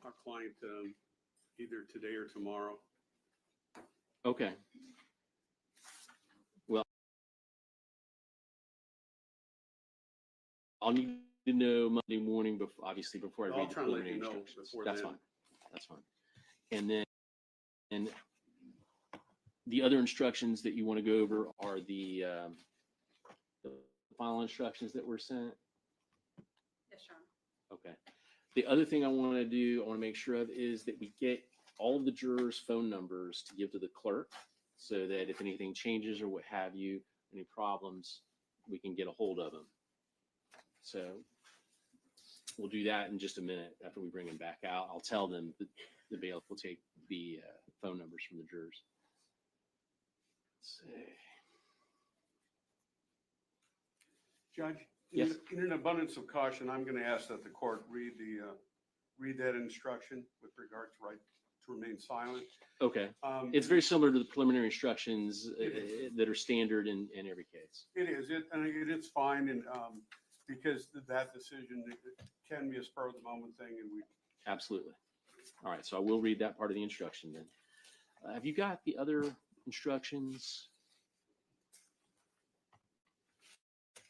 Our client either today or tomorrow. Okay. Well, I'll need to know Monday morning, before, obviously, before I read the preliminary instructions. That's fine. That's fine. And then the other instructions that you want to go over are the final instructions that were sent. Yes, Sean. Okay. The other thing I want to make sure of is that we get all of the jurors' phone numbers to give to the clerk, so that if anything changes or what have you, any problems, we can get a hold of them. So we'll do that in just a minute after we bring them back out. I'll tell them that the bailiff will take the phone numbers from the jurors. Let's see. Judge, Yes. in an abundance of caution, I'm going to ask that the court read that instruction with regard to right to remain silent. Okay. It's very similar to the preliminary instructions that are standard in every case. It is. It's fine, and because that decision can be a spur of the moment thing, and we. Absolutely. All right. So I will read that part of the instruction then. Have you got the other instructions?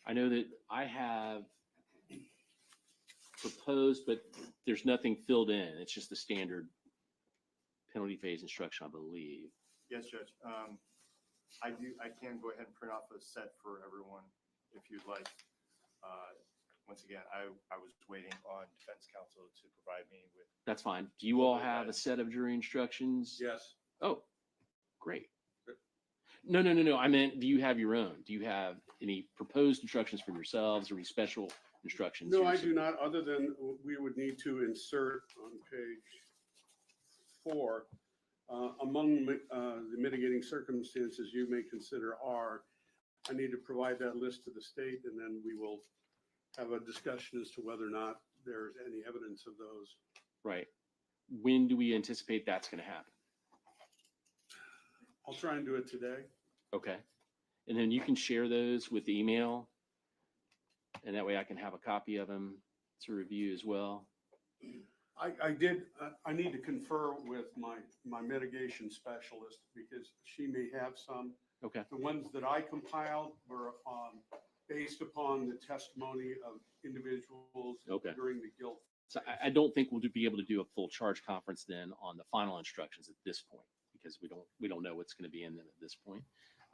I know that I have proposed, but there's nothing filled in. It's just the standard penalty phase instruction, I believe. Yes, Judge. I can go ahead and print off a set for everyone if you'd like. Once again, I was waiting on defense counsel to provide me with. That's fine. Do you all have a set of jury instructions? Yes. Oh, great. No. I meant, do you have your own? Do you have any proposed instructions for yourselves or any special instructions? No, I do not, other than we would need to insert on page 4, among the mitigating circumstances you may consider are, I need to provide that list to the state, and then we will have a discussion as to whether or not there's any evidence of those. Right. When do we anticipate that's going to happen? I'll try and do it today. Okay. And then you can share those with the email, and that way I can have a copy of them to review as well. I need to confer with my mitigation specialist because she may have some. Okay. The ones that I compiled were based upon the testimony of individuals during the guilt. So I don't think we'll be able to do a full charge conference then on the final instructions at this point, because we don't know what's going to be in them at this point.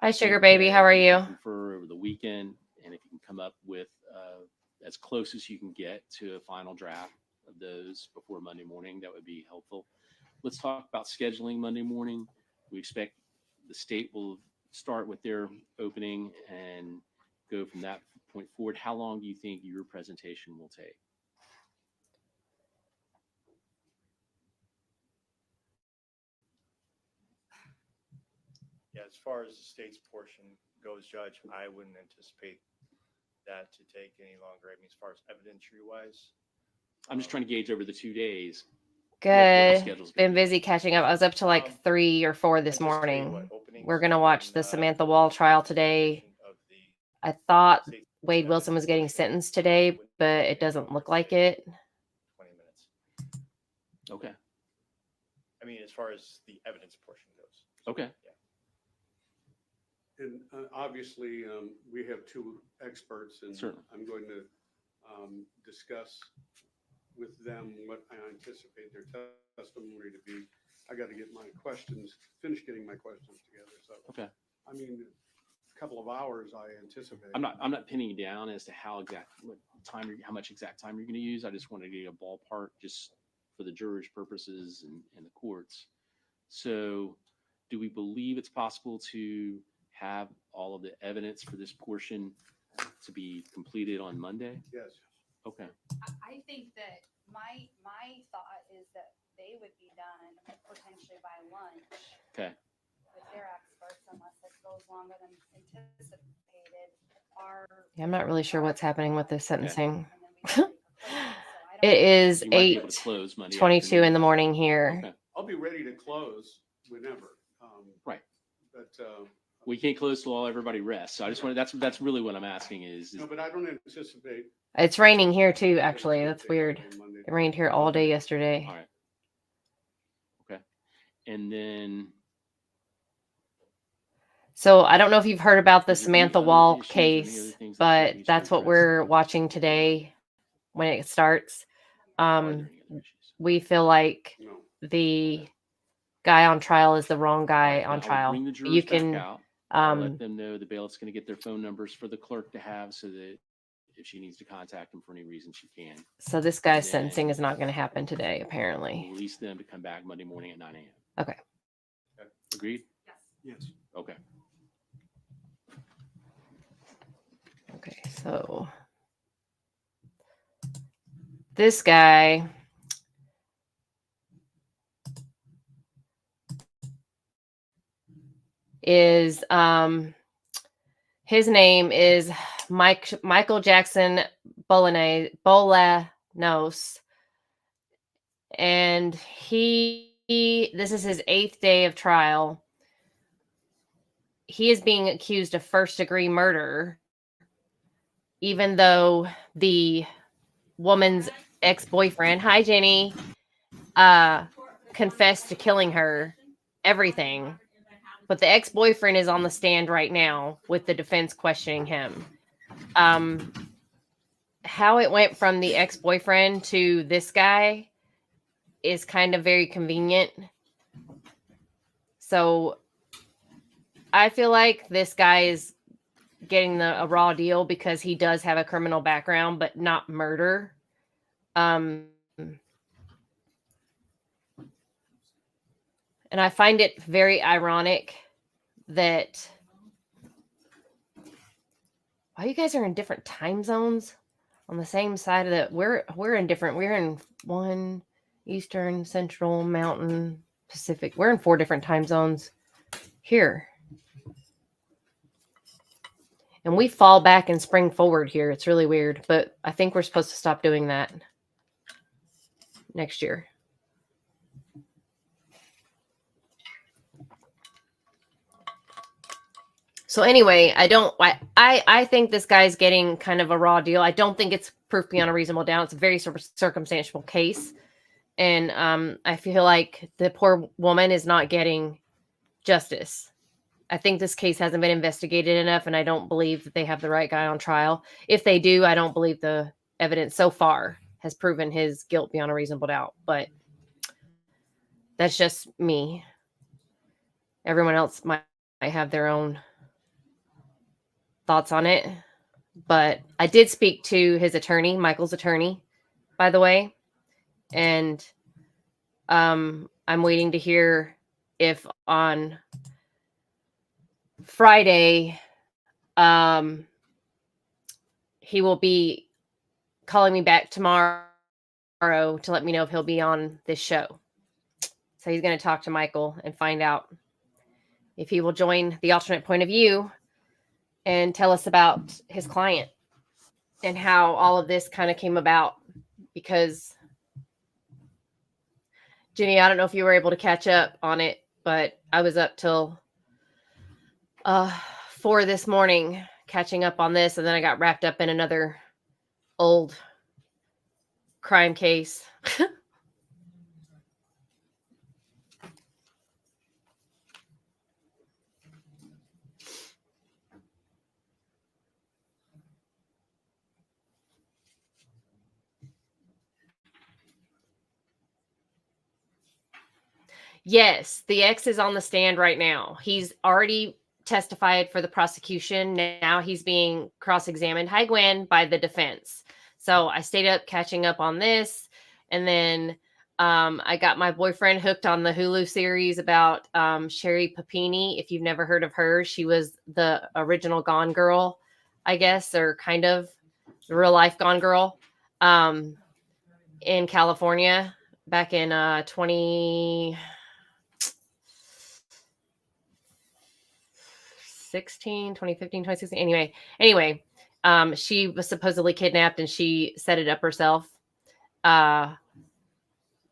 Hi, sugar baby. How are you? Confer over the weekend, and if you can come up with as close as you can get to a final draft of those before Monday morning, that would be helpful. Let's talk about scheduling Monday morning. We expect the state will start with their opening and go from that point forward. How long do you think your presentation will take? Yeah, as far as the state's portion goes, Judge, I wouldn't anticipate that to take any longer. I mean, as far as evidentiary wise. I'm just trying to gauge over the 2 days. Good. Been busy catching up. I was up to like 3 or 4 this morning. We're going to watch the Samantha Wolls trial today. I thought Wade Wilson was getting sentenced today, but it doesn't look like it. 20 minutes. Okay. I mean, as far as the evidence portion goes. Okay. Yeah. And obviously, we have 2 experts, and certainly I'm going to discuss with them what I anticipate their testimony to be. I got to get my questions, finish getting my questions together. So, Okay. I mean, a couple of hours I anticipate. I'm not pinning you down as to how much exact time you're going to use. I just wanted to get a ballpark just for the jurors' purposes and the courts. So, do we believe it's possible to have all of the evidence for this portion to be completed on Monday? Yes. Okay. I think that my thought is that they would be done potentially by lunch Okay. with their experts unless it goes longer than anticipated. Yeah, I'm not really sure what's happening with this sentencing. It It is You might be able to close Monday 8:22 afternoon. in the morning here. Okay. I'll be ready to close whenever. Right. But, We can't close till everybody rests. So I just wanted, that's really what I'm asking is no, but I don't anticipate. It's raining here too, actually. that That's it's gonna weird. take all day Monday. It rained here all day yesterday. all right. Okay. And then So I don't know if you've heard about the Is there any Samantha other Wall issues or any other case, things that but needs to that's what address? we're watching today when it starts. are there any other issues? We feel like No. the guy on trial is the wrong All guy right, on I'll trial. bring the jurors You back can, out. I'll let um, them know the bailiff's going to get their phone numbers for the clerk to have so that if she needs to contact them for any reason, she can. so this guy's then- sentencing is not going to happen today, We'll apparently. release them to come back Monday morning at 9 a.m. Okay. Agreed? Yes. Okay. Okay, so this guy is his name is Michael Jackson Bolanos, and this is his 8th day of trial. He is being accused of first-degree murder, even though the woman's ex-boyfriend, hi Jenny, confessed to killing her, everything. But the ex-boyfriend is on the stand right now with the defense questioning him. How it went from the ex-boyfriend to this guy is kind of very convenient. So I feel like this guy is getting a raw deal because he does have a criminal background, but not murder. And I find it very ironic that why you guys are in different time zones on the same side of the we're in one Eastern, Central, Mountain, Pacific. We're in 4 different time zones here. And we fall back and spring forward here. It's really weird, but I think we're supposed to stop doing that next year. So anyway, I think this guy's getting kind of a raw deal. I don't think it's proof beyond a reasonable doubt. It's a very circumstantial case. And I feel like the poor woman is not getting justice. I think this case hasn't been investigated enough, and I don't believe that they have the right guy on trial. If they do, I don't believe the evidence so far has proven his guilt beyond a reasonable doubt. But that's just me. Everyone else might have their own thoughts on it. But I did speak to his attorney, Michael's attorney, by the way. And I'm waiting to hear if on Friday he will be calling me back tomorrow to let me know if he'll be on this show. So he's going to talk to Michael and find out if he will join the alternate point of view and tell us about his client and how all of this kind of came about. Because Jenny, I don't know if you were able to catch up on it, but I was up till 4 this morning catching up on this, and then I got wrapped up in another old crime case. Yes, the ex is on the stand right now. He's already testified for the prosecution. Now he's being cross-examined. Hi, Gwen, by the defense. So I stayed up catching up on this. And then I got my boyfriend hooked on the Hulu series about Sherry Papini. If you've never heard of her, she was the original Gone Girl, I guess, or kind of the real life Gone Girl in California back in 2015, 2016. Anyway, she was supposedly kidnapped and she set it up herself.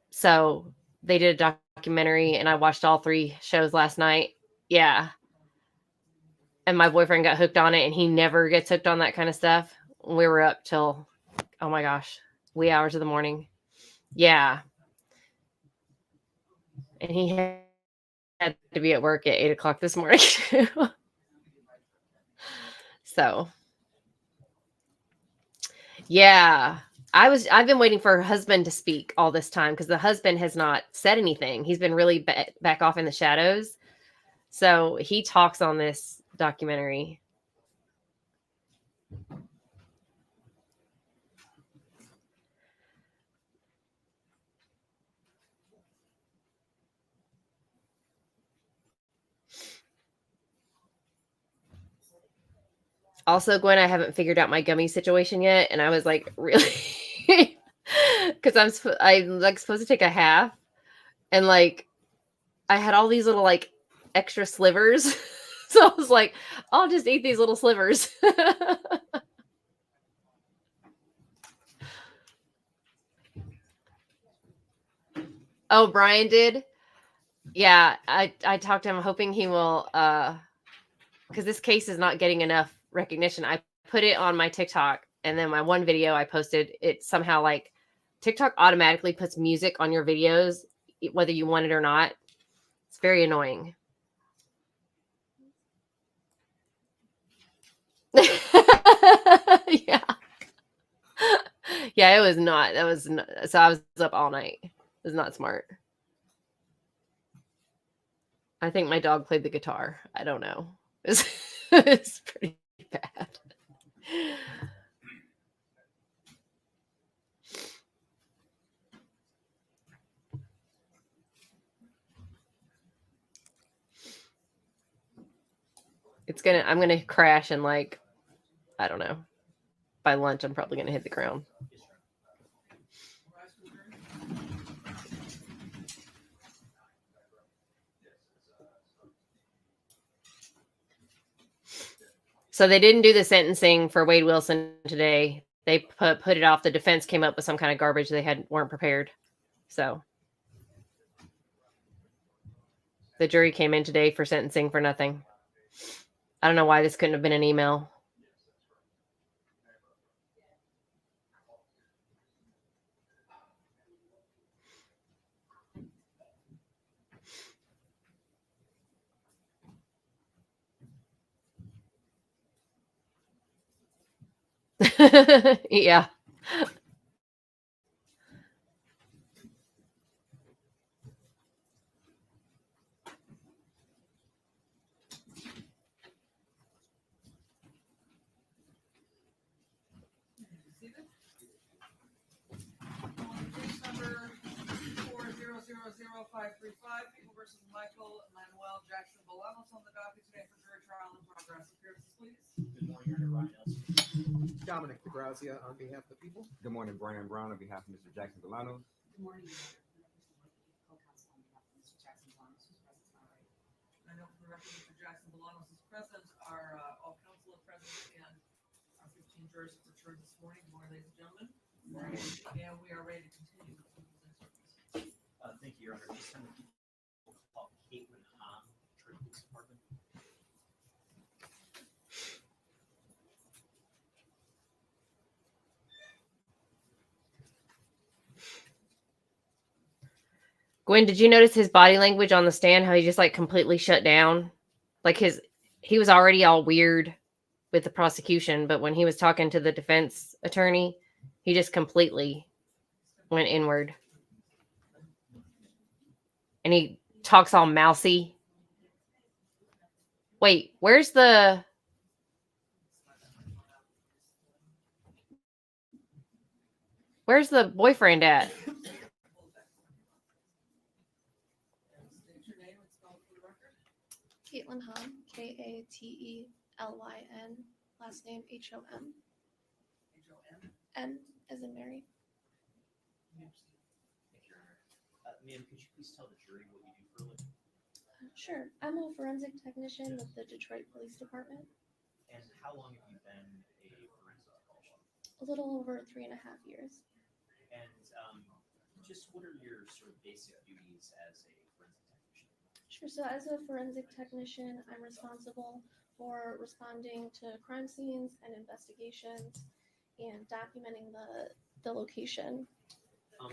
So they did a documentary and I watched all 3 shows last night. Yeah. And my boyfriend got hooked on it and he never gets hooked on that kind of stuff. We were up till, oh my gosh, wee hours of the morning. Yeah. And he had to be at work at 8:00 this morning. So, yeah, I've been waiting for her husband to speak all this time because the husband has not said anything. He's been really back off in the shadows. So he talks on this documentary. Also, Gwen, I haven't figured out my gummy situation yet, and I was like, really, because I'm like supposed to take a half, and like I had all these little like extra slivers, so I was like, I'll just eat these little slivers. Oh, Brian did. Yeah, I talked to him, hoping he will, because this case is not getting enough recognition. I put it on my TikTok, and then my one video I posted, it somehow like TikTok automatically puts music on your videos, whether you want it or not. It's very annoying. Yeah. Yeah, it was not. That was not, so I was up all night. It was not smart. I think my dog played the guitar. I don't know. It's pretty bad. I'm gonna crash and like, I don't know. By lunch, I'm probably gonna hit the ground. So they didn't do the sentencing for Wade Wilson today. They put it off. The defense came up with some kind of garbage they weren't prepared. So the jury came in today for sentencing for nothing. I don't know why this couldn't have been an email. Yeah. Case number 4000535, People versus Michael Manuel Jackson Bolanos on the docket today for jury trial in progress. Appearances, please. Good morning, Your Honor. Ryan Elson. Dominic DeGrazia on behalf of the people. Good morning, Brian Brown on behalf of Mr. Jackson Bolanos. Good morning. Co-counsel on behalf of Mr. Jackson Bolanos, who's present tonight. I know for the record, Mr. Jackson Bolanos is present. Our all counsel are present, and our 15 jurors have returned this morning. Good morning, ladies and gentlemen. Good morning. And we are ready to continue. Thank you, Your Honor. Just some people call Caitlin Hahn, Detroit Police Department. Gwen, did you notice his body language on the stand? How he just like completely shut down? Like he was already all weird with the prosecution, but when he was talking to the defense attorney, he just completely went inward. And he talks all mousy. Wait, where's the boyfriend at? State your name and spell it for the record. Caitlin Hom, Katelyn, last name HOM, H-O-M. N as in Mary. Thank you, Your Honor. Ma'am, could you please tell the jury what you do for a living? Sure, I'm a forensic technician with the Detroit Police Department. And how long have you been a forensic technician? A little over 3.5 years. And just what are your sort of basic duties as a forensic technician? Sure, so as a forensic technician, I'm responsible for responding to crime scenes and investigations and documenting the location.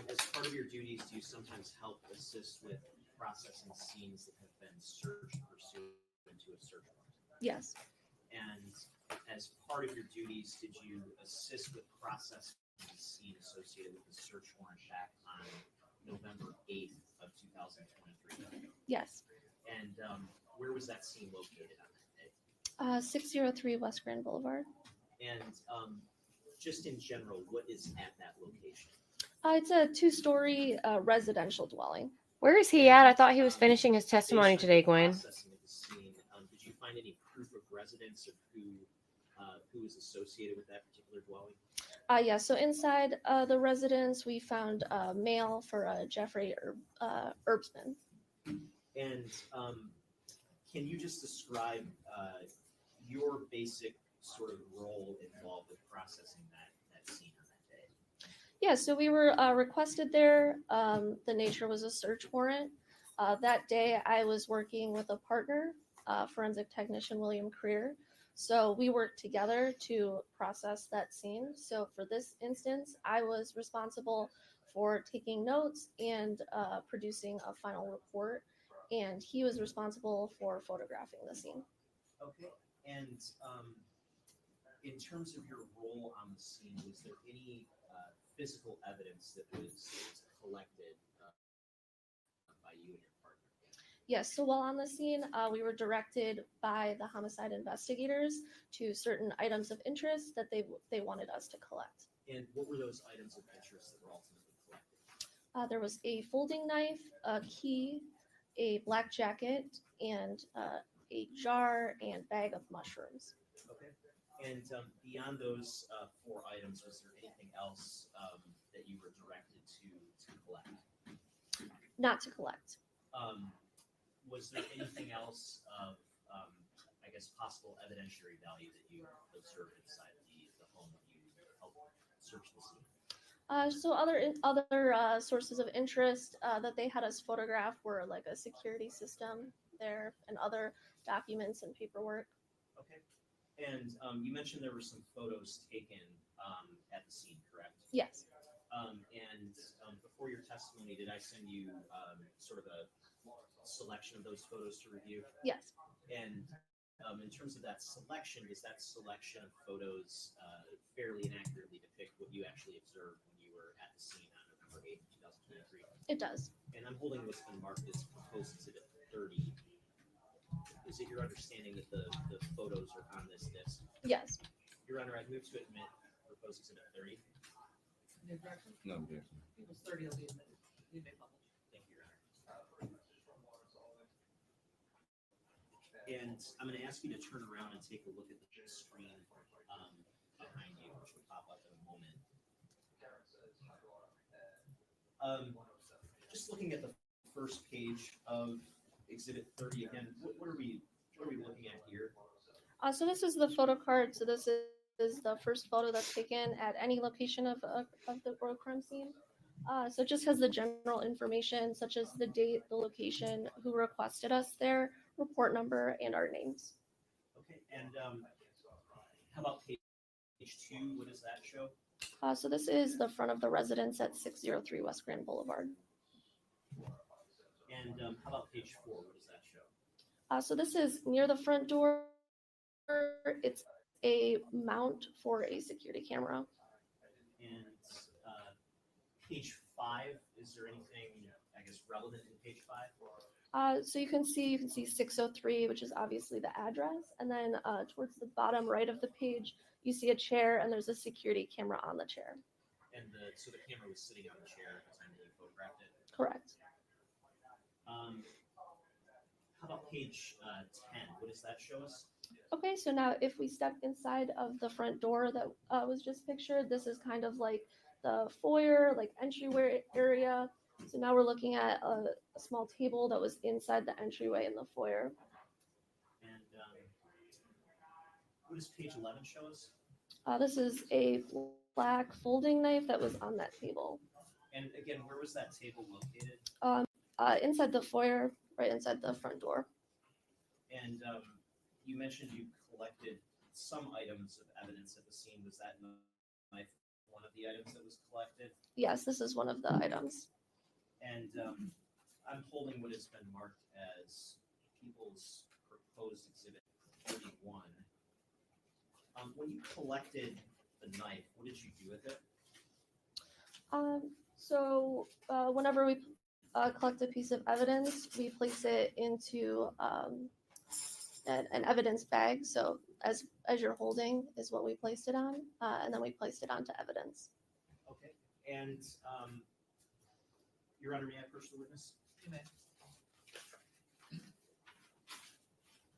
As part of your duties, do you sometimes help assist with processing scenes that have been searched pursuant to a search warrant? Yes, And as part of your duties, did you assist with processing the scene associated with the search warrant back on November 8th of 2023? yes. And where was that scene located on that day? 603 West Grand Boulevard. And just in general, what is at that location? It's a 2-story residential dwelling. Where is he at? I thought he was finishing his testimony Based on today, your Gwen. processing of the scene, did you find any proof of residence of who is associated with that particular dwelling? Yeah, so inside the residence, we found mail for Jeffrey Erbsman. And can you just describe your basic sort of role involved with processing that scene on that day? Yeah, so we were requested there. The nature was a search warrant. That day, I was working with a partner, forensic technician William Creer. So we worked together to process that scene. So for this instance, I was responsible for taking notes and producing a final report. And he was responsible for photographing the scene. Okay. And in terms of your role on the scene, was there any physical evidence that was collected by you and your partner? Yes, so while on the scene, we were directed by the homicide investigators to certain items of interest that they wanted us to collect. And what were those items of interest that were ultimately collected? There was a folding knife, a key, a black jacket, and a jar and bag of mushrooms. Okay. And beyond those 4 items, was there anything else that you were directed to collect? Not to collect. Was there anything else of, I guess, possible evidentiary value that you observed inside the home when you helped search the scene? So other sources of interest that they had us photograph were like a security system there and other documents and paperwork. Okay. And you mentioned there were some photos taken at the scene, correct? Yes. And before your testimony, did I send you sort of a selection of those photos to review? Yes. And in terms of that selection, does that selection of photos fairly and accurately depict what you actually observed when you were at the scene on November 8th, 2023? It does. And I'm holding what's been marked as proposed exhibit 30. Is it your understanding that the photos are on this disc? Yes. Your Honor, I move to admit proposed exhibit 30. Any objection? No objection. It was 30 will be admitted. You may publish. Thank you, Your Honor. And I'm going to ask you to turn around and take a look at the screen behind you, which will pop up in a moment. Just looking at the first page of Exhibit 30 again, what are we looking at here? So this is the photo card. So this is the first photo that's taken at any location of the crime scene. So it just has the general information such as the date, the location, who requested us there, report number, and our names. Okay, and how about page 2? What does that show? So this is the front of the residence at 603 West Grand Boulevard. And how about page 4? What does that show? So this is near the front door. It's a mount for a security camera. And page 5, is there anything, I guess, relevant in page 5? So you can see 603, which is obviously the address, and then towards the bottom right of the page, you see a chair, and there's a security camera on the chair. And so the camera was sitting on the chair at the time that you photographed it. Correct. How about page 10? What does that show us? Okay, so now if we step inside of the front door that was just pictured, this is kind of like the foyer, like entryway area. So now we're looking at a small table that was inside the entryway in the foyer. And what does page 11 show us? This is a black folding knife that was on that table. And again, where was that table located? Inside the foyer, right inside the front door. And you mentioned you collected some items of evidence at the scene. Was that knife one of the items that was collected? Yes, this is one of the items. And I'm holding what has been marked as People's Proposed Exhibit 31. When you collected the knife, what did you do with it? So whenever we collect a piece of evidence, we place it into an evidence bag. So as you're holding is what we placed it on, and then we placed it onto evidence. Okay. And Your Honor, may I approach the witness? You may.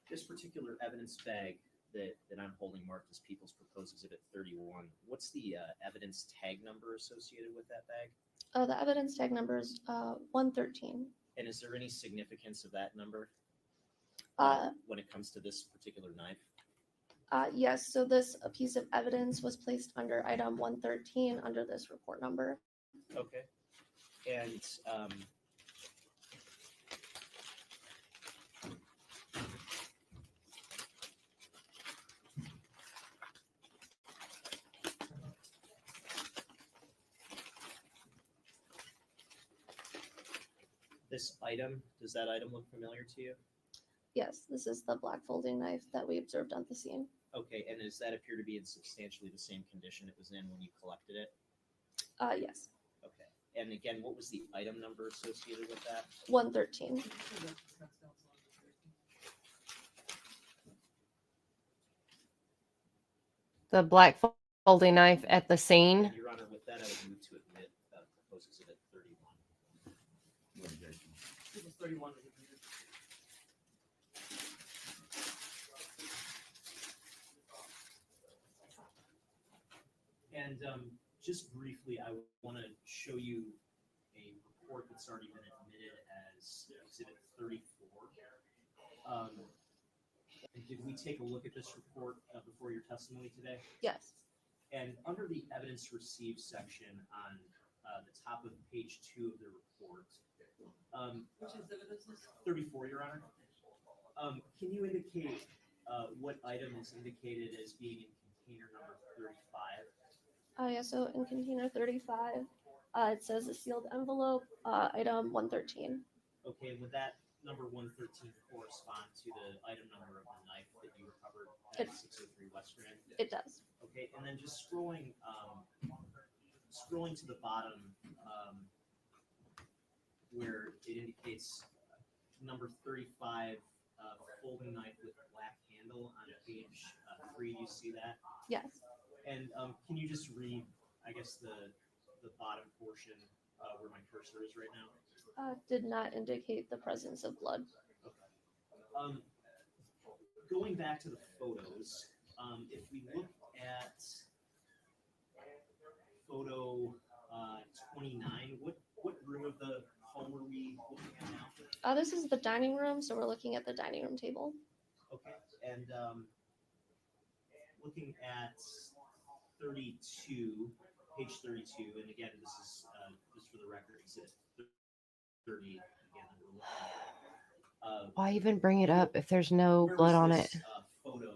This particular evidence bag that I'm holding marked as People's Proposed Exhibit 31, what's the evidence tag number associated with that bag? The evidence tag number is 113. And is there any significance of that number when it comes to this particular knife? Yes, so this piece of evidence was placed under item 113 under this report number. Okay. And this item, does that item look familiar to you? Yes, this is the black folding knife that we observed on the scene. Okay, and does that appear to be in substantially the same condition it was in when you collected it? Yes, Okay, and again, what was the item number associated with that? 113. The black folding knife at the scene. Your Honor, with that, I would move to admit proposed exhibit 31. People's 31 is admitted. And just briefly, I want to show you a report that's already been admitted as exhibit 34. And did we take a look at this report before your testimony today? Yes. And under the evidence received section on the top of page 2 of the report, Which exhibit is this? 34, Your Honor. Can you indicate what item is indicated as being in container number 35? Yeah, so in container 35, it says a sealed envelope, item 113. Okay, would that number 113 correspond to the item number of the knife that you recovered at 603 West Grand? It does. Okay, and then just scrolling to the bottom where it indicates number 35, folding knife with black handle on page 3. Do you see that? Yes. And can you just read, I guess, the bottom portion where my cursor is right now? Did not indicate the presence of blood. Okay. Going back to the photos, if we look at photo 29, what room of the home are we looking at now? This is the dining room, so we're looking at the dining room table. Okay, and looking at 32, page 32, and again, this is just for the record, exhibit 30. Again, we're looking at, Why even bring it up if there's no blood on it? Photo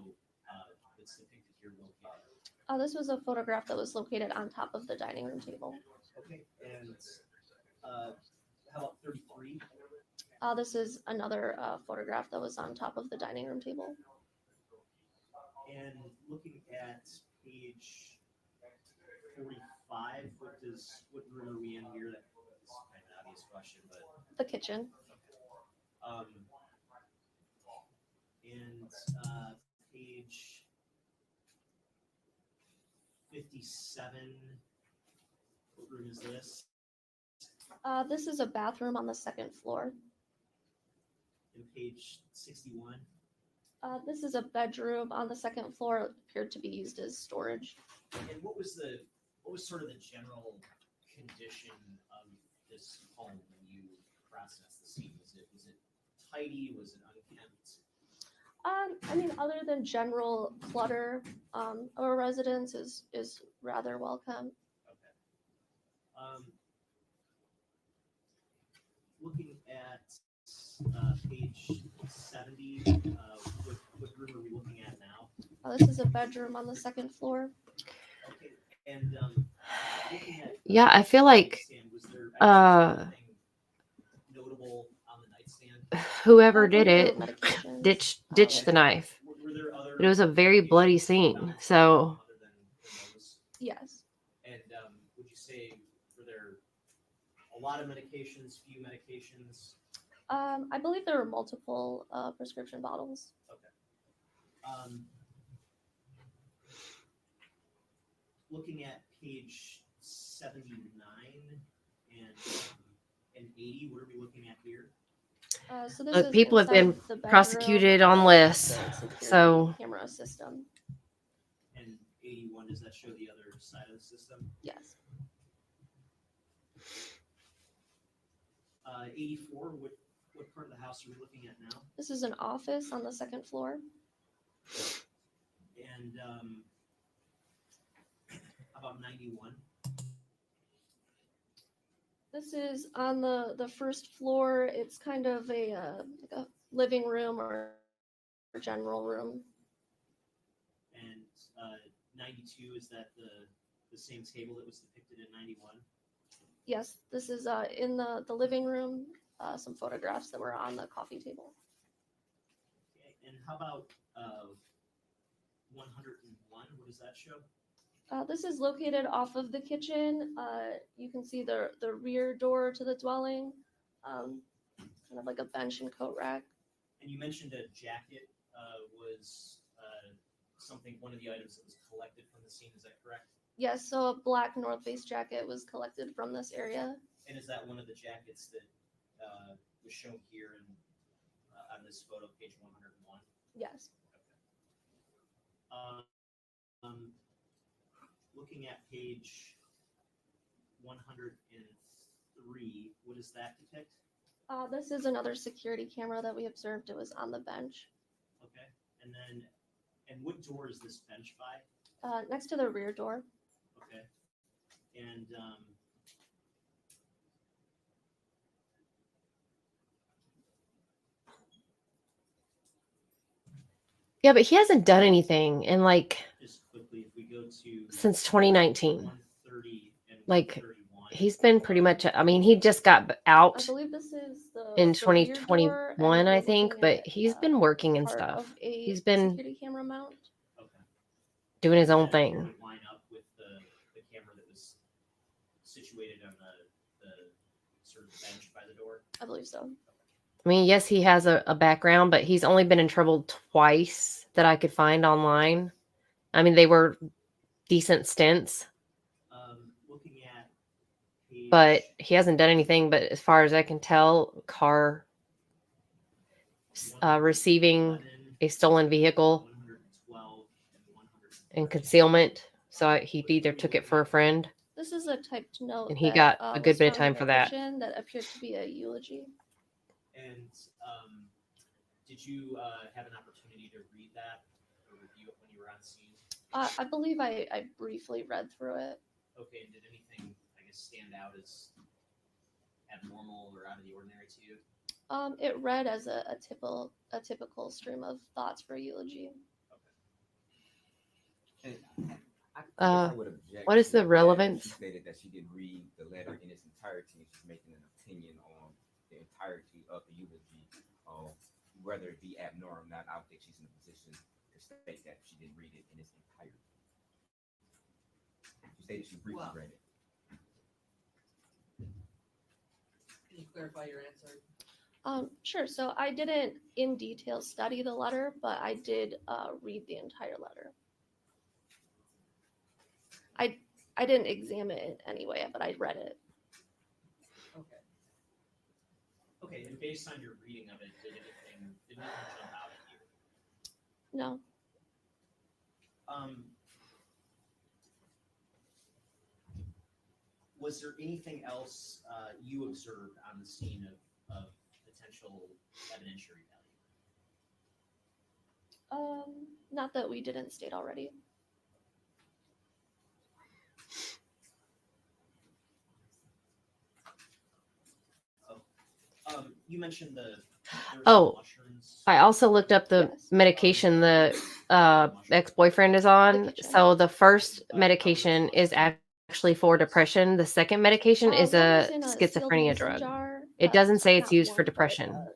that's depicted here located. This was a photograph that was located on top of the dining room table. Okay, and how about 33? This is another photograph that was on top of the dining room table. And looking at page 45, what room are we in here? That's kind of an obvious question, but The kitchen. And page 57, what room is this? This is a bathroom on the second floor. And page 61, This is a bedroom on the second floor. It appeared to be used as storage. and what was sort of the general condition of this home when you processed the scene? Was it tidy? Was it unkempt? I mean, other than general clutter, our residence is rather welcome. Okay. Looking at page 70, what room are we looking at now? This is a bedroom on the second floor. Okay, and looking at Yeah, I feel like nightstand, was there uh, anything notable on the nightstand? whoever I did believe there it were medications. ditched the knife. Were there other? It was a very bloody medications scene. found So other than those? Yes. And would you say were there a lot of medications, few medications? I believe there were multiple prescription bottles. Okay. Looking at page 79 and 80, what are we looking at here? So this Look, is people have been inside the bedroom prosecuted on of lists. the security So camera system. And 81, does that show the other side of the system? Yes. 84, what part of the house are we looking at now? This is an office on the second floor. And how about 91? This is on the first floor. It's kind of like a living room or general room. And 92, is that the same table that was depicted in 91? Yes, this is in the living room. Some photographs that were on the coffee table. Okay. And how about 101? What does that show? This is located off of the kitchen. You can see the rear door to the dwelling, kind of like a bench and coat rack. And you mentioned a jacket was one of the items that was collected from the scene. Is that correct? Yes, so a black North Face jacket was collected from this area. And is that one of the jackets that was shown here on this photo, page 101? Yes. Looking at page 103, what does that depict? This is another security camera that we observed. It was on the bench. Okay, and what door is this bench by? Next to the rear door. Okay, and yeah, but he hasn't done anything in like just quickly, if we go to since 2019. 130 and Like 131, he's been pretty much. I mean, he just got I out believe this is the in the rear door, and 2021, I we're think. looking But at, he's been working and part stuff. of a He's been security camera mount. okay, doing his own Does that appear thing. to line up with the camera that was situated on the sort of bench by the door. I believe so. I mean, yes, he has a background, but he's only been in trouble twice that I could find online. I mean, they were decent stints, Looking at page, but he hasn't done anything. But as far as I can tell, car receiving 111, a stolen vehicle 112, and concealment. So he either took it for a friend. This is a typed note, And he that, got a good was bit of found in time for the that. kitchen that appeared to be a eulogy. And did you have an opportunity to read that or review it when you were on scene? I believe I briefly read through it. Okay, and did anything, I guess, stand out as abnormal or out of the ordinary to you? It read as a typical stream of thoughts for a eulogy. And I guess Uh, I would object what is to the fact that relevance? She stated that she did read the letter in its entirety and she's making an opinion on the entirety of the eulogy, whether it be abnormal or not. I don't think she's in a position to state that she didn't read it in its entirety. She stated she briefly Well, read it. Can you clarify your answer? Sure. So I didn't in detail study the letter, but I did read the entire letter. I didn't examine it anyway, but I read it. Okay. Okay, and based on your reading of it, did anything jump out at you? No. Was there anything else you observed on the scene of potential evidentiary value? Not that we didn't state already. You mentioned there were Oh, mushrooms. I also looked up the Yes. medication the ex-boyfriend is on. kitchen. So the first medication is actually for depression. The second medication is One a was in sealed schizophrenia mason drug. jar. It doesn't say it's Not used for one, but, depression.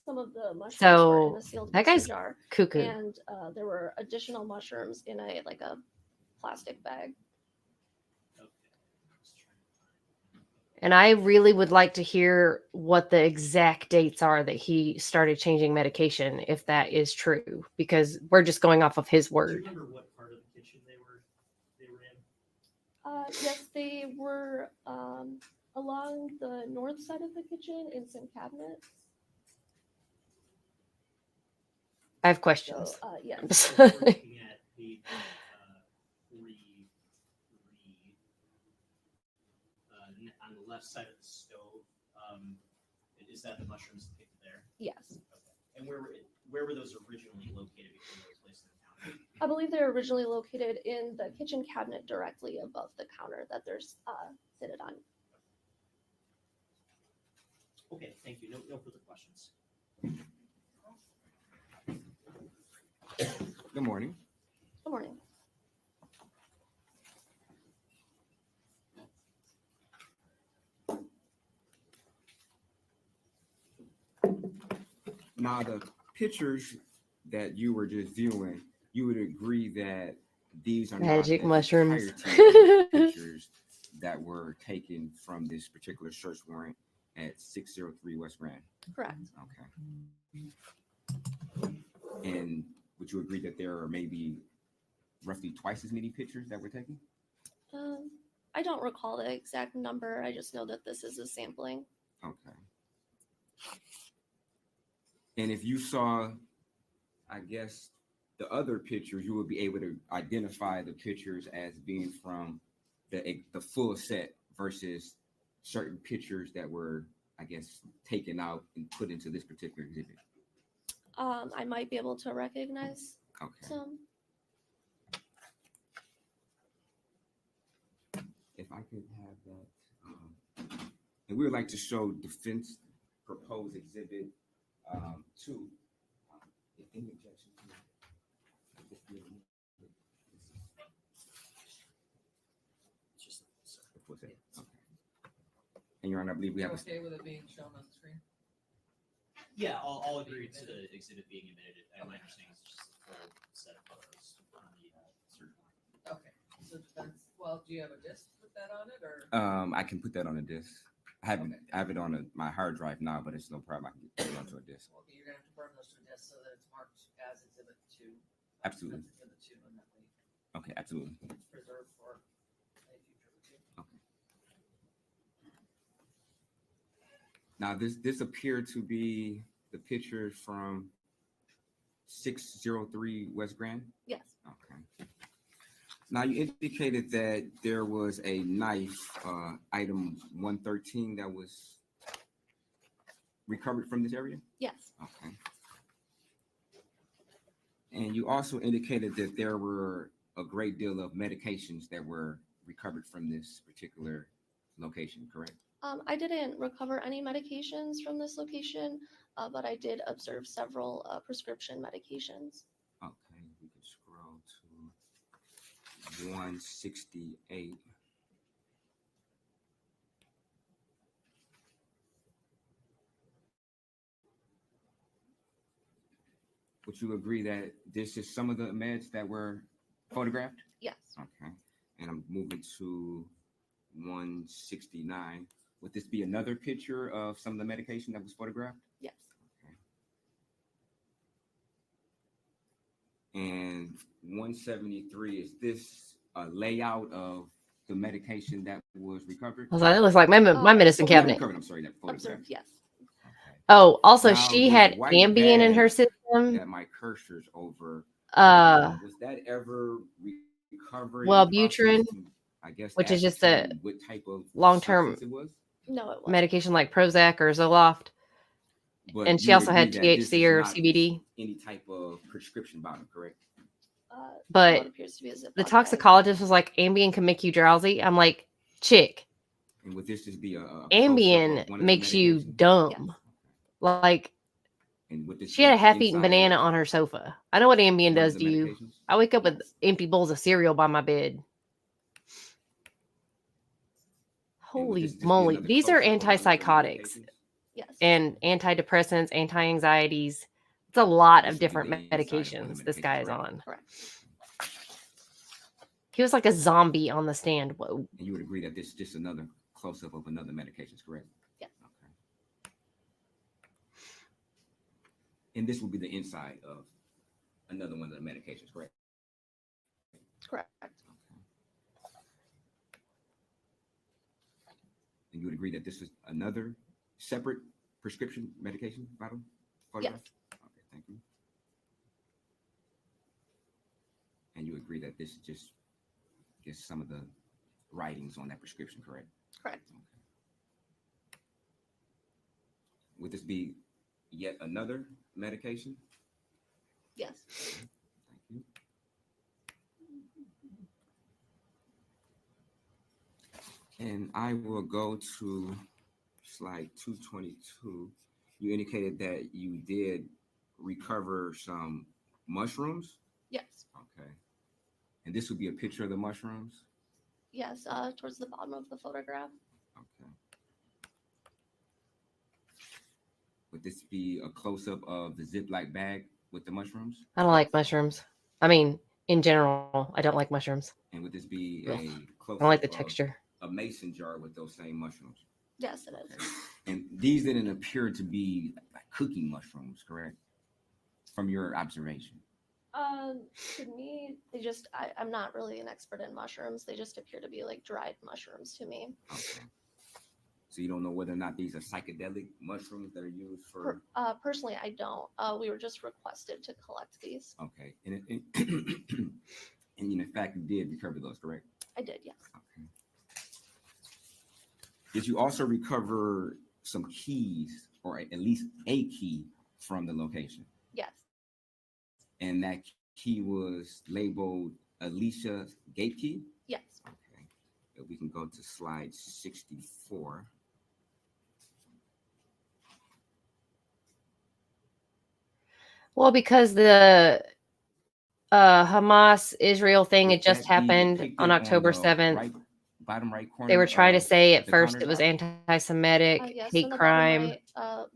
some of the mushrooms So, were in a sealed that mason guy's jar, cuckoo. and there were additional mushrooms in a plastic bag. Okay. And I really would like to hear what the exact dates are that he started changing medication, if that is true, because we're just going off of his Do you word. remember what part of the kitchen they were in? Yes, they were along the north side of the kitchen in some cabinets. I have So, questions. yes. So we're looking at page 3 on the left side of the stove. Is that the mushrooms depicted there? Yes. Okay. And where were those originally located before they were placed in the counter? I believe they're originally located in the kitchen cabinet directly above the counter that they're seated on. Okay, thank you. No further questions. Good morning. Good morning. Now, the pictures that you were just viewing, you would agree that these are Magic not the mushrooms. entirety of the pictures that were taken from this particular search warrant at 603 West Grand. Correct. Okay. And would you agree that there are maybe roughly twice as many pictures that were taken? I don't recall the exact number. I just know that this is a sampling. Okay. And if you saw, I guess, the other pictures, you would be able to identify the pictures as being from the full set versus certain pictures that were, I guess, taken out and put into this particular exhibit. I might be able to recognize Okay. some. If I could have that. And we would like to show defense proposed exhibit 2. Any objection to that? Okay. And Your Honor, I believe we have a Okay with it being shown on the screen? Yeah, I'll agree to the exhibit being admitted. My understanding is just a full set of photos on the search warrant. Okay, so defense, well, do you have a disc with that on it, or? I can put that on a disc. I have it on my hard drive now, but it's no problem. I can put it onto a disc. Okay, you're gonna have to burn those to a disc so that it's marked as exhibit 2. Absolutely. That's exhibit 2, and that way Okay, absolutely. it's preserved for a future review. Okay. Now, this appeared to be the picture from 603 West Grand? Yes. Okay. Now, you indicated that there was a knife, item 113, that was recovered from this area? Yes. Okay. And you also indicated that there were a great deal of medications that were recovered from this particular location, correct? I didn't recover any medications from this location, but I did observe several prescription medications. Okay, we can scroll to 168. Would you agree that this is some of the meds that were photographed? Yes. Okay, and I'm moving to 169. Would this be another picture of some of the medication that was photographed? Yes. And 173, is this a layout of the medication that was recovered? I was like, that looks like my medicine so cabinet. Recovered, I'm sorry, that photograph. Observed, yes. Okay. Oh, also Now, she this had white Ambien in her bag system. that my cursor's over. Was that ever recovered? Well, in the process Butrin, to, I guess, which is just a ascertain what type of long-term substance it was? No, it wasn't. medication like Prozac or Zoloft. But And you she would also had agree that this THC is or not CBD. any type of prescription bottle, correct? But what appears to be a Ziploc the bag. toxicologist was like, Ambien can make you drowsy. I'm like, chick, And would this just be a close-up of Ambien one of the makes you medications? dumb. Yes. Like, And would this she had a be half-eaten inside banana of on her sofa. I know what Ambien one of does the to you. medications? I wake up with Yes. empty bowls of cereal by my bed. And would Holy this just be moly. another These are close-up of one of the antipsychotics medications? Yes. and antidepressants, anti-anxieties. It's a lot This of would be different the inside of one of medications the this guy is medications, correct? on. Correct. He was like a zombie on the stand. Whoa. And you would agree that this is just another close-up of another medication, correct? Yes. Okay. And this will be the inside of another one of the medications, correct? Correct. And you would agree that this is another separate prescription medication bottle? Photograph? Yes. Okay, thank you. And you agree that this is just some of the writings on that prescription, correct? Correct. Okay. Would this be yet another medication? Yes. Thank you. And I will go to slide 222. You indicated that you did recover some mushrooms. Yes. Okay. And this would be a picture of the mushrooms. Yes. Towards the bottom of the photograph. Okay. Would this be a close-up of the Ziploc bag with the mushrooms? I don't like mushrooms. I mean, in general, I don't like mushrooms. And would this be Ugh. a I close-up don't like the of texture. a mason jar with those same mushrooms? Yes, it is. Okay. And these didn't appear to be like cooking mushrooms, correct? From your observation. To me, I'm not really an expert in mushrooms. They just appear to be like dried mushrooms to me. Okay. So you don't know whether or not these are psychedelic mushrooms that are used for. Personally, I don't. We were just requested to collect these. Okay. And in fact, you did recover those, correct? I did, yes. Okay. Did you also recover some keys, or at least a key from the location? Yes. And that key was labeled Alicia Gate Key? Yes. Okay. We can go to slide 64. Well, because the Hamas Israel thing, Would it just that be happened depicted on October the 7th. right, bottom right corner. They were trying to of say at the first it was countertop? anti-Semitic, Yes, hate on the bottom crime. right,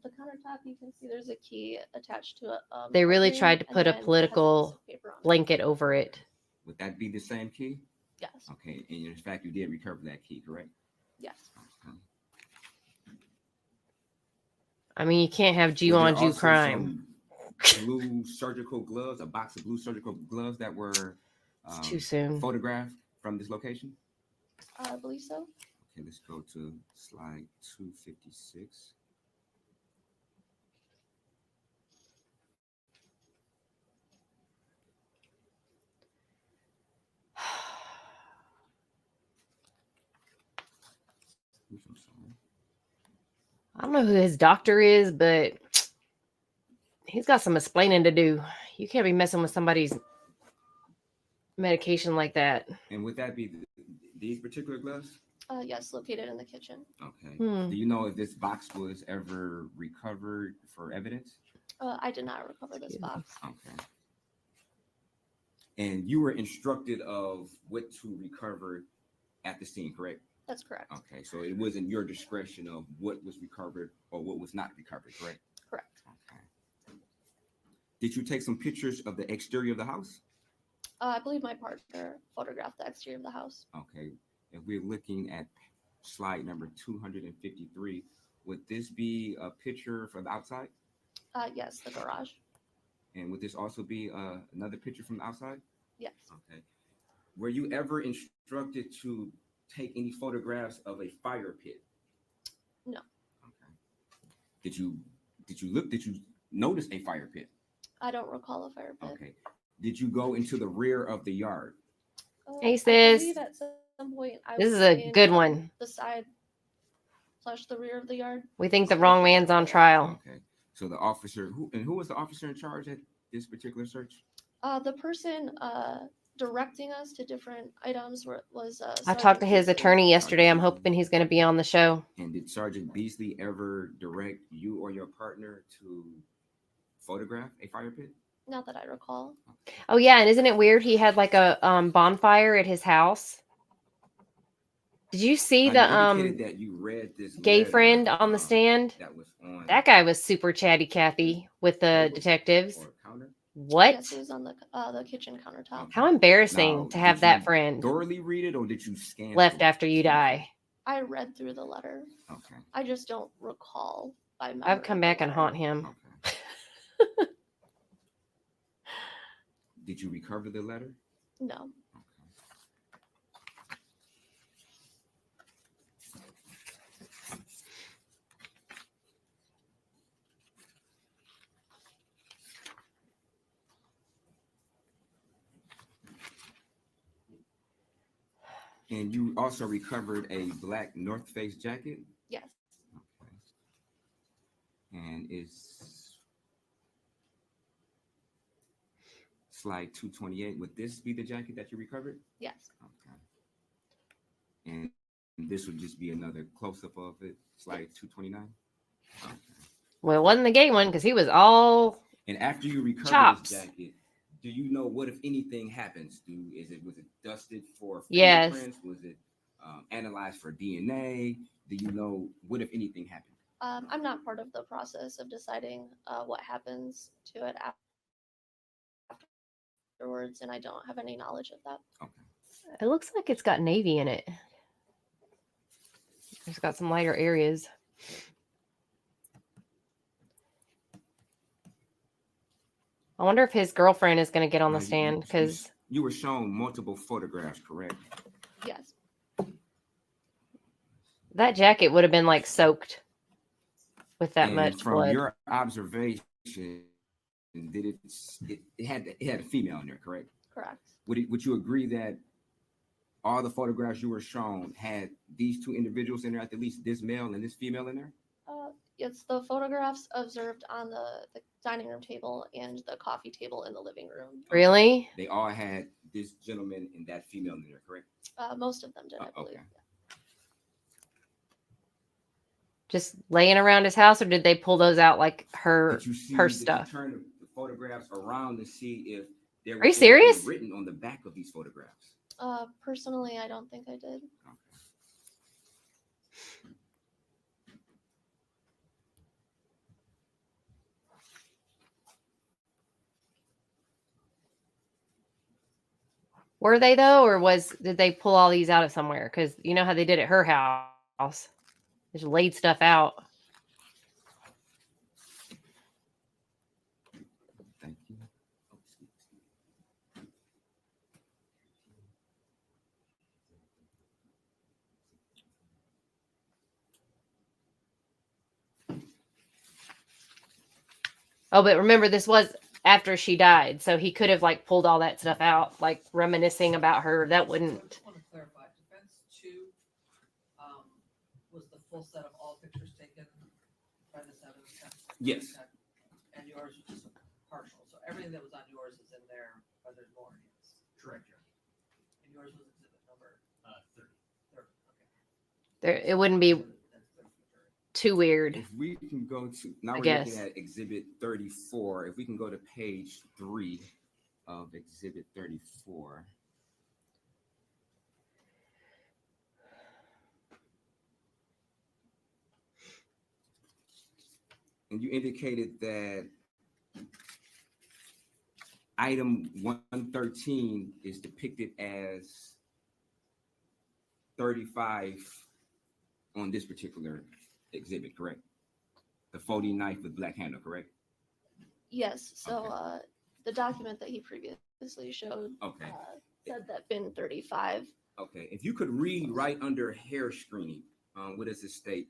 the countertop, you can see there's a key attached to it. They really tried to put a political blanket over it. Would that be the same key? Yes. Okay, and in fact, you did recover that key, correct? Yes. Okay. I mean, you can't have Jew Were there on Jew also crime. some blue surgical gloves, a box of blue surgical gloves that were It's too soon. photographed from this location? I believe so. Okay, let's go to slide 256. Oops, I'm sorry. I don't know who his doctor is, but he's got some explaining to do. You can't be messing with somebody's medication like that. And would that be these particular gloves? Yes, located in the kitchen. Okay. Hmm. Do you know if this box was ever recovered for evidence? I did not recover this box. Okay. And you were instructed of what to recover at the scene, correct? That's correct. Okay, so it wasn't your discretion of what was recovered or what was not recovered, correct? Correct. Okay. Did you take some pictures of the exterior of the house? I believe my partner photographed the exterior of the house. Okay. If we're looking at slide number 253. Would this be a picture from the outside? Yes, the garage. And would this also be another picture from the outside? Yes. Okay. Were you ever instructed to take any photographs of a fire pit? No. Okay. Did you notice a fire pit? I don't recall a fire pit. Okay. Did you go into the rear of the yard? Hey, I sis. believe at some point I This was is a in, good one. the side / the rear of the yard. We think the wrong man's on trial. Okay. So the officer, who was the officer in charge at this particular search? The person directing us to different items was I talked to his Sergeant attorney yesterday. I'm hoping he's going to be on the show. And did Sergeant Beasley ever direct you or your partner to photograph a fire pit? Not that I recall. Oh yeah, and isn't it weird? He had like a bonfire at his house. Did you see You the indicated that you read this gay letter, friend on the stand? that was on That guy was super chatty Cathy with the table detectives. or counter? What? Yes, it was on the kitchen countertop. How embarrassing Now, to have did that you friend thoroughly read it, or did you scan left through it? after you die. I read through the letter. Okay. I just don't recall by memory. I've come the back and letter. haunt him. Okay. Did you recover the letter? No. And you also recovered a black North Face jacket? Yes. Okay. And is slide 228, would this be the jacket that you recovered? Yes. Okay. And this would just be another close-up of it, slide 229? Okay. Well, it wasn't the gay one because he was all And after you recover chops. this jacket, do you know what if anything happens? Was it dusted for Yes. fingerprints? Was it analyzed for DNA? Do you know what if anything happened? I'm not part of the process of deciding what happens to it afterwards, and I don't have any knowledge of that. Okay. It looks like it's got navy in it. It's got some lighter areas. I wonder if his girlfriend is going to get on Now, the stand because you were shown multiple photographs, correct? Yes. that jacket would have been like soaked with that And much from blood. your observation, did it had a female in there, correct? Correct. Would you agree that all the photographs you were shown had these two individuals in there, at least this male and this female in there? It's the photographs observed on the dining room table and the coffee table in the living room. Really? They all had this gentleman and that female in there, correct? Most of them did, I believe. Okay. Just laying around his house, or did they pull those out like her Did you see, her did you stuff? turn the photographs around to see if there Are you was serious? anything written on the back of these photographs? Personally, I don't think I did. Okay. Were they though, or did they pull all these out of somewhere? Because you know how they did at her house. Just laid stuff out. Thank you. Oh, but remember, this was after she died, so he could have like pulled all that stuff out, like reminiscing about her. That I wouldn't. just want to clarify, defense 2 was the full set of all pictures taken by this evidence. Yes. And yours was just partial, so everything that was on yours is in there, but there's more in yours. Correct, John. And yours was exhibit number 30. 30, okay. It wouldn't be That's 30 for jury. too weird. If we can go to, now I we're guess. looking at exhibit 34. If we can go to page 3 of exhibit 34. And you indicated that item 113 is depicted as 35 on this particular exhibit, correct? The folding knife with black handle, correct? Yes, so Okay. the document that he previously showed Okay. said that bin 35. Okay. If you could read right under hair screening, what does it state?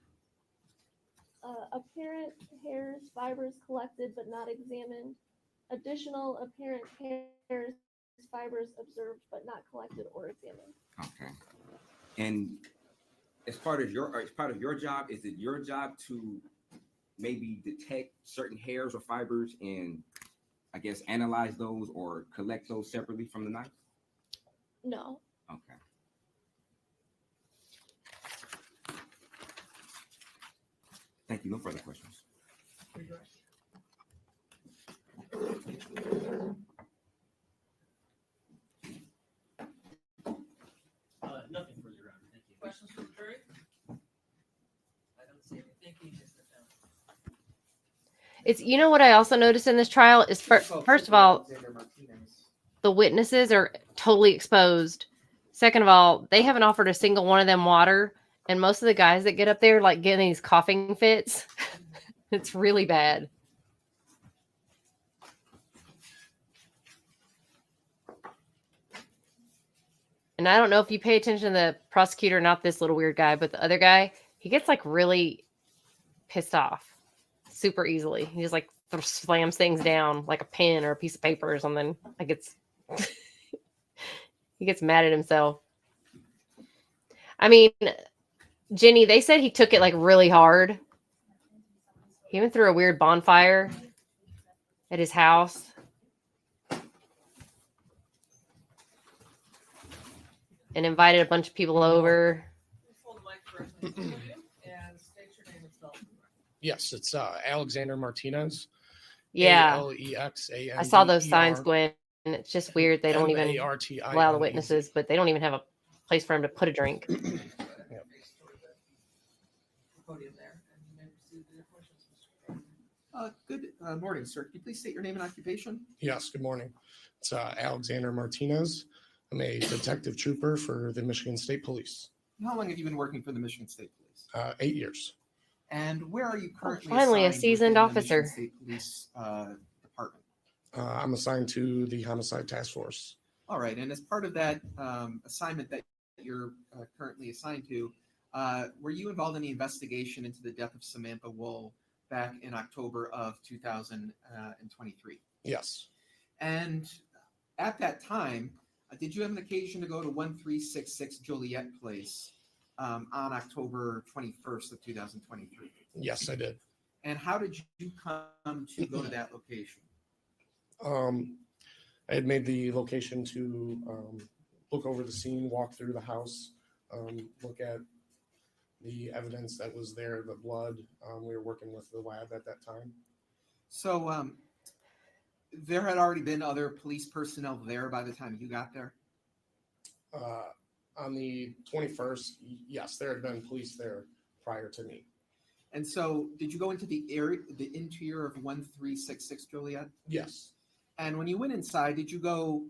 Apparent hairs, fibers collected but not examined. Additional apparent hairs, fibers observed but not collected or examined. Okay. And as part of your job, is it your job to maybe detect certain hairs or fibers and I guess analyze those or collect those separately from the knife? No. Okay. Thank you. No further questions. Nothing further, Your Honor. Thank you. Questions for the jury? I don't see any. Thank you, Mr. Finn. It's, you know what I also noticed in this trial is first of all, the witnesses are totally exposed. Second of all, they haven't offered a single one of them water. And most of the guys that get up there like getting these coughing fits. It's really bad. And I don't know if you pay attention to the prosecutor, not this little weird guy, but the other guy, he gets like really pissed off super easily. He just like slams things down like a pen or a piece of paper or something. Like it's, he gets mad at himself. I mean, Jenny, they said he took it like really hard. He went through a weird bonfire at his house. And invited a bunch of people over. Hold the mic for us, please, and state your name and spell it. Yes, it's Alexander Martinez. Yeah. Alexander. I saw those signs, Gwen. And it's just weird. They don't even Martinez. allow the witnesses, but they don't even have a place for him to put a drink. Podium there, and you may proceed with your questions, Mr. Good morning, sir. Could you please state your name and occupation? Yes, good morning. It's Alexander Martinez. I'm a detective trooper for the Michigan State Police. How long have you been working for the Michigan State Police? 8 years. And where are you currently? Finally, a assigned seasoned within the officer. Michigan State Police Department. I'm assigned to the Homicide Task Force. All right, and as part of that assignment that you're currently assigned to, were you involved in the investigation into the death of Samantha Wolls back in October of 2023? Yes. And at that time, did you have an occasion to go to 1366 Joliet Place on October 21st of 2023? Yes, I did. And how did you come to go to that location? I had made the location to look over the scene, walk through the house, look at the evidence that was there, the blood. We were working with the lab at that time. So there had already been other police personnel there by the time you got there? On the 21st, yes, there had been police there prior to me. And so did you go into the area, the interior of 1366 Joliet? Yes. And when you went inside, did you go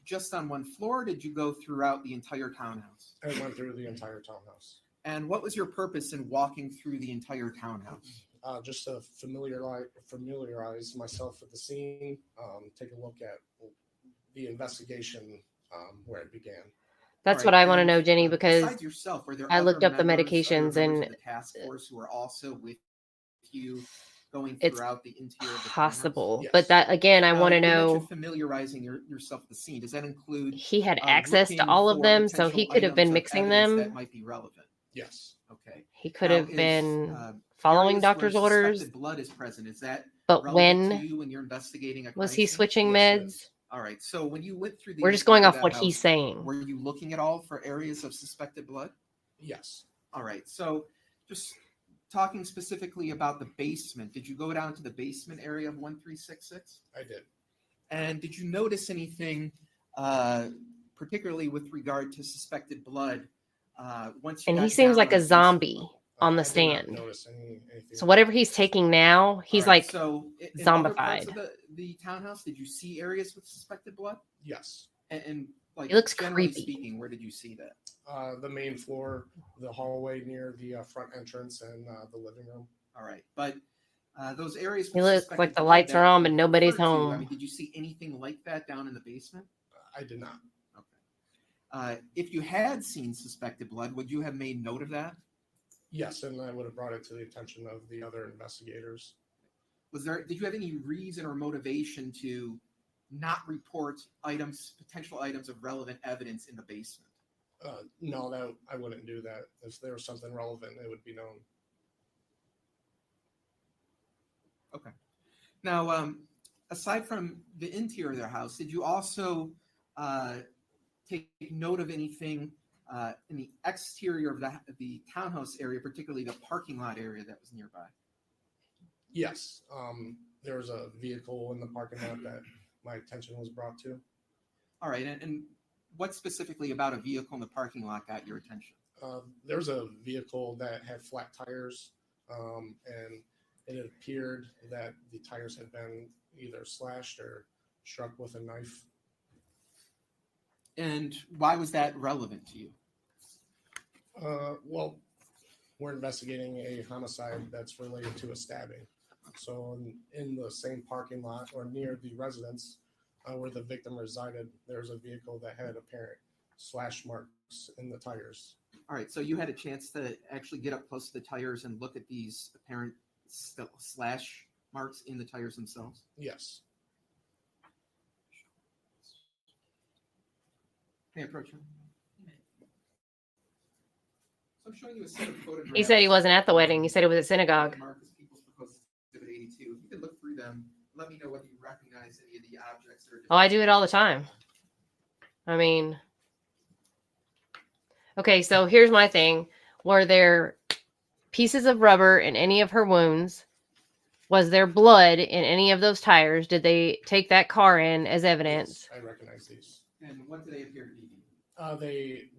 just on one floor? Or did you go throughout the entire townhouse? I went through the entire townhouse. And what was your purpose in walking through the entire townhouse? Just to familiarize myself with the scene, take a look at the investigation where it began. That's All what right, I want to and know, Jenny, because besides yourself, were there I other looked up the members, other medications members and of the task force who were also with you going it's throughout the interior of the possible. Yes. But that again, I want to you know. mentioned familiarizing yourself with the scene. Does that include He had access to looking all of for them, so he potential could have been items of mixing evidence them. that might be relevant? Yes. Okay. He could Now, have is, been uh, following areas where doctor's orders. suspected blood is present. Is that But relevant to when you when you're investigating a was crime he scene? switching Yes, it meds? is. All right. So when you went through the We're just going interior off of what that he's house, saying. were you looking at all for areas of suspected blood? Yes. All right. So just talking specifically about the basement, did you go down to the basement area of 1366? I did. And did you notice anything, particularly with regard to suspected blood? Once you And got he seems down like a on the zombie basement on the I did not stand. notice anything. So whatever he's taking now, he's All right, like so in other parts zombified. of the townhouse, did you see areas with suspected blood? Yes. And Like, It looks generally creepy. speaking, where did you see that? The main floor, the hallway near the front entrance, and the living room. All right, but those areas. It with looks suspected like the blood lights that are on, you but nobody's referred to, I home. mean, did you see anything like that down in the basement? I did not. Okay. If you had seen suspected blood, would you have made note of that? Yes, and I would have brought it to the attention of the other investigators. Did you have any reason or motivation to not report potential items of relevant evidence in the basement? No, that I wouldn't do that. If there was something relevant, it would be known. Okay. Now, aside from the interior of their house, did you also take note of anything in the exterior of the townhouse area, particularly the parking lot area that was nearby? Yes, there was a vehicle in the parking lot that my attention was brought to. All right, and what specifically about a vehicle in the parking lot got your attention? There was a vehicle that had flat tires, and it appeared that the tires had been either slashed or struck with a knife. And why was that relevant to you? Well, we're investigating a homicide that's related to a stabbing. So in the same parking lot or near the residence where the victim resided, there's a vehicle that had apparent slash marks in the tires. All right, so you had a chance to actually get up close to the tires and look at these apparent slash marks in the tires themselves? Yes. May I approach him? So I'm showing you a set of photographs. He said he wasn't at the wedding. He said it was at synagogue. Marcus Peoples Proposed Exhibit 82. If you could look through them, let me know whether you recognize any of the objects that are. Oh, I do it all the time. I mean, okay, so here's my thing. Were there pieces of rubber in any of her wounds? Was there blood in any of those tires? Did they take that car in as evidence? Yes, I recognize these. And what do they appear to be?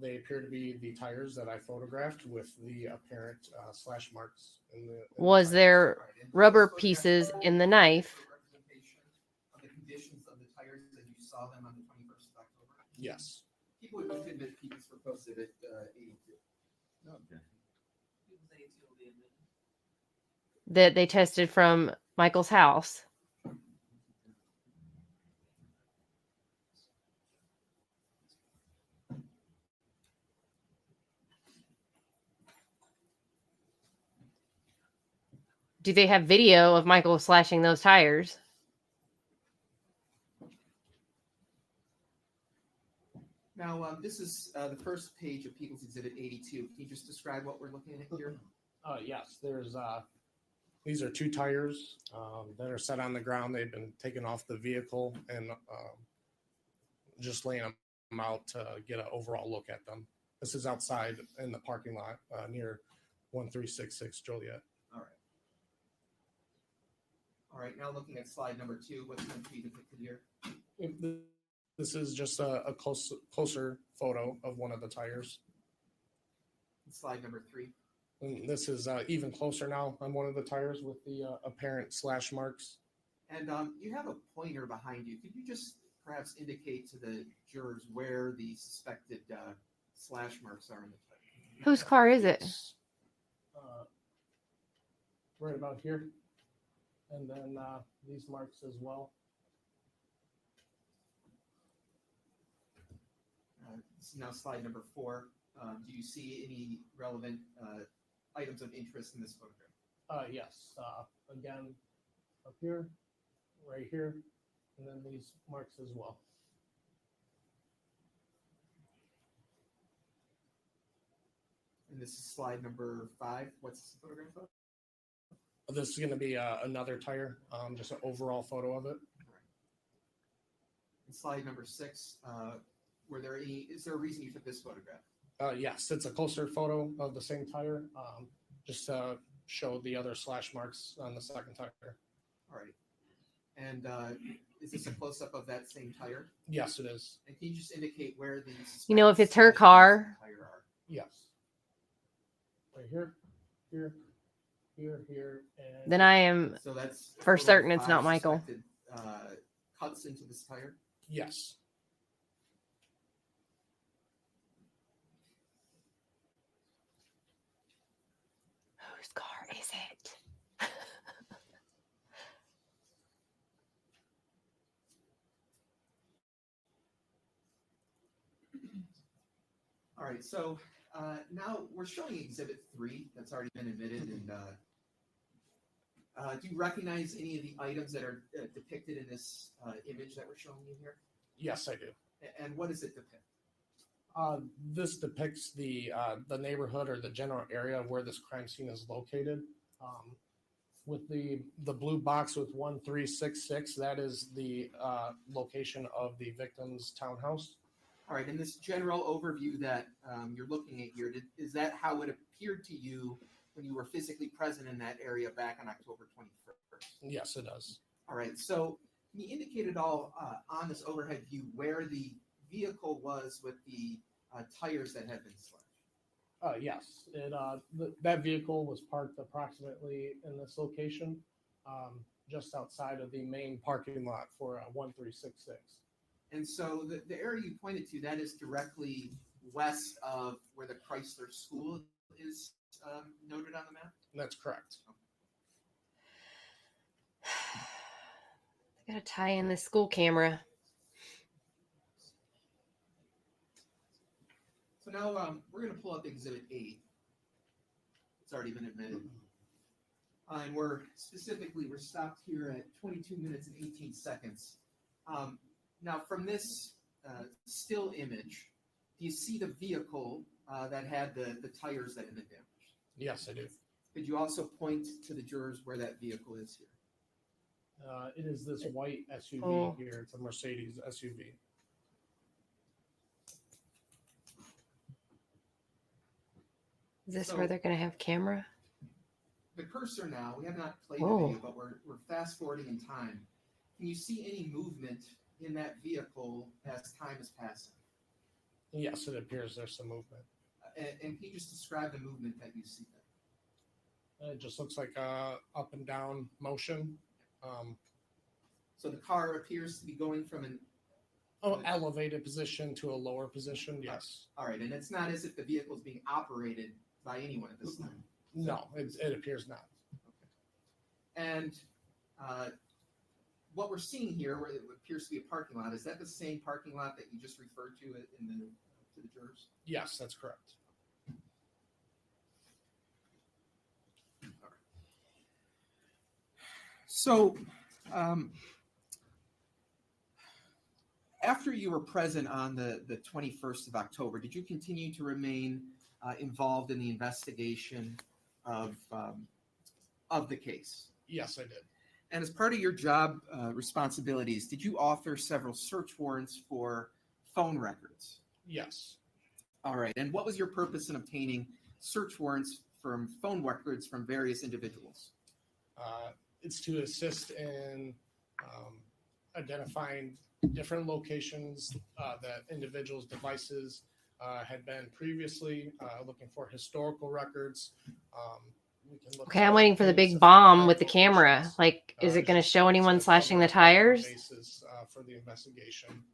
They appear to be the tires that I photographed with the apparent slash marks in the. Was tires. there rubber pieces in the knife? Representation of the conditions of the tires as you saw them on the 21st of October? Yes. People would look at People's Proposed Exhibit 82. People's 82 will be admitted. That they tested from Michael's house? Do they have video of Michael slashing those tires? Now, this is the first page of People's Exhibit 82. Can you just describe what we're looking at here? Yes, there's these are two tires that are set on the ground. They've been taken off the vehicle and just laying them out to get an overall look at them. This is outside in the parking lot near 1366 Joliet. All right, now looking at slide number 2, what's going to be depicted here? This is just a closer photo of one of the tires. Slide number 3. And this is even closer now on one of the tires with the apparent slash marks. And you have a pointer behind you. Could you just perhaps indicate to the jurors where the suspected slash marks are in the tire? Whose car is it? Right about here. And then these marks as well. This is now slide number 4. Do you see any relevant items of interest in this photograph? Yes. Again, up here, right here, and then these marks as well. And this is slide number 5. What's this photograph of? This is going to be another tire, just an overall photo of it. And slide number 6. Is there a reason you took this photograph? Yes, it's a closer photo of the same tire, just to show the other slash marks on the second tire. All right. And is this a close-up of that same tire? Yes, it is. And can you just indicate where the You know, if it's her slash marks car. in the tire are? Yes. Right here, here, here, and Then I am So that's a for total of certain it's 5 not Michael. suspected, cuts into this tire. yes. Where is it? All right, so now we're showing Exhibit 3 that's already been admitted. And do you recognize any of the items that are depicted in this image that we're showing you here? Yes, I do. And what does it depict? This depicts the neighborhood or the general area where this crime scene is located. With the blue box with 1366, that is the location of the victim's townhouse. All right, in this general overview that you're looking at here, is that how it appeared to you when you were physically present in that area back on October 21st? Yes, it does. All right, so can you indicate at all on this overhead view where the vehicle was with the tires that had been slashed? Yes, that vehicle was parked approximately in this location, just outside of the main parking lot for 1366. And so the area you pointed to, that is directly west of where the Chrysler School is noted on the map? That's correct. I gotta tie in the school camera. So now we're going to pull up Exhibit 8. It's already been admitted. And we're stopped here at 22 minutes and 18 seconds. Now from this still image, do you see the vehicle that had the tires that had been damaged? Yes, I do. Could you also point to the jurors where that vehicle is here? It is this white SUV Oh. here. It's a Mercedes SUV. Is this So- where they're gonna have camera? The cursor now, we have not played Oh. the video, but we're fast forwarding in time. Can you see any movement in that vehicle as time is passing? Yes, it appears there's some movement. And can you just describe the movement that you see there? It just looks like a up and down motion. So the car appears to be going from an, Elevated position to a lower position. Yes. all right, and it's not as if the vehicle is being operated by anyone at this time. No, it appears not. And what we're seeing here, where it appears to be a parking lot, is that the same parking lot that you just referred to to the jurors? Yes, that's correct. So, after you were present on the 21st of October, did you continue to remain involved in the investigation of the case? Yes, I did. And as part of your job responsibilities, did you author several search warrants for phone records? Yes. All right. And what was your purpose in obtaining search warrants from phone records from various individuals? It's to assist in identifying different locations that individuals' devices had been previously, looking for historical records. We can look Okay, I'm at waiting for the things big such as bomb with the locations. camera. Like, is it going to Just show anyone to slashing the cover on a tires? basis, for the investigation.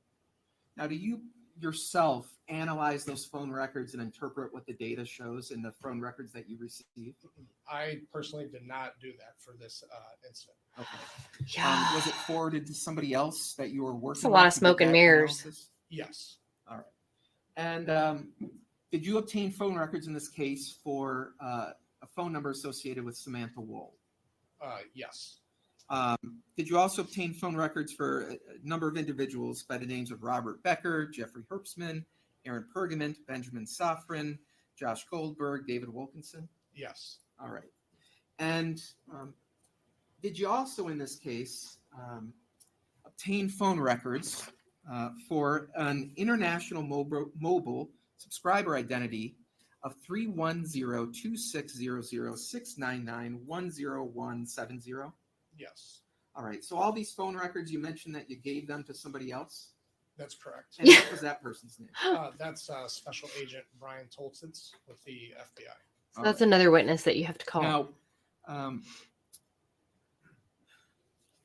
Now, do you yourself analyze those phone records and interpret what the data shows in the phone records that you receive? I personally did not do that for this incident. Okay. Yeah. Was it forwarded to somebody else that you were working It's a lot with of who did smoke and that mirrors. analysis? Yes. All right. And did you obtain phone records in this case for a phone number associated with Samantha Wolls? Yes. Did you also obtain phone records for a number of individuals by the names of Robert Becker, Jeffrey Herbstman, Aaron Pergament, Benjamin Safran, Josh Goldberg, David Wilkinson? Yes. All right. And did you also, in this case, obtain phone records for an international mobile subscriber identity of 310-2600-699-10170? Yes. All right. So all these phone records, you mentioned that you gave them to somebody else? That's correct. And what was that person's name? That's Special Agent Brian Tolzitz with the FBI. So that's another witness that you have to call. Now,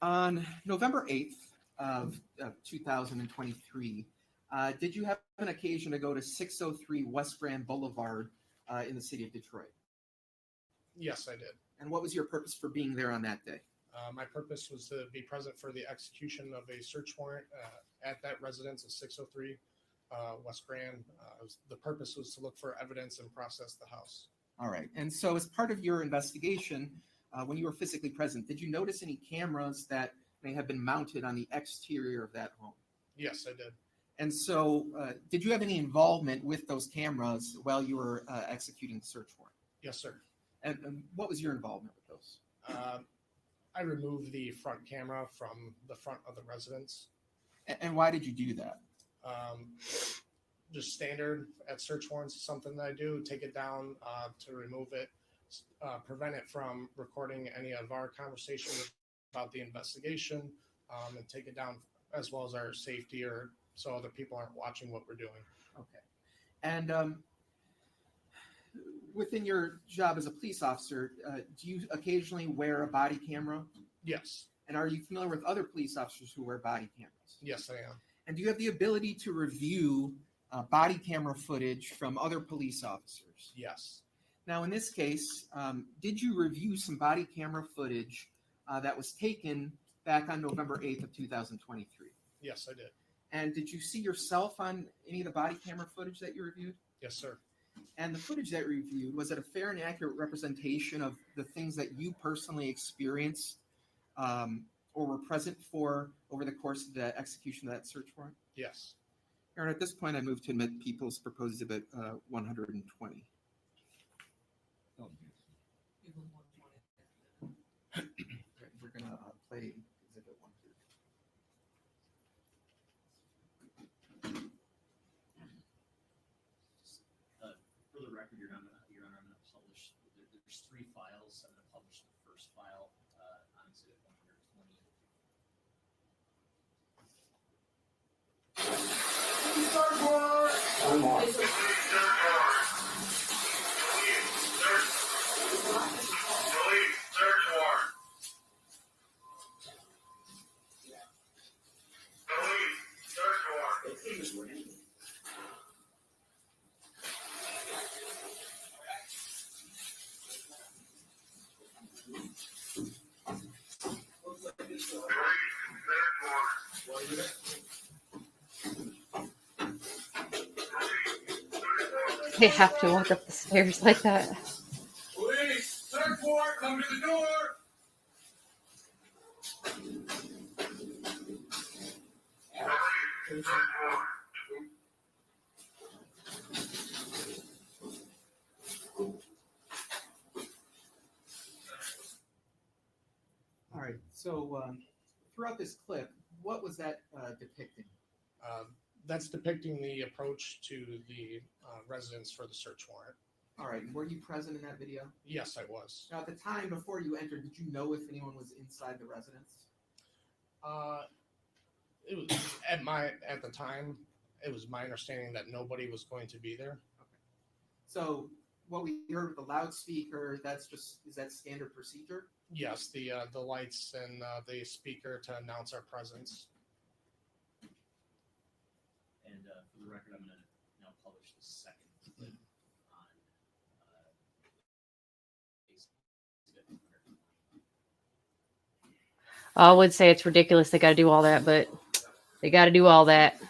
on November 8th of 2023, did you have an occasion to go to 603 West Grand Boulevard in the city of Detroit? Yes, I did. And what was your purpose for being there on that day? My purpose was to be present for the execution of a search warrant at that residence of 603 West Grand. The purpose was to look for evidence and process the house. All right. And so as part of your investigation, when you were physically present, did you notice any cameras that may have been mounted on the exterior of that home? Yes, I did. And so did you have any involvement with those cameras while you were executing the search warrant? Yes, sir. And what was your involvement with those? I removed the front camera from the front of the residence. And why did you do that? Just standard at search warrants, something that I do, take it down to remove it, prevent it from recording any of our conversation about the investigation, and take it down as well as our safety, or so other people aren't watching what we're doing. Okay. And within your job as a police officer, do you occasionally wear a body camera? Yes. And are you familiar with other police officers who wear body cameras? Yes, I am. And do you have the ability to review body camera footage from other police officers? Yes. Now, in this case, did you review some body camera footage that was taken back on November 8th of 2023? Yes, I did. And did you see yourself on any of the body camera footage that you reviewed? Yes, sir. And the footage that you reviewed, was it a fair and accurate representation of the things that you personally experienced or were present for over the course of the execution of that search warrant? Yes. Aaron, at this point, I move to admit People's Proposed Exhibit 120. We're going to play Exhibit 130. For the record, Your Honor, I'm going to publish. There's 3 files. I'm going to publish the first file on Exhibit 120. They have to walk up the stairs like that. Police, search warrant, come to the door. All right. So throughout this clip, what was that depicting? That's depicting the approach to the residence for the search warrant. All right. Were you present in that video? Yes, I was. Now, at the time before you entered, did you know if anyone was inside the residence? It was at the time. It was my understanding that nobody was going to be there. Okay. So what we heard with the loudspeaker, is that standard procedure? Yes, the lights and the speaker to announce our presence. And for the record, I'm going to now publish the second clip on Exhibit 120. I would say it's ridiculous they got to do all that, but they got to do all that.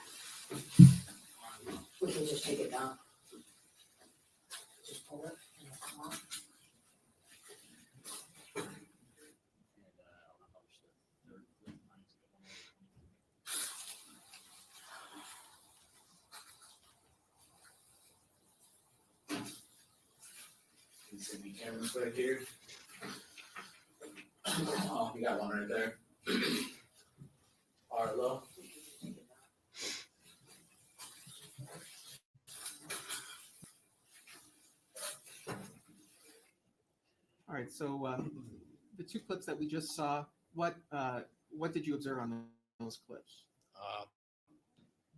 We can just take it down. Just pull it and it'll come off. And I'll now publish the third clip on Exhibit 120. Can you see any cameras right here? Oh, you got one right there. Arlo. All right. So the 2 clips that we just saw, what did you observe on those clips?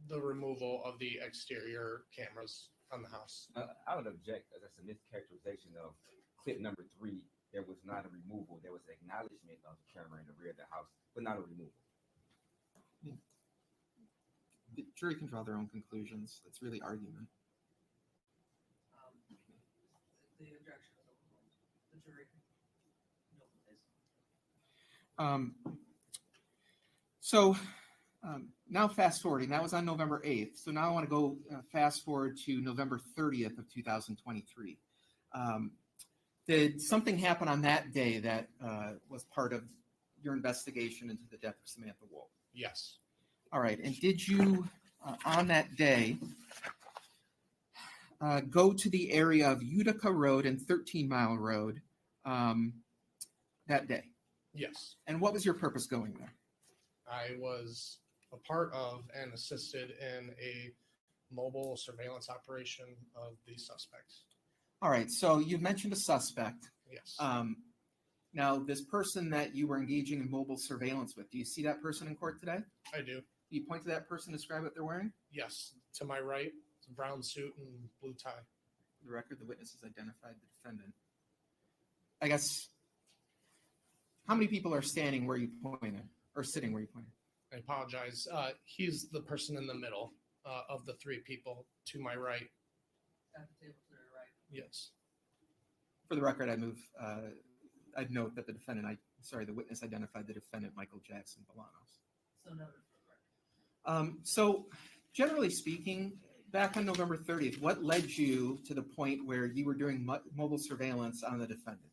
The removal of the exterior cameras on the house. I would object. That's a mischaracterization of clip number 3. There was not a removal. There was an acknowledgement of the camera in the rear of the house, but not a removal. The jury can draw their own conclusions. It's really argument. The objection is overruled. the jury. No, please. So now fast forwarding, that was on November 8th. So now I want to go fast forward to November 30th of 2023. Did something happen on that day that was part of your investigation into the death of Samantha Wolls? Yes. All right. And did you, on that day, go to the area of Utica Road and 13 Mile Road that day? Yes. And what was your purpose going there? I was a part of and assisted in a mobile surveillance operation of the suspects. All right. So you mentioned a suspect. Yes. Now, this person that you were engaging in mobile surveillance with, do you see that person in court today? I do. Do you point to that person, describe what they're wearing? Yes. To my right, it's a brown suit and blue tie. For the record, the witness has identified the defendant. I guess, how many people are standing where you pointed or sitting where you pointed? I apologize. He's the person in the middle of the three people to my right. At the table to your right. Yes. For the record, I'd note that the witness identified the defendant, Michael Jackson Bolanos. So noted for the record. So generally speaking, back on November 30th, what led you to the point where you were doing mobile surveillance on the defendant?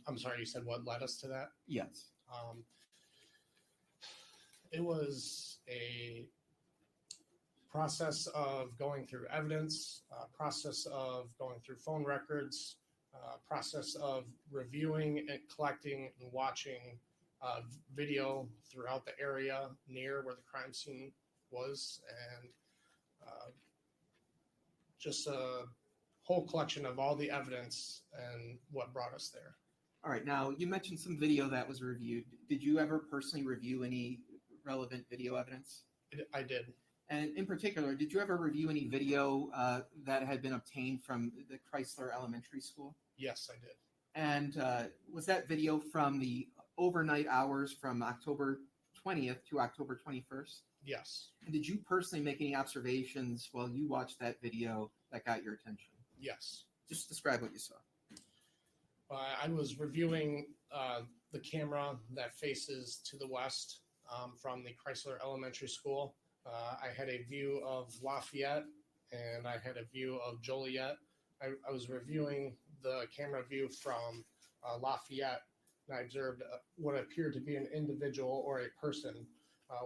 I'm sorry, you said what led us to that? Yes. It was a process of going through evidence, process of going through phone records, process of reviewing and collecting and watching video throughout the area near where the crime scene was, and just a whole collection of all the evidence and what brought us there. All right. Now, you mentioned some video that was reviewed. Did you ever personally review any relevant video evidence? I did. And in particular, did you ever review any video that had been obtained from the Chrysler Elementary School? Yes, I did. And was that video from the overnight hours from October 20th to October 21st? Yes. And did you personally make any observations while you watched that video that got your attention? Yes. Just describe what you saw. I was reviewing the camera that faces to the west from the Chrysler Elementary School. I had a view of Lafayette and I had a view of Joliet. I was reviewing the camera view from Lafayette, and I observed what appeared to be an individual or a person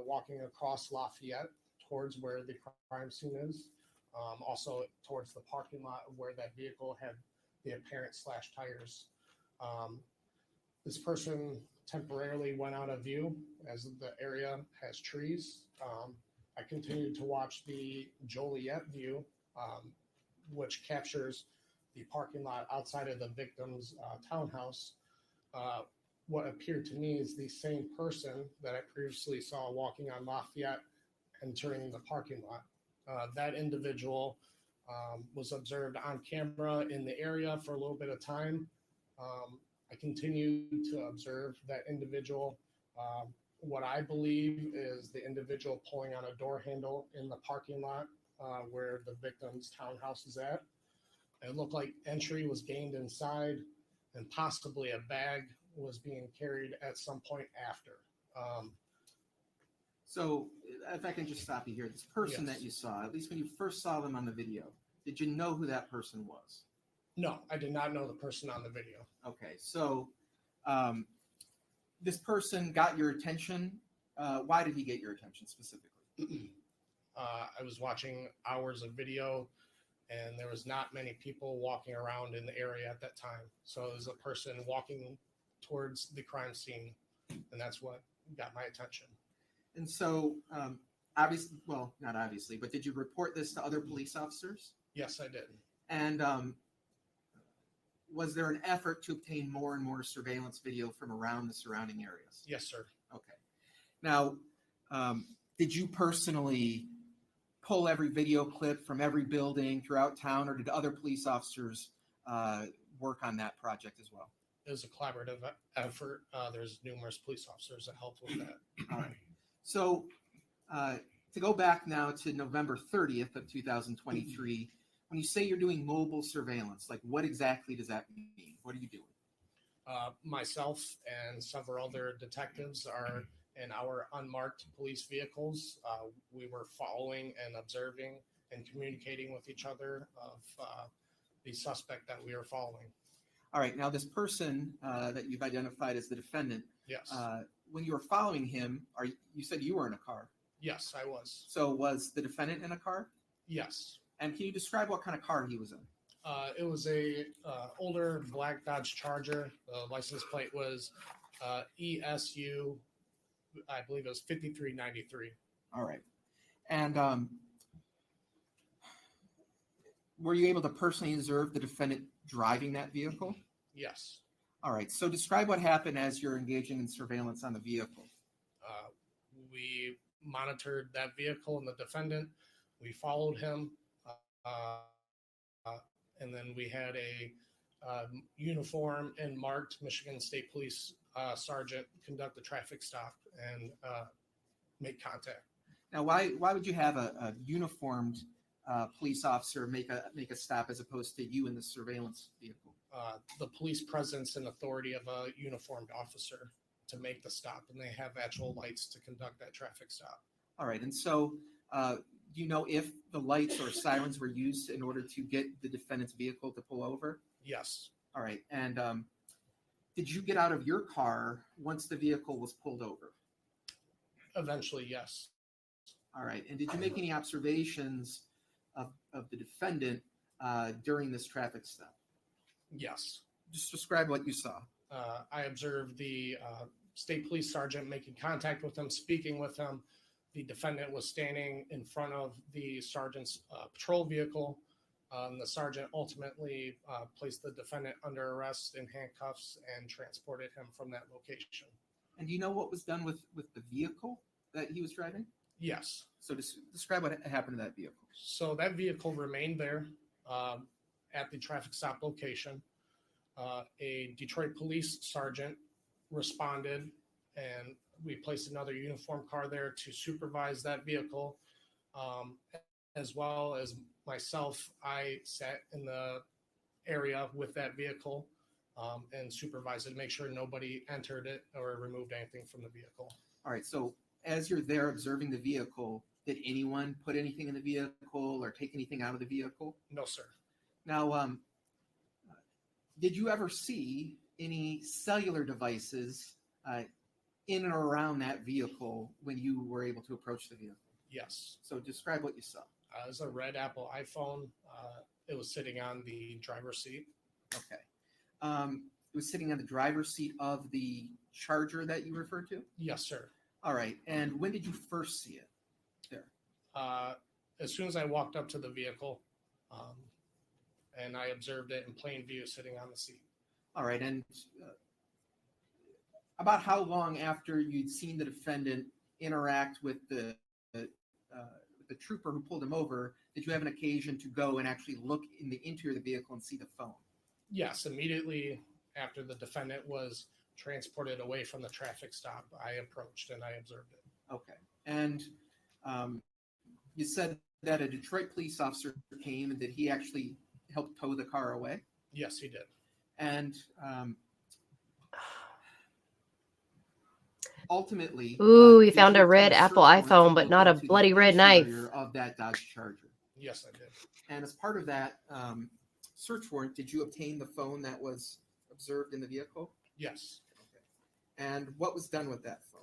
walking across Lafayette towards where the crime scene is, also towards the parking lot where that vehicle had the apparent slashed tires. This person temporarily went out of view as the area has trees. I continued to watch the Joliet view, which captures the parking lot outside of the victim's townhouse. What appeared to me is the same person that I previously saw walking on Lafayette entering the parking lot. That individual was observed on camera in the area for a little bit of time. I continued to observe that individual. What I believe is the individual pulling on a door handle in the parking lot where the victim's townhouse is at. It looked like entry was gained inside and possibly a bag was being carried at some point after. So if I can just stop you here, this person Yes. that you saw, at least when you first saw them on the video, did you know who that person was? No, I did not know the person on the video. Okay, so this person got your attention. Why did he get your attention specifically? I was watching hours of video and there was not many people walking around in the area at that time. So it was a person walking towards the crime scene, and that's what got my attention. And so, obviously, well, not obviously, but did you report this to other police officers? Yes, I did. And was there an effort to obtain more and more surveillance video from around the surrounding areas? Yes, sir. Okay. Now, did you personally pull every video clip from every building throughout town, or did other police officers work on that project as well? It was a collaborative effort. There's numerous police officers that helped with that. All right. So to go back now to November 30th of 2023, When you say you're doing mobile surveillance, like what exactly does that mean? What are you doing? Myself and several other detectives are in our unmarked police vehicles. We were following and observing and communicating with each other of the suspect that we are following. All right. Now, this person that you've identified as the defendant, Yes. when you were following him, you said you were in a car. Yes, I was. So was the defendant in a car? Yes. And can you describe what kind of car he was in? It was a older black Dodge Charger. The license plate was ESU, I believe it was 5393. All right. And were you able to personally observe the defendant driving that vehicle? Yes. All right. So describe what happened as you're engaging in surveillance on the vehicle. We monitored that vehicle and the defendant. We followed him. And then we had a uniform and marked Michigan State Police sergeant conduct a traffic stop and make contact. Now, why would you have a uniformed police officer make a stop as opposed to you in the surveillance vehicle? The police presence and authority of a uniformed officer to make the stop, and they have actual lights to conduct that traffic stop. All right. And so do you know if the lights or sirens were used in order to get the defendant's vehicle to pull over? Yes. All right. And did you get out of your car once the vehicle was pulled over? Eventually, yes. All right. And did you make any observations of the defendant during this traffic stop? Yes. Just describe what you saw. I observed the state police sergeant making contact with him, speaking with him. The defendant was standing in front of the sergeant's patrol vehicle. The sergeant ultimately placed the defendant under arrest in handcuffs and transported him from that location. And do you know what was done with the vehicle that he was driving? Yes. So describe what happened to that vehicle. So that vehicle remained there at the traffic stop location. A Detroit police sergeant responded, and we placed another uniform car there to supervise that vehicle. As well as myself, I sat in the area with that vehicle and supervised it to make sure nobody entered it or removed anything from the vehicle. All right. So as you're there observing the vehicle, did anyone put anything in the vehicle or take anything out of the vehicle? No, sir. Now, did you ever see any cellular devices in and around that vehicle when you were able to approach the vehicle? Yes. So describe what you saw. It was a red Apple iPhone. It was sitting on the driver's seat. Okay. It was sitting on the driver's seat of the Charger that you referred to? Yes, sir. All right. And when did you first see it there? As soon as I walked up to the vehicle, and I observed it in plain view sitting on the seat. All right. And about how long after you'd seen the defendant interact with the trooper who pulled him over, did you have an occasion to go and actually look in the interior of the vehicle and see the phone? Yes, immediately after the defendant was transported away from the traffic stop, I approached and I observed it. Okay. And you said that a Detroit police officer came, and did he actually help tow the car away? Yes, he did. And ultimately, Ooh, you did found a obtain red search Apple warrant to iPhone, but look not a into the bloody red knife. interior of that Dodge Charger? Yes, I did. And as part of that search warrant, did you obtain the phone that was observed in the vehicle? Yes. Okay. And what was done with that phone?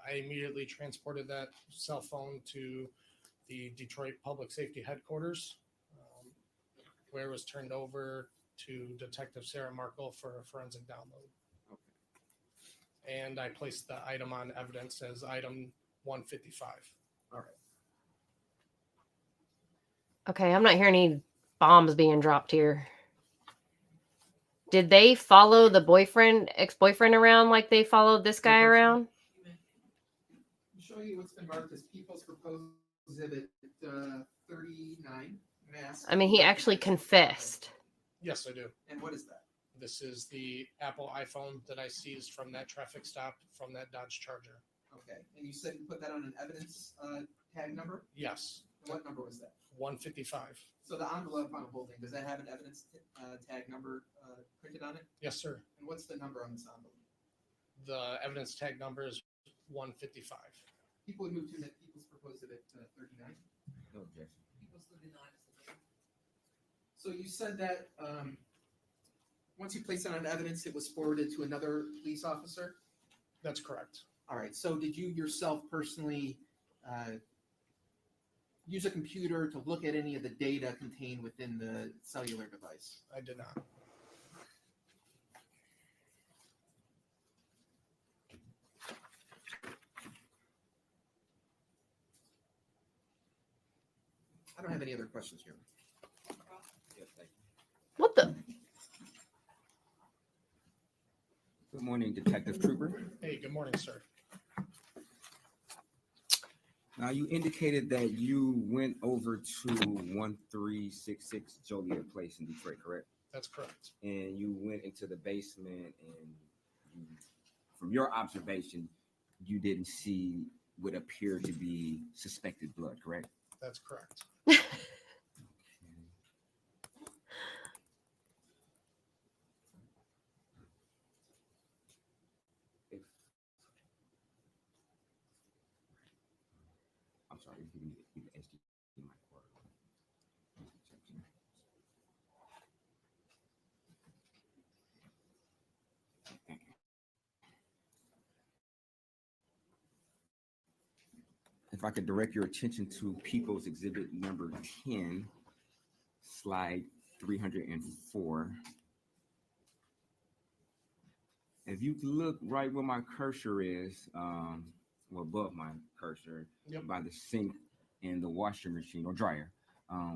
I immediately transported that cell phone to the Detroit Public Safety Headquarters, where it was turned over to Detective Sarah Markle for a forensic download. Okay. And I placed the item on evidence as item 155. All right. Okay, I'm not hearing any bombs being dropped here. Did they follow the ex-boyfriend around like they followed this guy around? I'll show you what's been marked as People's Proposed Exhibit 39. Mask. I mean, he actually confessed. Yes, I do. And what is that? This is the Apple iPhone that I seized from that traffic stop from that Dodge Charger. Okay. And you said you put that on an evidence tag number? Yes. What number was that? 155. So the envelope I'm holding, does that have an evidence tag number printed on it? Yes, sir. And what's the number on this envelope? The evidence tag number is 155. People would move to that. People's proposed it at 39. No objection. Equals 39 is the number. So you said that once you placed it on evidence, it was forwarded to another police officer? That's correct. All right. So did you yourself personally use a computer to look at any of the data contained within the cellular device? I did not. I don't have any other questions here. Yes, thank you. What the? Good morning, Detective Trooper. Hey, good morning, sir. Now, you indicated that you went over to 1366 Joliet Place in Detroit, correct? That's correct. And you went into the basement, and you, from your observation, you didn't see what appeared to be suspected blood, correct? That's correct. I'm sorry, you can HDMI cord. Thank you. If I could direct your attention to People's Exhibit number 10, slide 304. If you look right where my cursor is, well, above my cursor, Yep. by the sink and the washing machine or dryer,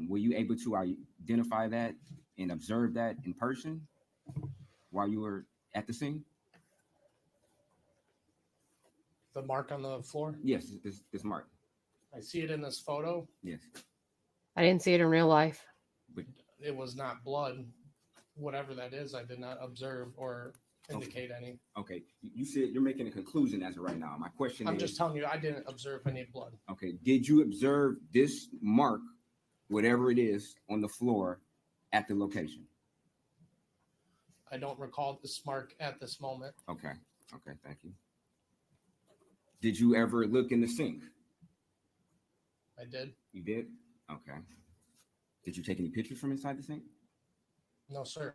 were you able to identify that and observe that in person while you were at the scene? The mark on the floor? Yes, this mark. I see it in this photo. Yes. I didn't see it in real life. But It was not blood. Whatever that is, I did not observe or indicate any. okay, you said you're making a conclusion as of right now. My question I'm is, just telling you, I didn't observe any blood. okay, did you observe this mark, whatever it is, on the floor at the location? I don't recall this mark at this moment. Okay, thank you. Did you ever look in the sink? I did. You did? Okay. Did you take any pictures from inside the sink? No, sir.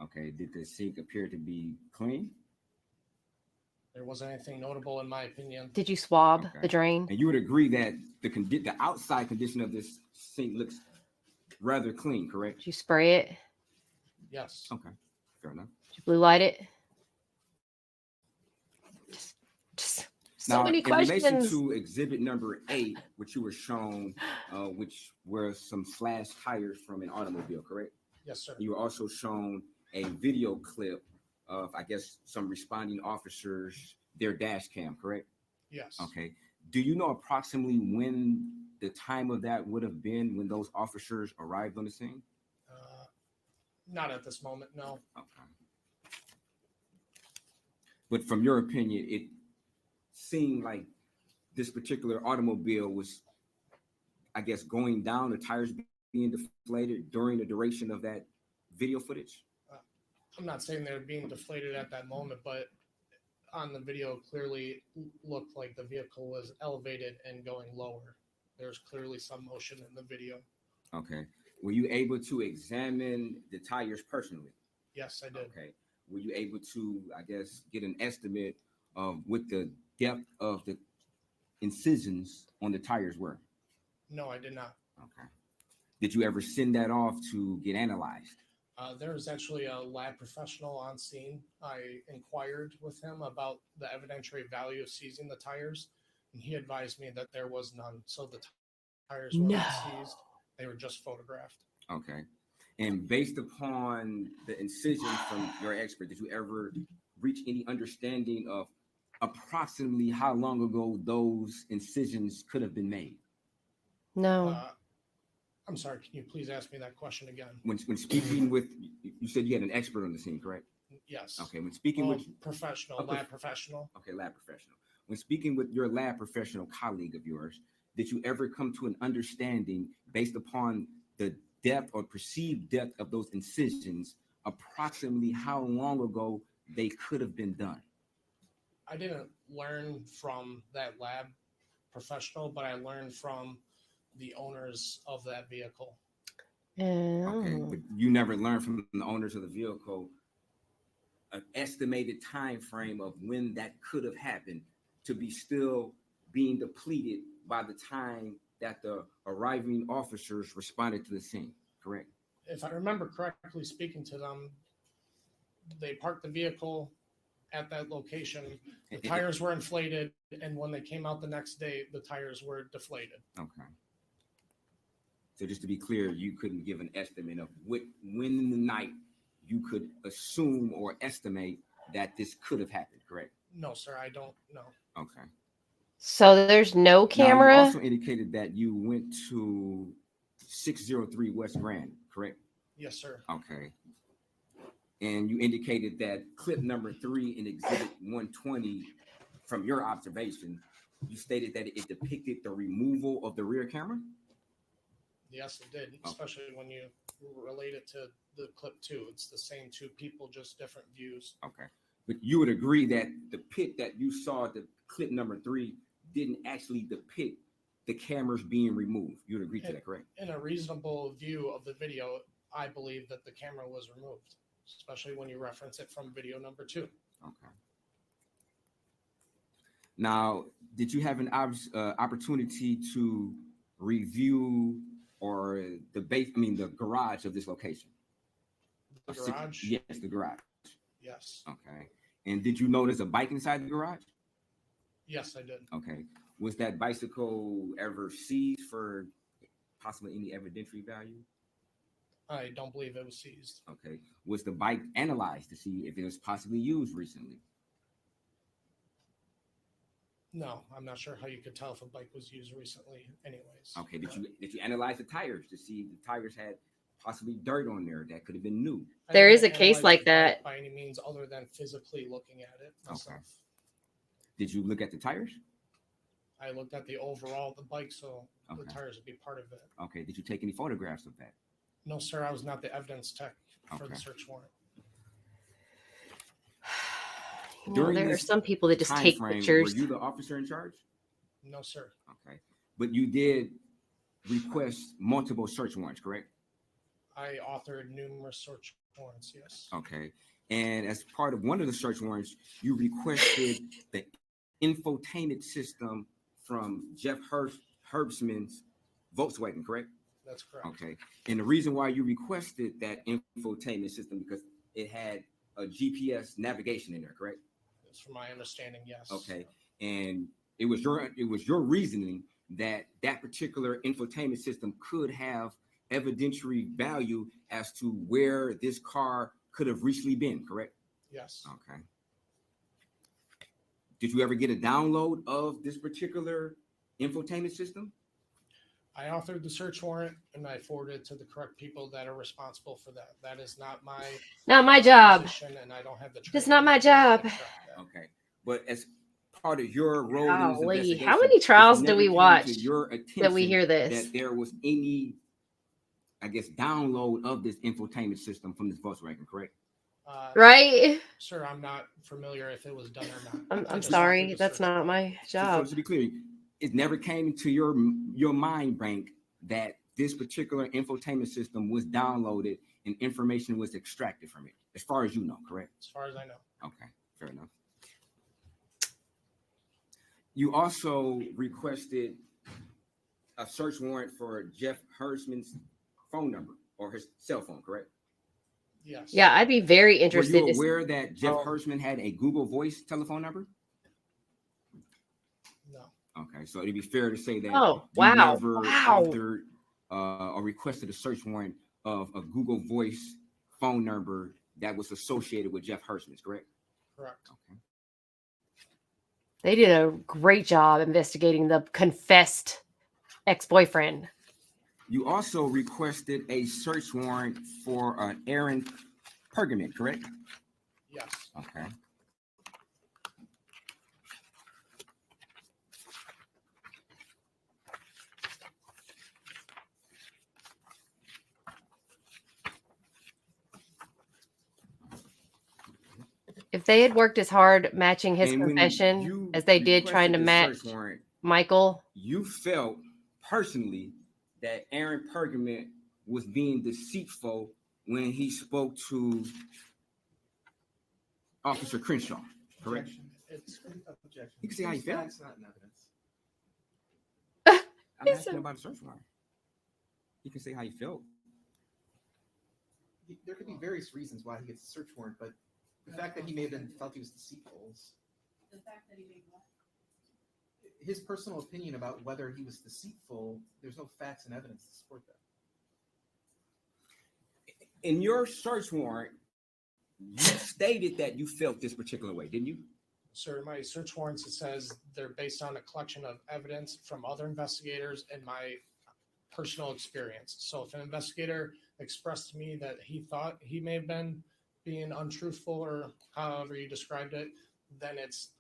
Okay, did the sink appear to be clean? There wasn't anything notable in my opinion. Did you swab Okay. the drain? And you would agree that the outside condition of this sink looks rather clean, correct? Did you spray it? Yes. Okay, fair enough. Did you blue light it? Just so many in relation questions. to exhibit number 8, which you were shown, which were some slashed tires from an automobile, correct? Yes, sir. You were also shown a video clip of, I guess, some responding officers, their dash cam, correct? Yes. Okay. Do you know approximately when the time of that would have been when those officers arrived on the scene? Not at this moment, no. Okay. But from your opinion, it seemed like this particular automobile was, I guess, going down, the tires being deflated during the duration of that video footage? I'm not saying they're being deflated at that moment, but on the video clearly looked like the vehicle was elevated and going lower. There's clearly some motion in the video. Okay. Were you able to examine the tires personally? Yes, I did. Okay. Were you able to, I guess, get an estimate of what the depth of the incisions on the tires were? No, I did not. Okay. Did you ever send that off to get analyzed? There was actually a lab professional on scene. I inquired with him about the evidentiary value of seizing the tires, and he advised me that there was none. So the tires were not seized; they were just photographed. Okay. And based upon the incisions from your expert, did you ever reach any understanding of approximately how long ago those incisions could have been made? No. I'm sorry, can you please ask me that question again? When speaking with, you said you had an expert on the scene, correct? Yes. Okay. When speaking with professional, a lab professional. Okay, lab professional. When speaking with your lab professional colleague of yours, did you ever come to an understanding based upon the depth or perceived depth of those incisions, approximately how long ago they could have been done? I didn't learn from that lab professional, but I learned from the owners of that vehicle. Okay, Oh. but you never learned from the owners of the vehicle an estimated time frame of when that could have happened to be still being depleted by the time that the arriving officers responded to the scene, correct? If I remember correctly, speaking to them, they parked the vehicle at that location. The tires were inflated, and when they came out the next day, the tires were deflated. Okay. So just to be clear, you couldn't give an estimate of when in the night you could assume or estimate that this could have happened, correct? No, sir, I don't know. Okay. So there's no Now, camera? you also indicated that you went to 603 West Grand, correct? Yes, sir. Okay. And you indicated that clip number 3 in exhibit 120, from your observation, you stated that it depicted the removal of the rear camera? Yes, it did, especially when you relate it to the clip 2. It's the same two people, just different views. Okay. But you would agree that the pic that you saw, the clip number 3, didn't actually depict the cameras being removed. You would agree to that, correct? In a reasonable view of the video, I believe that the camera was removed, especially when you reference it from video number 2. Okay. Now, did you have an opportunity to review or debate, the garage of this location? The garage? Yes, the garage. Yes. Okay. And did you notice a bike inside the garage? Yes, I did. Okay. Was that bicycle ever seized for possibly any evidentiary value? I don't believe it was seized. Okay. Was the bike analyzed to see if it was possibly used recently? No, I'm not sure how you could tell if a bike was used recently anyways. Okay. Did you analyze the tires to see if the tires had possibly dirt on there that could have been new? There is a didn't case analyze like the bike that. by any means other than physically looking at it myself. Okay. Did you look at the tires? I looked at the overall, the bike, so the Okay. tires would be part of it. Okay. Did you take any photographs of that? No, sir, I was not the evidence tech for the Okay. search warrant. During There are this some people that just time take frame, pictures. Were you the officer in charge? No, sir. Okay. But you did request multiple search warrants, correct? I authored numerous search warrants, yes. Okay. And as part of one of the search warrants, you requested the infotainment system from Jeff Herbstman's Volkswagen, correct? That's correct. Okay. And the reason why you requested that infotainment system because it had a GPS navigation in there, correct? That's from my understanding, yes. Okay. And it was your reasoning that particular infotainment system could have evidentiary value as to where this car could have recently been, correct? Yes. Okay. Did you ever get a download of this particular infotainment system? I authored the search warrant and I forwarded it to the correct people that are responsible for that. That is not my job. position, and I don't have the It's training not my to job. track that. Okay. But as part of your role in this Golly, investigation, how many trials it do we never came watch to your that we attention hear this? that there was any, I guess, download of this infotainment system from this Volkswagen, correct? Right? Sir, I'm not familiar if it was done or not. I'm sorry. That's not my So job. to be clear, it never came into your mind bank that this particular infotainment system was downloaded and information was extracted from it, as far as you know, correct? As far as I know. Okay, fair enough. You also requested a search warrant for Jeff Hersman's phone number or his cell phone, correct? Yes. Yeah, I'd be very Were interested. you to aware that Jeff Oh. Hersman had a Google Voice telephone number? No. Okay, so it'd be fair to say that Oh, you wow. never Wow. authored or requested a search warrant of a Google Voice phone number that was associated with Jeff Hersman's, correct? Correct. Okay. They did a great job investigating the confessed ex-boyfriend. You also requested a search warrant for an Aaron Pergament, correct? Yes. Okay. If they had worked as hard matching his And when confession you as they did trying to requested the match search warrant, Michael, you felt personally that Aaron Pergament was being deceitful when he spoke to Officer Crenshaw, correct? Objection. It's objection. You can see how you feel. Facts, not in evidence. I'm asking about a search warrant. You can say how you felt. There could be various reasons why he gets a search warrant, but the fact that he may have been felt he was deceitful is The fact that he made what? his personal opinion about whether he was deceitful. There's no facts and evidence to support that. In your search warrant, you stated that you felt this particular way, didn't you? Sir, in my search warrants, it says they're based on a collection of evidence from other investigators and my personal experience. So if an investigator expressed to me that he thought he may have been being untruthful or however you described it, then it's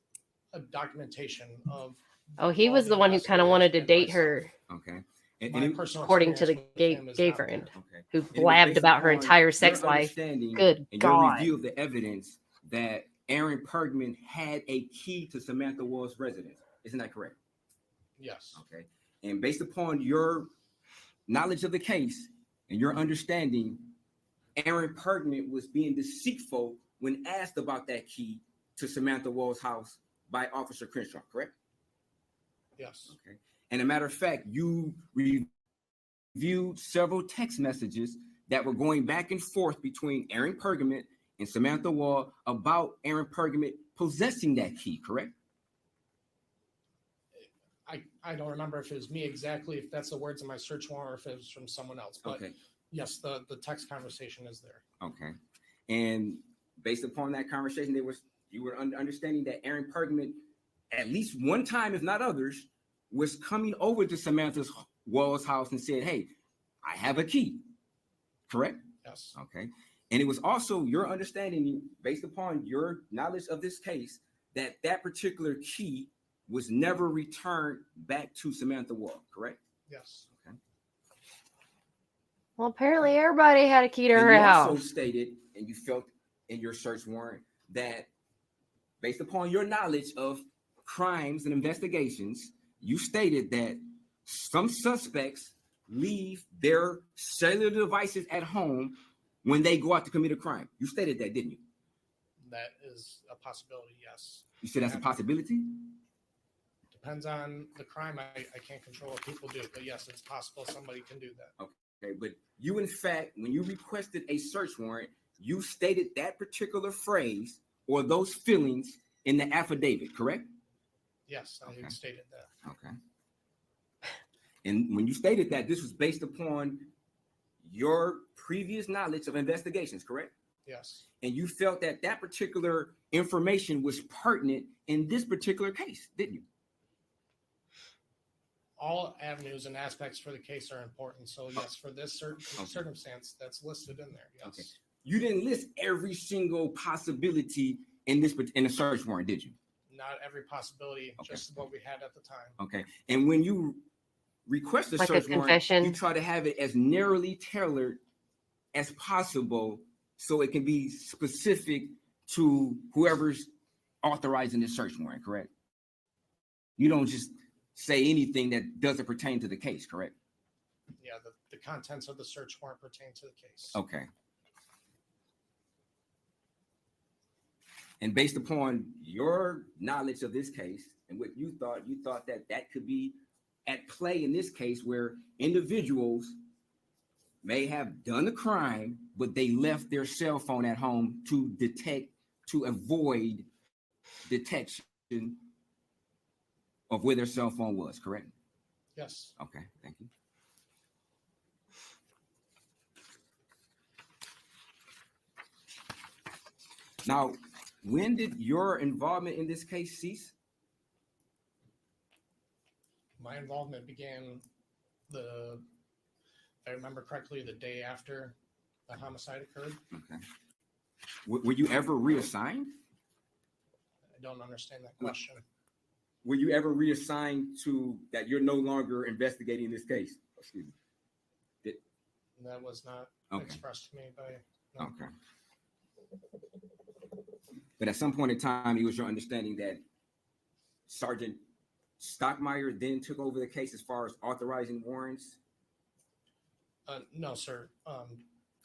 a documentation of. oh, he was the one who kind of wanted to date her, Okay. My personal according to the experience with him is gay not friend, there. Okay. who And it was blabbed based about her upon entire your sex life. understanding Good and your God. review of the evidence that Aaron Pergament had a key to Samantha Wolls' residence. Isn't that correct? Yes. Okay. And based upon your knowledge of the case and your understanding, Aaron Pergament was being deceitful when asked about that key to Samantha Wolls' house by Officer Crenshaw, correct? Yes. Okay. And a matter of fact, you reviewed several text messages that were going back and forth between Aaron Pergament and Samantha Wall about Aaron Pergament possessing that key, correct? I don't remember if it was me exactly, if that's the words in my search warrant, or if it was from someone else. But Okay. yes, the text conversation is there. Okay. And based upon that conversation, you were understanding that Aaron Pergament, at least one time, if not others, was coming over to Samantha Wall's house and said, "Hey, I have a key." Correct? Yes. Okay. And it was also your understanding, based upon your knowledge of this case, that that particular key was never returned back to Samantha Wall, correct? Yes. Okay. Well, apparently everybody had a key to And her you also house. stated, and you felt in your search warrant, that based upon your knowledge of crimes and investigations, you stated that some suspects leave their cellular devices at home when they go out to commit a crime. You stated that, didn't you? That is a possibility, yes. You said that's a possibility? Depends on the crime. I can't control what people do, but yes, it's possible somebody can do that. Okay, but you, in fact, when you requested a search warrant, you stated that particular phrase or those feelings in the affidavit, correct? Yes, I Okay. stated that. Okay. And when you stated that, this was based upon your previous knowledge of investigations, correct? Yes. And you felt that that particular information was pertinent in this particular case, didn't you? All avenues and aspects for the case are important. So yes, for this circumstance, that's listed in there. Yes. Okay. You didn't list every single possibility in the search warrant, did you? Not every possibility, Okay. just what we had at the time. Okay. And when you request a Like a search warrant, confession? you try to have it as narrowly tailored as possible so it can be specific to whoever's authorizing the search warrant, correct? You don't just say anything that doesn't pertain to the case, correct? Yeah, the contents of the search warrant pertain to the case. Okay. And based upon your knowledge of this case and what you thought that that could be at play in this case where individuals may have done a crime, but they left their cell phone at home to avoid detection of where their cell phone was, correct? Yes. Okay, thank you. Now, when did your involvement in this case cease? My involvement began if I remember correctly, the day after the homicide occurred. Okay. Were you ever reassigned? I don't understand that question. Were you ever reassigned to that you're no longer investigating this case? Excuse me. That was not Okay. expressed to me by. No. Okay. But at some point in time, it was your understanding that Sergeant Stockmeyer then took over the case as far as authorizing warrants, No, sir.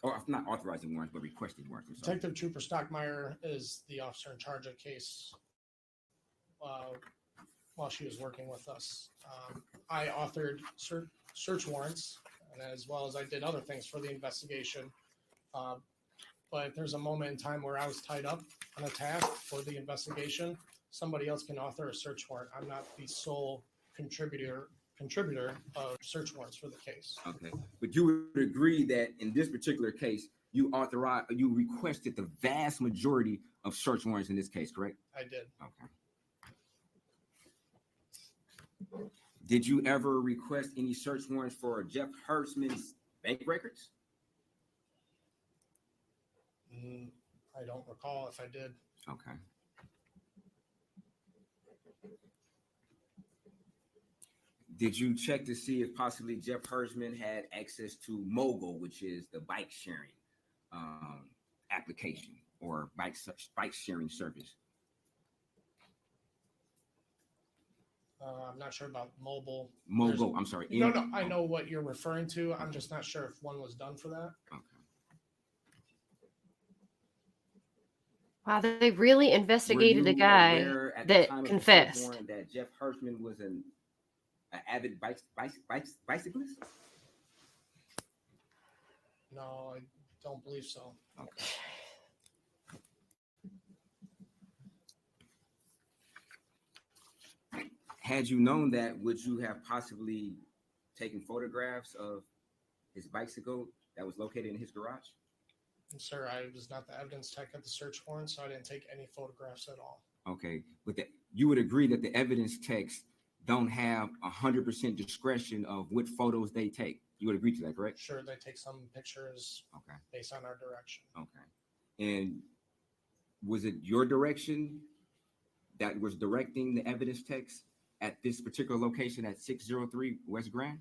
or not authorizing warrants, but requesting warrants. I'm sorry. Detective Trooper Stockmeyer is the officer in charge of the case while she was working with us. I authored search warrants, and as well as I did other things for the investigation. But there's a moment in time where I was tied up on a task for the investigation. Somebody else can author a search warrant. I'm not the sole contributor of search warrants for the case. Okay, but you would agree that in this particular case, you requested the vast majority of search warrants in this case, correct? I did. Okay. Did you ever request any search warrants for Jeff Hersman's bank records? I don't recall if I did. Okay. Did you check to see if possibly Jeff Hersman had access to Mogul, which is the bike sharing application or bike sharing service? I'm not sure about mobile. Mogul, I'm sorry. No, I know what you're referring to. I'm just not sure if one was done for that. Okay. Wow, they really investigated a guy that confessed. That Jeff Hersman was an avid bicyclist? No, I don't believe so. Okay. Had you known that, would you have possibly taken photographs of his bicycle that was located in his garage? Sir, I was not the evidence tech at the search warrant, so I didn't take any photographs at all. Okay, with that, you would agree that the evidence techs don't have 100% discretion of what photos they take. You would agree to that, correct? Sure, they take some pictures based on our direction. Okay. And was it your direction that was directing the evidence techs at this particular location at 603 West Grand?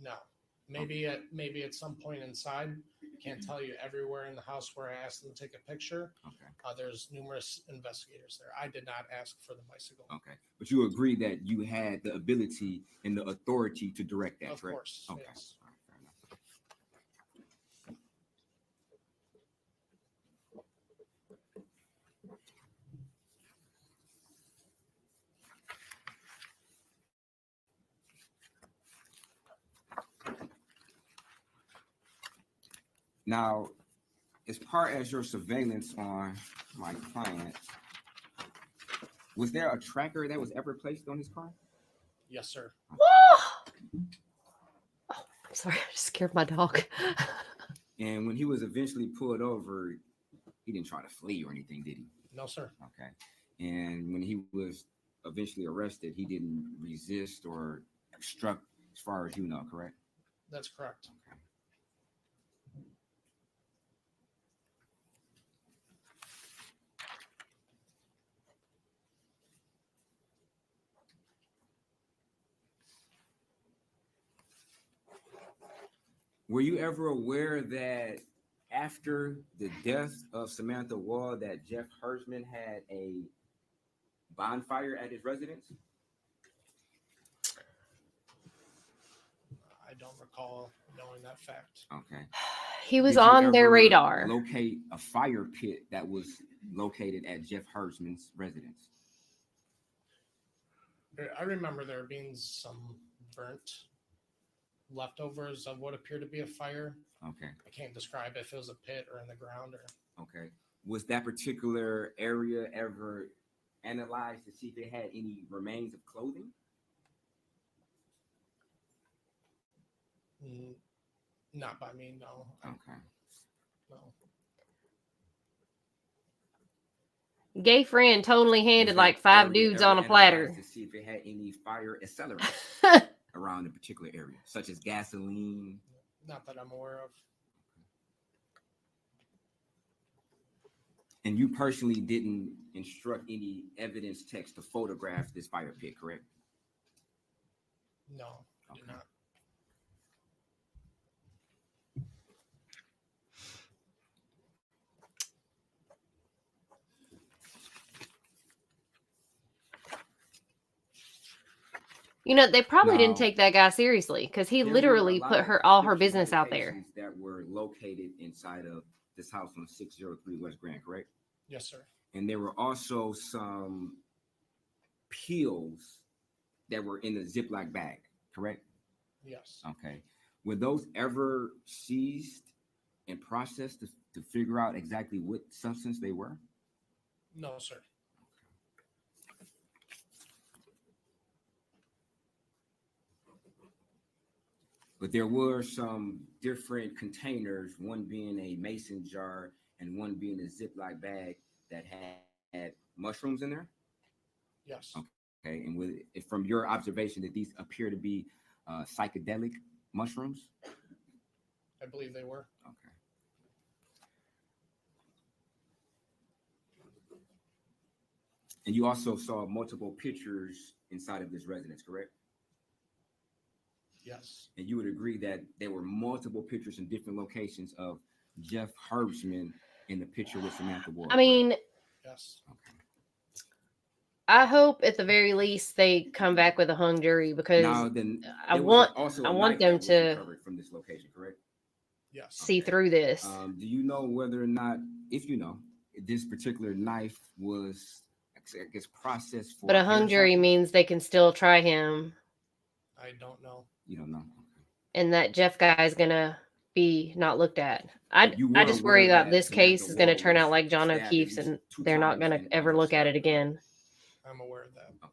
No. Maybe at some point inside. I can't tell you everywhere in the house where I asked them to take a picture. Okay. There's numerous investigators there. I did not ask for the bicycle. Okay. But you agree that you had the ability and the authority to direct that, Of correct? course, Okay. yes. All right, fair enough. Now, as part as your surveillance on my client, was there a tracker that was ever placed on his car? Yes, sir. Oh, I'm sorry, I just scared my dog. And when he was eventually pulled over, he didn't try to flee or anything, did he? No, sir. Okay. And when he was eventually arrested, he didn't resist or obstruct, as far as you know, correct? That's correct. Okay. Were you ever aware that after the death of Samantha Wolls, that Jeff Hersman had a bonfire at his residence? I don't recall knowing that fact. Okay. He was Did you on their ever radar. locate a fire pit that was located at Jeff Hersman's residence? I remember there being some burnt leftovers of what appeared to be a fire. Okay. I can't describe if it was a pit or in the ground or. Okay. Was that particular area ever analyzed to see if it had any remains of clothing? Not by me, no. Okay. No. Gay friend totally handed Was like that 5 area dudes ever on a platter. analyzed to see if it had any fire accelerants around the particular area, such as gasoline? Not that I'm aware of. And you personally didn't instruct any evidence techs to photograph this fire pit, correct? No, I did not. You know, they probably didn't Now, take that guy seriously because he there were a literally lot put of her all her descriptions of business out there. locations that were located inside of this house on 603 West Grand, correct? Yes, sir. And there were also some pills that were in a Ziploc bag, correct? Yes. Okay. Were those ever seized and processed to figure out exactly what substance they were? No, sir. But there were some different containers, one being a mason jar and one being a Ziploc bag that had mushrooms in there. Yes. Okay, and from your observation, that these appear to be psychedelic mushrooms. I believe they were. Okay. And you also saw multiple pictures inside of this residence, correct? Yes. And you would agree that there were multiple pictures in different locations of Jeff Herbstman in the picture with Samantha Wolls. I mean, Yes. okay. I hope at the very least they come back with a hung jury because Now, then, I there was want also I a want knife them that was to recovered from this location, correct? Yes. see through this. Do you know whether or not, if you know, this particular knife was, I guess, processed for? But a hung hair jury samples? means they can still try him, I don't know. You don't know. and that Jeff guy is gonna be not looked at. You I were just aware worry about that this Samantha case is gonna Wolls turn out was like John stabbed at O'Keefe's, least and 2 they're not times gonna in ever her look at it scalp, correct? again. I'm aware of that. Okay.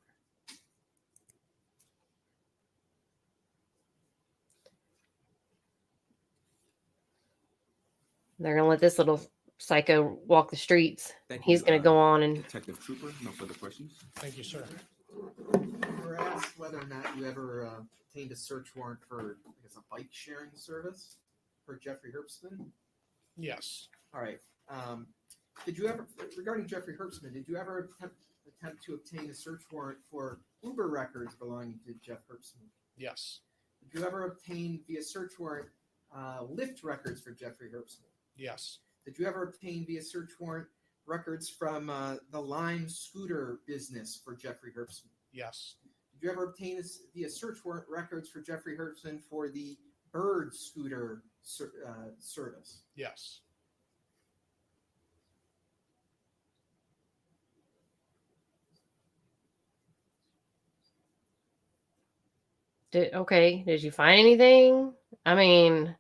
They're gonna let this little psycho walk the streets. Thank He's you, gonna go on and Detective Trooper. No further questions. Thank you, sir. You were asked whether or not you ever obtained a search warrant for, I guess, a bike sharing service for Jeffrey Herbstman. Yes. All right. Did you ever, regarding Jeffrey Herbstman, did you ever attempt to obtain a search warrant for Uber records belonging to Jeff Herbstman? Yes. Did you ever obtain via search warrant Lyft records for Jeffrey Herbstman? Yes. Did you ever obtain via search warrant records from the Lime scooter business for Jeffrey Herbstman? Yes. Did you ever obtain via search warrant records for Jeffrey Herbstman for the Bird scooter service? Yes. Did you find anything? I mean,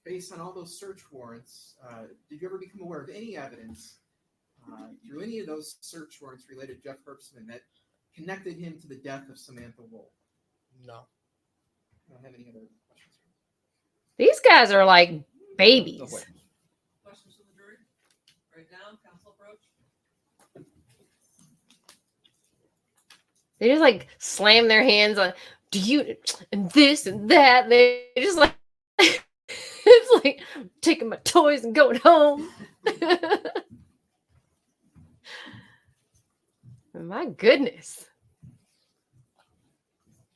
Based on all those search warrants, did you ever become aware of any evidence through any of those search warrants related to Jeff Herbstman that connected him to the death of Samantha Wolls? No. I don't have any other questions. these guys are like babies. No questions. Questions from the jury? Right down, council approach. They just like slam their hands on, do you, and this and that. They just like, it's like taking my toys and going home. My goodness.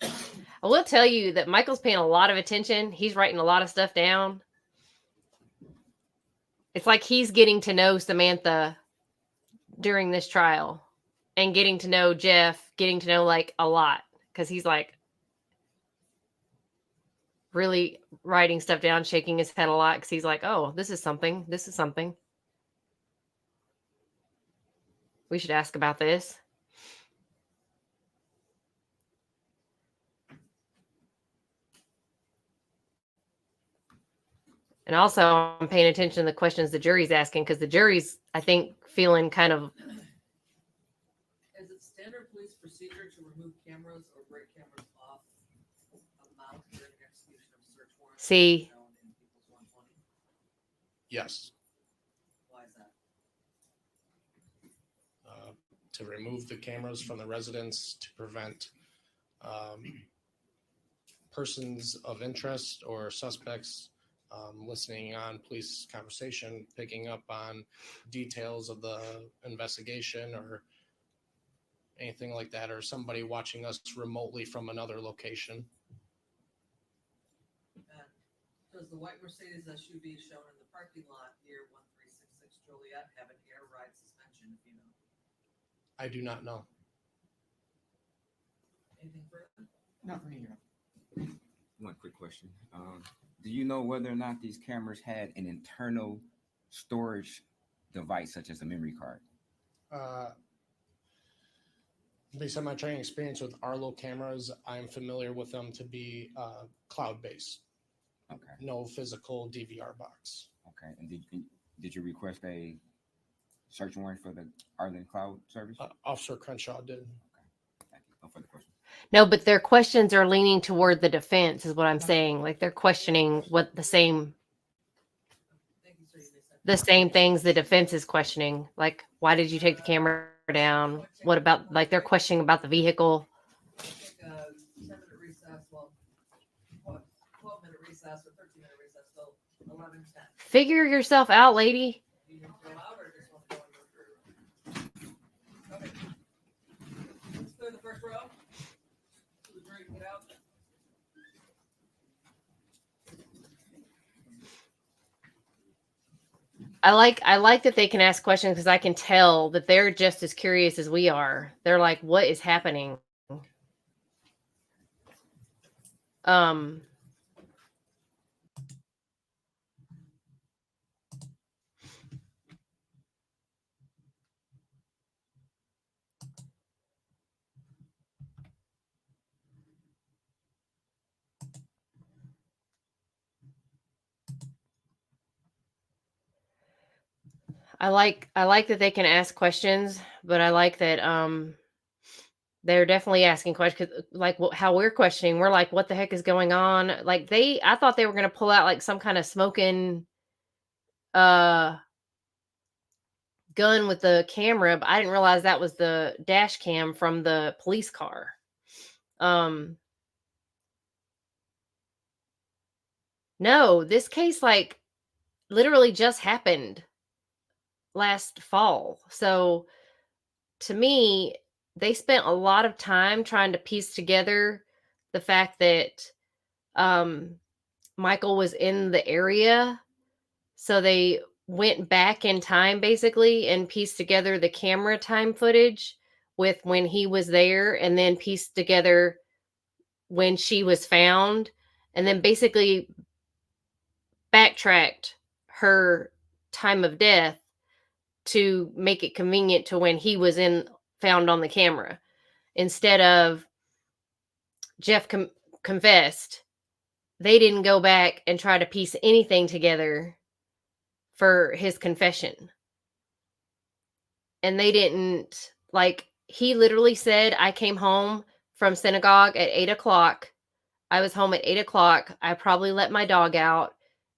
I will tell you that Michael's paying a lot of attention. He's writing a lot of stuff down. It's like he's getting to know Samantha during this trial and getting to know Jeff, getting to know like a lot, because he's like really writing stuff down, shaking his head a lot because he's like, oh, this is something. This is something. We should ask about this. And also, I'm paying attention to the questions the jury's asking because the jury's, I think, feeling kind of. Is it standard police procedure to remove cameras or break cameras off a mount during the execution of a search warrant? See. Shown in People's 120? Yes. Why is that? To remove the cameras from the residence to prevent persons of interest or suspects listening on police conversation, picking up on details of the investigation or anything like that, or somebody watching us remotely from another location. And does the white Mercedes SUV shown in the parking lot near 1366 Joliet have an air ride suspension, if you know? I do not know. further? Not for me. One quick question. Do you know whether or not these cameras had an internal storage device such as a memory card? Based on my training experience with Arlo cameras, I'm familiar with them to be cloud-based. Okay. No physical DVR box. Okay. And did you request a search warrant for the Arlen Cloud service? Officer Crenshaw did. Okay. Thank you. No further questions. No, but their questions are leaning toward the defense, is what I'm saying. Like they're questioning what the same things the defense is questioning. Like, why did you take the camera down? What about, like, they're questioning about the vehicle? Take a 10-minute recess, well, what, 12-minute recess or 13-minute recess till 11:10. Figure yourself out, lady. Do you need to go out or just want to go in your room? Okay. Let's clear the first row. So the jury can get out. I like that they can ask questions because I can tell that they're just as curious as we are. They're like, what is happening? I like that they can ask questions, but I like that they're definitely asking questions, like how we're questioning. We're like, what the heck is going on? Like I thought they were going to pull out like some kind of smoking gun with the camera, but I didn't realize that was the dash cam from the police car. No, this case like literally just happened last fall. So to me, they spent a lot of time trying to piece together the fact that Michael was in the area. So they went back in time basically and pieced together the camera time footage with when he was there, and then pieced together when she was found, and then basically backtracked her time of death to make it convenient to when he was found on the camera. Instead of Jeff confessed, they didn't go back and try to piece anything together for his confession. And they didn't, like, he literally said, I came home from synagogue at 8:00. I was home at 8:00. I probably let my dog out.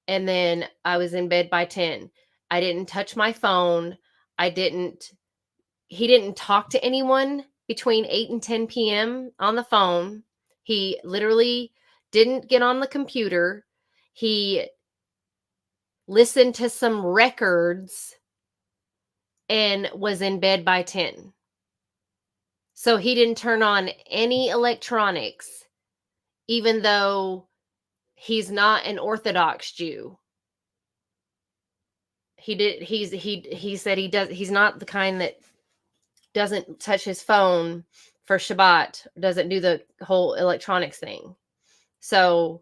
And then I was in bed by 10. I didn't touch my phone. He didn't talk to anyone between 8 and 10 p.m. on the phone. He literally didn't get on the computer. He listened to some records and was in bed by 10. So he didn't turn on any electronics, even though he's not an Orthodox Jew. He said he's not the kind that doesn't touch his phone for Shabbat, doesn't do the whole electronics thing. So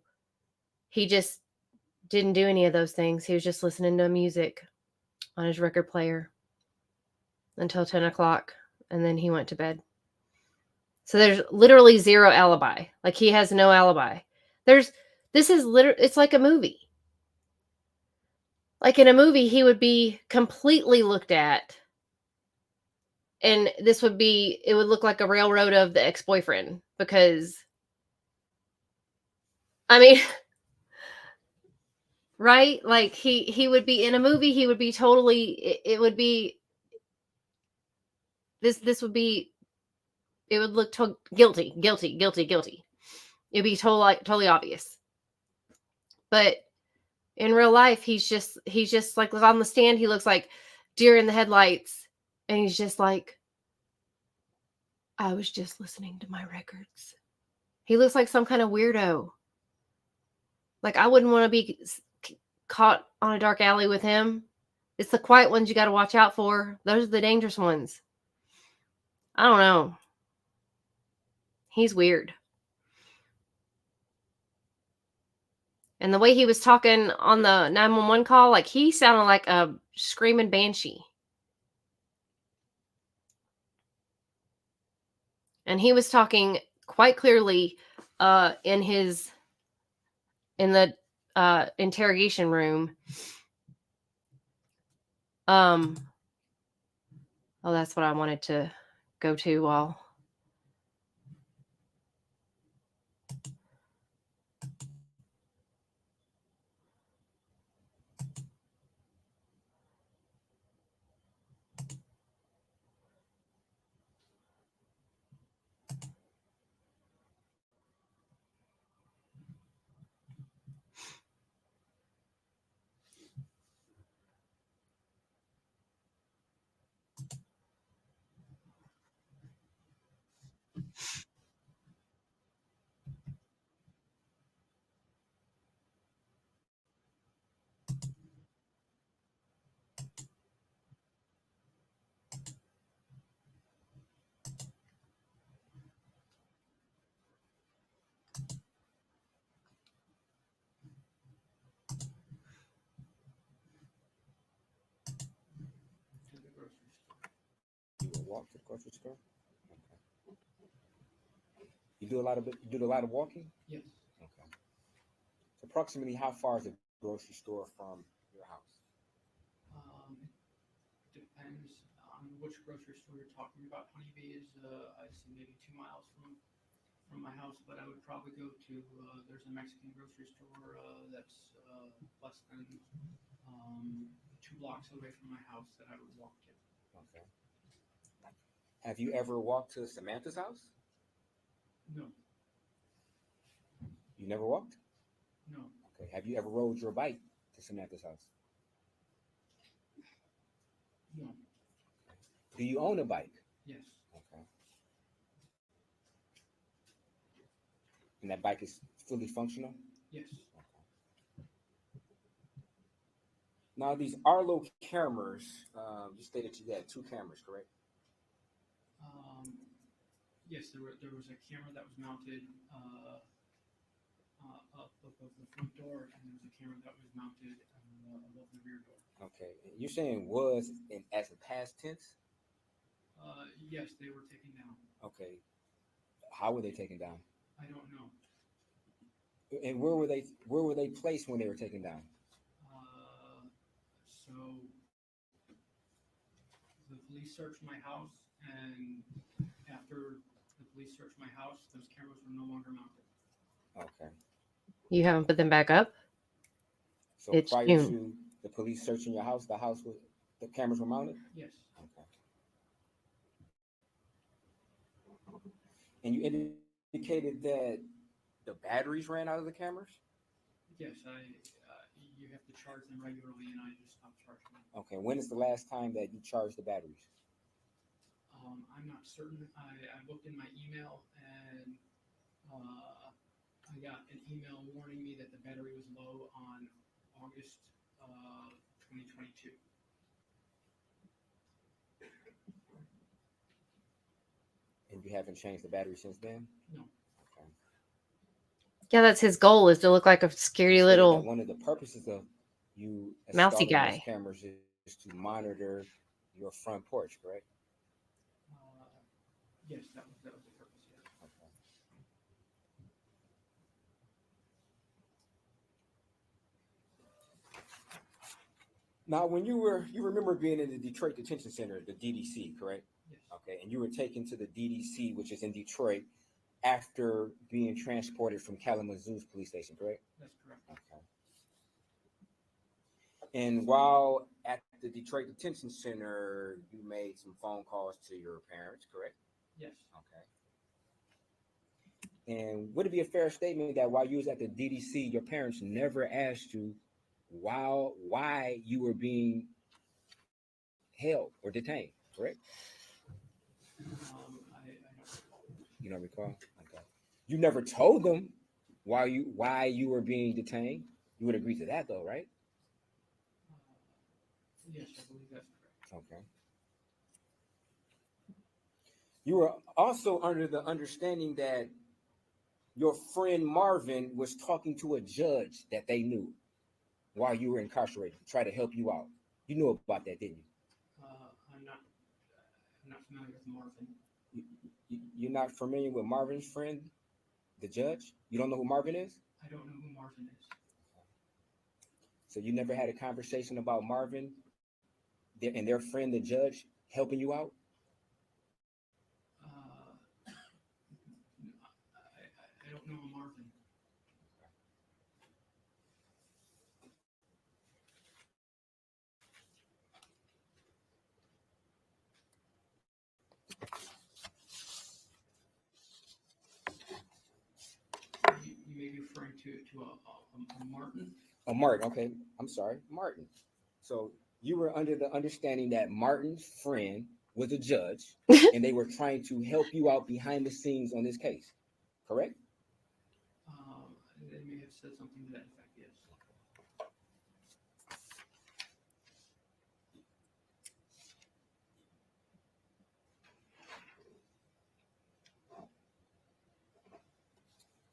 he just didn't do any of those things. He was just listening to music on his record player until 10:00, and then he went to bed. So there's literally zero alibi. Like, he has no alibi. It's like a movie. Like in a movie, he would be completely looked at, and it would look like a railroad of the ex-boyfriend, because, I mean, right? Like he would be in a movie, he would be totally, it would be, this would be, it would look guilty. It'd be totally obvious. But in real life, he's just like on the stand, he looks like deer in the headlights, and he's just like, I was just listening to my records. He looks like some kind of weirdo. Like, I wouldn't want to be caught on a dark alley with him. It's the quiet ones you got to watch out for. Those are the dangerous ones. I don't know. He's weird. And the way he was talking on the 911 call, like he sounded like a screaming banshee. And he was talking quite clearly in the interrogation room. Oh, that's what I wanted to go to while. You will walk to the grocery store? Okay. You do a lot of walking? Yes. Okay. So approximately how far is the grocery store from your house? Depends on which grocery store you're talking about. Honeybee is, I see maybe 2 miles from my house, but I would probably go to, there's a Mexican grocery store, that's, less than, 2 blocks away from my house that I would walk to. Okay. Have you ever walked to Samantha's house? No, You never walked? no, Okay. Have you ever rode your bike to Samantha's house? no, Do you own a bike? yes, Okay. And that bike is fully functional? yes. Now, these Arlo cameras, you stated you had 2 cameras, correct? Yes, there was a camera that was mounted, up above the front door, and there was a camera that was mounted, above the rear door. Okay. You're saying was in as a past tense? Yes, they were taken down. Okay. How were they taken down? I don't know. And where were they placed when they were taken down? So the police searched my house, and after the police searched my house, those cameras were no longer mounted. Okay. You haven't put them back up? So It's prior June. to the police searching your house, the cameras were mounted? Yes, Okay. And you indicated that the batteries ran out of the cameras? yes, you have to charge them regularly, and I just stopped charging them. Okay. When is the last time that you charged the batteries? I'm not certain. I looked in my email, and I got an email warning me that the battery was low on August 2022. And you haven't changed the battery since then? No. Okay. Yeah, that's his goal, is to look like a scary You stated that little one of the purposes of you mousy installing those guy. cameras is to monitor your front porch, correct? Yes, that was the purpose. Yes. Okay. Now, when you remember being in the Detroit Detention Center, the DDC, correct? Yes. Okay, and you were taken to the DDC, which is in Detroit, after being transported from Kalamazoo's police station, correct? That's correct. Okay. And while at the Detroit Detention Center, you made some phone calls to your parents, correct? Yes. Okay. And would it be a fair statement that while you was at the DDC, your parents never asked you why you were being held or detained, correct? I don't. You don't recall? Okay. You never told them why you were being detained. You would agree to that, though, right? Yes, I believe that's correct. Okay. You were also under the understanding that your friend Marvin was talking to a judge that they knew while you were incarcerated to try to help you out. You knew about that, didn't you? I'm not familiar with Marvin. You're not familiar with Marvin's friend, the judge? You don't know who Marvin is? I don't know who Marvin is. So you never had a conversation about Marvin and their friend, the judge, helping you out? I don't know a Marvin. You may be referring to a Martin. Oh, Martin. Okay. I'm sorry. Martin. So you were under the understanding that Martin's friend was a judge and they were trying to help you out behind the scenes on this case, correct? They may have said something to that effect, yes.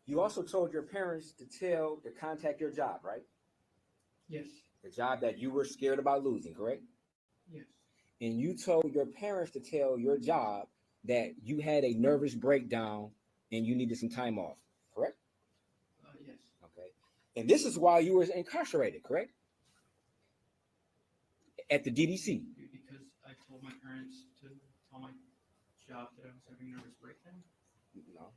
You also told your parents to contact your job, right? Yes. The job that you were scared about losing, correct? Yes. And you told your parents to tell your job that you had a nervous breakdown and you needed some time off, correct? Yes. Okay. And this is why you were incarcerated, correct? At the DDC. Because I told my parents to tell my job that I was having a nervous breakdown. No.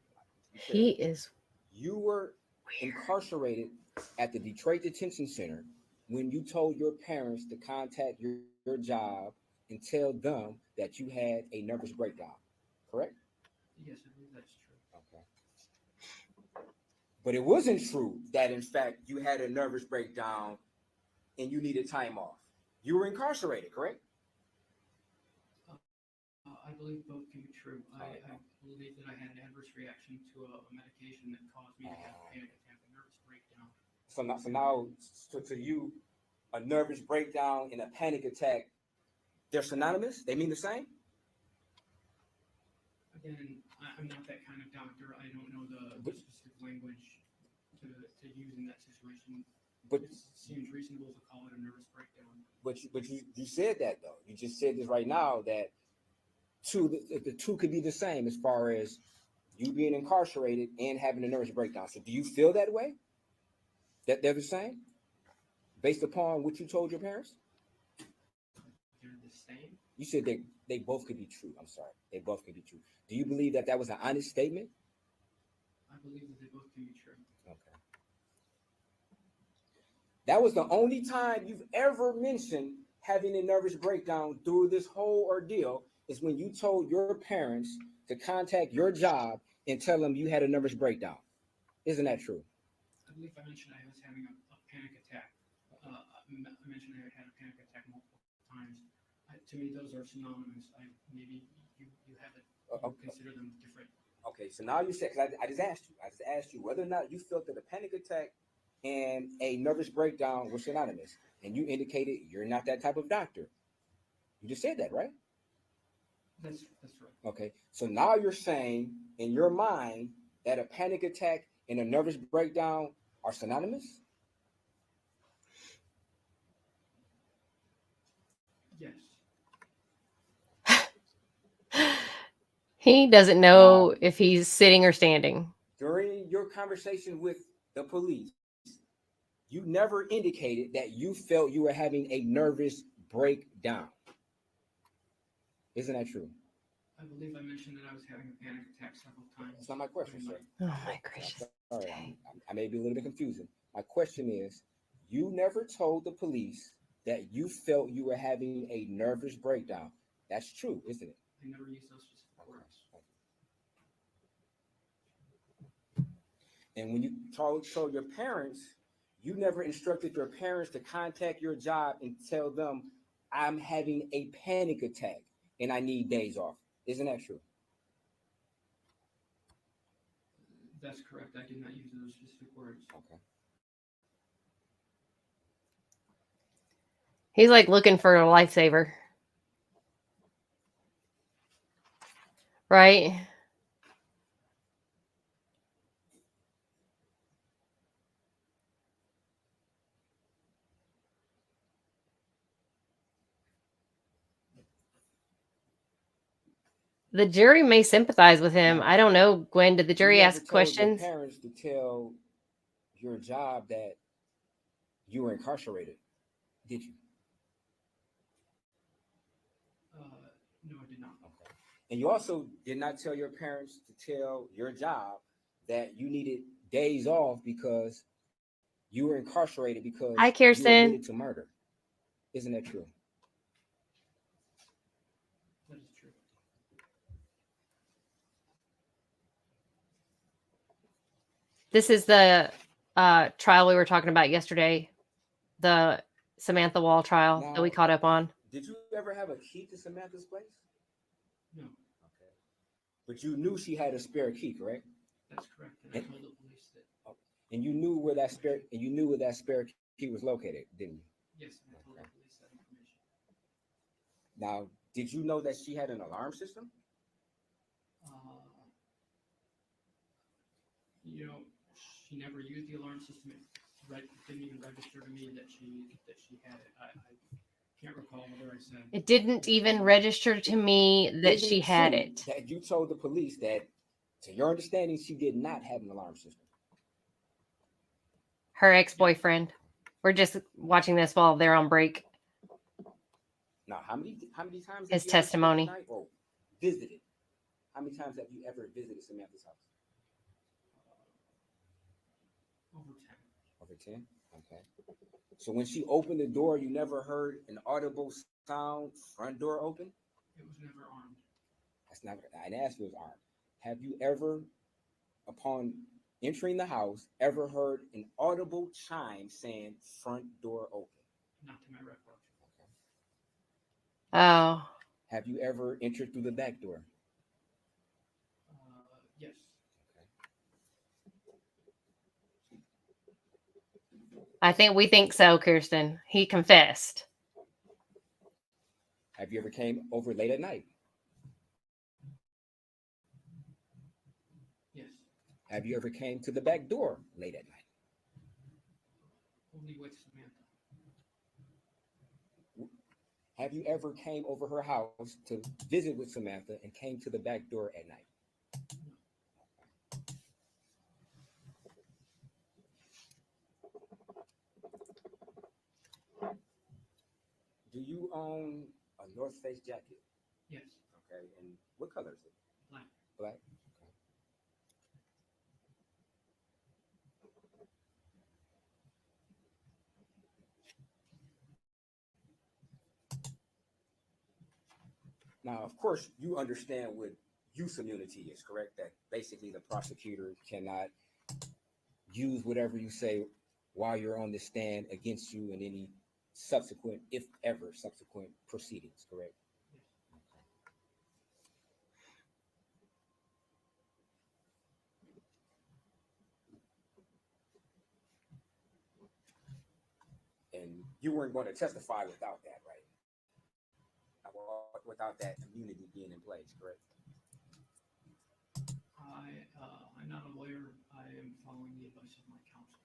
He is. You were incarcerated at the Detroit Detention Center when you told your parents to contact your job and tell them that you had a nervous breakdown, correct? Yes, I believe that's true. Okay. But it wasn't true that, in fact, you had a nervous breakdown and you needed time off. You were incarcerated, correct? I believe both can be true. I believe that I had an adverse reaction to a medication that caused me to have a panic attack, a nervous breakdown. So to you, a nervous breakdown and a panic attack, they're synonymous? They mean the same? Again, I'm not that kind of doctor. I don't know the specific language to use in that situation. But it seems reasonable to call it a nervous breakdown. But you said that, though. You just said this right now, that the two could be the same as far as you being incarcerated and having a nervous breakdown. So do you feel that way? That they're the same? Based upon what you told your parents? They're the same? You said they both could be true. I'm sorry. They both could be true. Do you believe that was an honest statement? I believe that they both can be true. Okay. That was the only time you've ever mentioned having a nervous breakdown through this whole ordeal is when you told your parents to contact your job and tell them you had a nervous breakdown. Isn't that true? I believe I mentioned I was having a panic attack. I mentioned I had a panic attack multiple times. To me, those are synonymous. Maybe you have it. Consider them different. Okay, so now you said, because I just asked you whether or not you felt that a panic attack and a nervous breakdown were synonymous, and you indicated you're not that type of doctor. You just said that, right? That's right. Okay, so now you're saying in your mind that a panic attack and a nervous breakdown are synonymous? Yes. He doesn't know if he's sitting or standing. During your conversation with the police, you never indicated that you felt you were having a nervous breakdown. Isn't that true? I believe I mentioned that I was having a panic attack several times. That's not my question, sir. Oh my gracious. Sorry, I may be a little bit confusing. My question is, you never told the police that you felt you were having a nervous breakdown. That's true, isn't it? I never used those specific words. And when you told your parents, you never instructed your parents to contact your job and tell them, I'm having a panic attack and I need days off. Isn't that true? That's correct. I did not use those specific words. Okay. He's like looking for a lifesaver. Right? The jury may sympathize with him. No. I don't know, Gwen. Did the jury You never ask told questions? your parents to tell your job that you were incarcerated, did you? No, I did not. Okay. And you also did not tell your parents to tell your job that you needed days off because you were incarcerated because Hi, you Kirsten. admitted to murder. Isn't that true? That is true. This is the trial we were talking about yesterday, the Samantha Wall trial that we Now- caught up on. Did you ever have a key to Samantha's place? No, Okay. But you knew she had a spare key, correct? that's correct. And I told the police that, And you knew where that spare key was located, didn't you? yes, and I told the police that information. Now, did you know that she had an alarm system? You know, she never used the alarm system. It didn't even register to me that she had it. I can't recall whether I said. It didn't even register to me that Isn't she it had true it. that you told the police that, to your understanding, she did not have an alarm system? Her ex-boyfriend. We're just watching this while they're on break. Now, how many times have His you ever testimony. spent the night or visited? How many times have you ever visited Samantha's house? Over 10. Over 10? Okay. So when she opened the door, you never heard an audible sound, front door open? It was never armed. That's not, I didn't ask if it was armed. Have you ever, upon entering the house, ever heard an audible chime saying front door open? Not to my recollection. Oh, Have you ever entered through the back door? Yes. we think so, Kirsten. He confessed. Have you ever came over late at night? Yes. Have you ever came to the back door late at night? Only with Samantha. Have you ever came over her house to visit with Samantha and came to the back door at night? Do you own a North Face jacket? Yes. Okay, and what color is it? Black. Black. Okay. Now, of course, you understand what use immunity is, correct? That basically the prosecutor cannot use whatever you say while you're on the stand against you in any subsequent, if ever, subsequent proceedings, correct? And you weren't going to testify without that, right? Without that immunity being in place, correct? I'm not a lawyer. I am following the advice of my counsel.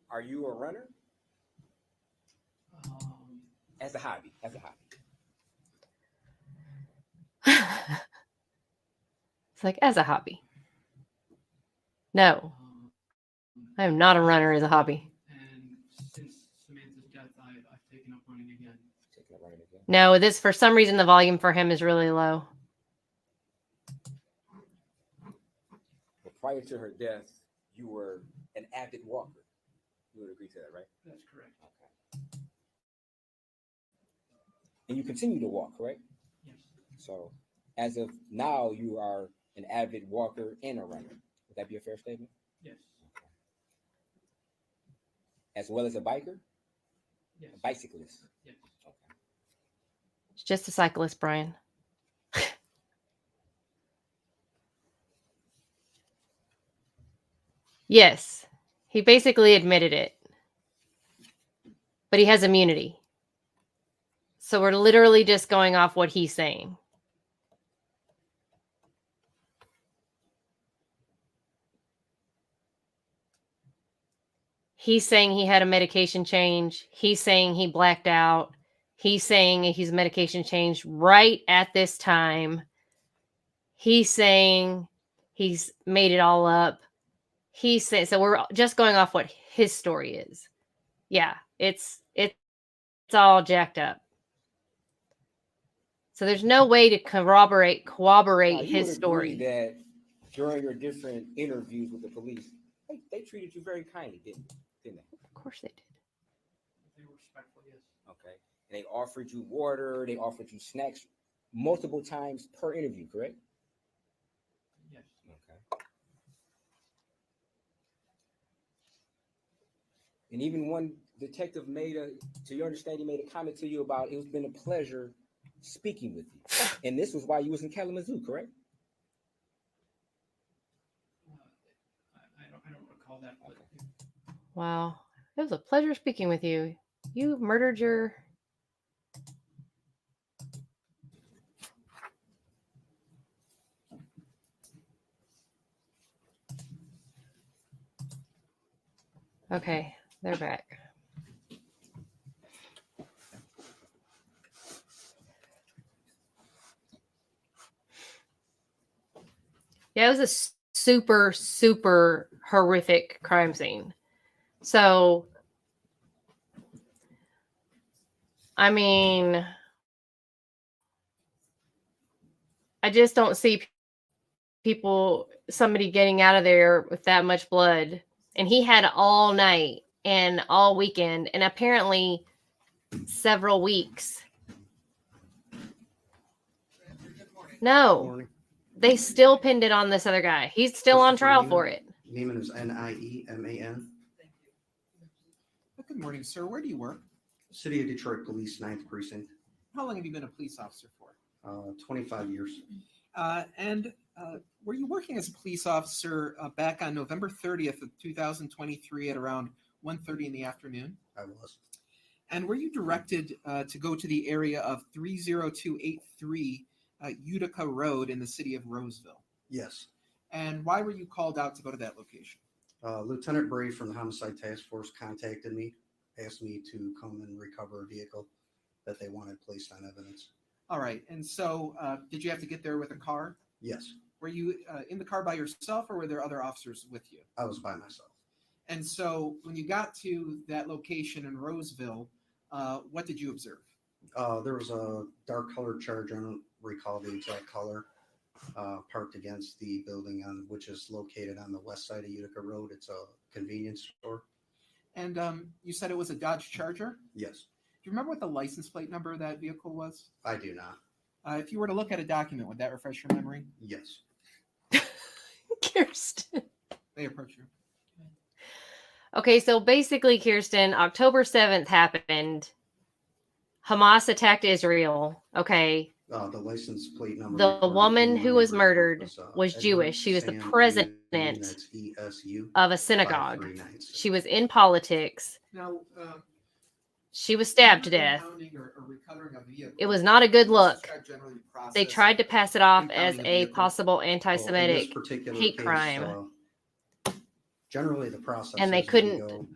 Are you a runner? As a hobby, It's like, as a hobby. No, I am not a runner as a hobby. And since Samantha's death, I've taken up running again. No, this, for some reason, the volume for him is really low. But prior to her death, you were an avid walker. You would agree to that, right? That's correct. Okay. And you continue to walk, correct? Yes. So as of now, you are an avid walker and a runner. Would that be a fair statement? Yes. Okay. As well as a biker? Yes. A bicyclist? Yes. Okay. It's just a cyclist, Brian. Yes, he basically admitted it. But he has immunity. So we're literally just going off what he's saying. He's saying he had a medication change. He's saying he blacked out. He's saying his medication changed right at this time. He's saying he's made it all up. He's saying, so we're just going off what his story is. Yeah, it's all jacked up. So there's no way to corroborate Now, you his would story. agree that during your different interviews with the police, they treated you very kindly, didn't they? Of course they did. They were respectful, yes. Okay. And they offered you water, they offered you snacks multiple times per interview, correct? Yes. Okay. And even one detective to your understanding, made a comment to you about it's been a pleasure speaking with you. And this was while you was in Kalamazoo, correct? I don't recall that. But Wow. It was a pleasure speaking with you. You murdered your... Okay, they're back. Yeah, it was a super, super horrific crime scene. So, I mean, I just don't see somebody getting out of there with that much blood. And he had all night and all weekend and apparently several weeks. No, they still pinned it on this other guy. He's still on trial for it. Neiman is Nieman. Good morning, sir. Where do you work? City of Detroit Police, 9th Precinct. How long have you been a police officer for? 25 years. And were you working as a police officer back on November 30th of 2023 at around 1:30 in the afternoon? I was. And were you directed to go to the area of 30283 Utica Road in the city of Roseville? Yes. And why were you called out to go to that location? Lieutenant Bray from the Homicide Task Force contacted me, asked me to come and recover a vehicle that they wanted placed on evidence. All right. And so did you have to get there with a car? Yes. Were you in the car by yourself or were there other officers with you? I was by myself. And so when you got to that location in Roseville, what did you observe? There was a dark colored Charger, I don't recall the exact color, parked against the building which is located on the west side of Utica Road. It's a convenience store. And you said it was a Dodge Charger? Yes. Do you remember what the license plate number of that vehicle was? I do not. If you were to look at a document, would that refresh your memory? Yes. Kirsten. They approach you. Okay, so basically, Kirsten, October 7th happened. Hamas attacked Israel. Okay. The license plate number. The woman who was murdered was Jewish. She was the president of a synagogue. She was in politics. Now, she was stabbed to death. It was not a good look. They tried to pass it off as a possible anti-Semitic hate crime. Generally, the process. And they couldn't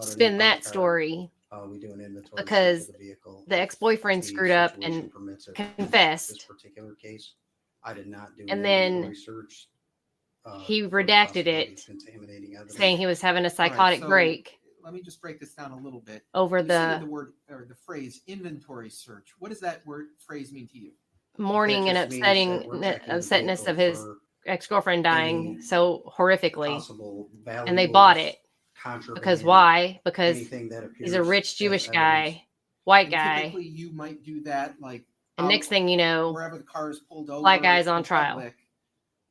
spin that story we do an inventory because of the vehicle. the ex-boyfriend screwed up and confessed. This particular case, I did not do and an then inventory search. He redacted it, saying he was having a psychotic break. Let me just break this down a little bit. Over the word or the phrase inventory search. What does that word phrase mean to you? Mourning and upsetness of his ex-girlfriend dying so horrifically. And they bought it. Because why? Because he's a rich Jewish guy, white guy. Typically, you might do that and next thing you know, wherever the car is pulled over, black guy's on trial.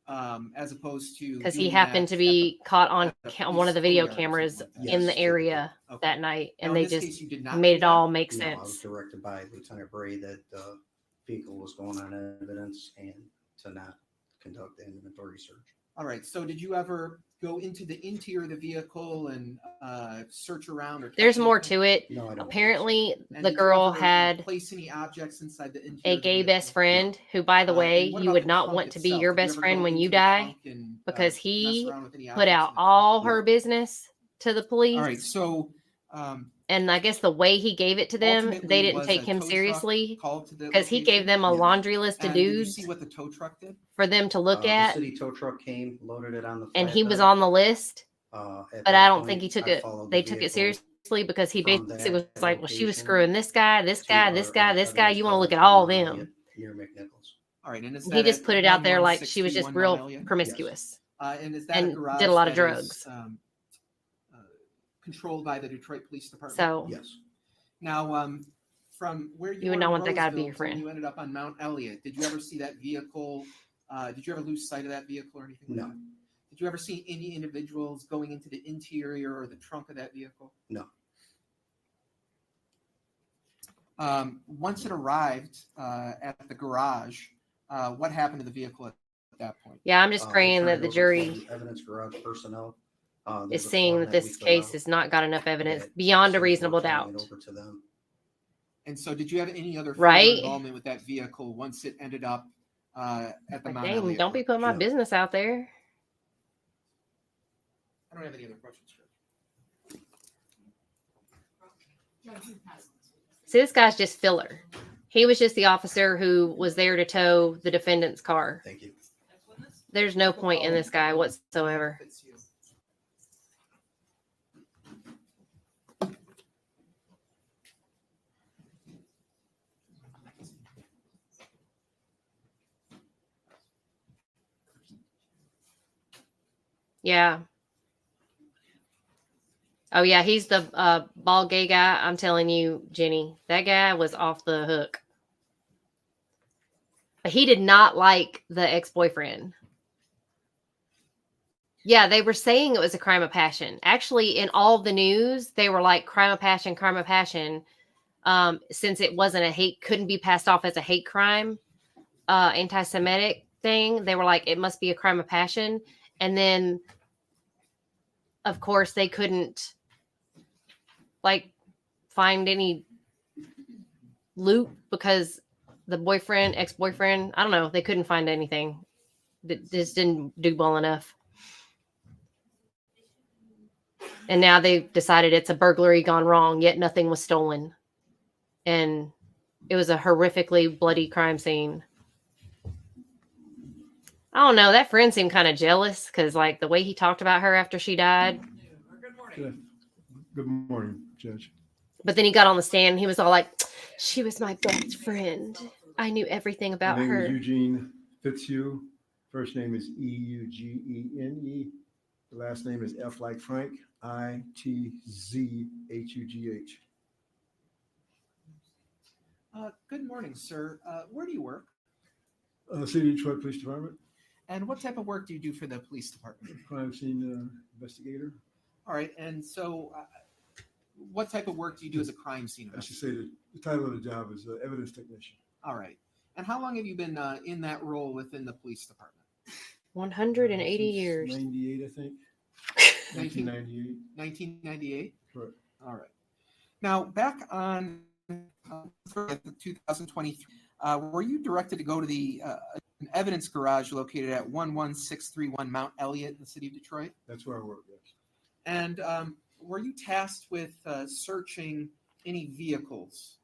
As opposed to because he happened to be caught on one of the video cameras in the area that night, and they just made it all make sense. I was directed by Lieutenant Bray that the vehicle was going on evidence and to not conduct the inventory search. All right. So did you ever go into the interior of the vehicle and search around? There's more to it. No, I don't. Apparently, the girl had place any objects inside the interior a gay best friend who, by the way, you would not want to be your best friend when you die because he put out all her business to the police. All right, so And I guess the way he gave it to them, ultimately they didn't was take a him tow truck seriously called to the because he gave location? them a Yes. laundry list of And did you dudes see what the tow truck did? for them to look The at, city tow truck came, loaded it on the and he was flatbed. on the list. At But that I don't point, think he took I it. followed the They took it vehicle seriously because he from basically was that like, "Well, she was location screwing this guy, this to guy, this our, guy, this guy. evidence You want to look garage at all on of Elliott them." near McNichols. All right, and is He that just at put it out there like she was just 11631 real Mount Elliott? promiscuous. And is that a and garage did a lot of that is, drugs. Controlled by the Detroit Police Department? So Yes. Now, from where You you would were not in want that guy to be Roseville your to when friend. you ended up on Mount Elliott, did you ever see that vehicle? Did you ever lose sight of that vehicle or anything like No. that? Did you ever see any individuals going into the interior or the trunk of that vehicle? No. Once it arrived at the garage, what happened to the vehicle at that point? yeah, I'm just I praying turned that it the over jury to Evidence garage personnel. is There's a seeing form that we this fill case out has not got enough evidence that beyond a says we're reasonable turning it doubt. over to them. And so, did you have any other further Right? involvement with that vehicle once it ended up at the Like, Mount dang, Elliott? don't be garage? putting my No. business out there. I don't have any other questions, Judge. See, this guy's just filler. He was just the officer who was there to tow the defendant's car. Thank you. There's no point in this guy whatsoever. Fits you. Yeah. Oh yeah, he's the bald gay guy. I'm telling you, Jenny, that guy was off the hook. But he did not like the ex-boyfriend. Yeah, they were saying it was a crime of passion. Actually, in all the news, they were like crime of passion, crime of passion. Since it wasn't a hate, couldn't be passed off as a hate crime, anti-Semitic thing. They were like, it must be a crime of passion. And then, of course, they couldn't like find any loot because the boyfriend, ex-boyfriend, I don't know, they couldn't find anything. This didn't do well enough. And now they've decided it's a burglary gone wrong, yet nothing was stolen. And it was a horrifically bloody crime scene. I don't know. That friend seemed kind of jealous because, like, the way he talked about her after she died. Good morning, Judge. But then he got on the stand and he was all like, she was my best friend. I knew everything about My name her. is Eugene Fitzhugh. First name is Eugene. The last name is F like Frank, Itzhugh. Good morning, sir. Where do you work? City of Detroit Police Department, And what type of work do you do for the police department? crime scene investigator. All right. And so, what type of work do you do as a crime scene I should investigator? say the title of the job is evidence technician. All right. And how long have you been in that role within the police department? 180 Since years. 98, I think. 1998. 1998? Correct. All right. Now, back on 2023, were you directed to go to the an evidence garage located at 11631 Mount Elliott in the city of Detroit? That's where I work, yes. And were you tasked with searching any vehicles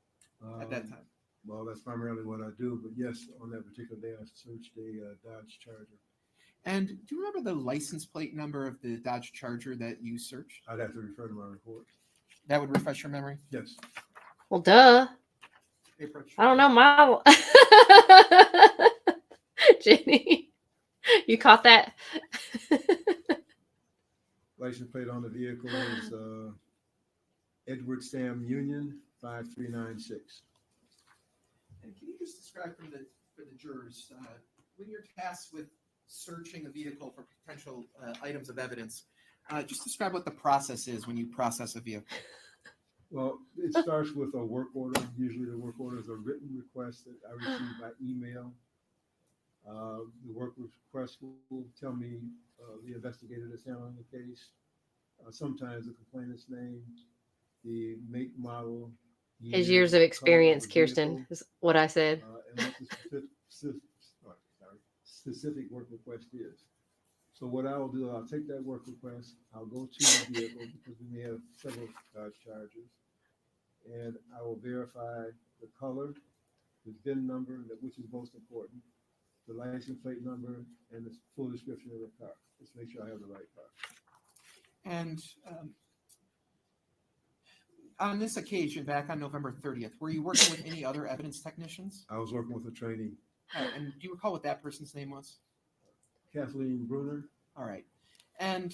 at that time? Well, that's primarily what I do, but yes, on that particular day, I searched a Dodge Charger. And do you remember the license plate number of the Dodge Charger that you searched? I'd have to refer to my report. That would refresh your memory? Yes. Well, duh. I don't know my Jenny. You caught that? License plate on the vehicle is Edward Sam Union 5396. And can you just describe for the jurors, when you're tasked with searching a vehicle for potential items of evidence, just describe what the process is when you process a vehicle. Well, it starts with a work order. Usually the work order is a written request that I receive by email. The work request will tell me the investigator that's handling the case, sometimes the complainant's name, the make, model, His years of experience, Kirsten, is what I said. And what the specific work request is. So what I will do, I'll take that work request, I'll go to the vehicle because we may have several charges. And I will verify the color, the VIN number, which is most important, the license plate number, and the full description of the car. Just make sure I have the right car. And on this occasion, back on November 30th, were you working with any other evidence technicians? I was working with a trainee, And do you recall what that person's name was? Kathleen Bruner. All right. And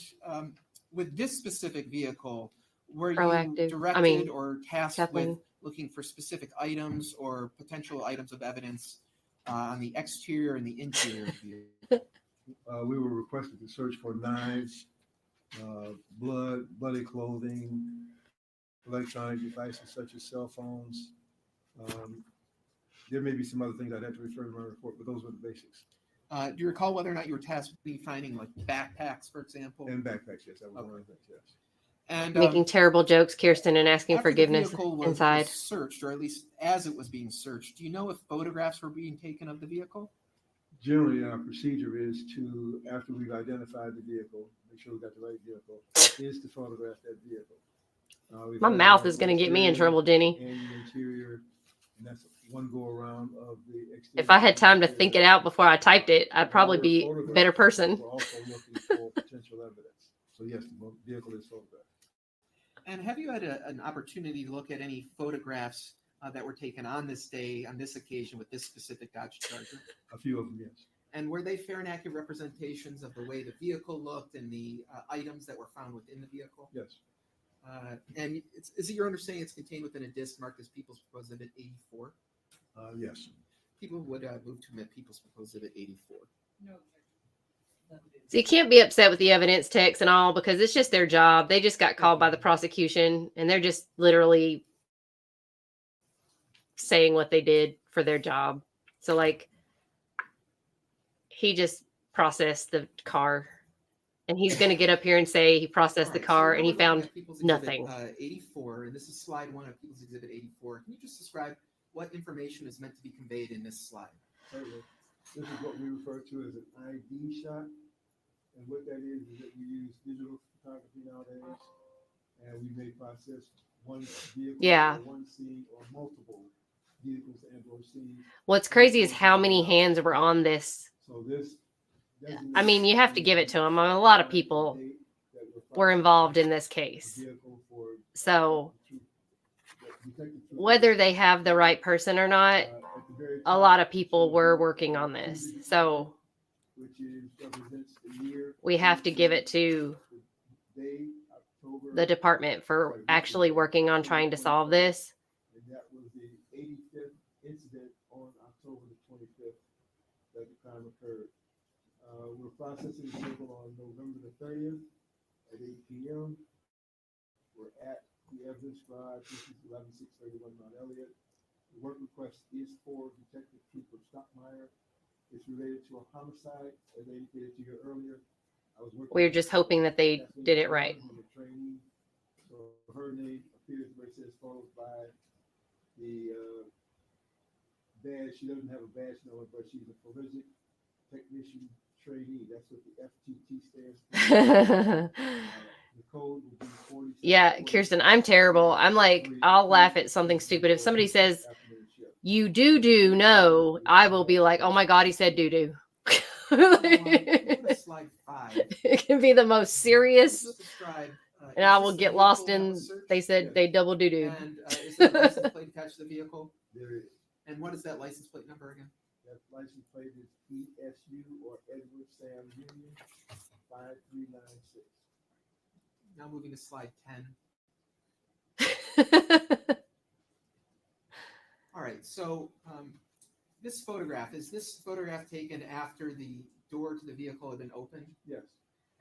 with this specific vehicle, were Proactive. you directed I mean, or tasked Kathleen. with looking for specific items or potential items of evidence on the exterior and the interior of the vehicle? We were requested to search for knives, bloody clothing, electronic devices such as cell phones. There may be some other things I'd have to refer to my report, but those were the basics. Do you recall whether or not you were tasked with finding like backpacks, for example? And backpacks, yes, that was one of the things, yes. And Making terrible jokes, Kirsten, and asking after the forgiveness vehicle was inside. searched, or at least as it was being searched, do you know if photographs were being taken of the vehicle? Generally, our procedure is to, after we've identified the vehicle, make sure we got the right vehicle, is to photograph that vehicle. My mouth is going to get me in trouble, Jenny. And the interior, and that's one go around of the exterior. If I had time to think it out before I typed it, I'd probably be a better person. We're also looking for potential evidence. So yes, the vehicle is photographed. And have you had an opportunity to look at any photographs that were taken on this day, on this occasion with this specific Dodge Charger? A few of them, yes. And were they fair and accurate representations of the way the vehicle looked and the items that were found within the vehicle? Yes. And is it your understanding it's contained within a disc marked as People's Proposed Exhibit 84? Yes. People would move to admit People's Proposed Exhibit 84. No. So you can't be upset with the evidence techs and all because it's just their job. They just got called by the prosecution and they're just literally saying what they did for their job. So like he just processed the car and he's going to get up here and say he processed the car and he found nothing. 84, and this is slide 1 of People's Exhibit 84. Can you just describe what information is meant to be conveyed in this slide? Certainly. This is what we refer to as an ID shot. And what that is that we use digital photography nowadays. And we may process one vehicle or one scene or multiple vehicles and or scenes. What's crazy is how many hands were on this. So this, I mean, you have to give it to them. A lot of people were involved in this case. So whether they have the right person or not, a lot of people were working on this. So we have to give it to the department for actually working on trying to solve this. And that was the 85th incident on October the 25th that the crime occurred. We're processing the vehicle on November the 30th at 8 p.m. We're at the evidence garage. This is 11631 Mount Elliott. The work request is for Detective Trooper Stockmeyer. It's related to a homicide, as I indicated to you earlier. We're just hoping that they did it right. So her name appears where it says followed by the badge. She doesn't have a badge number, but she's a forensic technician trainee. That's what the FTT stands for. The code would be 40. Yeah, Kirsten, I'm terrible. I'm like, I'll laugh at something stupid. If somebody says, you do no, I will be like, oh my God, he said do. Slide 5. It can be the most serious, and I will get lost in, they said they double do. And is there a license plate attached to the vehicle? There is. And what is that license plate number again? That license plate is ESU or Edward Sam Union 5396. Now moving to slide 10. All right, so this photograph, is this photograph taken after the door to the vehicle had been opened? Yes.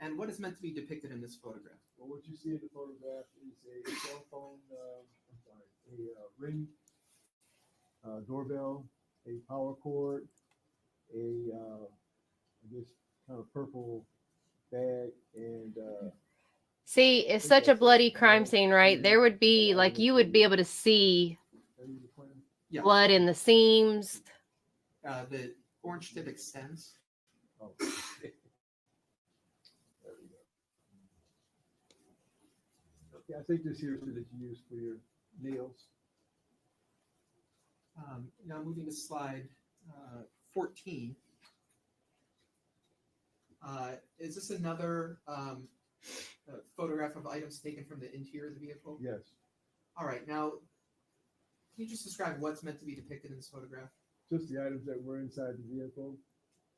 And what is meant to be depicted in this photograph? Well, what you see in the photograph is a cell phone, a ring doorbell, a power cord, this kind of purple bag, and See, it's such a bloody crime scene, right? There would be, like, you would be able to see blood in the seams. The orange tip extends. Oh. Yeah, I think this here is that you use for your nails. Now moving to slide 14. Is this another photograph of items taken from the interior of the vehicle? Yes. All right. Now, can you just describe what's meant to be depicted in this photograph? Just the items that were inside the vehicle.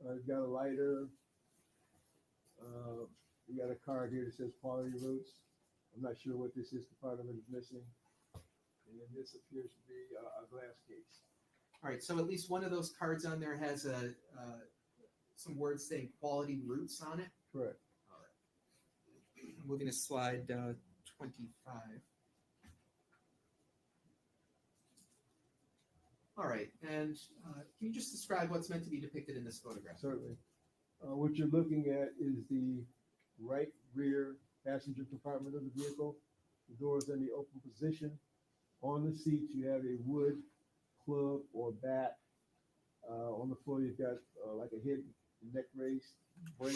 You've got a lighter. You got a card here that says quality routes. I'm not sure what this is. The part of it is missing. And then this appears to be a glass case. All right. So at least one of those cards on there has some words saying quality routes on it. Correct. All right. Moving to slide 25. All right. And can you just describe what's meant to be depicted in this photograph? Certainly. What you're looking at is the right rear passenger compartment of the vehicle. The door is in the open position. On the seat, you have a wood club or bat. On the floor, you've got like a hidden neck brace, or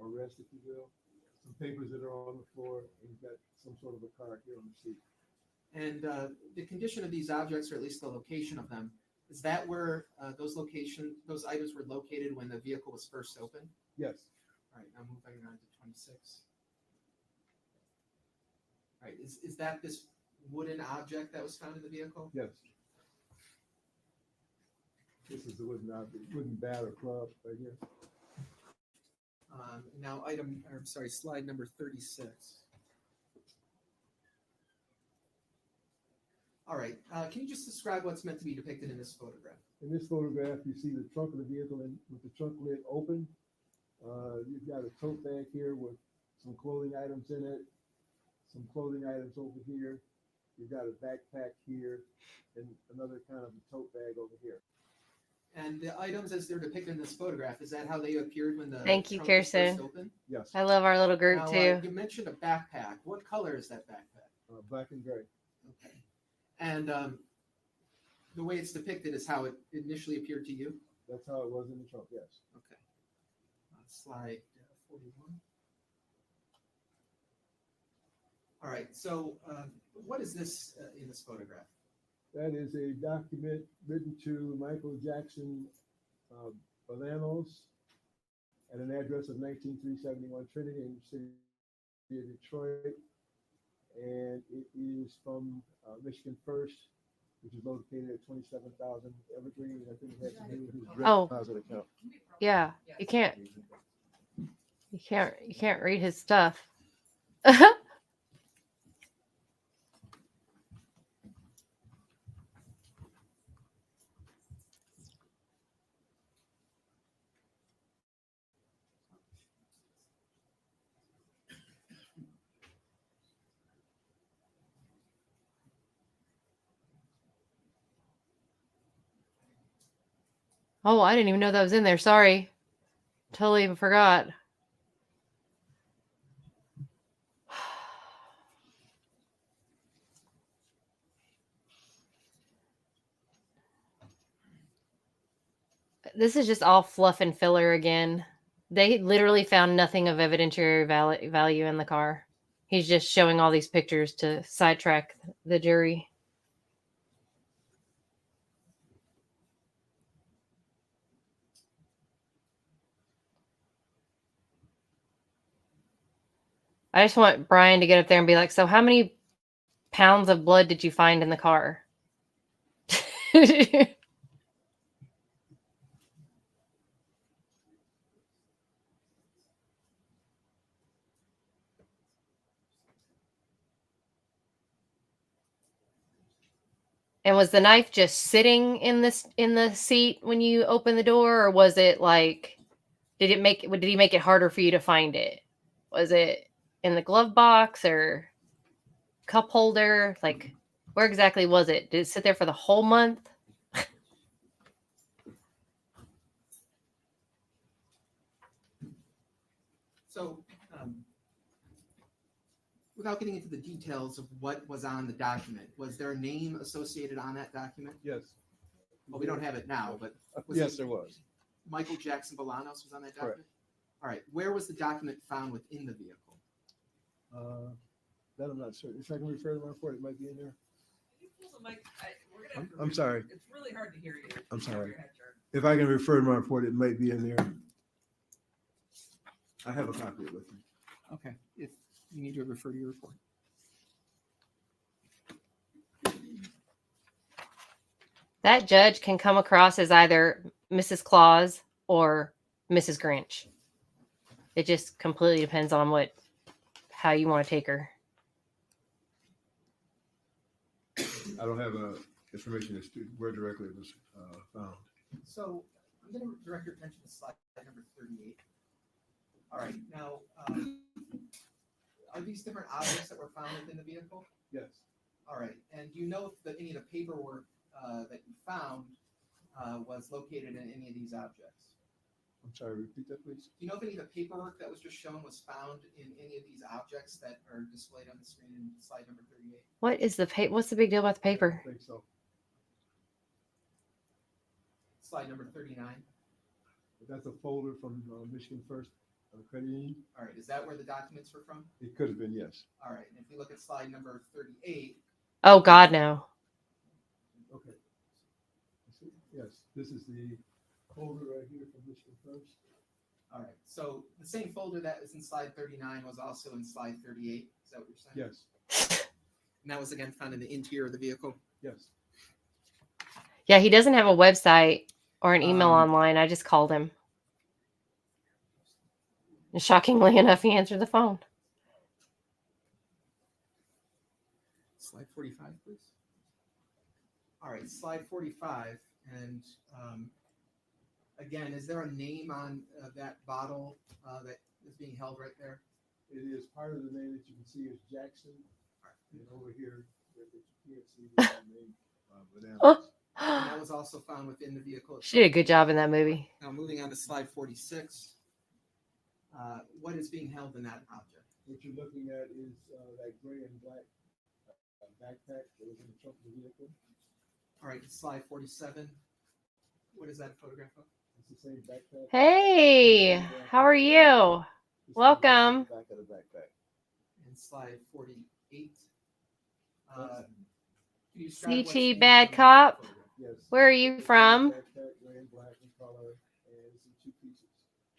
rest, if you will. Some papers that are on the floor, and you've got some sort of a card here on the seat. And the condition of these objects, or at least the location of them, is that where those items were located when the vehicle was first opened? Yes. All right, now moving on to 26. All right, is that this wooden object that was found in the vehicle? Yes. This is the wooden bat or club right here. Now slide number 36. All right, can you just describe what's meant to be depicted in this photograph? In this photograph, you see the trunk of the vehicle with the trunk lid open. You've got a tote bag here with some clothing items in it, some clothing items over here. You've got a backpack here and another kind of a tote bag over here. And the items as they're depicted in this photograph, is that how they appeared when the Thank you, trunk was Kirsten. first opened? Yes. I love our little group Now, too. you mentioned a backpack. What color is that backpack? Black and gray. Okay. And the way it's depicted is how it initially appeared to you? That's how it was in the trunk, yes. Okay. Slide 41. All right, so what is this in this photograph? That is a document written to Michael Jackson Bolanos at an address of 19371 Trinity in the city of Detroit. And it is from Michigan First, which is located at 27,000 Evergreen. I think it has to do with his direct deposit account. Yeah, you can't read his stuff. Oh, I didn't even know that was in there. Sorry. Totally forgot. This is just all fluff and filler again. They literally found nothing of evidentiary value in the car. He's just showing all these pictures to sidetrack the jury. I just want Brian to get up there and be like, so how many pounds of blood did you find in the car? And was the knife just sitting in the seat when you opened the door, or was it like, did he make it harder for you to find it? Was it in the glove box or cup holder? Like, where exactly was it? Did it sit there for the whole month? So, without getting into the details of what was on the document, was there a name associated on that document? Yes. Well, we don't have it now, but Yes, there was. Michael Jackson Bolanos was on that Correct. document? All right. Where was the document found within the vehicle? That I'm not certain. If I can refer to my report, it might be in there. Can you pull the mic? We're gonna have to I'm sorry. It's really hard to hear you. I'm sorry. Your head turned. If I can refer to my report, it might be in there. I have a copy of it with me. Okay, if you need to refer to your report. That judge can come across as either Mrs. Claus or Mrs. Grinch. It just completely depends on how you want to take her. I don't have information as to where directly it was found. So I'm going to direct your attention to slide number 38. All right, now, are these different objects that were found within the vehicle? Yes. All right, and do you know if any of the paperwork that you found was located in any of these objects? I'm sorry, repeat that, please. Do you know if any of the paperwork that was just shown was found in any of these objects that are displayed on the screen in slide number 38? What's the big deal about the paper? I think so. Slide number 39. That's a folder from Michigan First Credit Union. All right, is that where the documents were from? It could have been, yes. All right, and if we look at slide number 38. Oh, God, no. Okay. Yes, this is the folder right here from Michigan First. All right, so the same folder that was in slide 39 was also in slide 38. Is that what you're saying? Yes. And that was again found in the interior of the vehicle? Yes. Yeah, he doesn't have a website or an email online. I just called him. And shockingly enough, he answered the phone. Slide 45, please. All right, slide 45. And again, is there a name on that bottle that is being held right there? It is part of the name that you can see is Jackson. And over here, that you can't see the name. And that was also found within the vehicle. She did a good job in that movie. Now moving on to slide 46. What is being held in that object? What you're looking at is that gray and black backpack that was in the trunk of the vehicle. All right, slide 47. What is that photograph of? It's the same backpack. Hey, how are you? Welcome. Back of the backpack. And slide 48. Can you describe what's CT being Bad shown in Cop. that photograph? Yes. Where are you from? Backpack, gray and black in color, and it's in two pieces.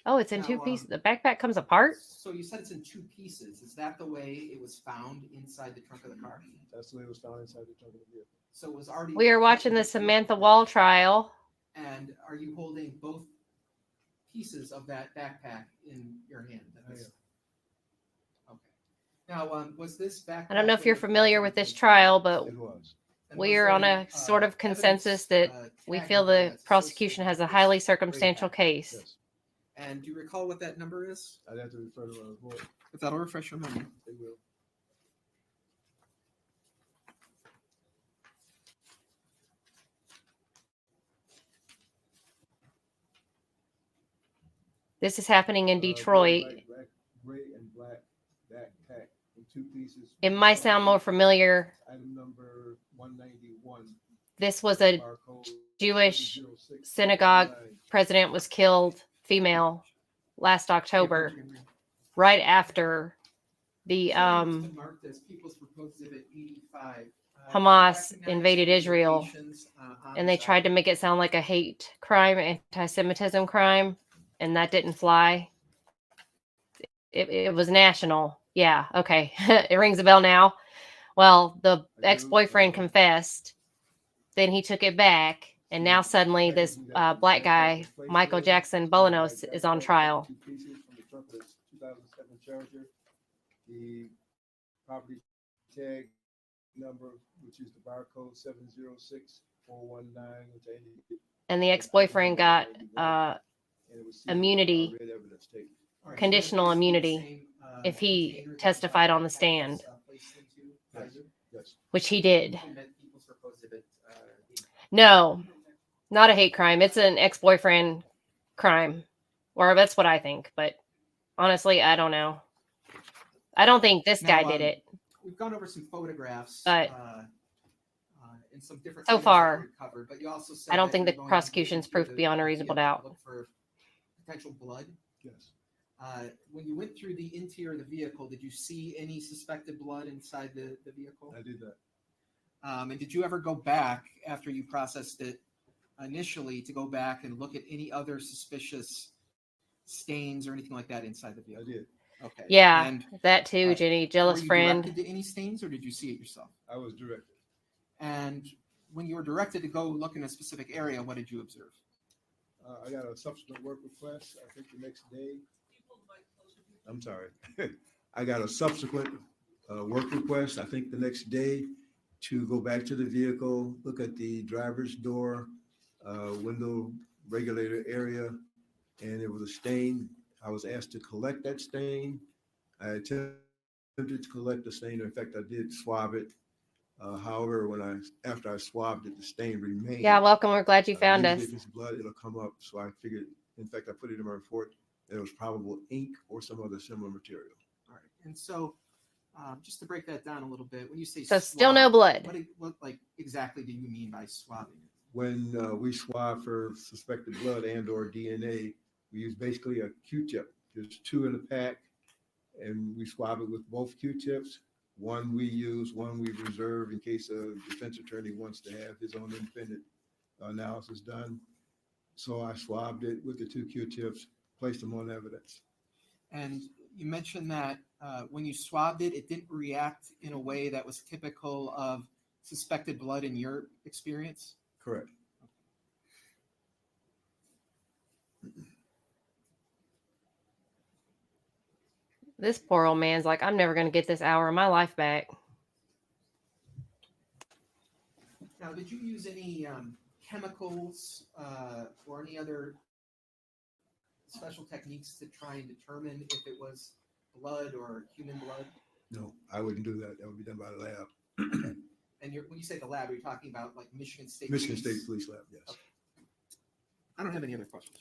Oh, it's in Now, two pieces. The backpack comes apart? So you said it's in two pieces. Is that the way it was found inside the trunk of the car? That's the way it was found inside the trunk of the vehicle. So it was already. We are watching the Samantha Wall trial. And are you holding both pieces of that backpack in your hand? I am. Okay. Now, was this backpack? I don't know if you're familiar with this trial, but It was. And we was are there on a any, sort of consensus evidence, that we tag feel number the that's prosecution has a associated highly with this circumstantial backpack? case. Yes. And do you recall what that number is? I'd have to refer to my report. If that'll refresh your memory. It will. This is happening in Gray Detroit. and black backpack in two pieces. It might sound more familiar. Item number 191. This was a Barcode Jewish 706 synagogue 49. president was killed, female, last October, right after the It's been marked as People's Proposed Exhibit 85. Hamas Recognize invaded the Israel, locations, on and they this tried to item. make it sound like a hate crime, anti-Semitism crime, and that didn't fly. It was national. Yeah, okay. It rings a bell now. Well, the ex-boyfriend confessed. Then he took it back, and now suddenly this black guy, Michael Jackson Bolanos, is on trial. Two pieces from the trunk of the 2007 Charger. The property tag number, which is the barcode 706419, which I indicated. And the ex-boyfriend got And it was seized with immunity, red evidence taken. All right, so conditional that's the immunity, same, if he container that testified on the backpack stand, was, placed into, Yes. Yes. which he did. and that People's Proposed Exhibit, No, not a hate crime. It's an ex-boyfriend crime, or that's what I think. But honestly, I don't know. I don't think this guy Now, did it. We've gone over some photographs. But and some different so items that far, we covered, but you also said I don't that think you're the going to prosecution's look into proof beyond a the reasonable vehicle to doubt. Look for potential blood. Yes. When you went through the interior of the vehicle, did you see any suspected blood inside the vehicle? I did that. And did you ever go back after you processed it initially to go back and look at any other suspicious stains or anything like that inside the vehicle? I did. Okay. Yeah, And that too, Jenny. were Jealous you friend. directed to any stains, or did you see it yourself? I was directed. And when you were directed to go look in a specific area, what did you observe? I got a subsequent work request, I think the next day. I'm sorry. I got a subsequent work request, I think the next day, to go back to the vehicle, look at the driver's door, window regulator area, and there was a stain. I was asked to collect that stain. I attempted to collect the stain. In fact, I did swab it. However, after I swabbed it, the stain remained. Yeah, welcome. We're glad you found us. Usually if it's blood, it'll come up. So I figured, in fact, I put it in my report that it was probable ink or some other similar material. All right. And so, just to break that down a little bit, when you say So still no blood. what like exactly do you mean by swabbing it? When we swab for suspected blood and or DNA, we use basically a Q-tip. There's 2 in a pack, and we swab it with both Q-tips. One we use, one we reserve in case a defense attorney wants to have his own independent analysis done. So I swabbed it with the 2 Q-tips, placed them on evidence. And you mentioned that when you swabbed it, it didn't react in a way that was typical of suspected blood in your experience? Correct. This poor old man's like, I'm never going to get this hour of my life back. Now, did you use any chemicals or any other special techniques to try and determine if it was blood or human blood? No, I wouldn't do that. That would be done by the lab. And when you say the lab, are you talking about like Michigan State Michigan Police? State Police Lab, yes. Okay. I don't have any other questions.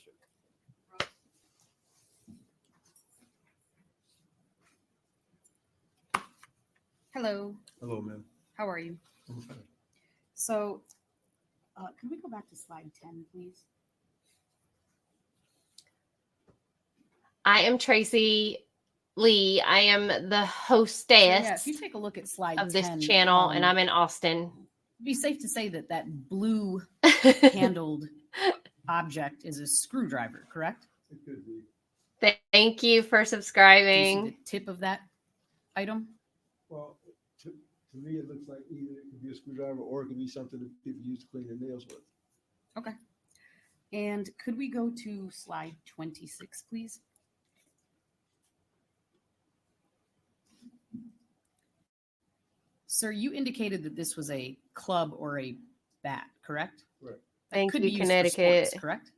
Hello, Hello, ma'am. how are you? I'm fine. So, can we go back to slide 10, please? I am Tracy Lee. I am the So, hostess yeah, if you take a look at slide of this 10, channel, and I'm in Austin. it'd be safe to say that that blue handled object is a screwdriver, correct? It could be. Thank you for Do you see subscribing. the tip of that item? Well, to me, it looks like either it could be a screwdriver or it could be something that people use to clean their nails with. Okay. And could we go to slide 26, please? Sir, you indicated that this was a club or a bat, correct? Right. That Thank could you, be used for Connecticut. sports, correct?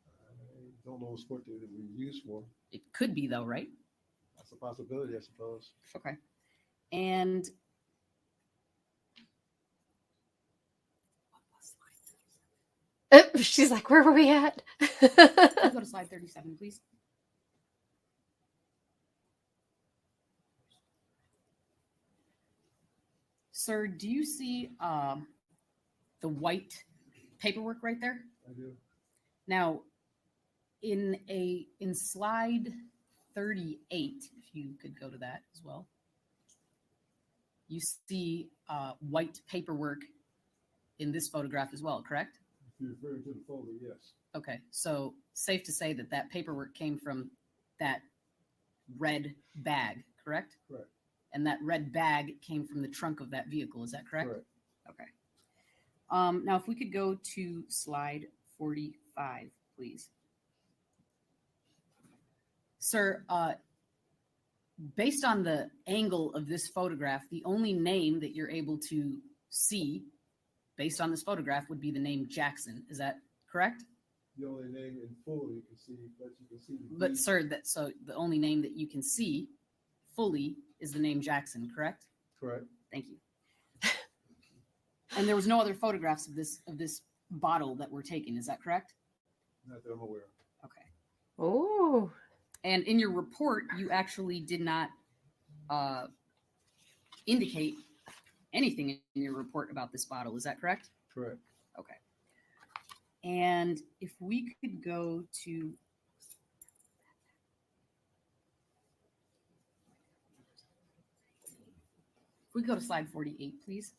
I don't know what sport it would be used for. It could be though, right? That's a possibility, I suppose. Okay. And She's like, where were we at? can we go to slide 37, please? Sir, do you see the white paperwork right there? I do. Now, in slide 38, if you could go to that as well, you see white paperwork in this photograph as well, correct? If you're referring to the folder, yes. Okay, so safe to say that that paperwork came from that red bag, correct? Correct. And that red bag came from the trunk of that vehicle, is that correct? Correct. Okay. Now, if we could go to slide 45, please. Sir, based on the angle of this photograph, the only name that you're able to see based on this photograph would be the name Jackson. Is that correct? The only name in full you can see, but you can see the But D. sir, so the only name that you can see fully is the name Jackson, correct? Correct. Thank you. And there was no other photographs of this bottle that were taken. Is that correct? Not that I'm aware of. Okay. Ooh. And in your report, you actually did not indicate anything in your report about this bottle. Is that correct? Correct. Okay. And if we could go to slide 48, please.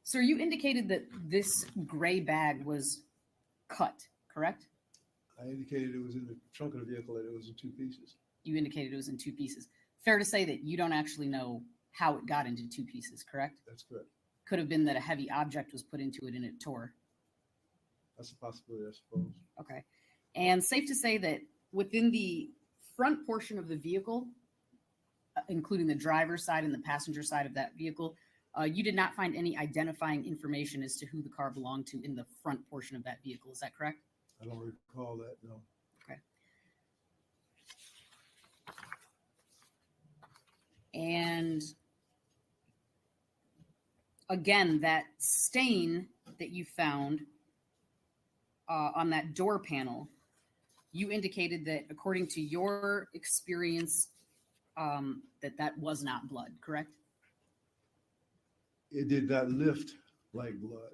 Sir, you indicated that this gray bag was cut, correct? I indicated it was in the trunk of the vehicle and it was in two pieces. You indicated it was in two pieces. Fair to say that you don't actually know how it got into two pieces, correct? That's correct. Could have been that a heavy object was put into it and it tore. That's a possibility, I suppose. Okay. And safe to say that within the front portion of the vehicle, including the driver's side and the passenger side of that vehicle, you did not find any identifying information as to who the car belonged to in the front portion of that vehicle. Is that correct? I don't recall that, no. Okay. And again, that stain that you found on that door panel, you indicated that according to your experience, that was not blood, correct? It did not lift like blood.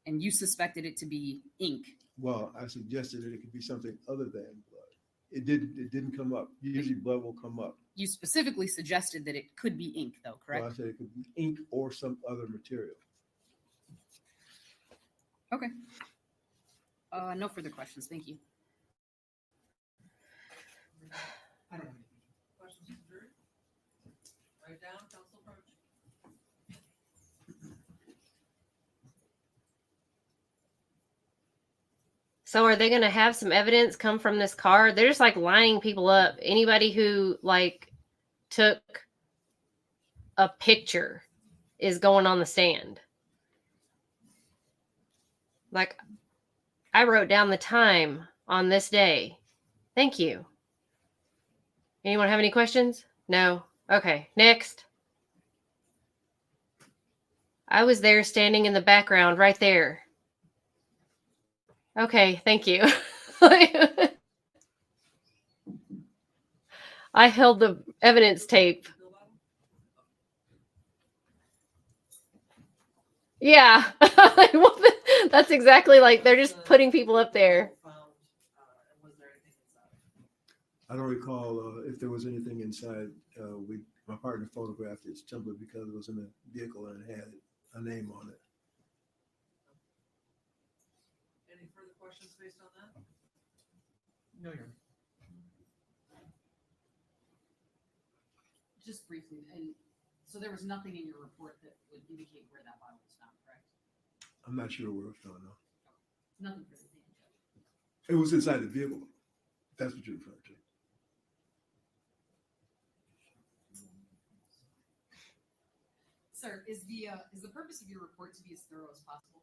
And you suspected it to be ink. Well, I suggested that it could be something other than blood. It didn't come up. Usually blood will come up. You specifically suggested that it could be ink, though, correct? Well, I said it could be ink or some other material. Okay. No further questions. Thank you. I don't have any questions from the jury. Write down, counsel approach. So are they going to have some evidence come from this car? They're just like lining people up. Anybody who like took a picture is going on the stand. Like, I wrote down the time on this day. Thank you. Anyone have any questions? No. Okay, next. I was there standing in the background right there. Okay, thank you. I held the evidence tape. Yeah. That's exactly like they're just putting people up there. I don't recall if there was anything inside. My partner photographed it simply because it was in a vehicle and it had a name on it. Any further questions based on that? No, Your Honor. Just briefly, and so there was nothing in your report that would indicate where that bottle was found, correct? I'm not sure where it was found, no. Nothing for the thing. It was inside the vehicle. That's what you're referring to. Sir, is the purpose of your report to be as thorough as possible?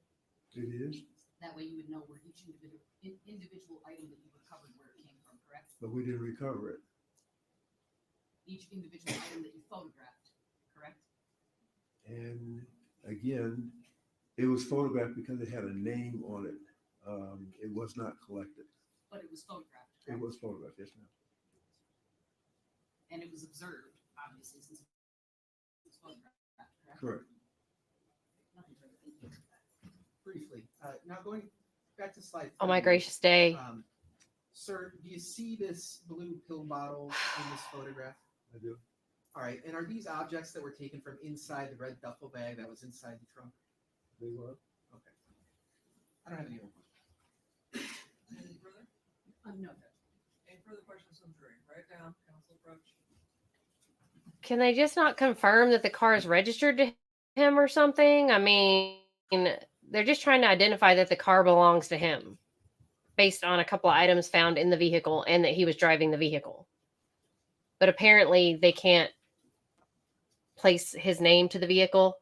It is, That way you would know where each individual item that you recovered, where it came from, correct? but we didn't recover it. Each individual item that you photographed, correct? And again, it was photographed because it had a name on it. It was not collected. But it was photographed, It correct? was photographed, yes, ma'am. And it was observed, obviously, since it was photographed, correct? Correct. Nothing further. Thank you. Briefly, now going back to slide. Oh my 38, gracious day. Sir, do you see this blue pill bottle in this photograph? I do. All right, and are these objects that were taken from inside the red duffel bag that was inside the trunk? They were. Okay. I don't have any more questions. Any further? No, Judge. Any further questions from the jury? Write down, counsel approach. Can they just not confirm that the car is registered to him or something? I mean, they're just trying to identify that the car belongs to him based on a couple of items found in the vehicle and that he was driving the vehicle. But apparently they can't place his name to the vehicle.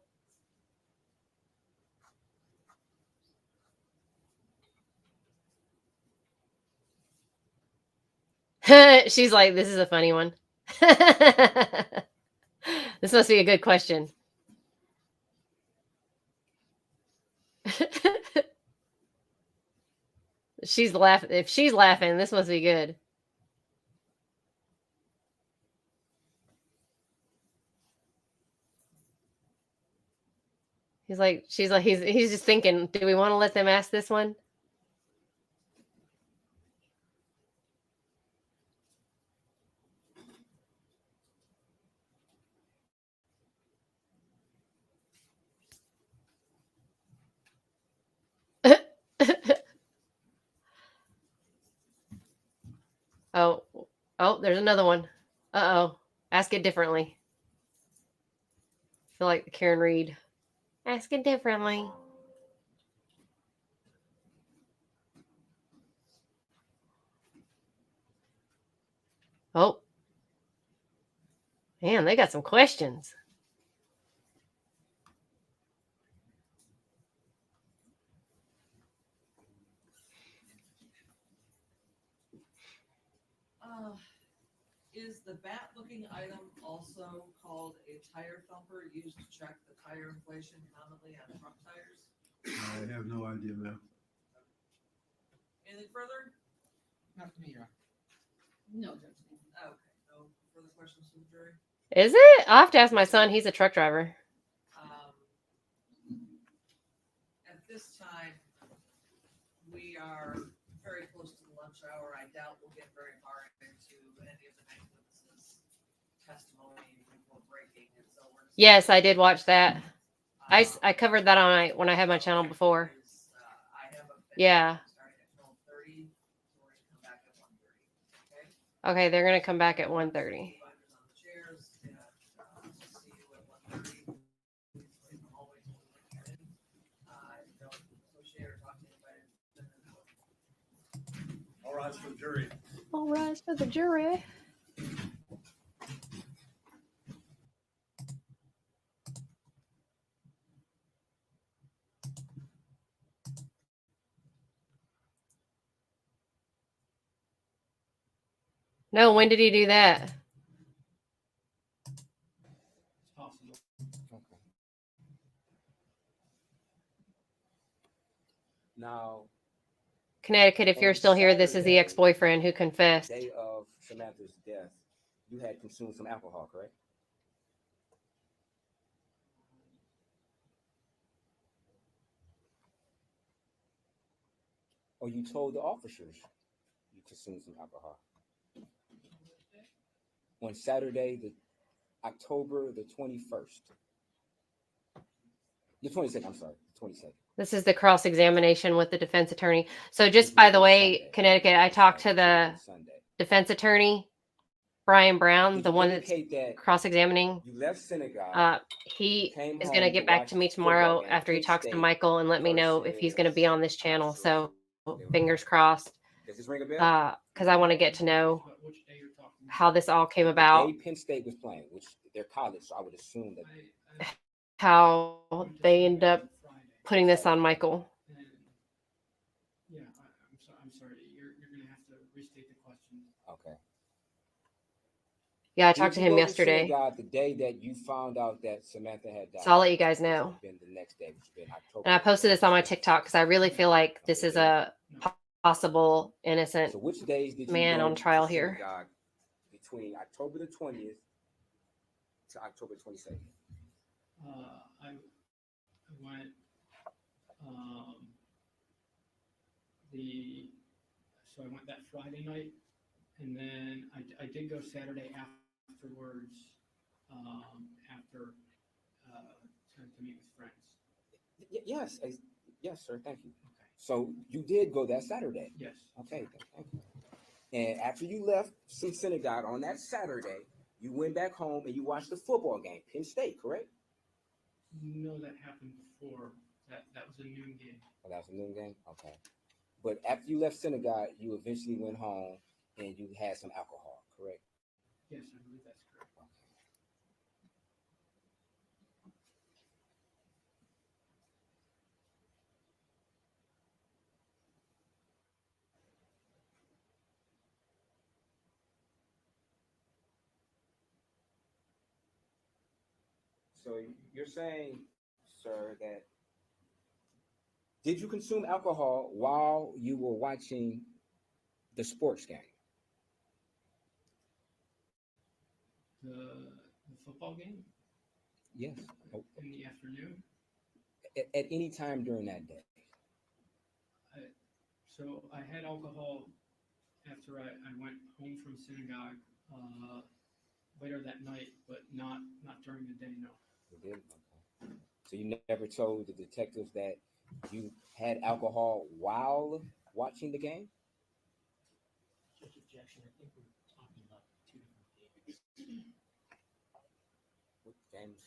She's like, this is a funny one. This must be a good question. She's laughing. If she's laughing, this must be good. She's like, he's just thinking, do we want to let them ask this one? Oh, there's another one. Uh-oh. Ask it differently. I feel like Karen Reed. Ask it differently. Oh. Man, they got some questions. Is the bat-looking item also called a tire thumper used to check the tire inflation commonly on truck tires? I have no idea, ma'am. Anything further? Not to me, Your Honor. No, Judge. Okay, no further questions from the jury? Is it? I'll have to ask my son. He's a truck driver. At this time, we are very close to the lunch hour. I doubt we'll get very far into any of the bank witnesses' testimony before breaking. And so we're just Yes, I did watch that. I covered that on when I had my channel before. Yeah. starting at 12:30, so we're gonna come back at 1:30. Okay? Okay, they're gonna come back at 1:30. Supervisors on the chairs, and see you at 1:30. In the hallway till we get in. Don't associate or talk to anybody. All rise for the jury. All rise for the jury. No, when did he do that? It's possible. Okay. Now, Connecticut, if you're on still here, this is the Saturday, ex-boyfriend who confessed. day of Samantha's death, you had consumed some alcohol, correct? Or you told the officers you consumed some alcohol? On Saturday, October the 21st. The 22nd, I'm sorry, the 22nd. This is the cross-examination with the defense attorney. So just by the way, Connecticut, I talked to the defense attorney, Brian Brown, the one that's cross-examining. You left synagogue. He is going to get back to me tomorrow after he talks to Michael and let me know if he's going to be on this channel. So fingers crossed. Does this ring a bell? Because I want to get to know how this all came about. The day Penn State was playing, which they're college, so I would assume that How they end up putting this on Michael. Yeah, I'm sorry. You're going to have to restate the question. Okay. Yeah, I talked to him yesterday. The day that you found out that Samantha had died. So I'll let you guys know. Been the next day, which has been October. And I posted this on my TikTok because I really feel like this is a possible innocent man on trial here. Between October the 20th to October 22nd. I went so I went that Friday night, and then I did go Saturday afterwards, after to meet with friends. Yes, sir. Thank you. Okay. So you did go that Saturday. Yes. Okay. Thank you. And after you left some synagogue on that Saturday, you went back home and you watched the football game, Penn State, correct? No, that happened before. That was a noon game. Oh, that was a noon game? Okay. But after you left synagogue, you eventually went home and you had some alcohol, correct? Yes, I believe that's correct. Okay. So you're saying, sir, that did you consume alcohol while you were watching the sports game? The football game? Yes. In the afternoon? at any time during that day? So I had alcohol after I went home from synagogue later that night, but not during the day, no. You didn't? Okay. So you never told the detectives that you had alcohol while watching the game? Judge objection, I think we're talking about two different games. What games?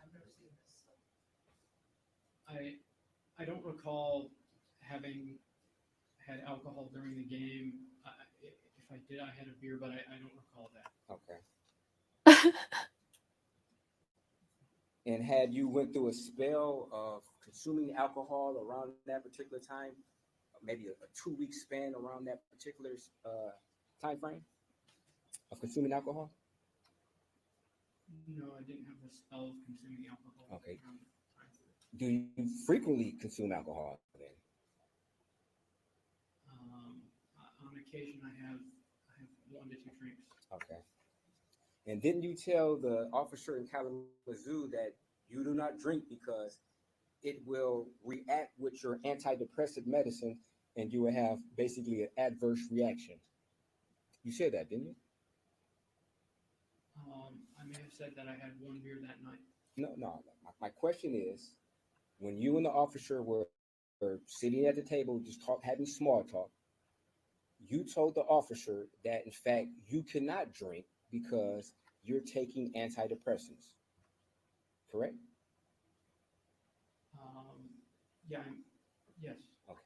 I've never seen this. I don't recall having had alcohol during the game. If I did, I had a beer, but I don't recall that. Okay. And had you went through a spell of consuming alcohol around that particular time, maybe a 2-week span around that particular time frame of consuming alcohol? No, I didn't have the spell of consuming alcohol. Okay. around the time. Do you frequently consume alcohol then? On occasion, I have 1 to 2 drinks. Okay. And didn't you tell the officer in Kalamazoo that you do not drink because it will react with your antidepressant medicine and you will have basically an adverse reaction? You said that, didn't you? I may have said that I had 1 beer that night. No. My question is, when you and the officer were sitting at the table, just having small talk, you told the officer that, in fact, you cannot drink because you're taking antidepressants, correct? Yeah. Yes. Okay.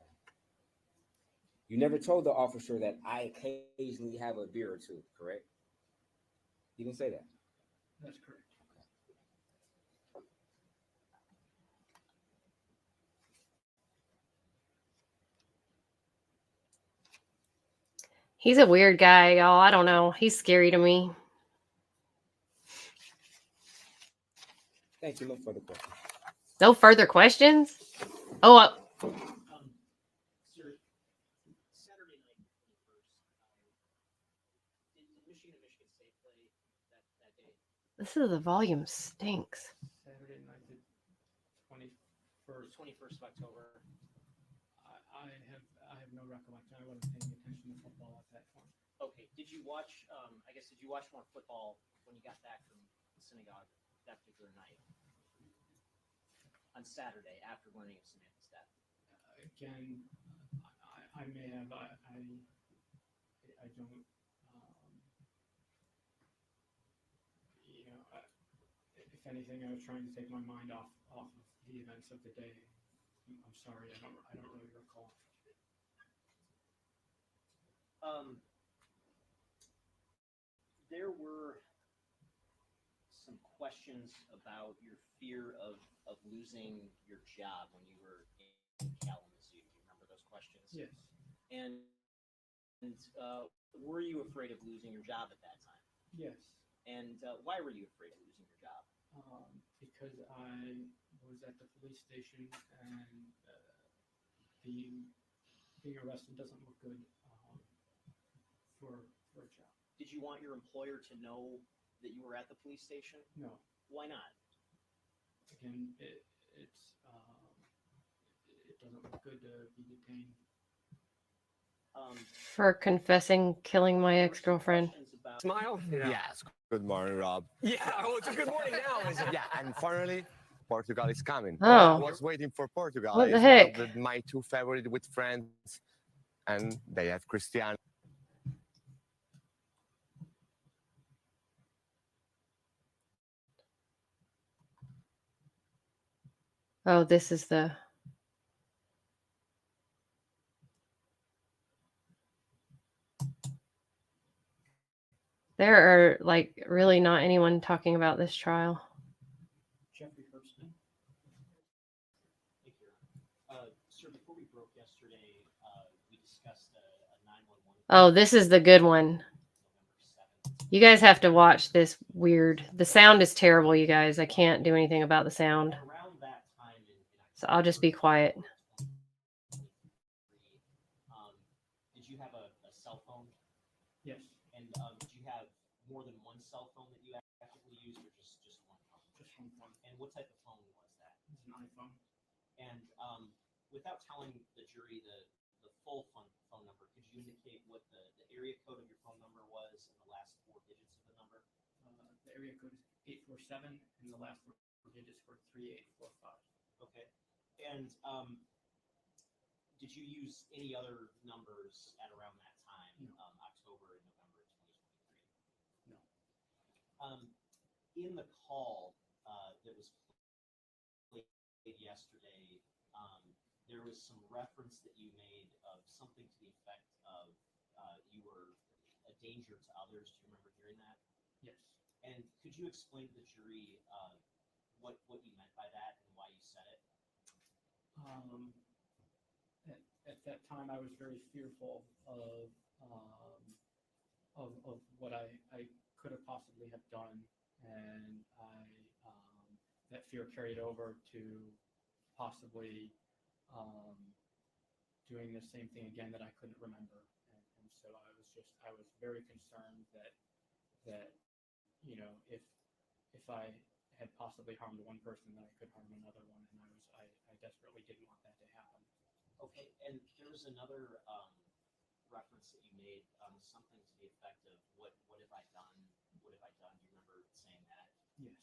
You never told the officer that I occasionally have a beer or two, correct? You didn't say that. That's correct. He's a weird guy, y'all. I don't know. He's scary to me. Thank you. No further questions. No further questions? Oh, Sir, Saturday night, 21st, did Michigan and Michigan State play that day? this is the volume stinks. Saturday night, the 21st of October. I have no recollection. I wasn't paying attention to football at that point. Okay, did you watch, did you watch more football when you got back from synagogue that particular night? On Saturday, after learning of Samantha's death? Again, I may have, I don't, if anything, I was trying to take my mind off of the events of the day. I'm sorry, I don't really recall. There were some questions about your fear of losing your job when you were in Kalamazoo. Do you remember those questions? Yes. And were you afraid of losing your job at that time? Yes. And why were you afraid of losing your job? Because I was at the police station and being arrested doesn't look good for a job. Did you want your employer to know that you were at the police station? No. Why not? Again, it doesn't look good to be detained. For confessing killing my ex-girlfriend. Smile? Yes. Good morning, Rob. Yeah, oh, it's a good morning now, isn't it? Yeah, and finally, Portugal is coming. Oh. I was waiting for Portugal. What the It's heck? one of my 2 favorite with friends, and they have Cristiano. Oh, this is the... There are, like, really not anyone talking about this trial. Jeffrey Herbstman. Thank you. Sir, before we broke yesterday, we discussed a 911. Oh, this is the good one. You guys have to watch this weird. The sound is terrible, you guys. I can't do anything about the sound. Around that time So I'll just be quiet. Did you have a cell phone? Yes. And did you have more than one cell phone that you actively used, or just one phone? Just one what type of phone was that? It's an iPhone. And without telling the jury the full phone number, could you indicate what the area code of your phone number was and the last 4 digits of the number? The area code is 847, and the last 4 digits were 3845. Okay. And did you use any other numbers at around that time, No. October and November 2023? No. In the call that was played yesterday, there was some reference that you made of something to the effect of you were a danger to others. Do you remember hearing that? Yes. And could you explain to the jury what you meant by that and why you said it? At that time, I was very fearful of what I could have possibly have done, and that fear carried over to possibly doing the same thing again that I couldn't remember, and so I was very concerned that if I had possibly harmed one person, that I could harm another one, and I desperately didn't want that to happen. Okay, and there was another reference that you made, something to the effect of what have I done? What have I done? Do you remember saying that? Yes.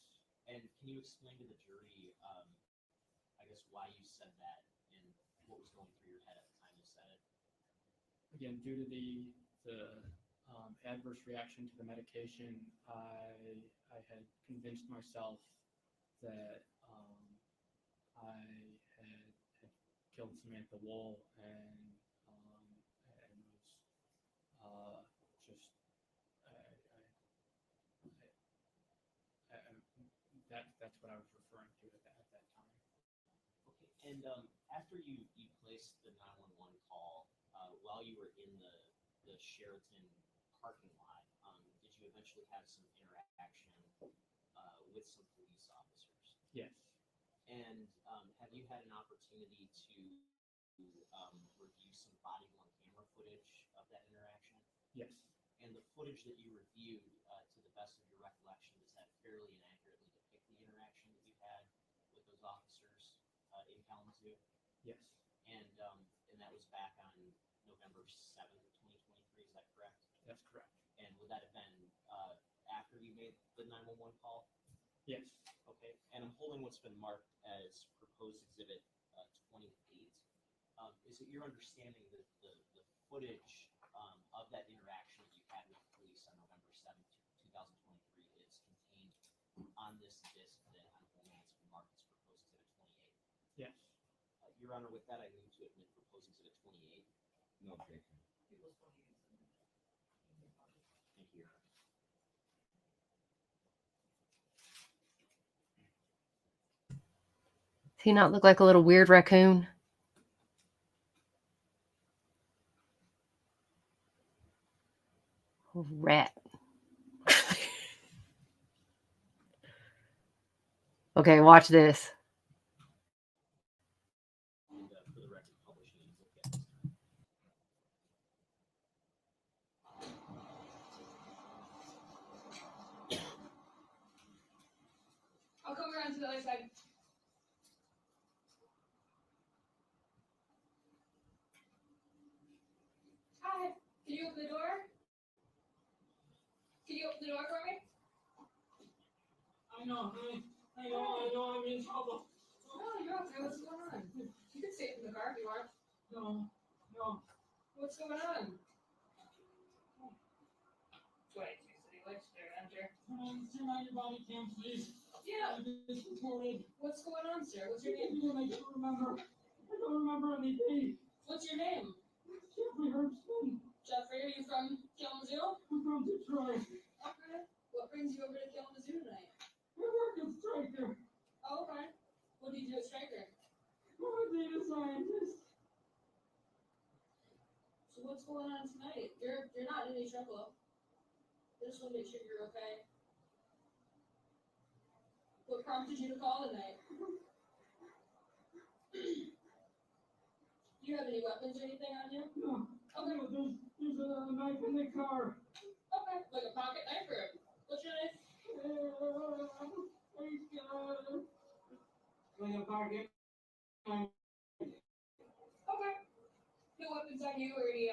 And can you explain to the jury, I guess, why you said that and what was going through your head at the time you said it? Again, due to the adverse reaction to the medication, I had convinced myself that I had killed Samantha Wolls and was just that's what I was referring to at that time. Okay, and after you placed the 911 call, while you were in the Sheraton parking lot, did you eventually have some interaction with some police officers? Yes. And have you had an opportunity to review some body-worn camera footage of that interaction? Yes. And the footage that you reviewed, to the best of your recollection, does that fairly and accurately depict the interaction that you had with those officers in Kalamazoo? Yes. And that was back on November 7th, 2023, is that correct? That's correct. And would that have been after you made the 911 call? Yes. Okay, and I'm holding what's been marked as proposed exhibit 28. Is it your understanding that the footage of that interaction that you had with police on November 7th, 2023 is contained on this disc that I'm holding that's been marked as proposed exhibit 28? Yes. Your Honor, with that, I move to admit proposed exhibit 28. No objection. Thank you, Your Honor. Does he not look like a little weird raccoon? Rat. Okay, watch this. And for the record, publish names. Okay. I'll come around to the other side. Hi, can you open the door? Can you open the door for me? I know I'm in trouble. No, you're okay. What's going on? You can stay in the car if you want. No. What's going on? Wait, he likes to enter. Turn on your body cam, please. Yeah. It's recorded. What's going on, sir? What's your name? I don't remember. I don't remember anything. What's your name? Jeffrey Herbston. Jeffrey, are you from Kalamazoo? I'm from Detroit. Okay. What brings you over to Kalamazoo tonight? I work at Stryker. Oh, okay. What do you do at Stryker? I'm a data scientist. So what's going on tonight? You're not in any trouble. I just want to make sure you're okay. What prompted you to call tonight? Do you have any weapons or anything on you? No. Okay. No, there's a knife in the car. Okay. Like a pocket knife or what's your name? Okay. No weapons on you or any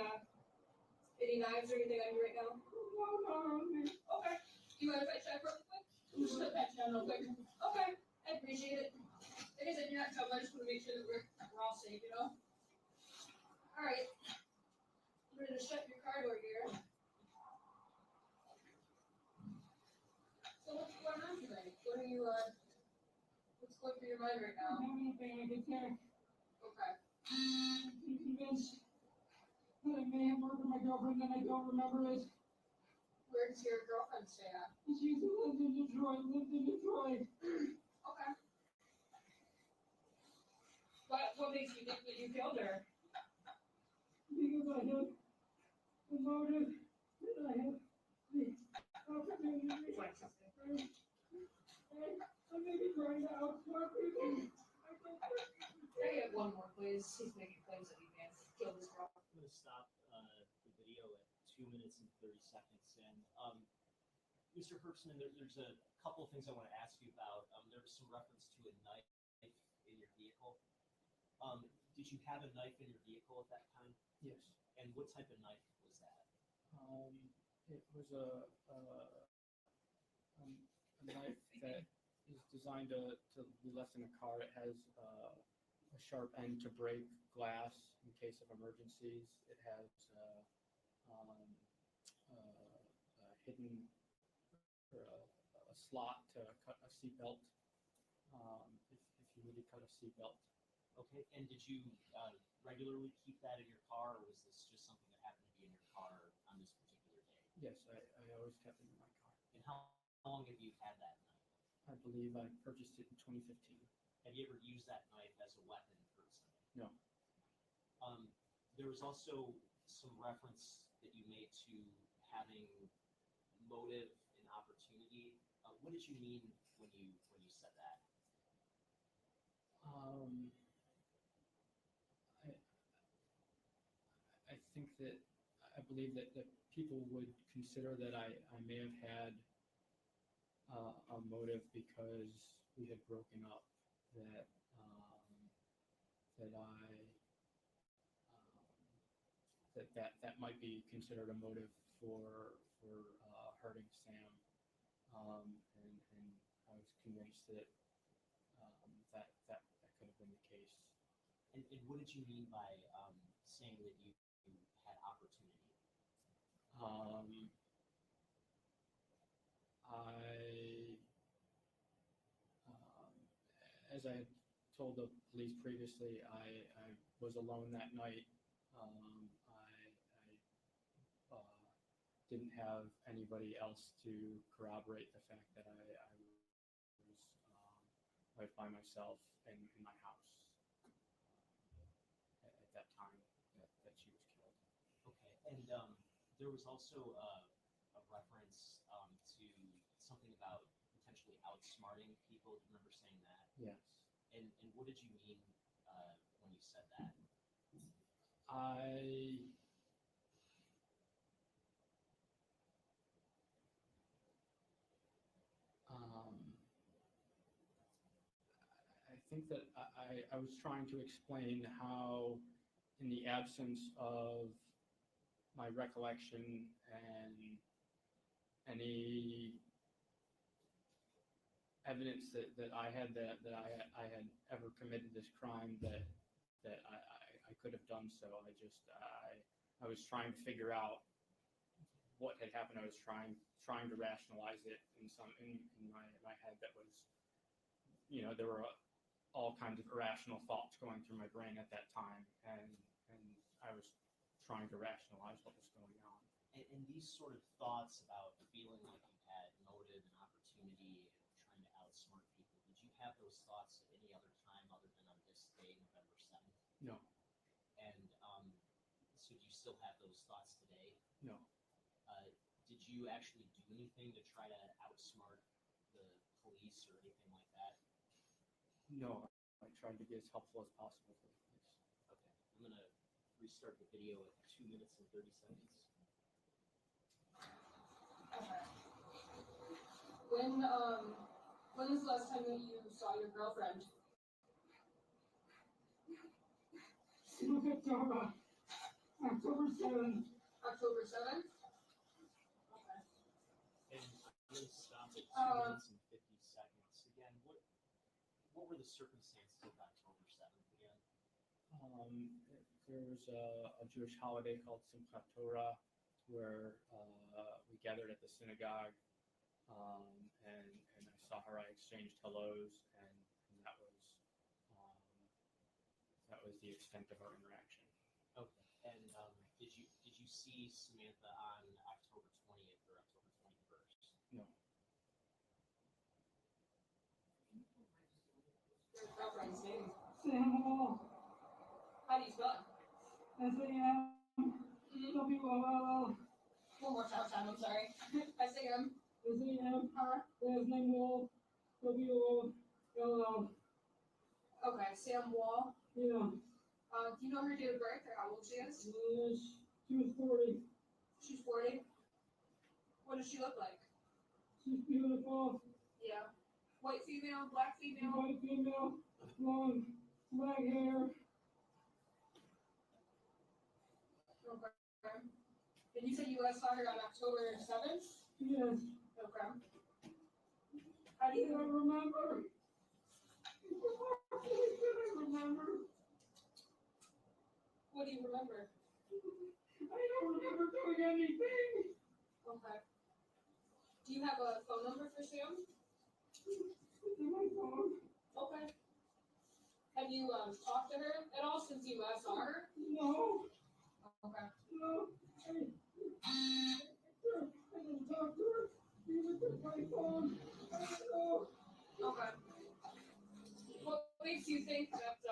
knives or anything on you right now? No. Okay. You want to fight check real quick? Just put that down real quick. Okay. I appreciate it. Like I said, you're not in trouble. I just want to make sure that we're all safe, you know? All right. I'm going to shut your car door here. So what's going on tonight? What are you, what's going through your mind right now? Okay. I may have murdered my girlfriend and I don't remember it. Where does your girlfriend stay at? She lives in Detroit. Okay. What makes you think that you killed her? Because I had the motive and I had the opportunity. I may be trying to outsmart people. Can I get one more, please? He's making claims that he may have killed his girl. I'm going to stop the video at 2 minutes and 30 seconds. And Mr. Herbstman, there's a couple of things I want to ask you about. There was some reference to a knife in your vehicle. Did you have a knife in your vehicle at that time? Yes. And what type of knife was that? It was a knife that is designed to be left in a car. It has a sharp end to break glass in case of emergencies. It has a hidden a slot to cut a seatbelt if you need to cut a seatbelt. Okay. And did you regularly keep that in your car, or was this just something that happened to be in your car on this particular day? Yes, I always kept it in my car. And how long have you had that knife? I believe I purchased it in 2015. Have you ever used that knife as a weapon personally? No. There was also some reference that you made to having motive and opportunity. What did you mean when you said that? I think that I believe that people would consider that I may have had a motive because we had broken up, that that might be considered a motive for hurting Sam, and I was convinced that that could have been the case. And what did you mean by saying that you had opportunity? As I had told the police previously, I was alone that night. I didn't have anybody else to corroborate the fact that I was by myself in my house at that time that she was killed. Okay. And there was also a reference to something about potentially outsmarting people. Do you remember saying that? Yes. And what did you mean when you said that? I think that I was trying to explain how, in the absence of my recollection and any evidence that I had that I had ever committed this crime, that I could have done so. I was trying to figure out what had happened. I was trying to rationalize it in my head. That was, there were all kinds of irrational thoughts going through my brain at that time, and I was trying to rationalize what was going on. And these sort of thoughts about feeling like you had motive and opportunity and trying to outsmart people, did you have those thoughts at any other time other than on this day, November 7th? No. And so do you still have those thoughts today? No. Did you actually do anything to try to outsmart the police or anything like that? No, I tried to be as helpful as possible for the police. Okay, I'm going to restart the video at 2 minutes and 30 seconds. When was the last time that you saw your girlfriend? October 7th. October 7th? Okay. And I'm gonna stop at 2 Uh, minutes and 50 seconds. Again, what were the circumstances of October 7th again? There was a Jewish holiday called Simchat Torah, where we gathered at the synagogue, and I saw her. I exchanged hellos, and that was the extent of our interaction. Okay. And did you see Samantha on October 20th or October 21st? No. Your girlfriend's name? Sam Wall. How do you spell it? S-A-M-W-O-L-L. One more time, I'm sorry. S-A-M. S-A-M. Last name Wall. W-O-L-L. Okay, Sam Wall. Yeah. Do you know her date of birth or how old she is? She was 40. She's 40? What does she look like? She's beautiful. Yeah. White female, black female? White female, long, black hair. Okay. And you said you guys saw her on October 7th? Yes. Okay. How do you remember? What do you remember? I don't remember doing anything. Okay. Do you have a phone number for Sam? It's in my phone. Okay. Have you talked to her at all since you last saw her? No. Okay. No. I didn't talk to her. She was in my phone. I don't know. Okay. What makes you think that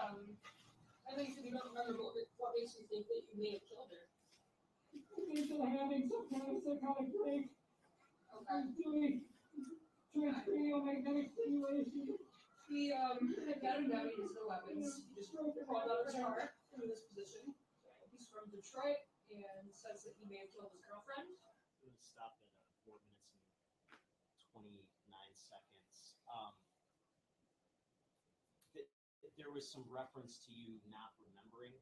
I think you don't remember what makes you think that you may have killed her? I think they're having some kind of psychotic break. Okay. Doing transcranial magnetic stimulation. He had gotten down used the weapons. He just crawled out of his car in this position. He's from Detroit and says that he may have killed his girlfriend. I'm gonna stop at 4 minutes and 29 seconds. There was some reference to you not remembering.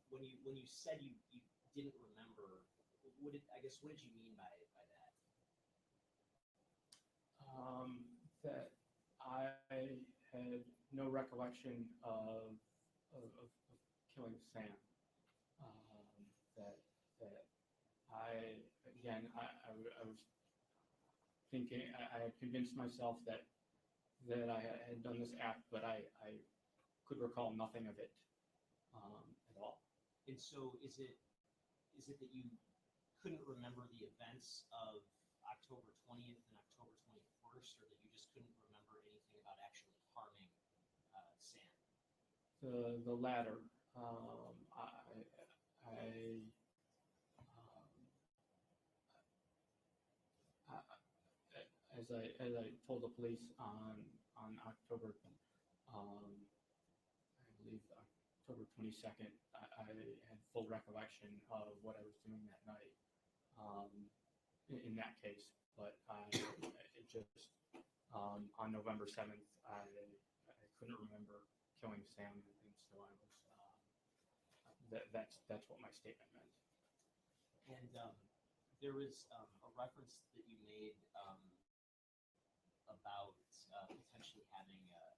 When you said you didn't remember, what did you mean by that? That I had no recollection of killing Sam. That I was thinking I had convinced myself that I had done this act, but I could recall nothing of it at all. And so is it that you couldn't remember the events of October 20th and October 21st, or that you just couldn't remember anything about actually harming Sam? The latter. As I told the police on October, I believe October 22nd, I had full recollection of what I was doing that night. In that case, but it just on November 7th, I couldn't remember killing Sam, and so I was. That's what my statement meant. And there was a reference that you made about potentially having a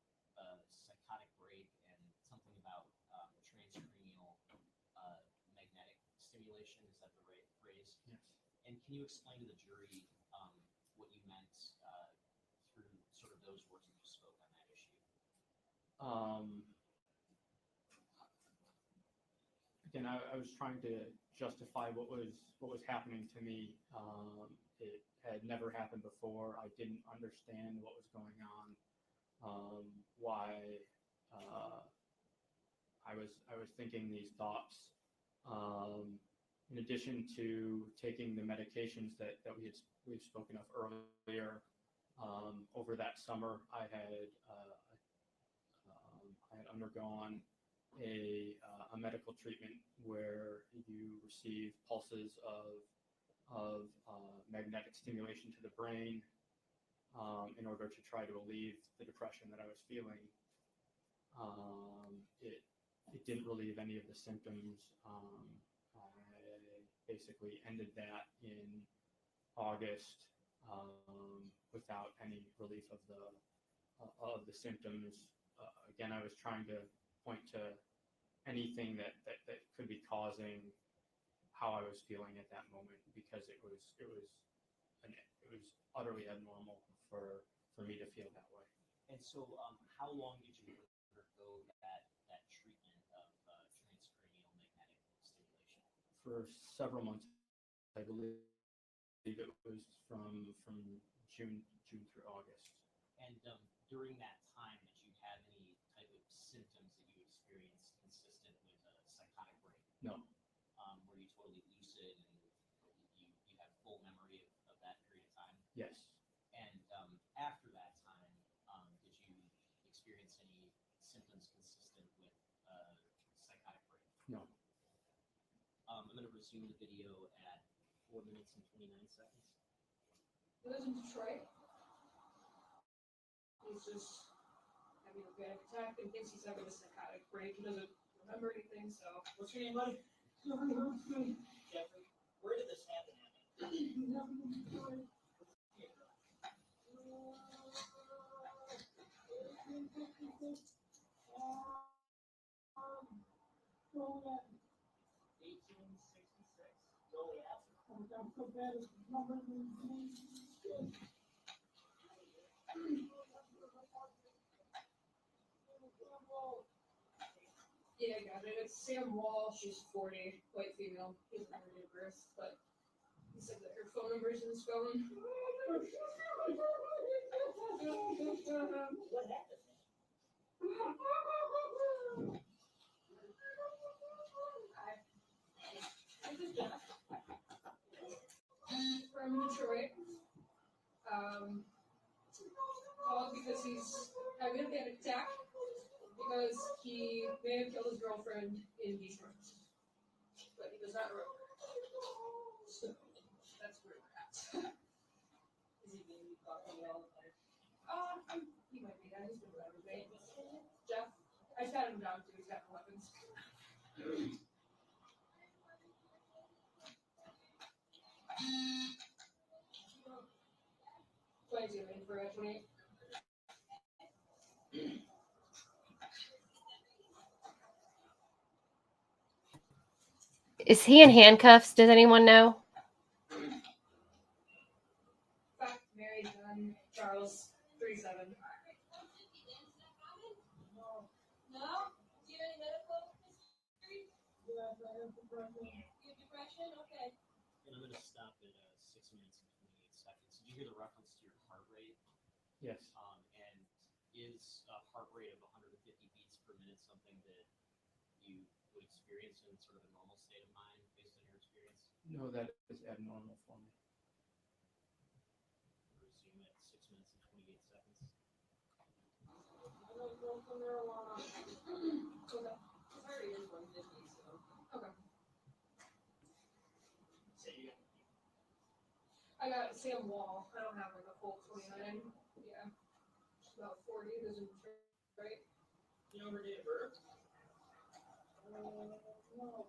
psychotic break and something about transcranial magnetic stimulation. Is that the right phrase? Yes. And can you explain to the jury what you meant through sort of those words that you spoke on that issue? Again, I was trying to justify what was happening to me. It had never happened before. I didn't understand what was going on. Why I was thinking these thoughts. In addition to taking the medications that we've spoken of earlier, over that summer, I had undergone a medical treatment where you receive pulses of magnetic stimulation to the brain in order to try to relieve the depression that I was feeling. it didn't relieve any of the symptoms. I basically ended that in August without any relief of the symptoms. Again, I was trying to point to anything that could be causing how I was feeling at that moment, because it was utterly abnormal for me to feel that way. And so, how long did you undergo that treatment of transcranial magnetic stimulation? For several months, I believe it was from June through August. And during that time, did you have any type of symptoms that you experienced consistent with a psychotic break? No. Were you totally lucid and you have full memory of that period of time? Yes. And after that time, did you experience any symptoms consistent with psychotic break? No. I'm going to resume the video at 4 minutes and 29 seconds. He lives in Detroit. He's just having a panic attack and thinks he's having a psychotic break. He doesn't remember anything, so. What's your name, buddy? Jeffrey. Where did this happen at? Yeah, I got it. It's Sam Wall. She's 40, white female. He hasn't heard of birth, but he said that her phone number is in his phone. What happened? From Detroit. Called because he's having a panic attack because he may have killed his girlfriend in Detroit, but he does not remember. So that's where we're at. Is he being talking all the time? He might be. I just been around everything. Jeff, I shot him down too. He's got no weapons. 22 in for a 28. Is he in handcuffs? Does anyone know? Fact, Mary, John, Charles, 37. No. Do you have any medical history? You have depression? Okay. And I'm going to stop at 6 minutes and 28 seconds. Did you hear the reference to your heart rate? Yes. And is a heart rate of 150 beats per minute something that you would experience in sort of a normal state of mind based on your experience? No, that is abnormal for me. Resume at 6 minutes and 28 seconds. I don't know for marijuana. Okay. Sorry, it is 150, so. Okay. I got Sam Wall. I don't have like a full 29. Yeah. About 40. There's a right. You know her date of birth? No.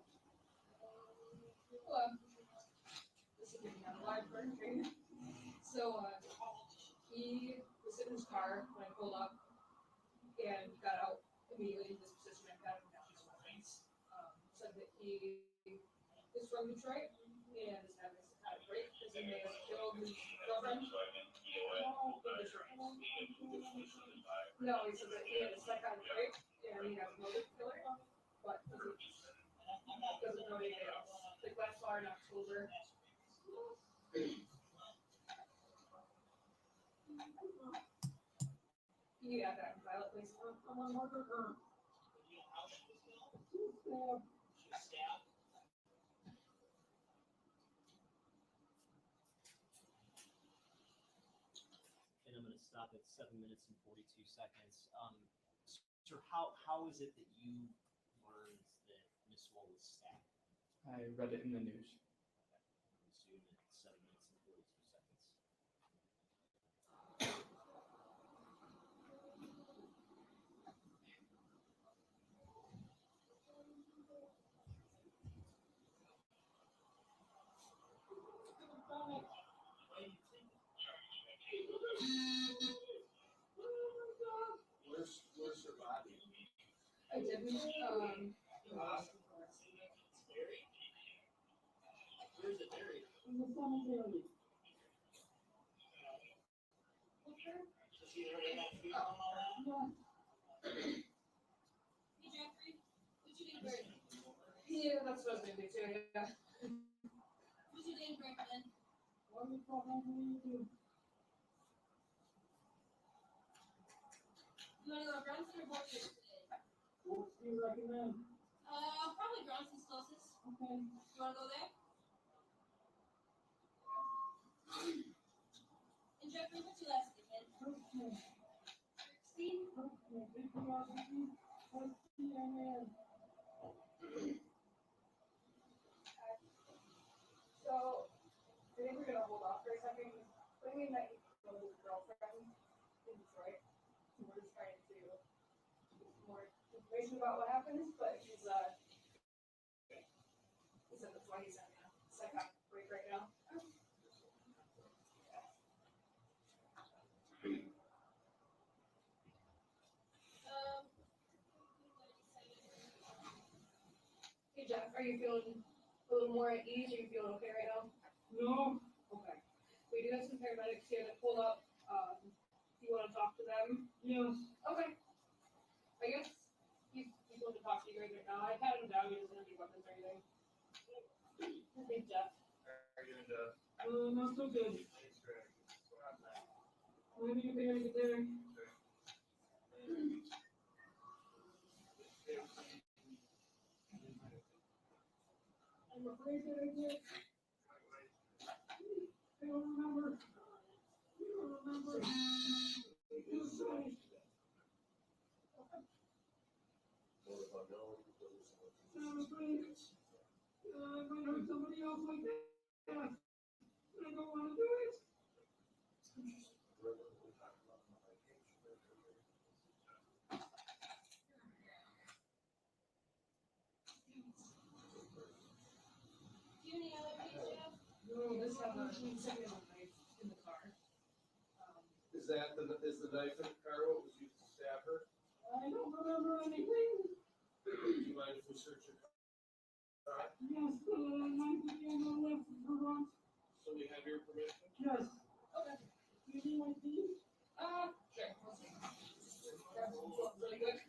This is getting out of live version. So he was sitting in his car when I pulled up and got out immediately in this position. I got him down his weapons. Said that he is from Detroit and is having a psychotic break because he may have killed his girlfriend. No, he said that he had a psychotic break and he has a motive killer, but he doesn't know anything else. Like last far in October. Yeah, that violet place. I'm on murder. And I'm going to stop at 7 minutes and 42 seconds. Sir, how is it that you learned that Miss Wall was stabbed? I read it in the news. Resume at 7 minutes and 42 seconds. Where's her body? I didn't, Where's it buried? in the cemetery. Does he already have feet on all that? Yeah. Hey, Jeffrey, what's your name, Brandon? Yeah, that's what I was gonna do too, yeah. What's your name, Brandon? What do you call that? What do you do? You wanna go to Bronson or Boulder today? What do you recommend? Probably Bronson's closest. Okay. You wanna go there? And Jeffrey, what's your last name, man? Okay. Steve? Okay. P-R-E-S-T-I-N. So, I think we're gonna hold off for a second. What do you mean that you know his girlfriend in Detroit? So we're just trying to get more information about what happened, but he said that's why he's on a psychotic break right now. Hey Jeff, are you feeling a little more at ease? Are you feeling okay right now? No. Okay. We do have some paramedics here that pulled up. Do you want to talk to them? Yes. Okay. I guess he's willing to talk to you guys right now. I pat him down. He doesn't have any weapons or anything. Hey Jeff. Are you into? Not so good. Maybe you can get there. I'm afraid that I did. I don't remember. You don't remember. You say. I'm afraid I might hurt somebody else like that. I don't want to do it. Do you need other page, Jeff? No, this have a second knife in the car. Is the knife in the car what was used to stab her? I don't remember anything. Do you mind if we search your car? Yes, the knife would be on the left for once. So we have your permission? Yes. Okay. Do you need my keys? Sure. Grab some gloves really quick.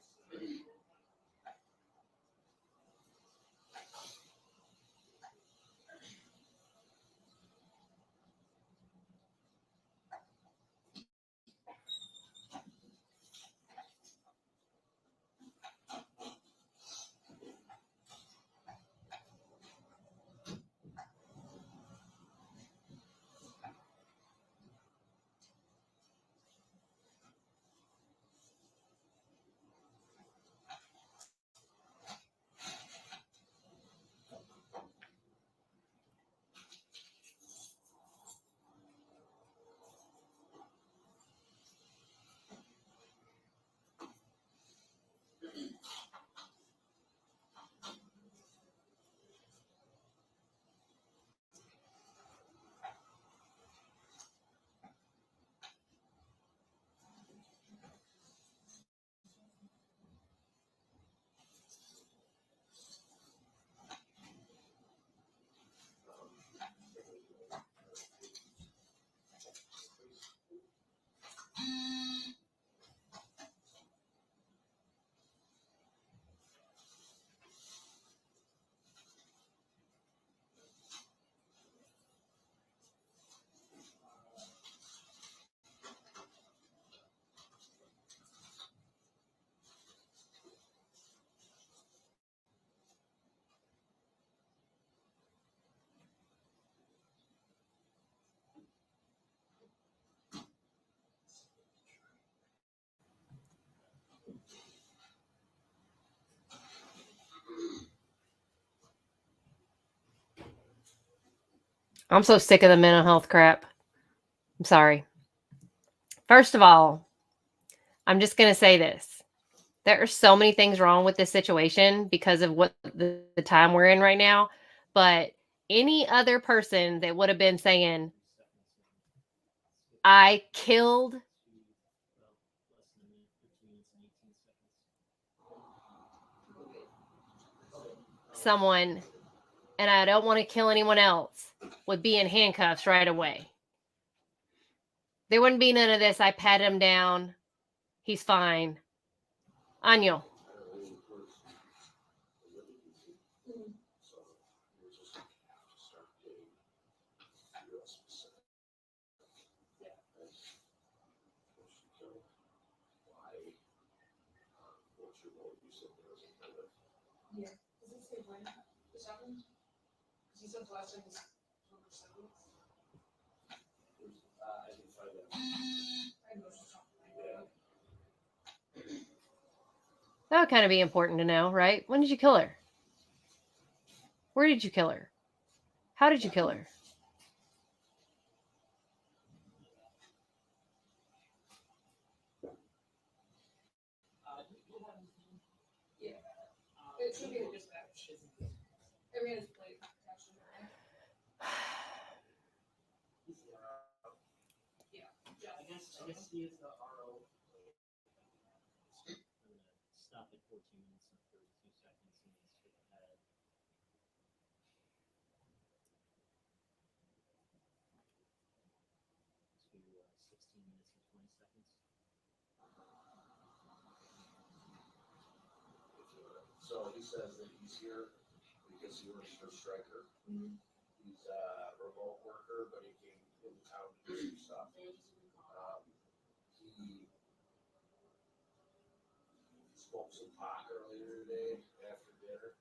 I'm so sick of the mental health crap. I'm sorry. First of all, I'm just going to say this. There are so many things wrong with this situation because of what the time we're in right now. But any other person that would have been saying, I killed someone and I don't want to kill anyone else would be in handcuffs right away. There wouldn't be none of this. I pat him down. He's fine. Año. Yeah. Does it say when this happened? Because he said the last time was October 7th. I can find that. I know it's not. That would kind of be important to know, right? When did you kill her? Where did you kill her? How did you kill her? Yeah. It should be the dispatch. I ran his plate. Actually. Yeah. I guess he is the RO. Stop at 14 minutes and 32 seconds and skip ahead. To 16 minutes and 20 seconds. So he says that he's here because he works for Stryker. Mm-hmm. He's a remote worker, but he came in town to do some stuff. He smoked some pot earlier today after dinner,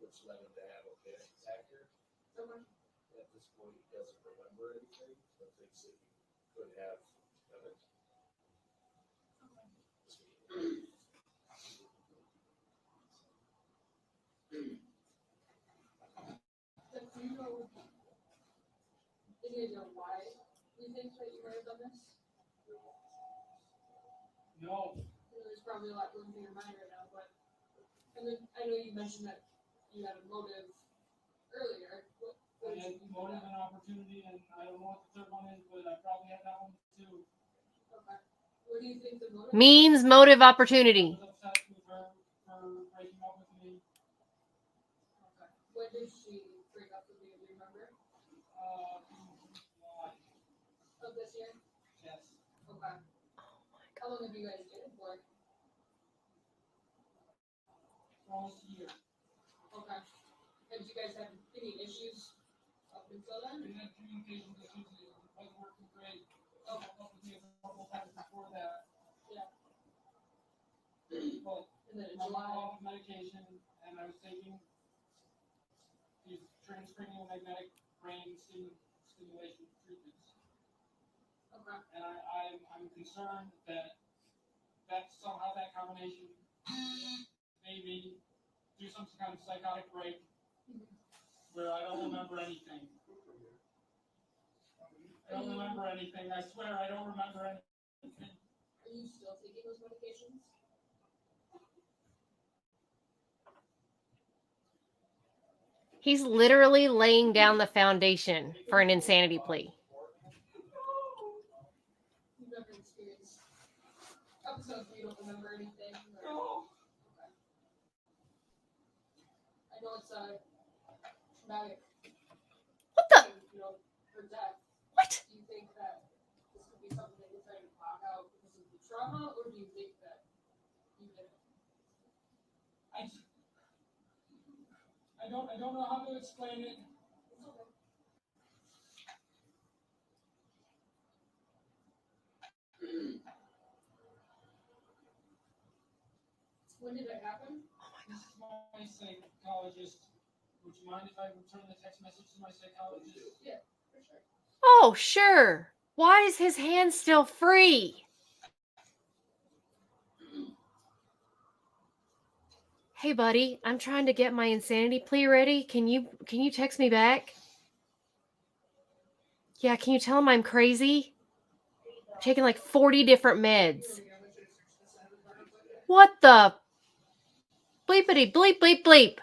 which led him to have a panic attack here. At this point, he doesn't remember anything, but thinks that he could have done it. Do you know any idea why you think that you might have done this? No. There's probably a lot going through your mind right now, but and then I know you mentioned that you had a motive earlier. I had motive and opportunity, and I don't know what the third one is, but I probably had that one too. Okay. What do you think the motive Means motive opportunity. I was upset with her for breaking up with me. Okay. When did she break up with you? Do you remember? Of this year? Yes. Okay. How long have you guys dated for? Almost a year. Okay. Have you guys had any issues up until then? We had communication issues. It wasn't working great. Up with me a couple times before that. Yeah. But And then in my mom July. off medication, and I was taking these transcranial magnetic brain stimulation treatments. Okay. And I'm concerned that somehow that combination made me do some kind of psychotic break where I don't remember anything. I don't remember anything. I swear I don't remember anything. Are you still taking those medications? He's literally laying down the foundation for an insanity plea. You've never experienced episodes where you don't remember anything? Or... No. Okay. I know it's traumatic. What the? You know, for death. What? Do you think that this could be something that you're trying to block out because of the trauma, or do you think that you did it? I don't know how to explain it. It's okay. When did it happen? This is my psychologist. Would you mind if I return the text message to my psychologist? Yeah, for sure. Oh, sure. Why is his hand still free? Hey, buddy, I'm trying to get my insanity plea ready. Can you text me back? Yeah, can you tell him I'm crazy? I'm taking like 40 different meds. What the bleepity bleep bleep bleep?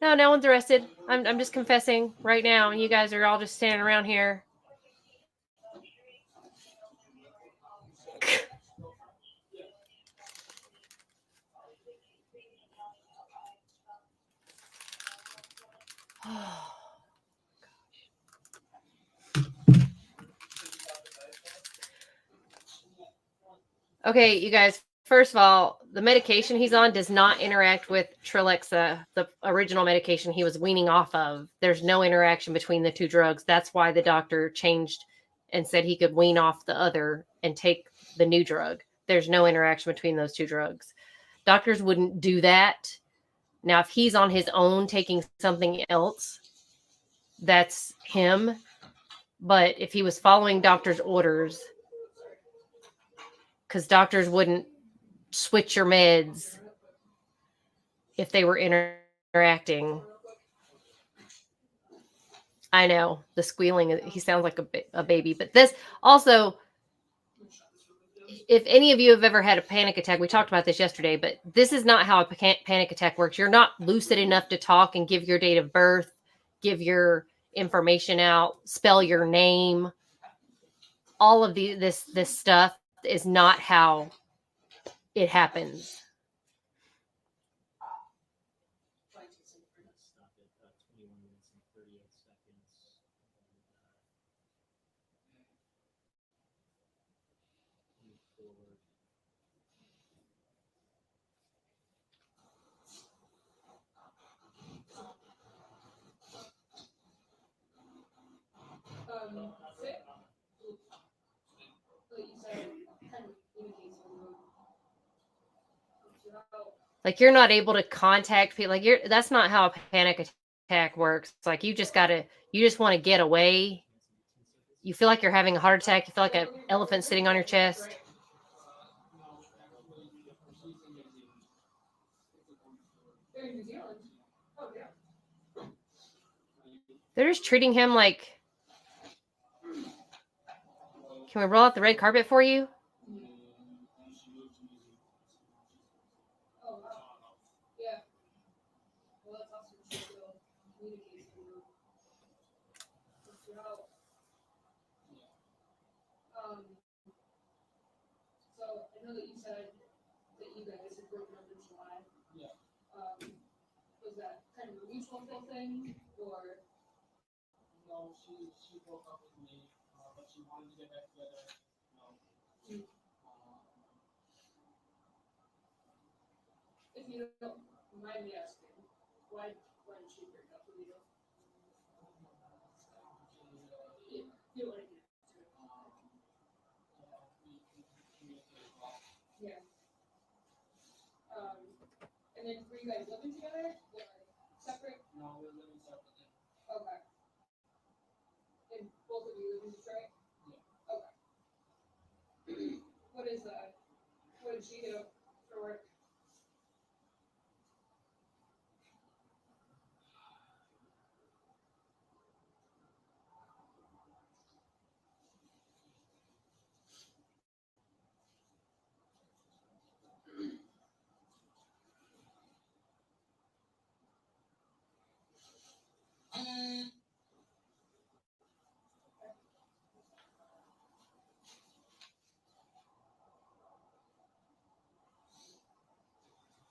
No, no one's arrested. I'm just confessing right now. You guys are all just standing around here. Okay, you guys. First of all, the medication he's on does not interact with Trilexa, the original medication he was weaning off of. There's no interaction between the two drugs. That's why the doctor changed and said he could wean off the other and take the new drug. There's no interaction between those two drugs. Doctors wouldn't do that. Now, if he's on his own taking something else, that's him. But if he was following doctor's orders, because doctors wouldn't switch your meds if they were interacting. I know the squealing, he sounds like a baby, but this also, if any of you have ever had a panic attack, we talked about this yesterday, but this is not how a panic attack works. You're not lucid enough to talk and give your date of birth, give your information out, spell your name. All of this stuff is not how it happens. Sick? Like you said, kind of indicates Like you're not able to contact people. Like that's not how a panic attack works. It's like you just want to get away. You feel like you're having a heart attack. You feel like an elephant sitting on your chest. They're in New Zealand. Oh, yeah. They're just treating him like, can we roll out the red carpet for you? Oh, wow. Yeah. Well, that's awesome. So, communicates with you. So I know that you said that you guys had broken up in July. Yeah. Was that kind of a mutual thing, or? No, she broke up with me, but she wanted to get back together. If you don't mind me asking, why did she break up with you? Yeah, you don't want to get into it. Yeah. And then were you guys living together or separate? No, we're living separately. Okay. And both of you live in Detroit? Yeah. Okay. What did she do for work?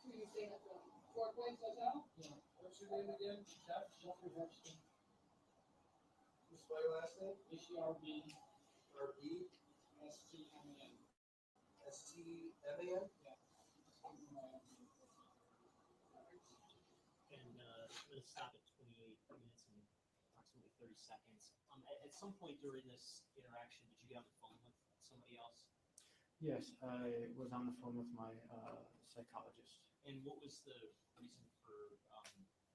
So you staying at the 4 Points Hotel? Yeah. What's your name again? Jeffrey Hepstein. You spell your last name? H-E-R-B. R-B? S-T-M-A-N. S-T-M-A-N? Yeah. And I'm going to stop at 28 minutes and approximately 30 seconds. At some point during this interaction, did you get on the phone with somebody else? Yes, I was on the phone with my psychologist. And what was the reason for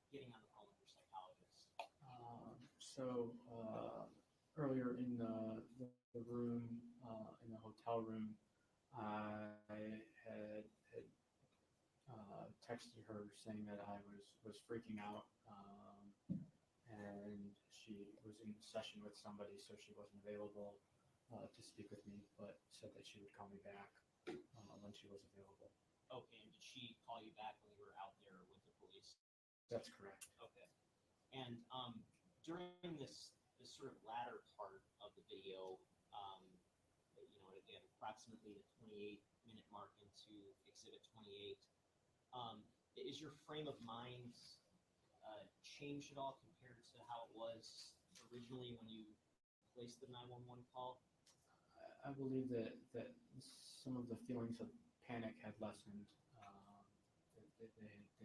getting on the phone with your psychologist? Earlier in the room, in the hotel room, I had texted her saying that I was freaking out, and she was in session with somebody, so she wasn't available to speak with me, but said that she would call me back when she was available. Okay, and did she call you back when you were out there with the police? That's correct. Okay. And during this sort of latter part of the video, again, approximately the 28-minute mark into Exhibit 28, is your frame of mind changed at all compared to how it was originally when you placed the 911 call? I believe that some of the feelings of panic had lessened. They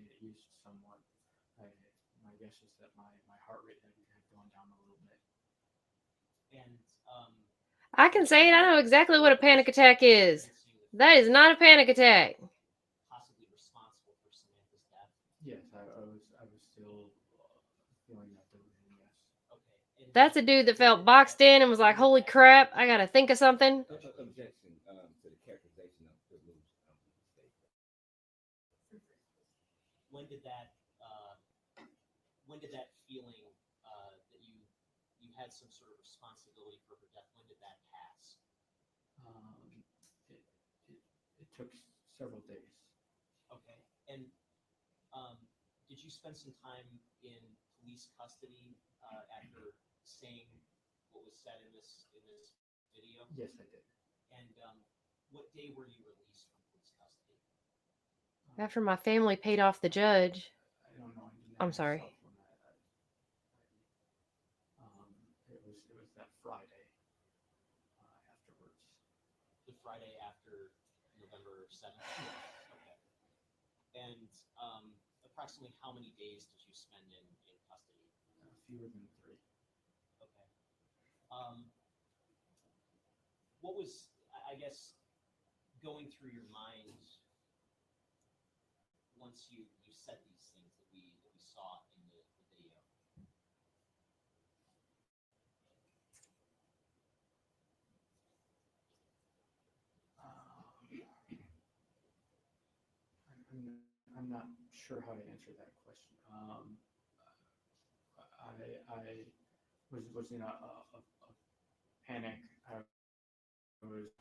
had eased somewhat. My guess is that my heart rate had gone down a little bit. And I can say it. I know exactly what a panic attack is. That is not a panic attack. possibly responsible for Samantha's death? Yes, I was still feeling that delusion. Yes. Okay. And That's a dude that felt boxed in and was like, "Holy crap! I gotta think of something." Objection to the characterization of delusion. when did that feeling that you had some sort of responsibility for her death, when did that pass? It took several days. Okay. And did you spend some time in police custody after saying what was said in this video? Yes, I did. And what day were you released from police custody? After my family paid off the judge. I don't know. I'm sorry. It was that Friday afterwards. The Friday after November 7th? Okay. And approximately how many days did you spend in custody? Fewer than 3. Okay. What was, I guess, going through your mind once you said these things that we saw in the video? I'm not sure how to answer that question. I was in a panic. I was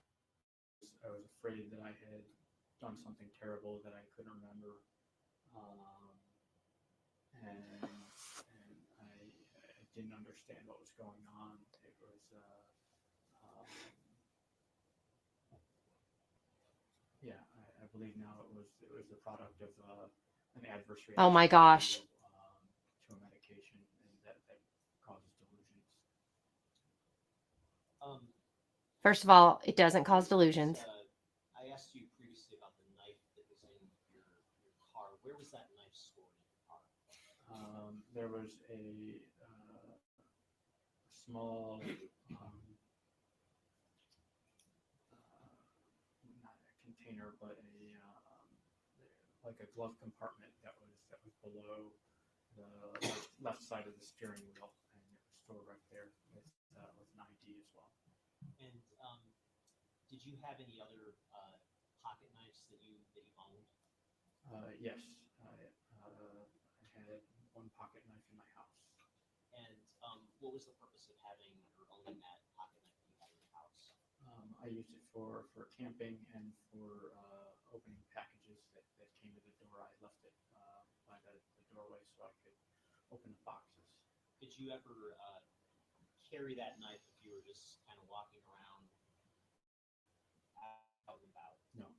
afraid that I had done something terrible that I couldn't remember, and I didn't understand what was going on. It was yeah, I believe now it was the product of an adverse reaction. Oh my gosh. To a medication, and that causes delusions. First of all, it doesn't cause delusions. I asked you previously about the knife that was in your car. Where was that knife stored in your car? There was a small, not a container, but like a glove compartment that was below the left side of the steering wheel, and it was stored right there with an ID as well. And did you have any other pocket knives that you owned? Yes, I had one pocket knife in my house. And what was the purpose of having or owning that pocket knife that you had in your house? I used it for camping and for opening packages that came to the door. I left it by the doorway so I could open the boxes. Did you ever carry that knife if you were just kind of walking around out and about? No.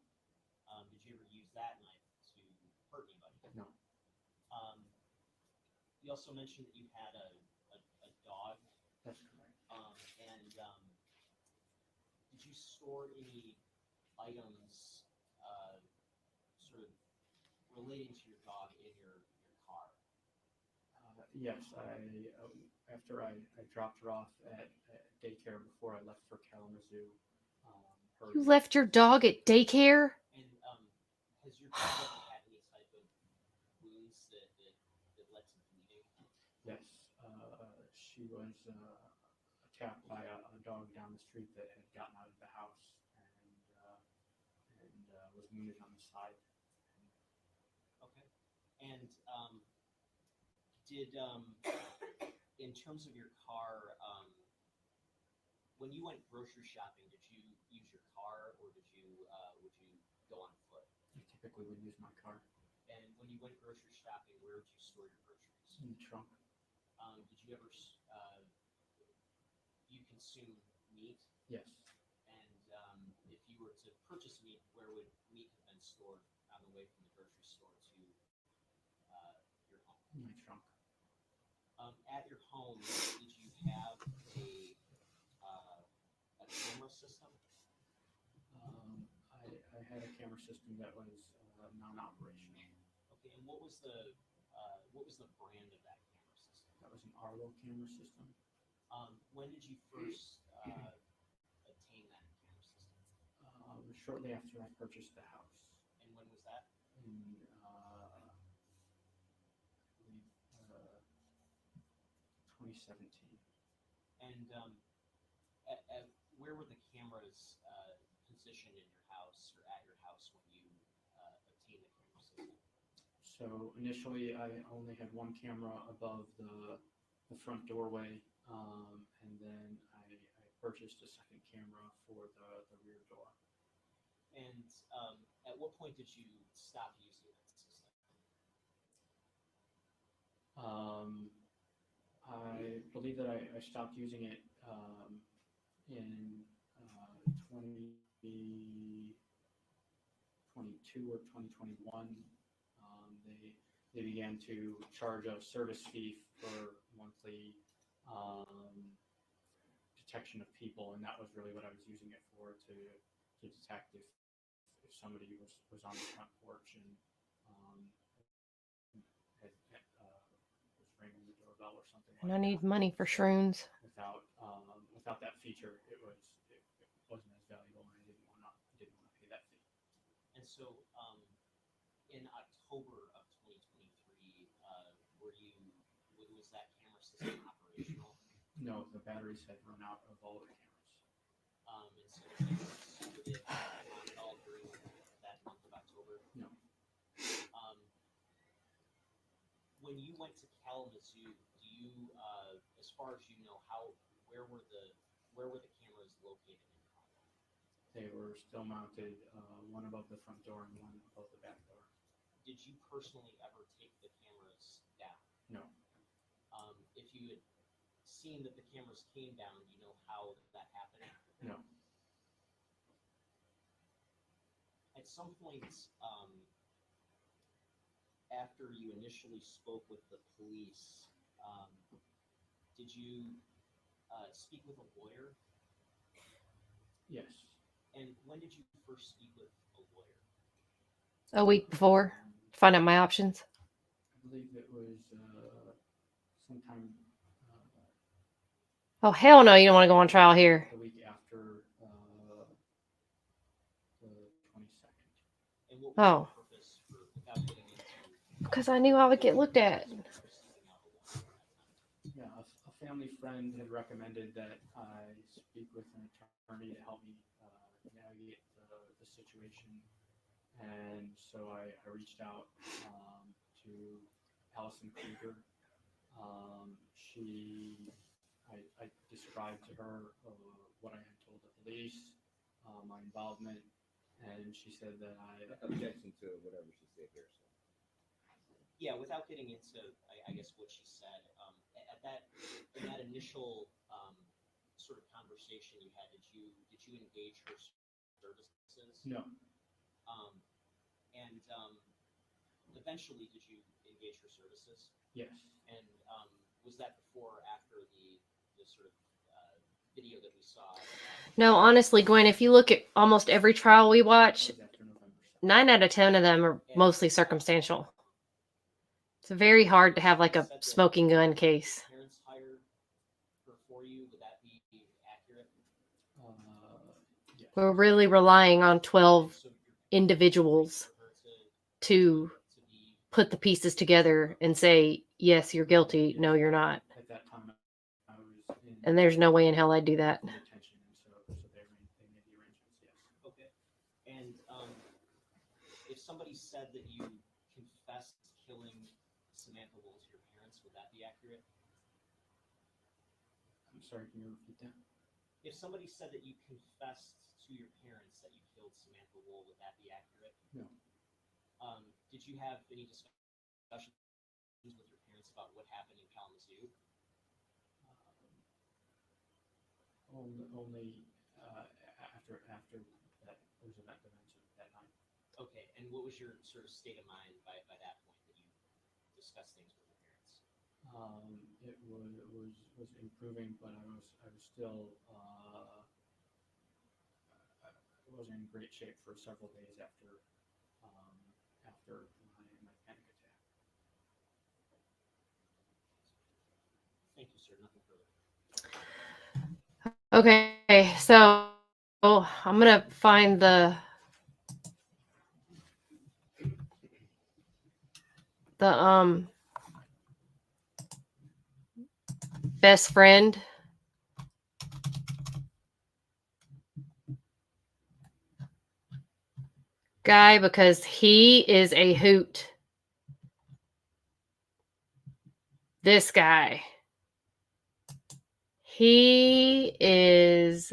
Did you ever use that knife to hurt anybody? No. You also mentioned that you had a dog. That's correct. And did you store any items sort of relating to your dog in your car? Yes, after I dropped her off at daycare before I left for Kalamazoo. You left your dog at daycare? And has your dog ever had any type of wounds that led to bleeding? Yes, she was attacked by a dog down the street that had gotten out of the house and was wounded on the side. Okay. And did in terms of your car, when you went grocery shopping, did you use your car or would you go on foot? I typically would use my car. And when you went grocery shopping, where would you store your groceries? In the trunk. Did you ever, you consume meat? Yes. And if you were to purchase meat, where would meat have been stored on the way from the grocery store to your home? In my trunk. At your home, did you have a camera system? I had a camera system that was non-operational. Okay, and what was the brand of that camera system? That was an Arlo camera system. When did you first obtain that camera system? Shortly after I purchased the house. And when was that? In 2017. And where were the cameras positioned in your house or at your house when you obtained the camera system? So initially, I only had one camera above the front doorway, and then I purchased a second camera for the rear door. And at what point did you stop using that system? I believe that I stopped using it in 2022 or 2021. They began to charge a service fee for monthly detection of people, and that was really what I was using it for, to detect if somebody was on the front porch and was ringing the doorbell or something. And I need money for shrooms. Without that feature, it wasn't as valuable, and I didn't want to pay that fee. And so, in October of 2023, was that camera system operational? No, the batteries had run out of all the cameras. And so the cameras were they on at all during that month of October? No. When you went to Kalamazoo, do you, as far as you know, where were the cameras located in your home? They were still mounted, one above the front door and one above the back door. Did you personally ever take the cameras down? No. If you had seen that the cameras came down, do you know how that happened? No. At some point, after you initially spoke with the police, did you speak with a lawyer? Yes. And when did you first speak with a lawyer? A week before, find out my options. I believe it was sometime Oh, hell no, you don't want to go on trial here. the week after the 22nd. And what was Oh. the purpose for, without getting into? Because I knew I would get looked at. Yeah, a family friend had recommended that I speak with an attorney to help me navigate the situation. And so I reached out to Allison Krieger. I described to her what I had told the police, my involvement, and she said that Objection to whatever she said there. So. Yeah, without getting into, I guess, what she said, in that initial sort of conversation you had, did you engage her services? No. And eventually, did you engage her services? Yes. And was that before or after the sort of video that we saw? No, honestly, Gwen, if you look at almost every trial we watch, 9 out of 10 of them are mostly circumstantial. It's very hard to have like a smoking gun case. Parents hired her for you, would that be accurate? Yes. We're really relying on 12 individuals to put the pieces together and say, yes, you're guilty. No, you're not. At that time, I was in And there's no way in hell I'd do that. detention, and so they made the arrangements, yes. Okay. And if somebody said that you confessed killing Samantha Wolls, your parents, would that be accurate? I'm sorry, can you repeat that? If somebody said that you confessed to your parents that you killed Samantha Woll, would that be accurate? No. Did you have any discussions with your parents about what happened in Kalamazoo? Only after that there's event that night. Okay, and what was your sort of state of mind by that point that you discussed things with your parents? It was improving, but I was still I wasn't in great shape for several days after my panic attack. Thank you, sir. Nothing further. Okay, so I'm gonna find the best friend. Guy, because he is a hoot. This guy. He is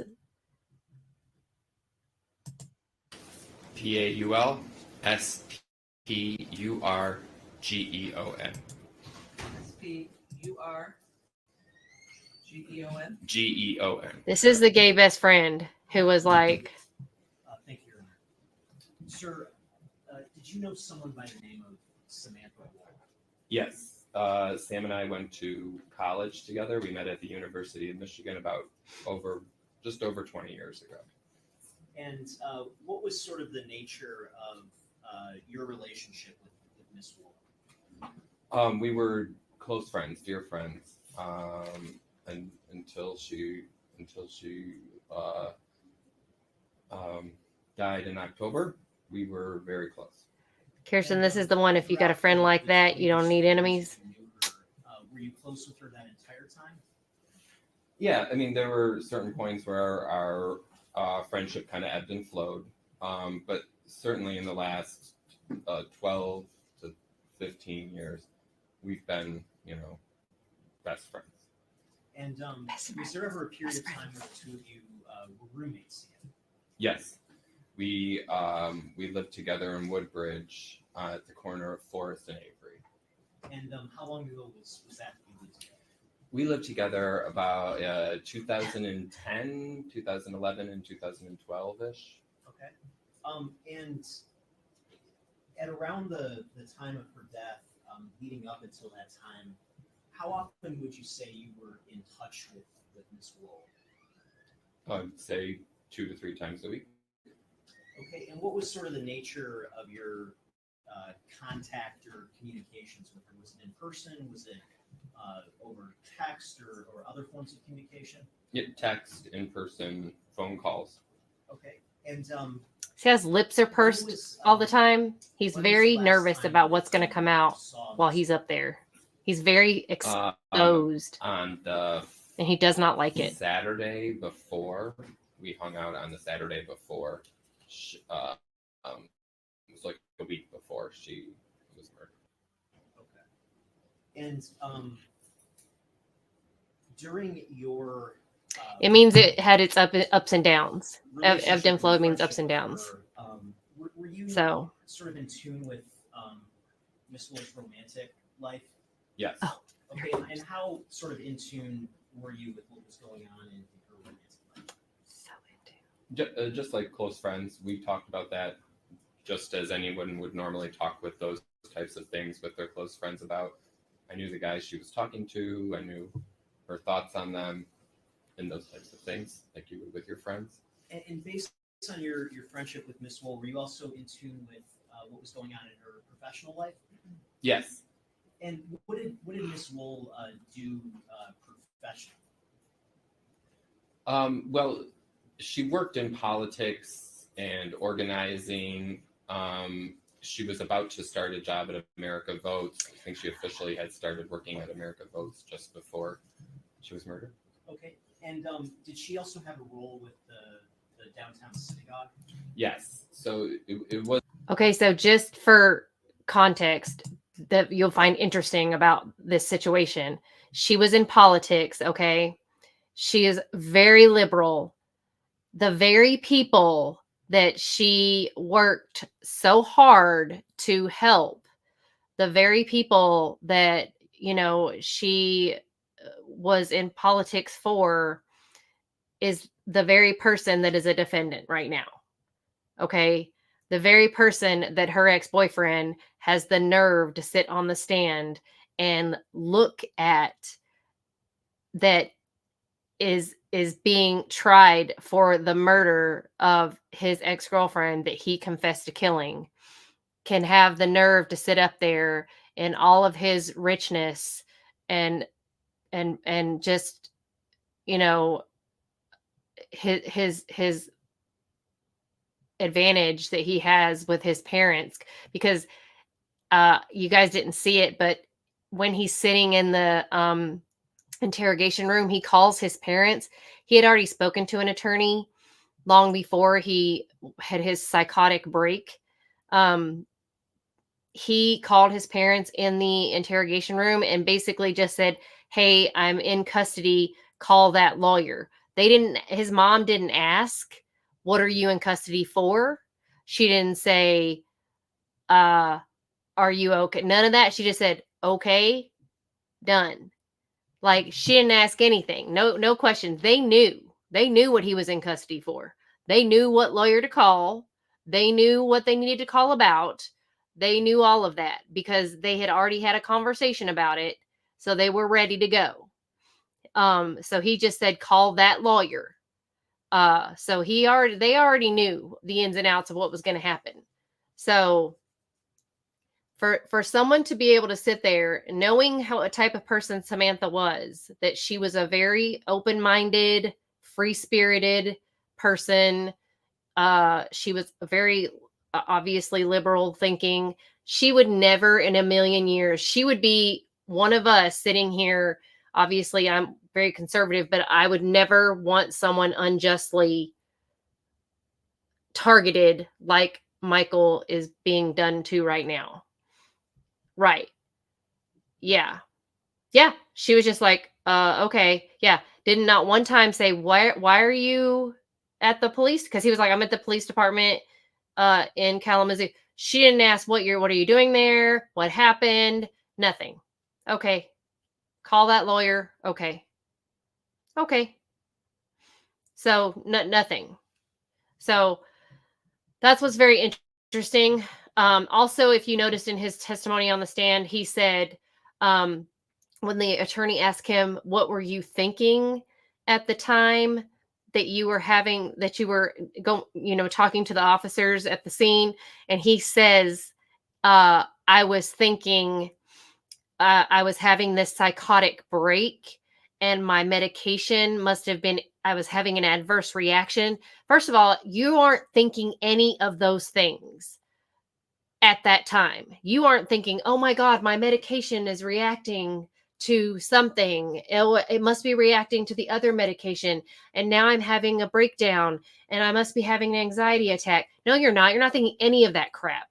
PAULSPURGEON. SPURGEON. GEON. This is the gay best friend who was like, Thank you, Your Honor. Sir, did you know someone by the name of Samantha Wolls? Yes. Sam and I went to college together. We met at the University of Michigan about just over 20 years ago. And what was sort of the nature of your relationship with Miss Wolls? We were close friends, dear friends, and until she died in October, we were very close. Kirsten, this is the one. If you got a friend like that, you don't need enemies. Were you close with her that entire time? Yeah, I mean, there were certain points where our friendship kind of ebbed and flowed, but certainly in the last 12 to 15 years, we've been, best friends. And was there ever a period of time where the two of you were roommates together? Yes, we lived together in Woodbridge at the corner of Forest and Avery. And how long ago was that you lived together? We lived together about 2010, 2011, and 2012-ish. Okay. And at around the time of her death, leading up until that time, how often would you say you were in touch with Miss Wolls? I'd say 2 to 3 times a week. Okay, and what was sort of the nature of your contact or communications with her? Was it in person? Was it over text or other forms of communication? Yeah, text, in person, phone calls. Okay, and his lips are pursed all the time. He's very nervous about what's going to come out while he's up there. He's very exposed, On the and he does not like it. Saturday before, we hung out on the Saturday before. It was like a week before she was murdered. Okay. And during your It means it had its ups and downs. Ebbed and flowed means ups and downs. Were you So sort of in tune with Miss Wolls' romantic life? Yes. Oh, Okay, and how sort of in tune were you with what was going on in her romantic life? So in tune. Just like close friends, we talked about that just as anyone would normally talk with those types of things with their close friends about. I knew the guys she was talking to. I knew her thoughts on them and those types of things, like you would with your friends. And based on your friendship with Miss Wolls, were you also in tune with what was going on in her professional life? Yes. And what did Miss Wolls do professionally? Well, she worked in politics and organizing. She was about to start a job at America Votes. I think she officially had started working at America Votes just before she was murdered. Okay. And did she also have a role with the downtown synagogue? Yes. So it was. Okay, so just for context that you'll find interesting about this situation, she was in politics, okay? She is very liberal. The very people that she worked so hard to help the very people that, you know, she was in politics for, is the very person that is a defendant right now. Okay. The very person that her ex-boyfriend has the nerve to sit on the stand and look at, that is being tried for the murder of his ex-girlfriend that he confessed to killing, can have the nerve to sit up there in all of his richness and just, you know, his advantage that he has with his parents. Because you guys didn't see it, but when he's sitting in the interrogation room, he calls his parents. He had already spoken to an attorney long before he had his psychotic break. He called his parents in the interrogation room and basically just said, "Hey, I'm in custody. Call that lawyer." His mom didn't ask, "What are you in custody for?" She didn't say, "Are you okay?" None of that. She just said, "Okay, done." Like, she didn't ask anything. No questions. They knew what he was in custody for. They knew what lawyer to call. They knew what they needed to call about. They knew all of that because they had already had a conversation about it. So they were ready to go. So he just said, "Call that lawyer." So they already knew the ins and outs of what was going to happen. So for someone to be able to sit there knowing how a type of person Samantha was, that she was a very open-minded, free-spirited person. She was very obviously liberal thinking. She would never in a million years, she would be one of us sitting here. Obviously, I'm very conservative, but I would never want someone unjustly targeted like Michael is being done to right now. Right. Yeah. Yeah. She was just like, okay. Yeah. Did not one time say, why are you at the police? Because he was like, "I'm at the police department in Kalamazoo." She didn't ask, what are you doing there? What happened? Nothing. Okay. Call that lawyer. Okay. Okay. So nothing. So that's what's very interesting. Also, if you noticed in his testimony on the stand, he said, when the attorney asked him, "What were you thinking at the time that you were talking to the officers at the scene?" And he says, "I was thinking, I was having this psychotic break and my medication must have been, I was having an adverse reaction." First of all, you aren't thinking any of those things at that time. You aren't thinking, "Oh my God, my medication is reacting to something. It must be reacting to the other medication. And now I'm having a breakdown and I must be having an anxiety attack." No, you're not. You're not thinking any of that crap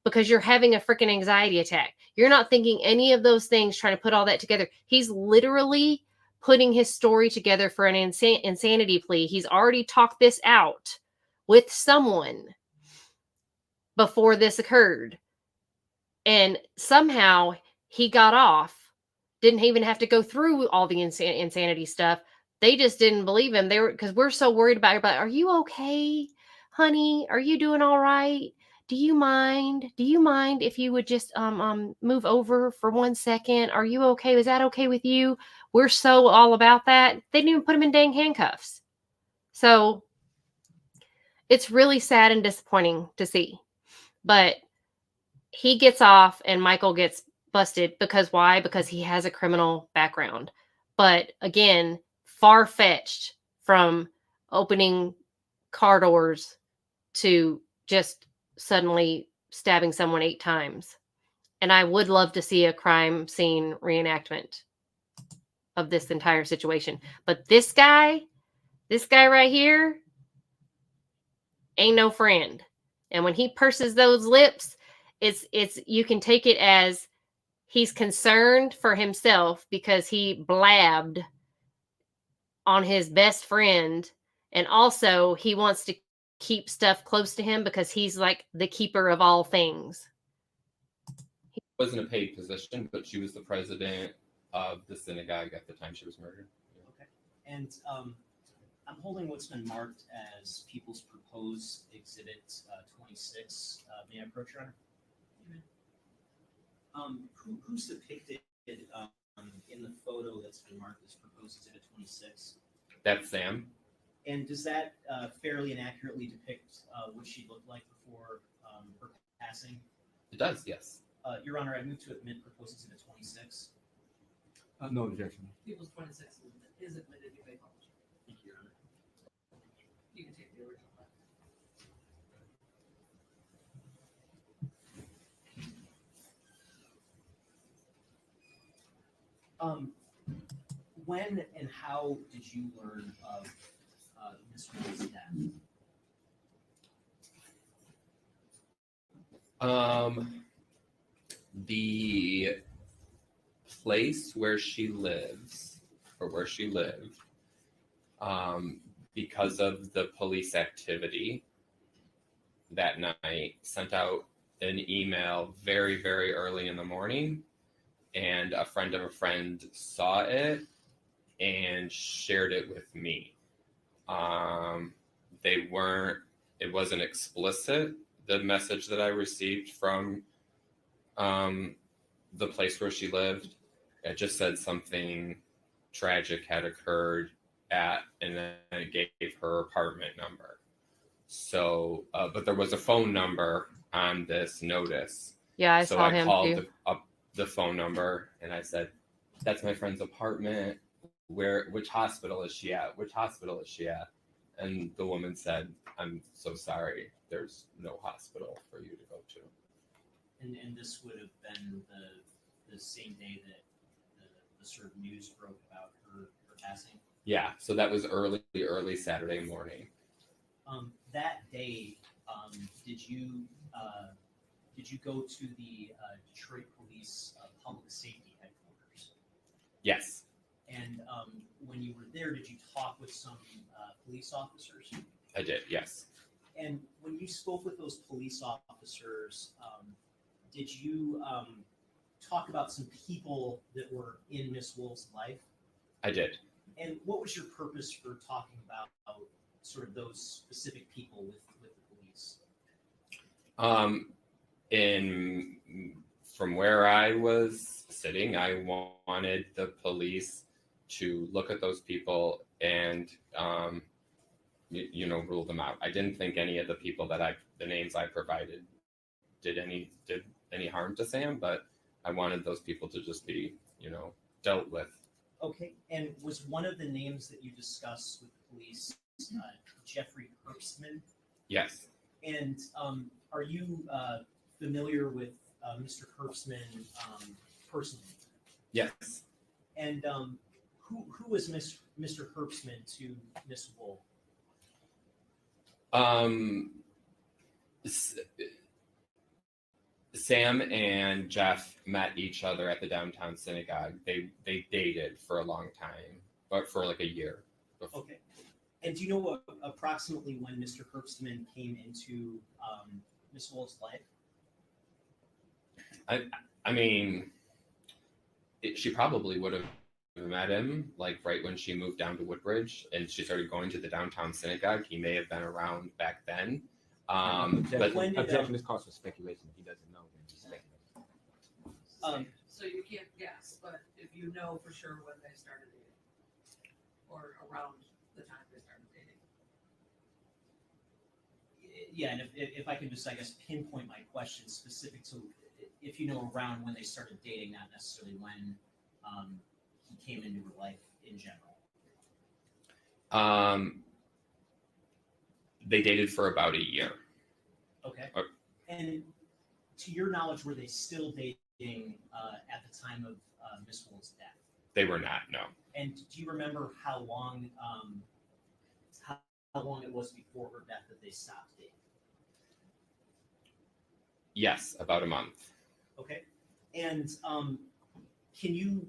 because you're having a freaking anxiety attack. You're not thinking any of those things, trying to put all that together. He's literally putting his story together for an insanity plea. He's already talked this out with someone before this occurred. And somehow he got off, didn't even have to go through all the insanity stuff. They just didn't believe him. Because we're so worried about everybody. "Are you okay, honey? Are you doing all right? Do you mind if you would just move over for 1 second? Are you okay? Is that okay with you?" We're so all about that. They didn't even put him in dang handcuffs. So it's really sad and disappointing to see. But he gets off and Michael gets busted because why? Because he has a criminal background. But again, far-fetched from opening car doors to just suddenly stabbing someone 8 times. And I would love to see a crime scene reenactment of this entire situation. But this guy right here ain't no friend. And when he purses those lips, it's you can take it as he's concerned for himself because he blabbed on his best friend, and also he wants to keep stuff close to him because he's like the keeper of all things. Wasn't a paid position, but she was the president of the synagogue at the time she was murdered. Okay. And I'm holding what's been marked as People's Proposed Exhibit 26. May I approach, Your Honor? Who's depicted in the photo that's been marked as Proposed Exhibit 26? That's Sam. And does that fairly and accurately depict what she looked like before her passing? It does, yes. Your Honor, I move to admit Proposed Exhibit 26. No objection. People's 26 is admitted, you may publish. Thank you, Your Honor. You can take the original. When and how did you learn of Miss Wolls' death? The place where she lives, or where she lived, because of the police activity that night, sent out an email very, very early in the morning, and a friend of a friend saw it and shared it with me. It wasn't explicit, the message that I received from the place where she lived. It just said something tragic had occurred and then it gave her apartment number. So, but there was a phone number on this notice. Yeah, I so saw I him called too. up the phone number and I said, "That's my friend's apartment. Which hospital is she at? Which hospital is she at?" And the woman said, "I'm so sorry. There's no hospital for you to go to." And this would have been the same day that the sort of news broke about her passing? Yeah, so that was early Saturday morning. That day, did you go to the Detroit Police Public Safety Headquarters? Yes. And when you were there, did you talk with some police officers? I did, yes. And when you spoke with those police officers, did you talk about some people that were in Miss Wolls' life? I did. And what was your purpose for talking about sort of those specific people with the police? From where I was sitting, I wanted the police to look at those people and rule them out. I didn't think any of the people the names I provided did any harm to Sam, but I wanted those people to just be, dealt with. Okay, and was one of the names that you discussed with the police Jeffrey Herbstman? Yes. And are you familiar with Mr. Herbstman personally? Yes. And who was Mr. Herbstman to Miss Woll? Sam and Jeff met each other at the downtown synagogue. They dated for a long time, but for like a year. Okay. And do you know approximately when Mr. Herbstman came into Miss Woll's life? I mean, she probably would have met him like right when she moved down to Woodbridge and she started going to the downtown synagogue. He may have been around back then. Objection is cause for speculation. If he doesn't know, then he's speculating. So you can't guess, but if you know for sure when they started dating, or around the time they started dating. Yeah, and if I can just, I guess, pinpoint my question specific to if you know around when they started dating, not necessarily when he came into her life in general. They dated for about a year. Okay. And to your knowledge, were they still dating at the time of Miss Woll's death? They were not, no. And do you remember how long it was before her death that they stopped dating? Yes, about a month. Okay. And can you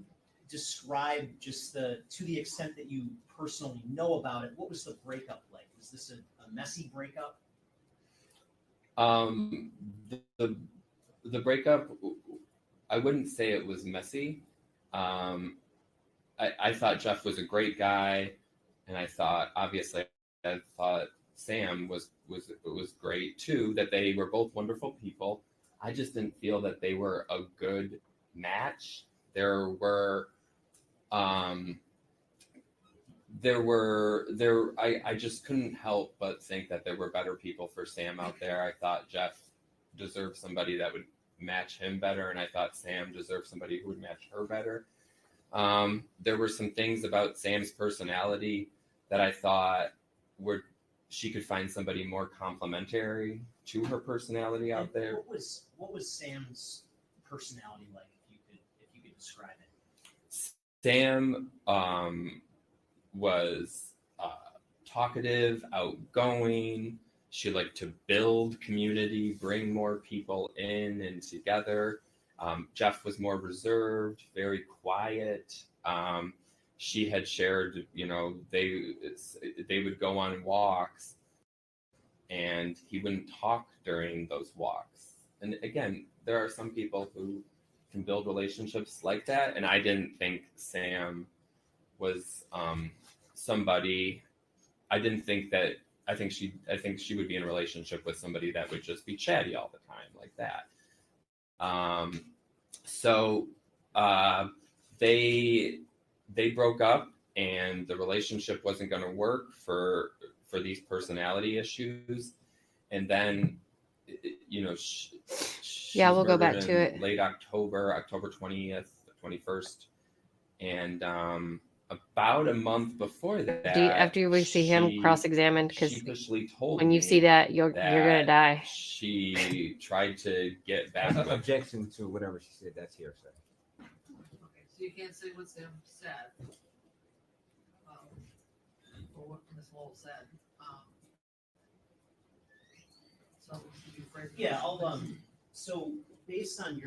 describe just to the extent that you personally know about it, what was the breakup like Was this a messy breakup? The breakup, I wouldn't say it was messy. I thought Jeff was a great guy, and I thought Sam was great too. That they were both wonderful people. I just didn't feel that they were a good match. I just couldn't help but think that there were better people for Sam out there. I thought Jeff deserved somebody that would match him better, and I thought Sam deserved somebody who would match her better. There were some things about Sam's personality that I thought she could find somebody more complimentary to her personality out there. What was Sam's personality like, if you could describe it? Sam was talkative, outgoing. She liked to build community, bring more people in and together. Jeff was more reserved, very quiet. She had shared, they would go on walks and he wouldn't talk during those walks. And again, there are some people who can build relationships like that. And I didn't think Sam was somebody. I think she would be in a relationship with somebody that would just be chatty all the time like that. So they broke up, and the relationship wasn't going to work for these personality issues. And then, we'll go back to it. Late October 20th, 21st, and about a month before that, after we see him cross-examined, because when you me see that, you're gonna die. She tried to get back. Objection to whatever she said. That's hearsay. Okay, so you can't say what Sam said, or what Ms. Wolf said. So could you phrase it? Yeah, so based on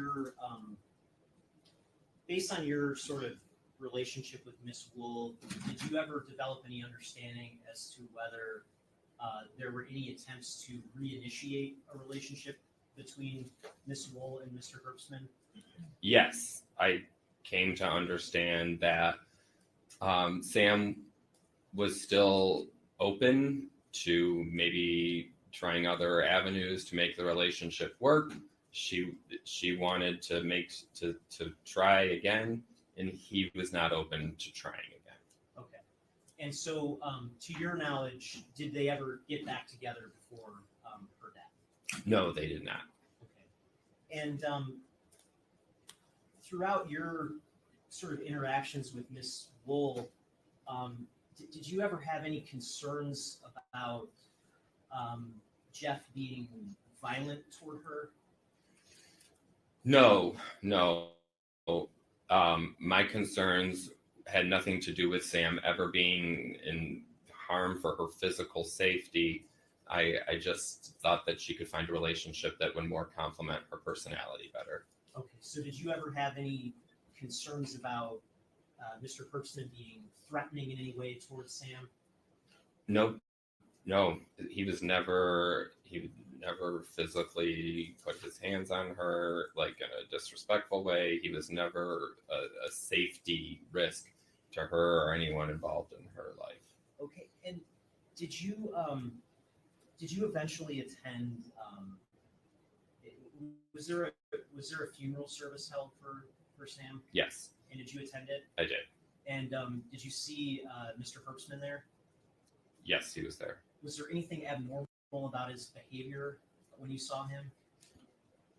your sort of relationship with Miss Wool, did you ever develop any understanding as to whether there were any attempts to reinitiate a relationship between Miss Wool and Mr. Herbstman? Yes, I came to understand that Sam was still open to maybe trying other avenues to make the relationship work. She wanted to try again, and he was not open to trying again. Okay. And so, to your knowledge, did they ever get back together before her death? No, they did not. Okay. And throughout your sort of interactions with Miss Wool, did you ever have any concerns about Jeff being violent toward her? No. My concerns had nothing to do with Sam ever being in harm for her physical safety. I just thought that she could find a relationship that would more complement her personality better. Okay, so did you ever have any concerns about Mr. Herbstman being threatening in any way towards Sam? No, he would never physically put his hands on her like in a disrespectful way. He was never a safety risk to her or anyone involved in her life. Okay, and did you eventually attend? Was there a funeral service held for Sam? Yes. And did you attend it? I did. And did you see Mr. Herbstman there? Yes, he was there. Was there anything abnormal about his behavior when you saw him?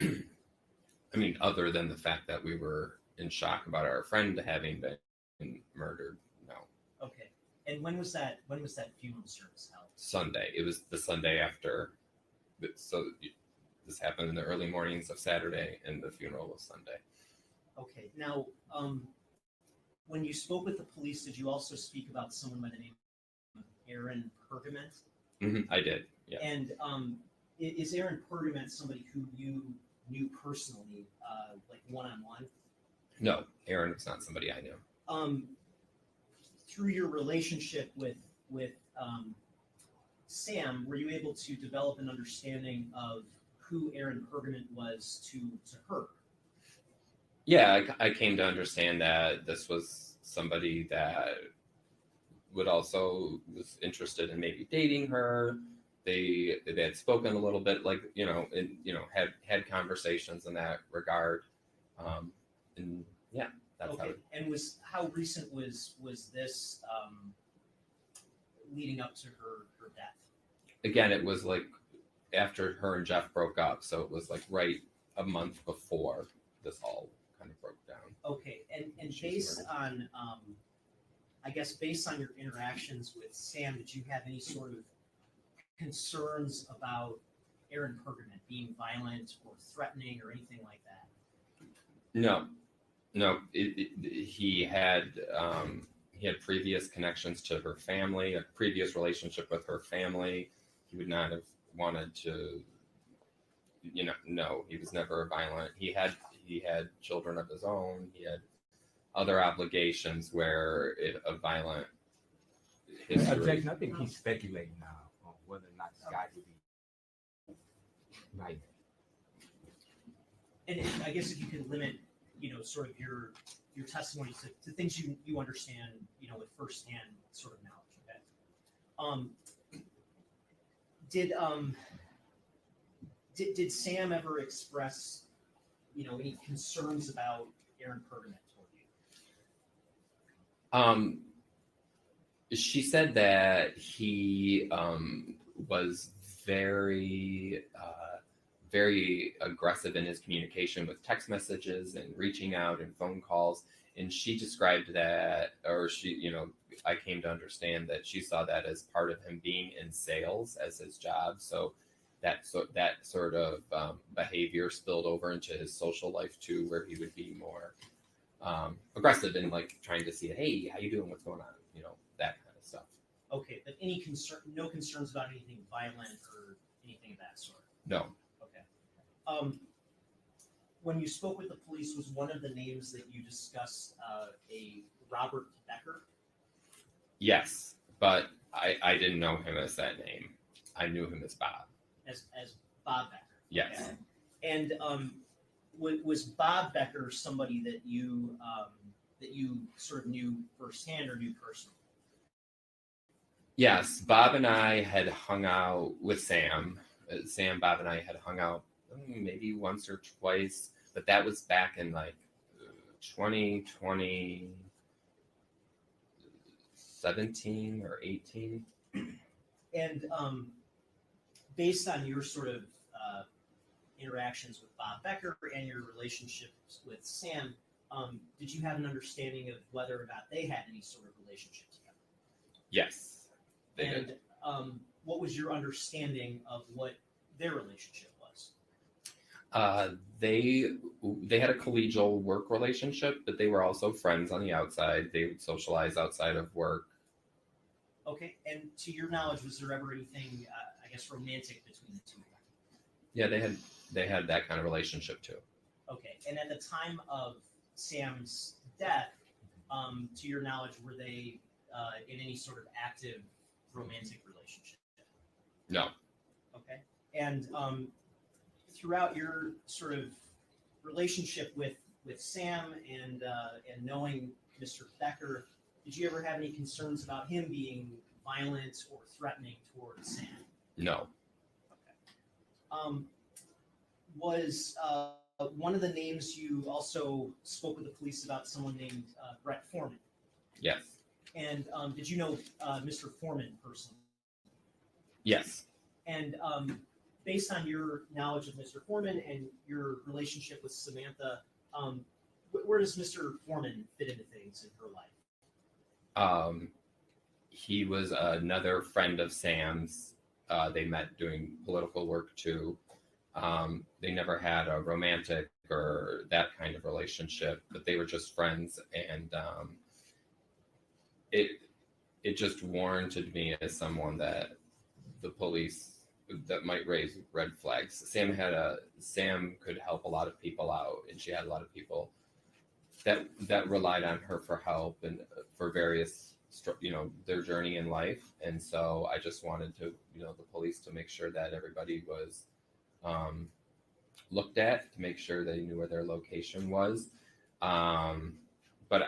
I mean, other than the fact that we were in shock about our friend having been murdered, no. Okay. And when was that funeral service held? Sunday. It was the Sunday after. So this happened in the early mornings of Saturday, and the funeral was Sunday. Okay. Now, when you spoke with the police, did you also speak about someone by the name of Aaron Pergament? Mm-hmm, I did. Yeah. And is Aaron Pergament somebody who you knew personally, like one-on-one? No, Aaron was not somebody I knew. Through your relationship with Sam, were you able to develop an understanding of who Aaron Pergament was to her? Yeah, I came to understand that this was somebody that would also was interested in maybe dating her. They had spoken a little bit, like, you know, and, you know, had conversations in that regard. And yeah, that's Okay. And how recent was this leading up to her death? Again, it was like after her and Jeff broke up, so it was like right a month before this all kind of broke down. Okay, and based on, I guess based on your interactions with Sam, did you have any sort of concerns about Aaron Pergament being violent or threatening or anything like that? No, he had previous connections to her family, a previous relationship with her family. He would not have wanted to, you know, no, he was never violent. He had children of his own. He had other obligations where a violent history. Objection, I think he's speculating now on whether or not this guy would be violent. And I guess if you could limit, you know, sort of your testimony to things you understand, you know, with firsthand sort of knowledge. Okay. Did Sam ever express, you know, any concerns about Aaron Pergament toward you? She said that he was very aggressive in his communication with text messages and reaching out and phone calls. And she described that, or I came to understand that she saw that as part of him being in sales as his job. So that sort of behavior spilled over into his social life too, where he would be more aggressive and like trying to see, hey, how you doing? What's going on? You know, that kind of stuff. Okay, but no concerns about anything violent or anything of that sort? No. Okay. When you spoke with the police, was one of the names that you discussed a Robert Becker? Yes, but I didn't know him as that name. I knew him as Bob. As Bob Becker? Yes. Okay. And was Bob Becker somebody that you sort of knew firsthand or knew personally? Yes, Bob and I had hung out with Sam. Bob and I had hung out maybe once or twice, but that was back in like 2017 or 18. And based on your sort of interactions with Bob Becker and your relationships with Sam, did you have an understanding of whether or not they had any sort of relationship together? Yes, they did. And what was your understanding of what their relationship was? They had a collegial work relationship, but they were also friends on the outside. They would socialize outside of work. Okay, and to your knowledge, was there ever anything, I guess, romantic between the two of them? Yeah, they had that kind of relationship too. Okay, and at the time of Sam's death, to your knowledge, were they in any sort of active romantic relationship? No. Okay, and throughout your sort of relationship with Sam and knowing Mr. Becker, did you ever have any concerns about him being violent or threatening towards Sam? No. Was one of the names you also spoke with the police about someone named Brett Foreman? Yes. And did you know Mr. Foreman personally? Yes. And based on your knowledge of Mr. Foreman and your relationship with Samantha, where does Mr. Foreman fit into things in her life? He was another friend of Sam's. They met doing political work too. They never had a romantic or that kind of relationship, but they were just friends, and it just warranted me as someone that the police that might raise red flags. Sam could help a lot of people out, and she had a lot of people that relied on her for help and for various their journey in life. And so I just wanted to, the police to make sure that everybody was looked at, to make sure they knew where their location was. But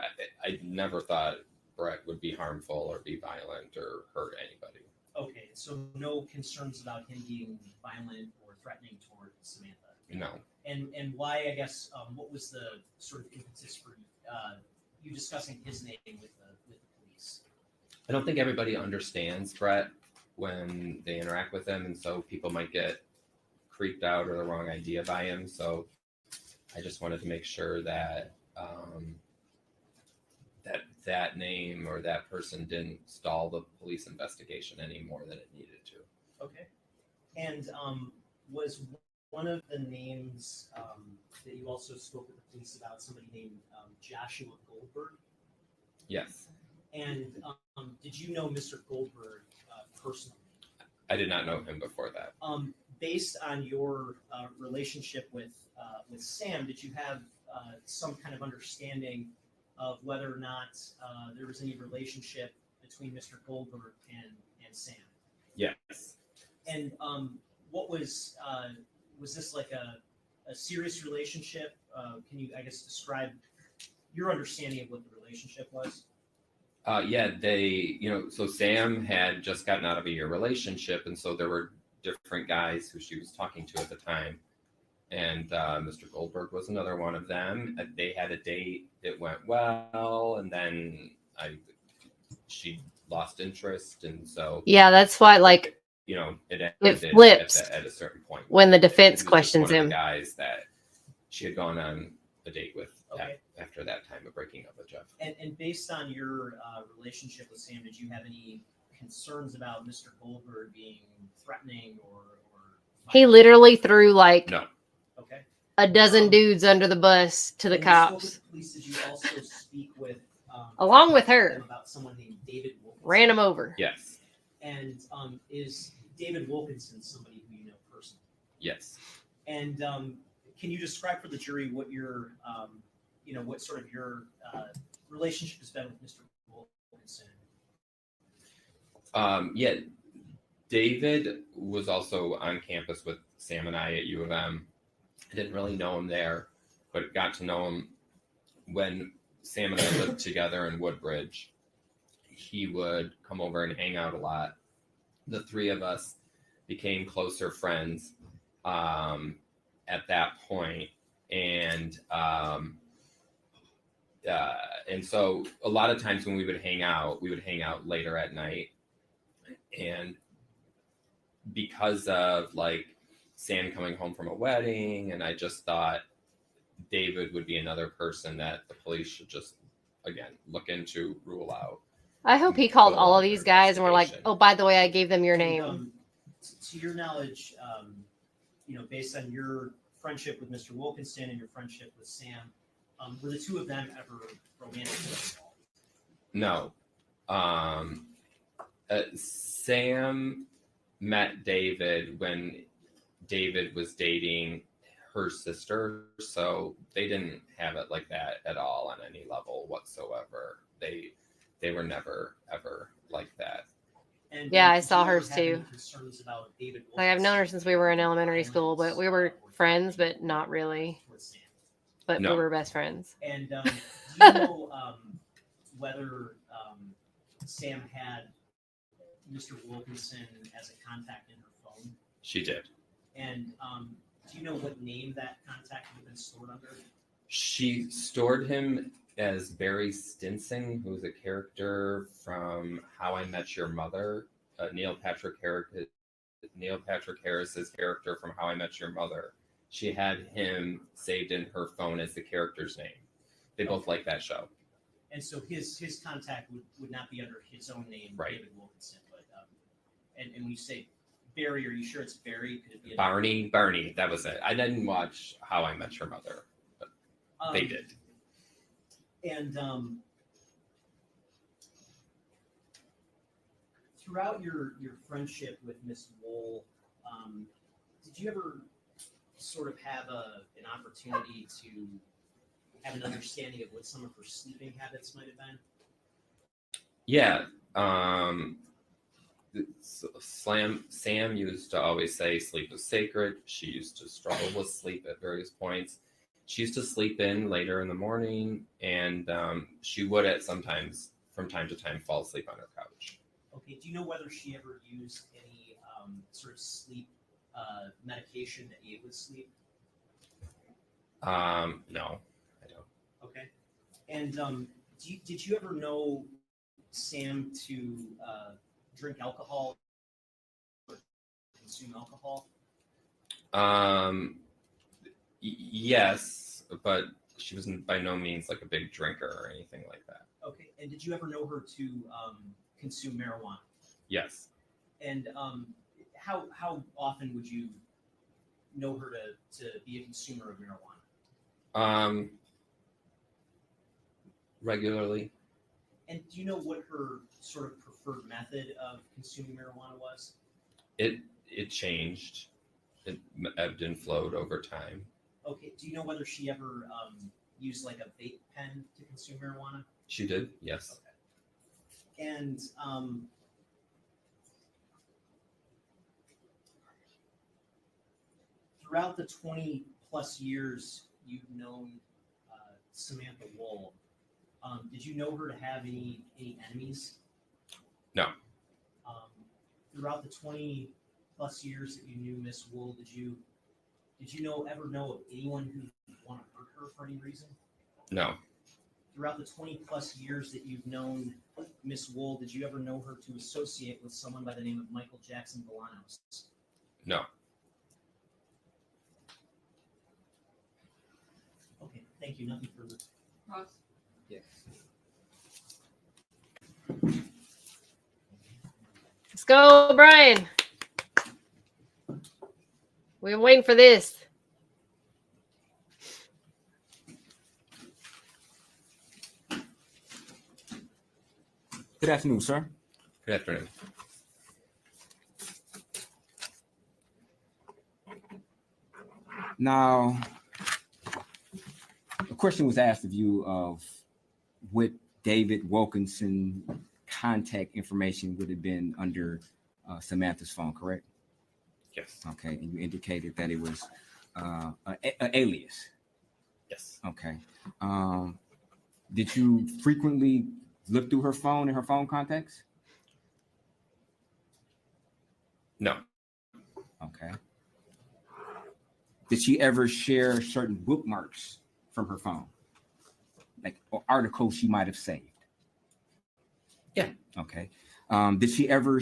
I never thought Brett would be harmful or be violent or hurt anybody. Okay, so no concerns about him being violent or threatening toward Samantha? No. And why, I guess, what was the sort of impetus for you discussing his name with the police? I don't think everybody understands Brett when they interact with him, and so people might get creeped out or the wrong idea by him. So I just wanted to make sure that that name or that person didn't stall the police investigation any more than it needed to. Okay. And was one of the names that you also spoke with the police about somebody named Joshua Goldberg? Yes. And did you know Mr. Goldberg personally? I did not know him before that. Based on your relationship with Sam, did you have some kind of understanding of whether or not there was any relationship between Mr. Goldberg and Sam? Yes. And what was this like a serious relationship? Can you, I guess, describe your understanding of what the relationship was? Yeah, so Sam had just gotten out of a year relationship, and so there were different guys who she was talking to at the time. And Mr. Goldberg was another one of them. They had a date, it went well, and then she lost interest, and so Yeah, that's why it ended flips at a certain point when the defense It was just questions one of the him. guys that she had gone on a date with after that time of breaking up with Jeff. And based on your relationship with Sam, did you have any concerns about Mr. Goldberg being threatening or He literally threw like No. Okay. a dozen dudes under the bus to the When you spoke with cops, the police, did you also speak with along with her. them about someone named David Wilkinson? Ran him over. Yes. And is David Wilkinson somebody who you know personally? Yes. And can you describe for the jury what your, what sort of your relationship has been with Mr. Wilkinson? Yeah, David was also on campus with Sam and I at U of M. I didn't really know him there, but got to know him when Sam and I lived together in Woodbridge. He would come over and hang out a lot. The three of us became closer friends at that point. And so a lot of times when we would hang out later at night. And because of like Sam coming home from a wedding, and I just thought David would be another person that the police should just, again, look into, rule out. I hope he called all of these guys and were like, oh, by the way, I gave them your name. To your knowledge, based on your friendship with Mr. Wilkinson and your friendship with Sam, were the two of them ever romantic? No. Sam met David when David was dating her sister, so they didn't have it like that at all on any level whatsoever. They were never ever like that. And Yeah, I did saw you ever hers have any too. concerns about David Like I've known her Wilkinson since we were in elementary school, but we were friends, but not really. towards Sam? But No. we were best friends. And do you know whether Sam had Mr. Wilkinson as a contact in her phone? She did. And do you know what name that contact would have been stored under? She stored him as Barry Stinson, who's a character from How I Met Your Mother. Neil Patrick Harris's character from How I Met Your Mother. She had him saved in her phone as the character's name. They both like that show. And so his contact would not be under his own name, Right. David Wilkinson. But and when you say Barry, are you sure it's Barry? Could it be Barney, that was it. I didn't watch How I Met Your Mother, but they did. And throughout your friendship with Miss Woll, did you ever sort of have an opportunity to have an understanding of what some of her sleeping habits might have been? Yeah. Sam used to always say sleep is sacred. She used to struggle with sleep at various points. She used to sleep in later in the morning, and she would at sometimes from time to time fall asleep on her couch. Okay, do you know whether she ever used any sort of sleep medication to aid with sleep? No, I don't. Okay. And did you ever know Sam to drink alcohol or consume alcohol? Yes, but she was by no means like a big drinker or anything like that. Okay. And did you ever know her to consume marijuana? Yes. And how often would you know her to be a consumer of marijuana? Regularly. And do you know what her sort of preferred method of consuming marijuana was? It changed. It ebbed and flowed over time. Okay. Do you know whether she ever used like a vape pen to consume marijuana? She did, yes. Okay. And throughout the 20 plus years you've known Samantha Wolls, did you know her to have any enemies? No. Throughout the 20 plus years that you knew Miss Wolls, did you ever know of anyone who would want to hurt her for any reason? No. Throughout the 20 plus years that you've known Miss Wolls, did you ever know her to associate with someone by the name of Michael Jackson Bolanos? No. Okay, thank you. Nothing further. Ross? Yes. Let's go, Brian. We've been waiting for this. Good afternoon, sir. Good afternoon. Now, a question was asked of you of what David Wilkinson contact information would have been under Samantha's phone, correct? Yes. Okay, and you indicated that it was an alias. Yes. Okay. Did you frequently look through her phone and her phone contacts? No. Okay. Did she ever share certain bookmarks from her phone, like or articles she might have saved? Yeah. Okay. Did she ever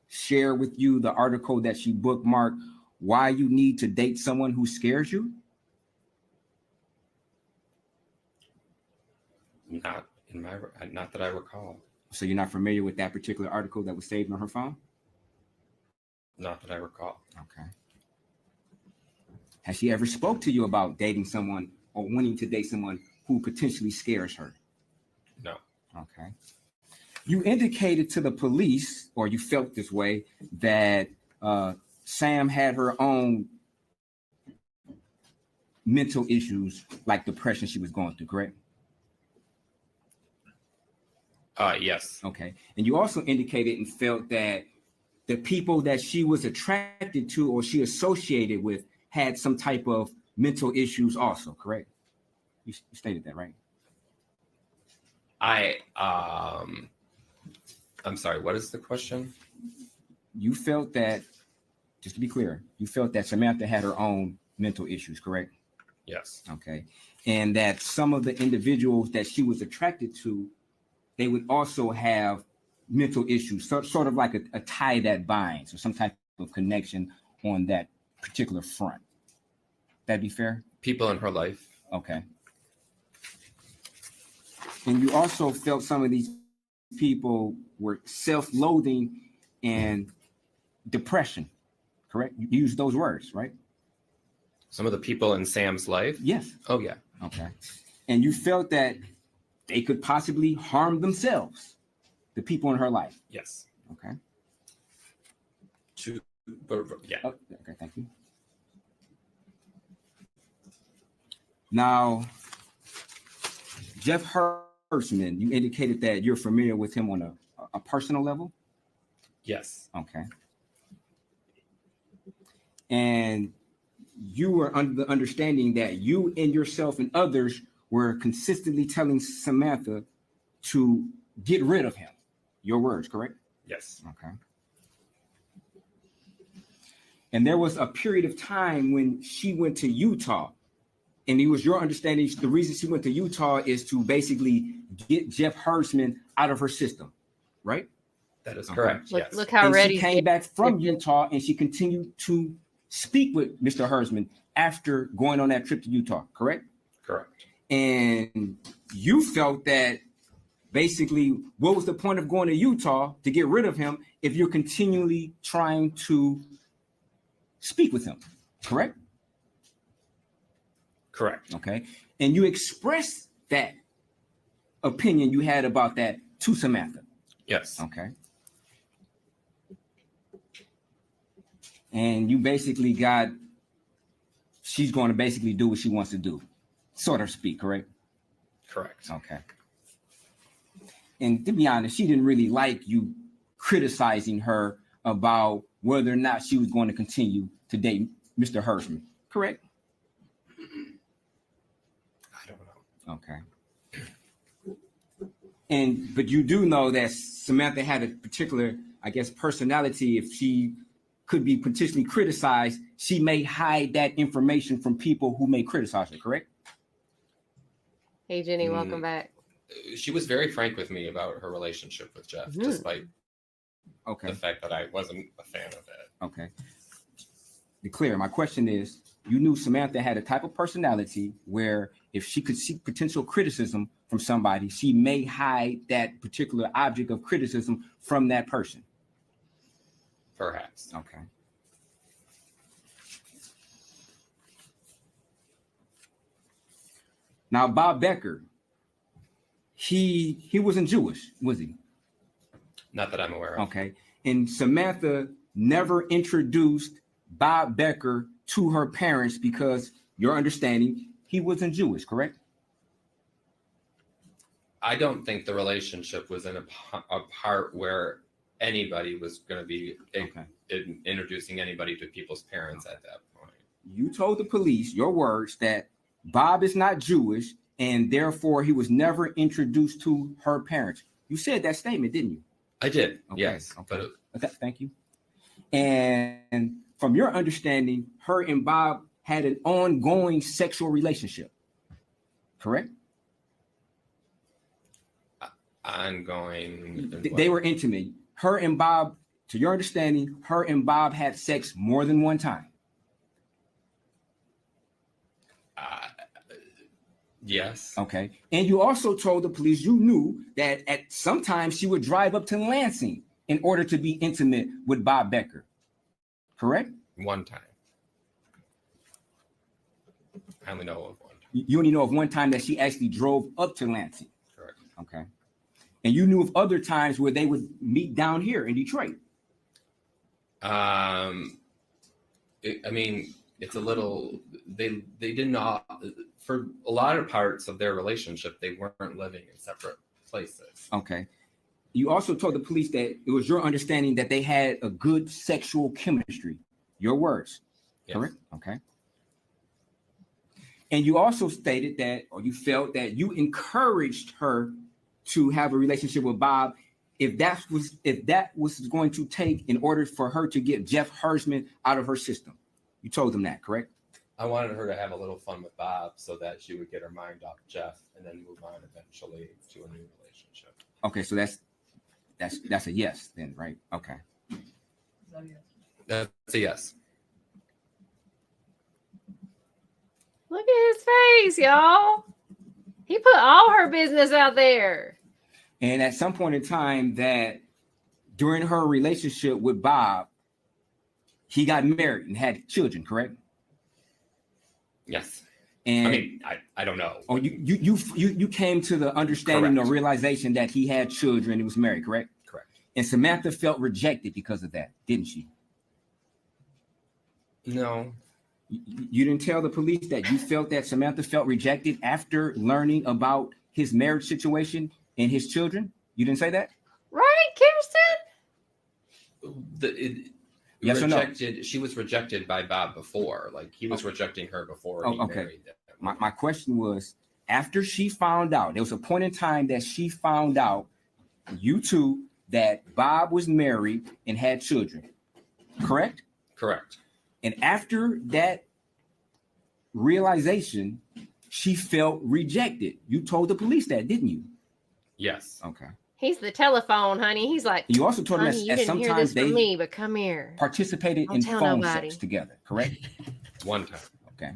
share with you the article that she bookmarked, "Why You Need to Date Someone Who Scares You"? Not that I recall. So you're not familiar with that particular article that was saved on her phone? Not that I recall. Okay. Has she ever spoke to you about dating someone or wanting to date someone who potentially scares her? No. Okay. You indicated to the police, or you felt this way, that Sam had her own mental issues like depression she was going through, correct? Yes. Okay. And you also indicated and felt that the people that she was attracted to or she associated with had some type of mental issues also, correct? You stated that, right? I'm sorry, what is the question? You felt that, just to be clear, you felt that Samantha had her own mental issues, correct? Yes. Okay. And that some of the individuals that she was attracted to, they would also have mental issues, sort of like a tie that binds or some type of connection on that particular front. That'd be fair? People in her life. Okay. And you also felt some of these people were self-loathing and depression, correct? You used those words, right? Some of the people in Sam's life? Yes. Oh, yeah. Okay. And you felt that they could possibly harm themselves, the people in her life? Yes. Okay. Yeah. Oh, okay, thank you. Now, Jeff Hirschman, you indicated that you're familiar with him on a personal level? Yes. Okay. And you were under the understanding that you and yourself and others were consistently telling Samantha to get rid of him. Your words, correct? Yes. Okay. And there was a period of time when she went to Utah, and it was your understanding the reason she went to Utah is to basically get Jeff Hirschman out of her system, right? That is correct. Look, Yes. look how And ready she came back from Utah, and she continued to speak with Mr. Hirschman after going on that trip to Utah, correct? Correct. And you felt that basically, what was the point of going to Utah to get rid of him if you're continually trying to speak with him, correct? Correct. Okay. And you expressed that opinion you had about that to Samantha. Yes. Okay. And you basically got, she's going to basically do what she wants to do, sort of speak, correct? Correct. Okay. And to be honest, she didn't really like you criticizing her about whether or not she was going to continue to date Mr. Hirschman, correct? I don't know. Okay. And but you do know that Samantha had a particular, I guess, personality. If she could be potentially criticized, she may hide that information from people who may criticize her, correct? Hey, Jenny, welcome back. She was very frank with me about her relationship with Jeff, despite the fact that I wasn't a fan of it. Okay. To be clear, my question is, you knew Samantha had a type of personality where if she could seek potential criticism from somebody, she may hide that particular object of criticism from that person. Perhaps. Okay. Now, Bob Becker, he wasn't Jewish, was he? Not that I'm aware of. Okay. And Samantha never introduced Bob Becker to her parents because your understanding, he wasn't Jewish, correct? I don't think the relationship was in a part where anybody was going to be introducing anybody to people's parents at that point. You told the police, your words, that Bob is not Jewish and therefore he was never introduced to her parents. You said that statement, didn't you? I did, Okay, yes. okay. Thank you. And from your understanding, her and Bob had an ongoing sexual relationship, correct? Ongoing. They were intimate. Her and Bob, to your understanding, her and Bob had sex more than one time. Yes. Okay. And you also told the police you knew that at some time she would drive up to Lansing in order to be intimate with Bob Becker. Correct? One time. I only know of one time. You only know of one time that she actually drove up to Lansing. Correct. Okay. And you knew of other times where they would meet down here in Detroit. I mean, it's a little, they did not, for a lot of parts of their relationship, they weren't living in separate places. Okay. You also told the police that it was your understanding that they had a good sexual chemistry. Your words, Yes. correct? Okay. And you also stated that, or you felt that you encouraged her to have a relationship with Bob if that was going to take in order for her to get Jeff Hirschman out of her system. You told them that, correct? I wanted her to have a little fun with Bob so that she would get her mind off Jeff and then move on eventually to a new relationship. Okay, so that's a yes then, right? Okay. That's a yes. Look at his face, y'all. He put all her business out there. And at some point in time that during her relationship with Bob, he got married and had children, correct? Yes. And I mean, I don't know. Oh, you came to the understanding or realization that he had children and was married, correct? Correct. And Samantha felt rejected because of that, didn't she? No. You didn't tell the police that you felt that Samantha felt rejected after learning about his marriage situation and his children? You didn't say that? Right, Kirsten? Yes or no? She was rejected by Bob before. Like he was rejecting her before he married them. My question was, after she found out, there was a point in time that she found out, you two, that Bob was married and had children, correct? Correct. And after that realization, she felt rejected. You told the police that, didn't you? Yes. Okay. He's the telephone, honey. He's like, You also told honey, us you that didn't hear sometimes this from they me, but come here. participated Don't in tell phone nobody. sex together, correct? One time. Okay.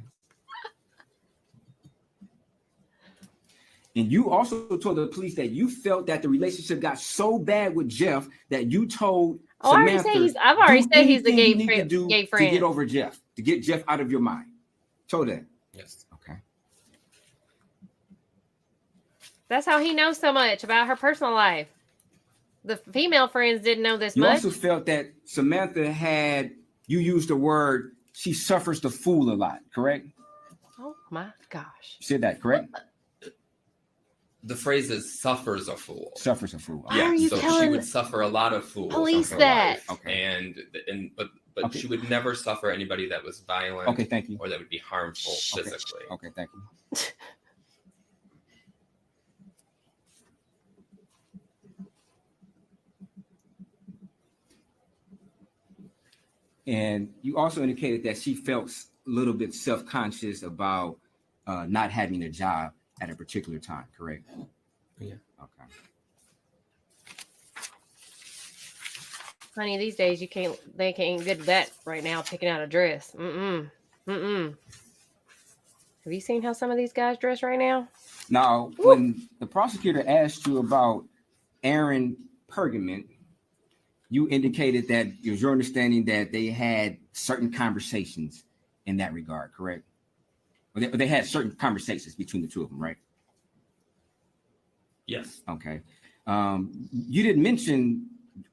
And you also told the police that you felt that the relationship got so bad with Jeff that you told Samantha, I've already said he's the anything gay you need to do gay to friend. get over Jeff, to get Jeff out of your mind. Told that. Yes. Okay. That's how he knows so much about her personal life. The female friends didn't know this You much. also felt that Samantha had, you used the word, she suffers the fool a lot, correct? Oh my gosh. You said that, correct? The phrase is "suffers a fool." Suffers a fool. Why are you so telling she would suffer a lot of fools. police in her that? life, Okay. but Okay. she would never suffer anybody that was violent. Okay, thank you. Or that would be harmful physically. Okay, thank you. And you also indicated that she felt a little bit self-conscious about not having a job at a particular time, correct? Yeah. Okay. Honey, these days they can't get that right now picking out a dress. Have you seen how some of these guys dress right now? Now, when the prosecutor asked you about Aaron Pergament, you indicated that it was your understanding that they had certain conversations in that regard, correct? They had certain conversations between the two of them, right? Yes. Okay. You didn't mention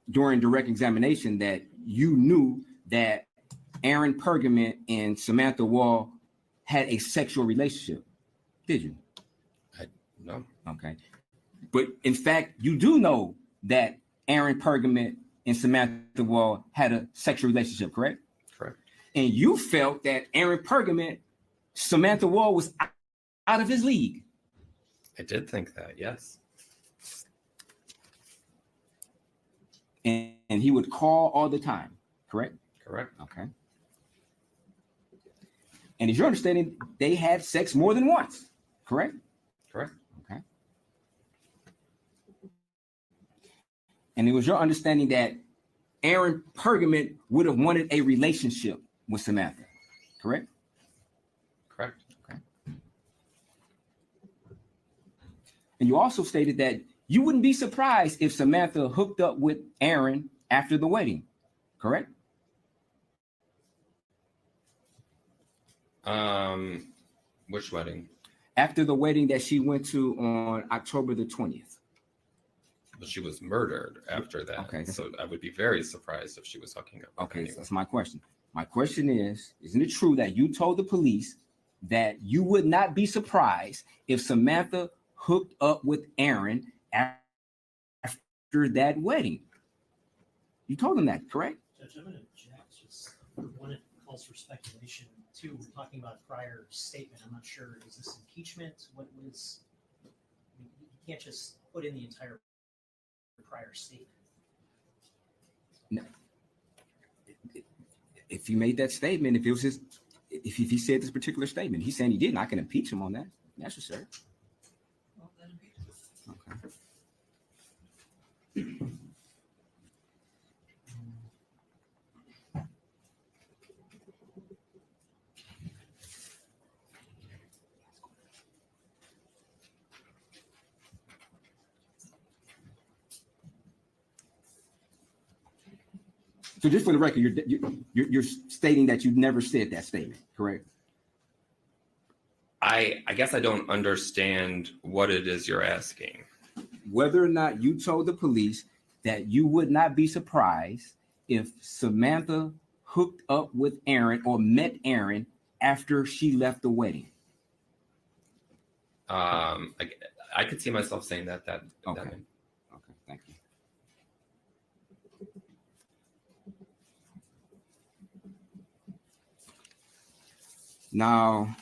during direct examination that you knew that Aaron Pergament and Samantha Wall had a sexual relationship, did you? No. Okay. But in fact, you do know that Aaron Pergament and Samantha Wall had a sexual relationship, correct? Correct. And you felt that Aaron Pergament, Samantha Wall was out of his league. I did think that, yes. And he would call all the time, correct? Correct. Okay. And is your understanding they had sex more than once, correct? Correct. Okay. And it was your understanding that Aaron Pergament would have wanted a relationship with Samantha, correct? Correct. Okay. And you also stated that you wouldn't be surprised if Samantha hooked up with Aaron after the wedding, correct? Which wedding? After the wedding that she went to on October the 20th. But she was murdered after that. Okay. So I would be very surprised if she was hooking up. Okay, so that's my question. My question is, isn't it true that you told the police that you would not be surprised if Samantha hooked up with Aaron after that wedding? You told them that, correct? Judge, I'm going to object. Just one, it calls for speculation. Two, we're talking about a prior statement. I'm not sure. Is this impeachment? What was? You can't just put in the entire prior statement. No. If you made that statement, if it was his, if he said this particular statement, he's saying he didn't, I can impeach him on that. Necessary. Well, then impeach him. Okay. So just for the record, you're stating that you never said that statement, correct? I guess I don't understand what it is you're asking. Whether or not you told the police that you would not be surprised if Samantha hooked up with Aaron or met Aaron after she left the wedding. I I could see myself saying that. Okay. Okay, thank you. Now,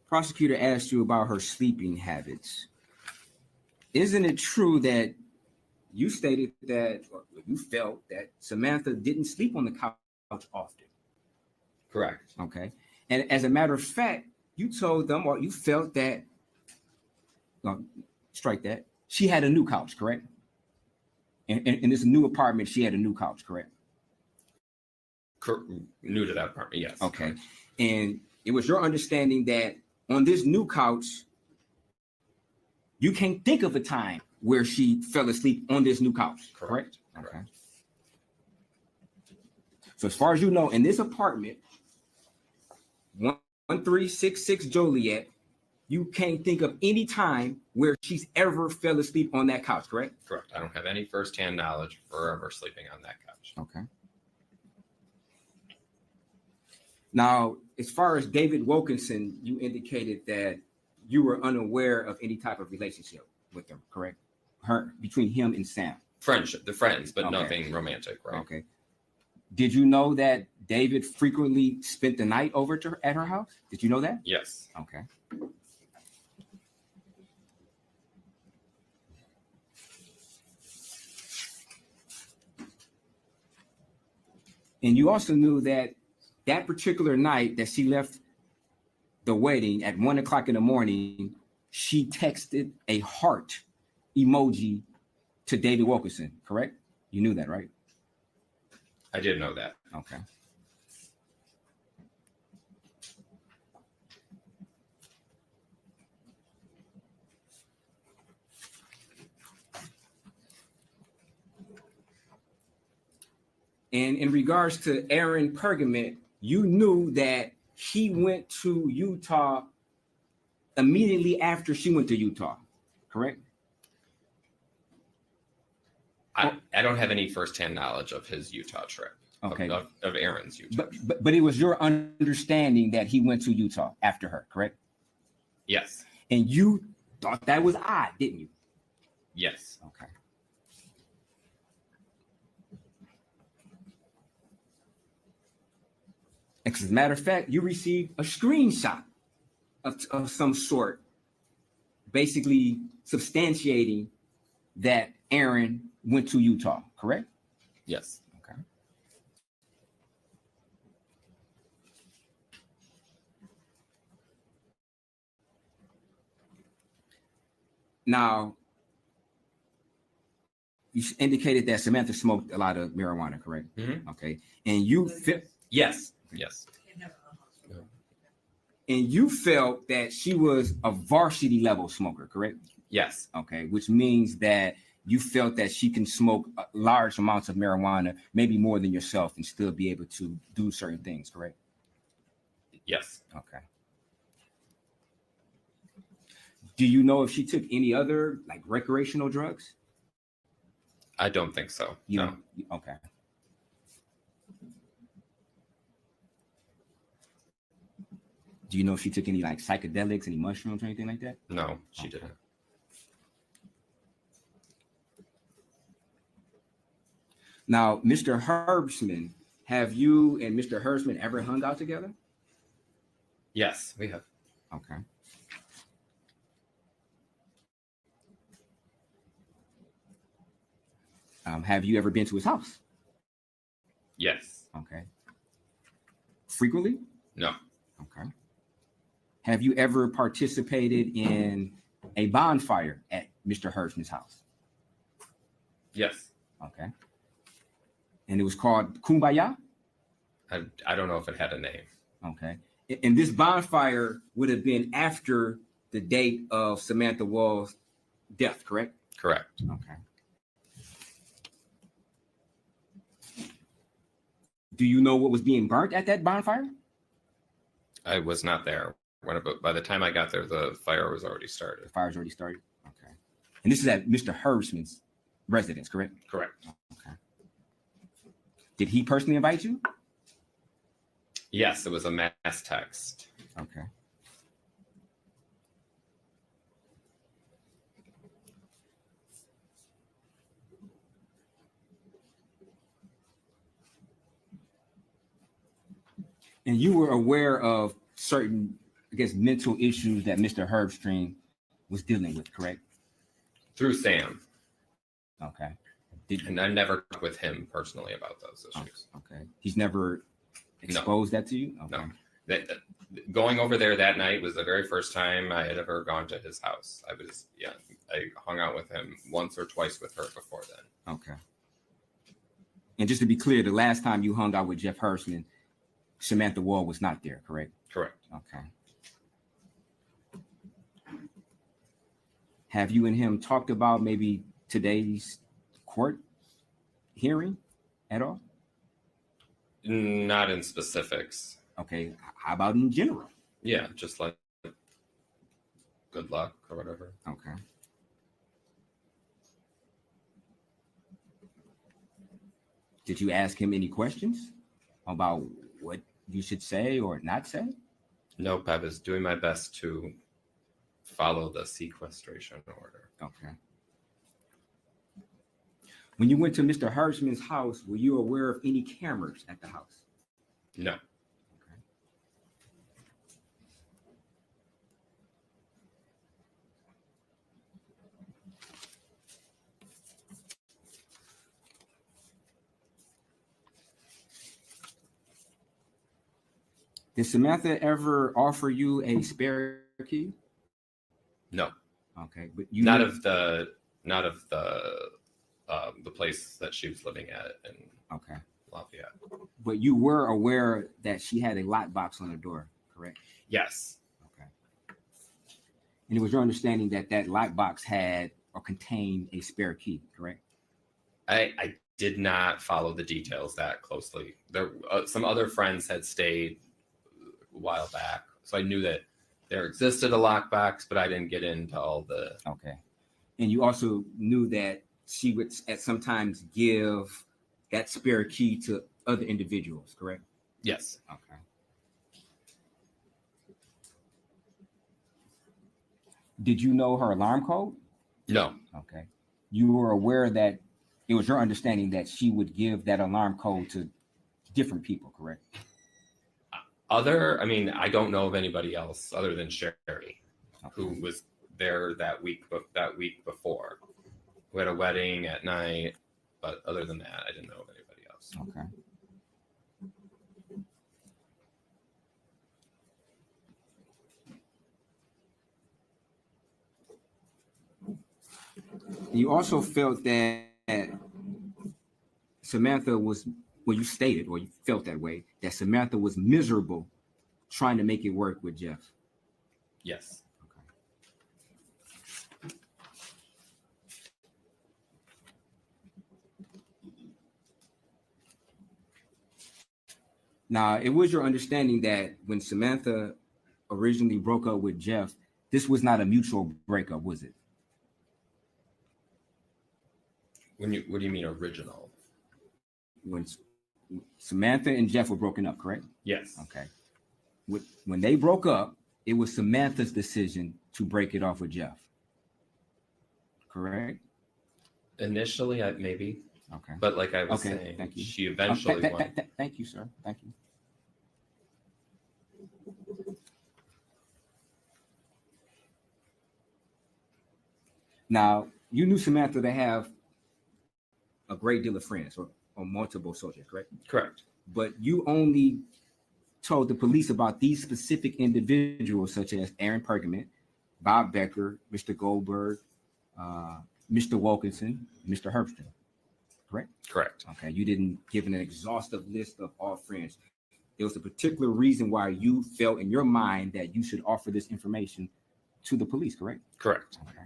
prosecutor asked you about her sleeping habits. Isn't it true that you stated that, or you felt that Samantha didn't sleep on the couch often? Correct. Okay. And as a matter of fact, you told them, or you felt that, strike that, she had a new couch, correct? In this new apartment, she had a new couch, correct? New to that apartment, yes. Okay. And it was your understanding that on this new couch, you can't think of a time where she fell asleep on this new couch, correct? Okay. So as far as you know, in this apartment, 1366 Joliet, you can't think of any time where she's ever fell asleep on that couch, correct? Correct. I don't have any firsthand knowledge of her ever sleeping on that couch. Okay. Now, as far as David Wilkinson, you indicated that you were unaware of any type of relationship with him, correct? Between him and Sam. Friendship, the friends, but Okay. nothing romantic, right? Okay. Did you know that David frequently spent the night over at her house? Did you know that? Yes. Okay. And you also knew that that particular night that she left the wedding at 1 o'clock in the morning, she texted a heart emoji to David Wilkinson, correct? You knew that, right? I did know that. Okay. And in regards to Aaron Pergament, you knew that he went to Utah immediately after she went to Utah, correct? I don't have any firsthand knowledge of his Utah trip. Okay. Of Aaron's Utah. But it was your understanding that he went to Utah after her, correct? Yes. And you thought that was odd, didn't you? Yes. Okay. As a matter of fact, you received a screenshot of some sort, basically substantiating that Aaron went to Utah, correct? Yes. Okay. Now, you indicated that Samantha smoked a lot of marijuana, correct? Mm-hmm. Okay. And you Yes. Yes. And you felt that she was a varsity level smoker, correct? Yes. Okay, which means that you felt that she can smoke large amounts of marijuana, maybe more than yourself, and still be able to do certain things, correct? Yes. Okay. Do you know if she took any other like recreational drugs? I don't think so. No. Okay. Do you know if she took any like psychedelics, any mushrooms or anything like that? No, she didn't. Now, Mr. Herbsman, have you and Mr. Herbsman ever hung out together? Yes, we have. Okay. Have you ever been to his house? Yes. Okay. Frequently? No. Okay. Have you ever participated in a bonfire at Mr. Herbsman's house? Yes. Okay. And it was called Kumbaya? I don't know if it had a name. Okay. And this bonfire would have been after the date of Samantha Wolls' death, correct? Correct. Okay. Do you know what was being burnt at that bonfire? I was not there. By the time I got there, the fire was already started. The fire's already started? Okay. And this is at Mr. Herbsman's residence, correct? Correct. Okay. Did he personally invite you? Yes, it was a mass text. Okay. And you were aware of certain, I guess, mental issues that Mr. Herbstrand was dealing with, correct? Through Sam. Okay. And I never talked with him personally about those issues. Okay. He's never exposed that to you? Okay. No. Going over there that night was the very first time I had ever gone to his house. I hung out with him once or twice with her before then. Okay. And just to be clear, the last time you hung out with Jeff Herbstrand, Samantha Wolls was not there, correct? Correct. Okay. Have you and him talked about maybe today's court hearing at all? Not in specifics. Okay. How about in general? Yeah, just like good luck or whatever. Okay. Did you ask him any questions about what you should say or not say? Nope, I was doing my best to follow the sequestration order. Okay. When you went to Mr. Herbstrand's house, were you aware of any cameras at the house? No. Did Samantha ever offer you a spare key? No. Okay, but you not of the place that she was living at in Lafayette. But you were aware that she had a lockbox on the door, correct? Yes. Okay. And it was your understanding that that lockbox had or contained a spare key, correct? I did not follow the details that closely. There some other friends had stayed a while back, so I knew that there existed a lockbox, but I didn't get into all the. Okay. And you also knew that she would at sometimes give that spare key to other individuals, correct? Yes. Okay. Did you know her alarm code? No. Okay. You were aware that it was your understanding that she would give that alarm code to different people, correct? I don't know of anybody else other than Sherry, who was there that week before, who had a wedding at night. But other than that, I didn't know of anybody else. Okay. You also felt that Samantha was, well, you stated, or you felt that way, that Samantha was miserable trying to make it work with Jeff. Yes. Now, it was your understanding that when Samantha originally broke up with Jeff, this was not a mutual breakup, was it? What do you mean original? When Samantha and Jeff were broken up, correct? Yes. Okay. When they broke up, it was Samantha's decision to break it off with Jeff. Correct? Initially, maybe. Okay. But like I was Okay, saying, thank you. she eventually went. Thank you, sir. Thank you. Now, you knew Samantha to have a great deal of friends or multiple soldiers, correct? Correct. But you only told the police about these specific individuals, such as Aaron Pergament, Bob Becker, Mr. Goldberg, Mr. Wilkinson, Mr. Herbstrand, correct? Correct. Okay, you didn't give an exhaustive list of all friends. There was a particular reason why you felt in your mind that you should offer this information to the police, correct? Correct. Okay.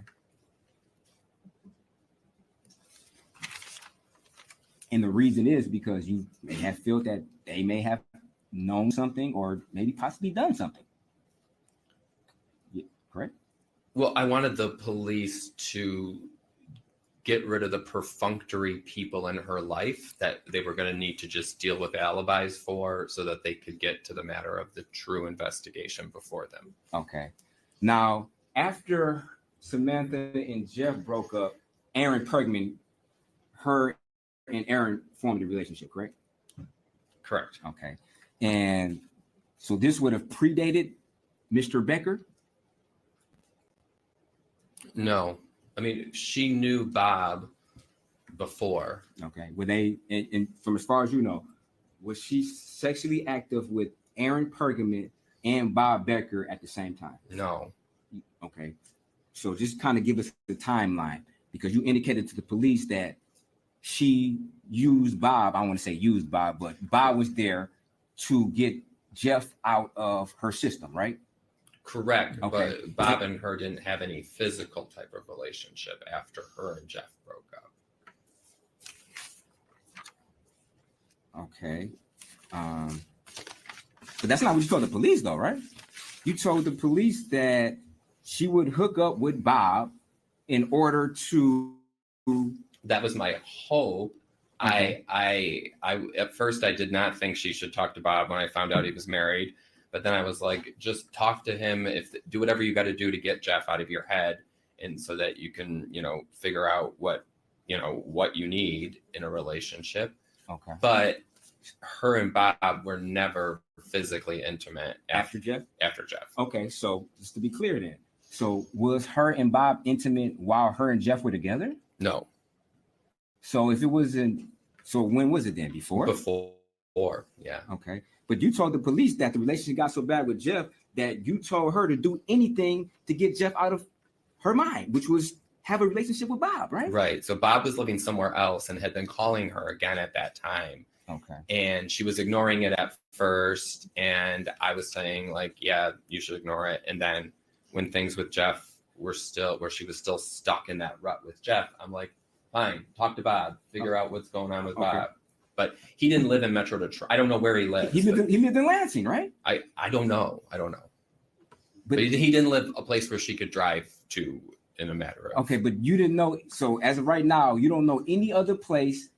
And the reason is because you may have felt that they may have known something or maybe possibly done something. Yeah, correct? Well, I wanted the police to get rid of the perfunctory people in her life that they were going to need to just deal with alibis for so that they could get to the matter of the true investigation before them. Okay. Now, after Samantha and Jeff broke up, Aaron Pergman, her and Aaron formed a relationship, correct? Correct. Okay. And So this would have predated Mr. Becker? No, I mean, she knew Bob before. Okay. Were they, and from as far as you know, was she sexually active with Aaron Pergament and Bob Becker at the same time? No. Okay. So just kind of give us the timeline, because you indicated to the police that she used Bob. I don't want to say used Bob, but Bob was there to get Jeff out of her system, right? Correct. Okay. But Bob and her didn't have any physical type of relationship after her and Jeff broke up. Okay. But that's not what you told the police, though, right? You told the police that she would hook up with Bob in order to. That was my hope. Okay. I at first I did not think she should talk to Bob when I found out he was married, but then I was like, just talk to him. Do whatever you got to do to get Jeff out of your head, and so that you can, figure out what you need in a relationship. Okay. But her and Bob were never physically intimate After Jeff? After Jeff. Okay, so just to be clear then. So was her and Bob intimate while her and Jeff were together? No. So if it wasn't, so when was it then? Before? Before, yeah. Okay. But you told the police that the relationship got so bad with Jeff that you told her to do anything to get Jeff out of her mind, which was have a relationship with Bob, right? Right. So Bob was living somewhere else and had been calling her again at that time. Okay. And she was ignoring it at first. And I was saying, like, yeah, you should ignore it. And then when things with Jeff were still, where she was still stuck in that rut with Jeff, I'm like, fine, talk to Bob, figure out what's going on with Bob. But he didn't live in Metro Detroit. I don't know where he lives. He lived in Lansing, right? I don't know. But he didn't live a place where she could drive to in a matter of. Okay, but you didn't know. So as of right now, you don't know any other place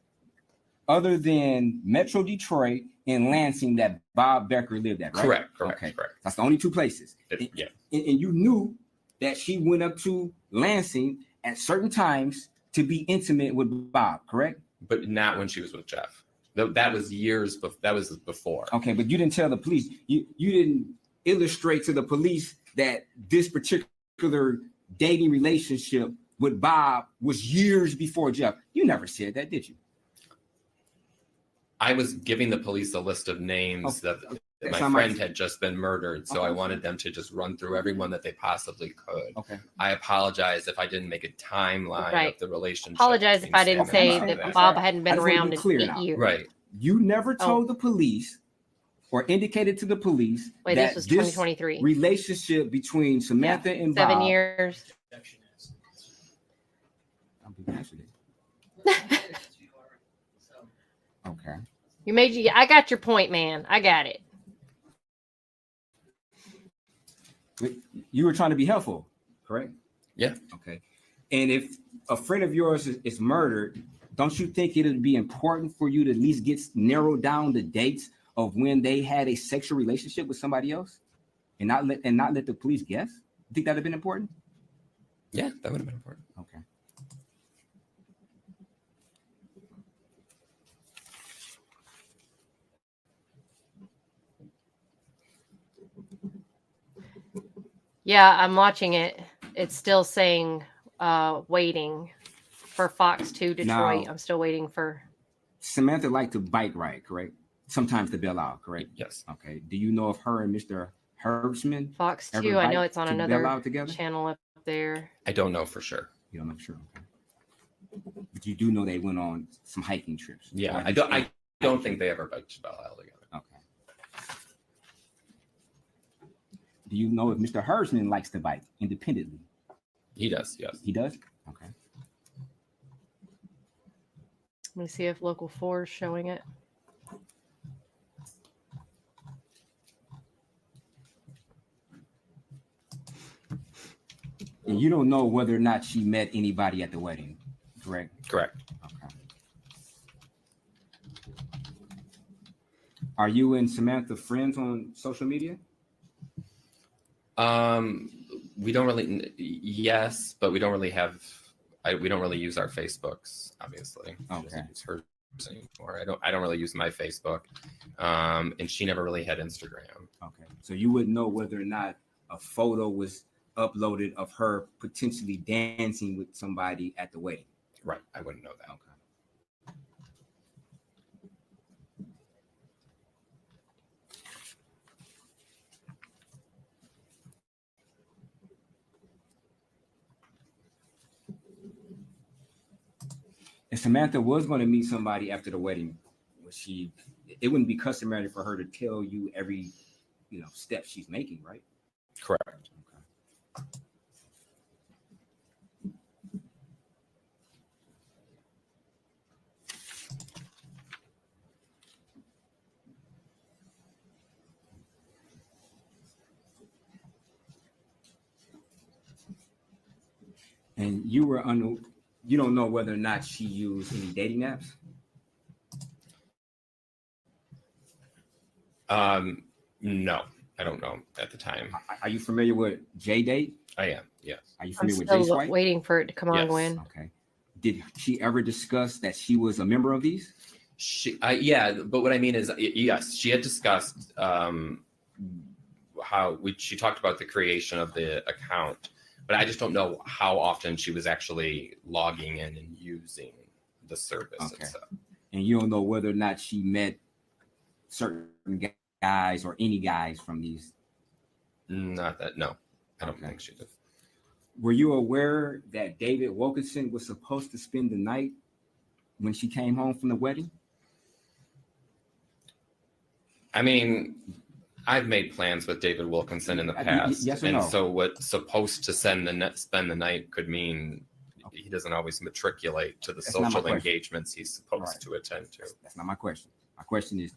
other than Metro Detroit and Lansing that Bob Becker lived at, right? Correct. Okay. That's the only two places. Yeah. And you knew that she went up to Lansing at certain times to be intimate with Bob, correct? But not when she was with Jeff. That was years before. That was before. Okay, but you didn't tell the police. You didn't illustrate to the police that this particular dating relationship with Bob was years before Jeff. You never said that, did you? I was giving the police a list of names that my friend had just been murdered. So I wanted them to just run through everyone that they possibly could. Okay. I apologize if I didn't make a timeline of the relationship. Apologize if I didn't say that Bob hadn't been around in 8 years. Right. You never told the police or indicated to the police Wait, that this was 2023. Relationship between Samantha and 7 Bob. years. Okay. I got your point, man. I got it. You were trying to be helpful, correct? Yeah. Okay. And if a friend of yours is murdered, don't you think it would be important for you to at least narrow down the dates of when they had a sexual relationship with somebody else, and not let the police guess? You think that'd have been important? Yeah, that would have been important. Okay. Yeah, I'm watching it. It's still saying waiting for Fox 2 Detroit. Now- I'm still waiting for. Samantha liked to bike ride, correct? Sometimes to bail out, correct? Yes. Okay. Do you know if her and Mr. Herbsman Fox ever 2, I know biked it's on to bail another out together? channel up there. I don't know for sure. You don't know for sure. Okay. But you do know they went on some hiking trips. Yeah, Or I don't think they ever biked to Belle Isle together. Okay. Do you know if Mr. Herbsman likes to bike independently? He does, yes. He does? Okay. Let me see if Local 4 is showing it. And you don't know whether or not she met anybody at the wedding, correct? Correct. Okay. Are you and Samantha friends on social media? We don't really, yes, but we don't really have, we don't really use our Facebooks, obviously. Okay. She doesn't use hers anymore. I don't really use my Facebook, and she never really had Instagram. Okay, so you wouldn't know whether or not a photo was uploaded of her potentially dancing with somebody at the wedding. Right, I wouldn't know that. Okay. If Samantha was going to meet somebody after the wedding, it wouldn't be customary for her to tell you every, step she's making, right? Correct. And you don't know whether or not she used any dating apps? No, I don't know at the time. Are you familiar with J-Date? I am, yes. Are you I'm familiar with still J-Swipe? waiting for it to come on, Yes. Gwen. Okay. Did she ever discuss that she was a member of these? Yeah, but what I mean is, yes, she had discussed she talked about the creation of the account, but I just don't know how often she was actually logging in and using the service itself. And you don't know whether or not she met certain guys or any guys from these? Not that, no, I don't think she did. Were you aware that David Wilkinson was supposed to spend the night when she came home from the wedding? I mean, I've made plans with David Wilkinson in the past. Yes or and no? so what's supposed to spend the night could mean he doesn't always matriculate to the That's not my social question. engagements he's supposed to attend to. That's not my question. My question is,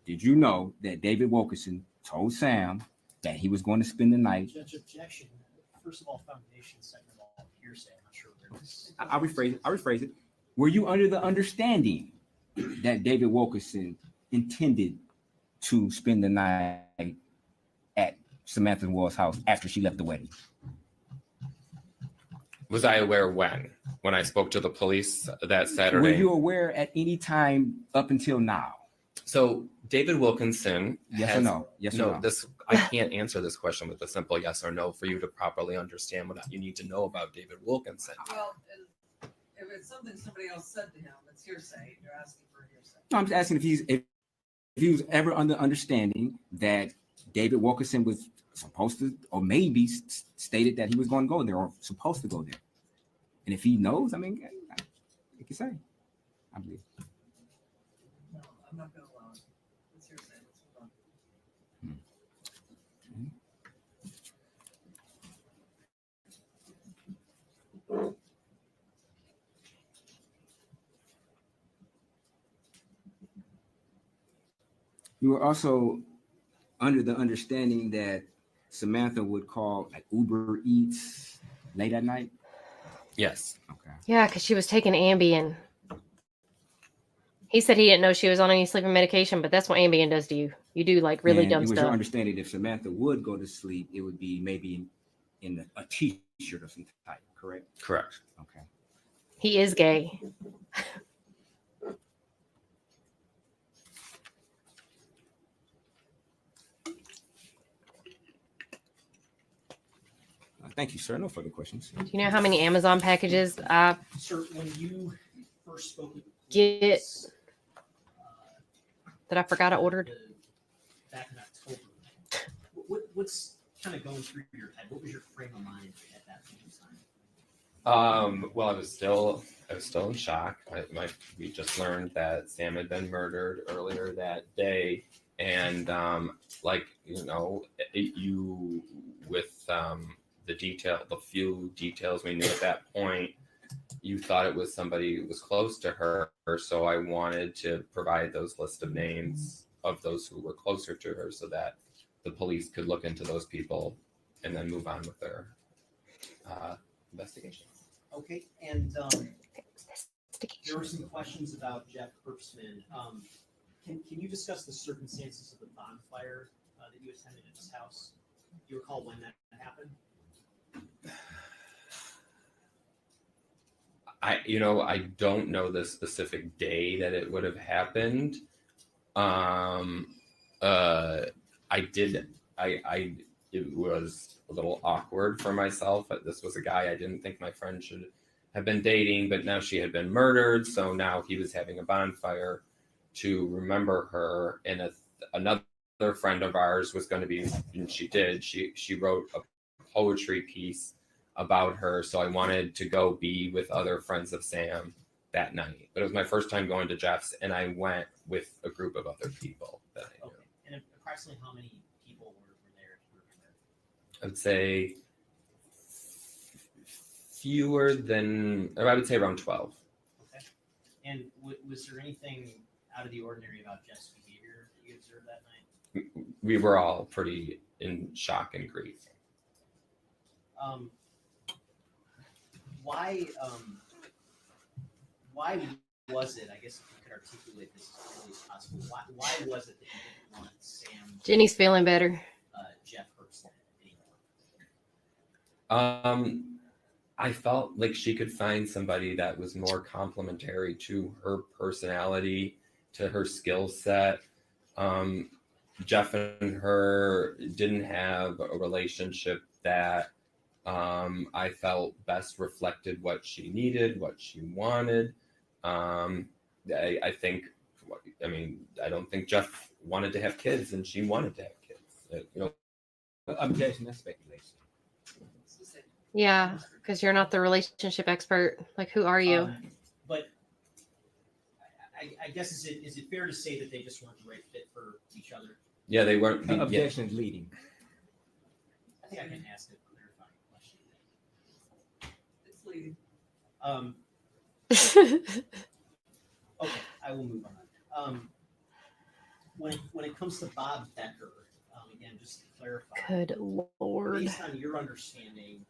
did you know that David Wilkinson told Sam that he was going to spend the night? Judge, objection. First of all, foundation. Second of all, hearsay. I'm not sure where this. I'll rephrase it. Were you under the understanding that David Wilkinson intended to spend the night at Samantha Wolls' house after she left the wedding? Was I aware when I spoke to the police that Saturday? Were you aware at any time up until now? So David Wilkinson. Yes or no? Yes or no? I can't answer this question with a simple yes or no for you to properly understand what you need to know about David Wilkinson. Well, if it's something somebody else said to him, it's hearsay. You're asking for hearsay. No, I'm just asking if he was ever under understanding that David Wilkinson was supposed to, or maybe stated that he was going to go there or supposed to go there. And if he knows, I mean, he can say, I believe. No, I'm not going to allow it. It's hearsay. Let's move on. You were also under the understanding that Samantha would call like Uber Eats late at night? Yes. Okay. Yeah, because she was taking Ambien. He said he didn't know she was on any sleeping medication, but that's what Ambien does to you. You do like really And dumb it was stuff. your understanding if Samantha would go to sleep, it would be maybe in a t-shirt of some type, correct? Correct. Okay. He is gay. Thank you, sir. No further questions. Do you know how many Amazon packages I Sir, when you first spoke with get that I forgot I ordered? back in October, what's kind of going through your head? What was your frame of mind at that point in time? Well, I was still in shock. We just learned that Sam had been murdered earlier that day, and you with the few details we knew at that point, you thought it was somebody who was close to her. So I wanted to provide those list of names of those who were closer to her, so that the police could look into those people and then move on with their investigation. Okay, and there were some questions about Jeff Herbstman. Can you discuss the circumstances of the bonfire that you attended at his house? Do you recall when that happened? I don't know the specific day that it would have happened. It was a little awkward for myself. This was a guy I didn't think my friend should have been dating, but now she had been murdered. So now he was having a bonfire to remember her. And another friend of ours was going to be, and she did, she wrote a poetry piece about her. So I wanted to go be with other friends of Sam that night. But it was my first time going to Jeff's, and I went with a group of other people that I knew. Okay. And approximately how many people were there? I would say fewer than, or I would say around 12. Okay. And was there anything out of the ordinary about Jeff's behavior that you observed that night? We were all pretty in shock and grief. Why was it, I guess if you could articulate this as clearly as possible, why was it that you didn't want Sam? Jenny's feeling better. Jeff Herbst anymore? I felt like she could find somebody that was more complementary to her personality, to her skill set. Jeff and her didn't have a relationship that I felt best reflected what she needed, what she wanted. I think, I don't think Jeff wanted to have kids and she wanted to have kids. Objection, that's speculation. Yeah, because you're not the relationship expert. Like, who are you? But I guess is it fair to say that they just weren't the right fit for each other? Yeah, they weren't. Objection leading. I think I can ask a clarifying question. It's leading. Okay, I will move on. When it comes to Bob Becker, again, just to clarify. Good Lord. Based on your understanding,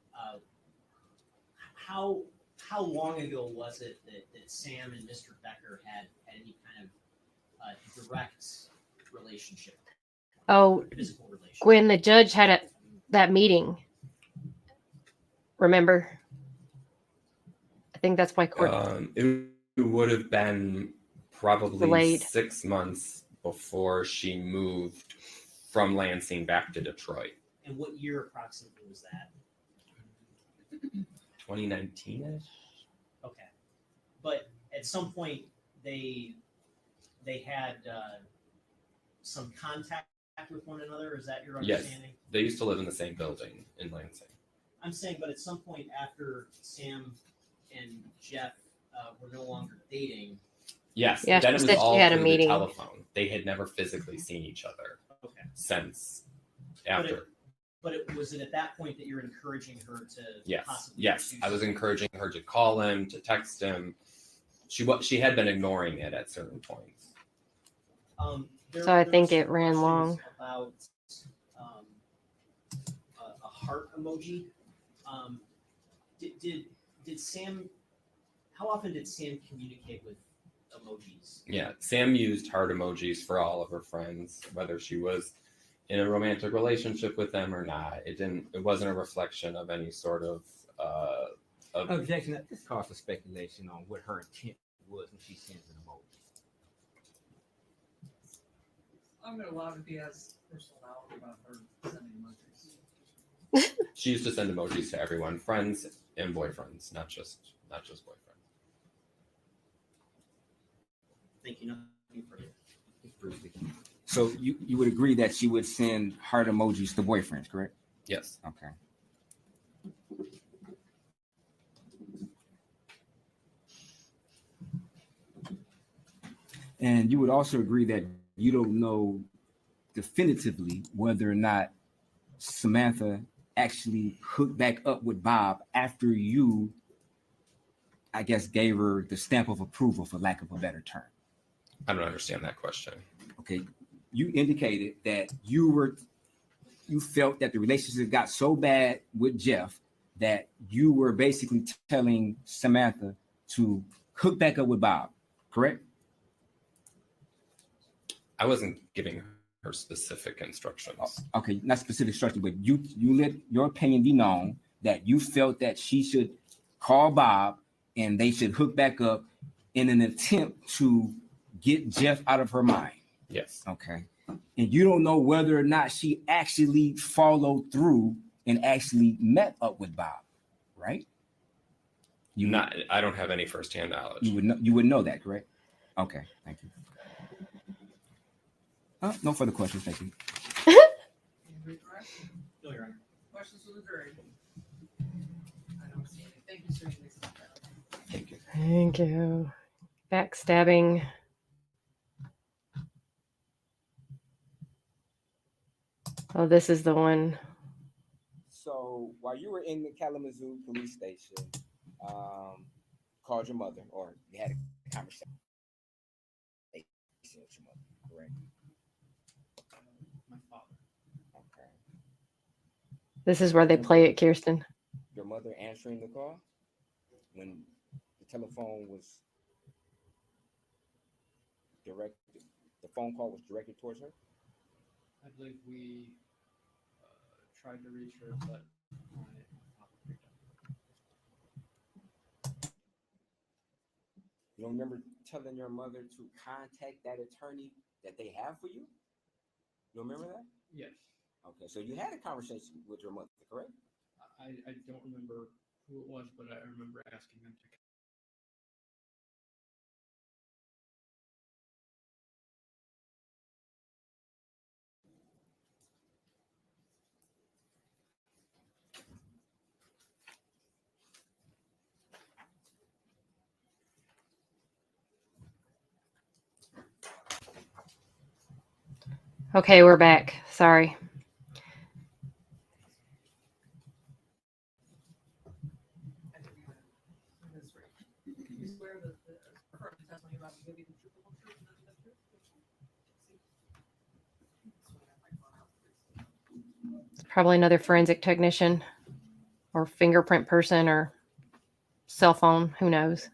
how long ago was it that Sam and Mr. Becker had any kind of direct relationship? Oh, Physical relationship? when the judge had that meeting. Remember? I think that's why court. It would have been probably Delayed. 6 months before she moved from Lansing back to Detroit. And what year approximately was that? 2019-ish? Okay. But at some point, they had some contact with one another. Is that your Yes, understanding? they used to live in the same building in Lansing. I'm saying, but at some point after Sam and Jeff were no longer dating. Yes, Yeah, then she it said was she all had a through meeting. the telephone. They had never physically seen each other since after. But was it at that point that you're encouraging her to Yes, possibly yes, pursue I was something? encouraging her to call him, to text him. She had been ignoring it at certain points. So I there think were it some ran questions long. About a heart emoji. Did Sam? How often did Sam communicate with emojis? Yeah, Sam used heart emojis for all of her friends, whether she was in a romantic relationship with them or not. It wasn't a reflection of any sort of Objection, that this calls for speculation on what her intent was when she sends an emoji. I'm gonna allow it if he has personality about her sending emojis. She used to send emojis to everyone, friends and boyfriends, not just boyfriends. Thank you. Nothing further. So you would agree that she would send heart emojis to boyfriends, correct? Yes. Okay. And you would also agree that you don't know definitively whether or not Samantha actually hooked back up with Bob after you, I guess, gave her the stamp of approval, for lack of a better term. I don't understand that question. Okay. You indicated that you felt that the relationship got so bad with Jeff that you were basically telling Samantha to hook back up with Bob, correct? I wasn't giving her specific instructions. Okay, not specific instructions, but you let your opinion be known that you felt that she should call Bob and they should hook back up in an attempt to get Jeff out of her mind. Yes. Okay. And you don't know whether or not she actually followed through and actually met up with Bob, right? I don't have any firsthand knowledge. You would know that, correct? Okay, thank you. No further questions, thank you. No, Your Honor. Questions for the jury? I don't see any. Thank you, sir. Thank you. Thank you. Backstabbing. Oh, this is the one. So while you were in the Kalamazoo police station, called your mother, or you had a conversation with your mother, correct? My father. Okay. This is where they play it, Kirsten. Your mother answering the call when the telephone was directed, the phone call was directed towards her? I believe we tried to reach her, but my father picked up. You don't remember telling your mother to contact that attorney that they have for you? You remember that? Yes. Okay, so you had a conversation with your mother, correct? I don't remember who it was, but I remember asking them to. Okay, we're back. Sorry. You swear that the affirmative testimony about giving the truth, the whole truth, and nothing but the truth? It's probably another forensic technician or fingerprint person or cell phone. Who knows?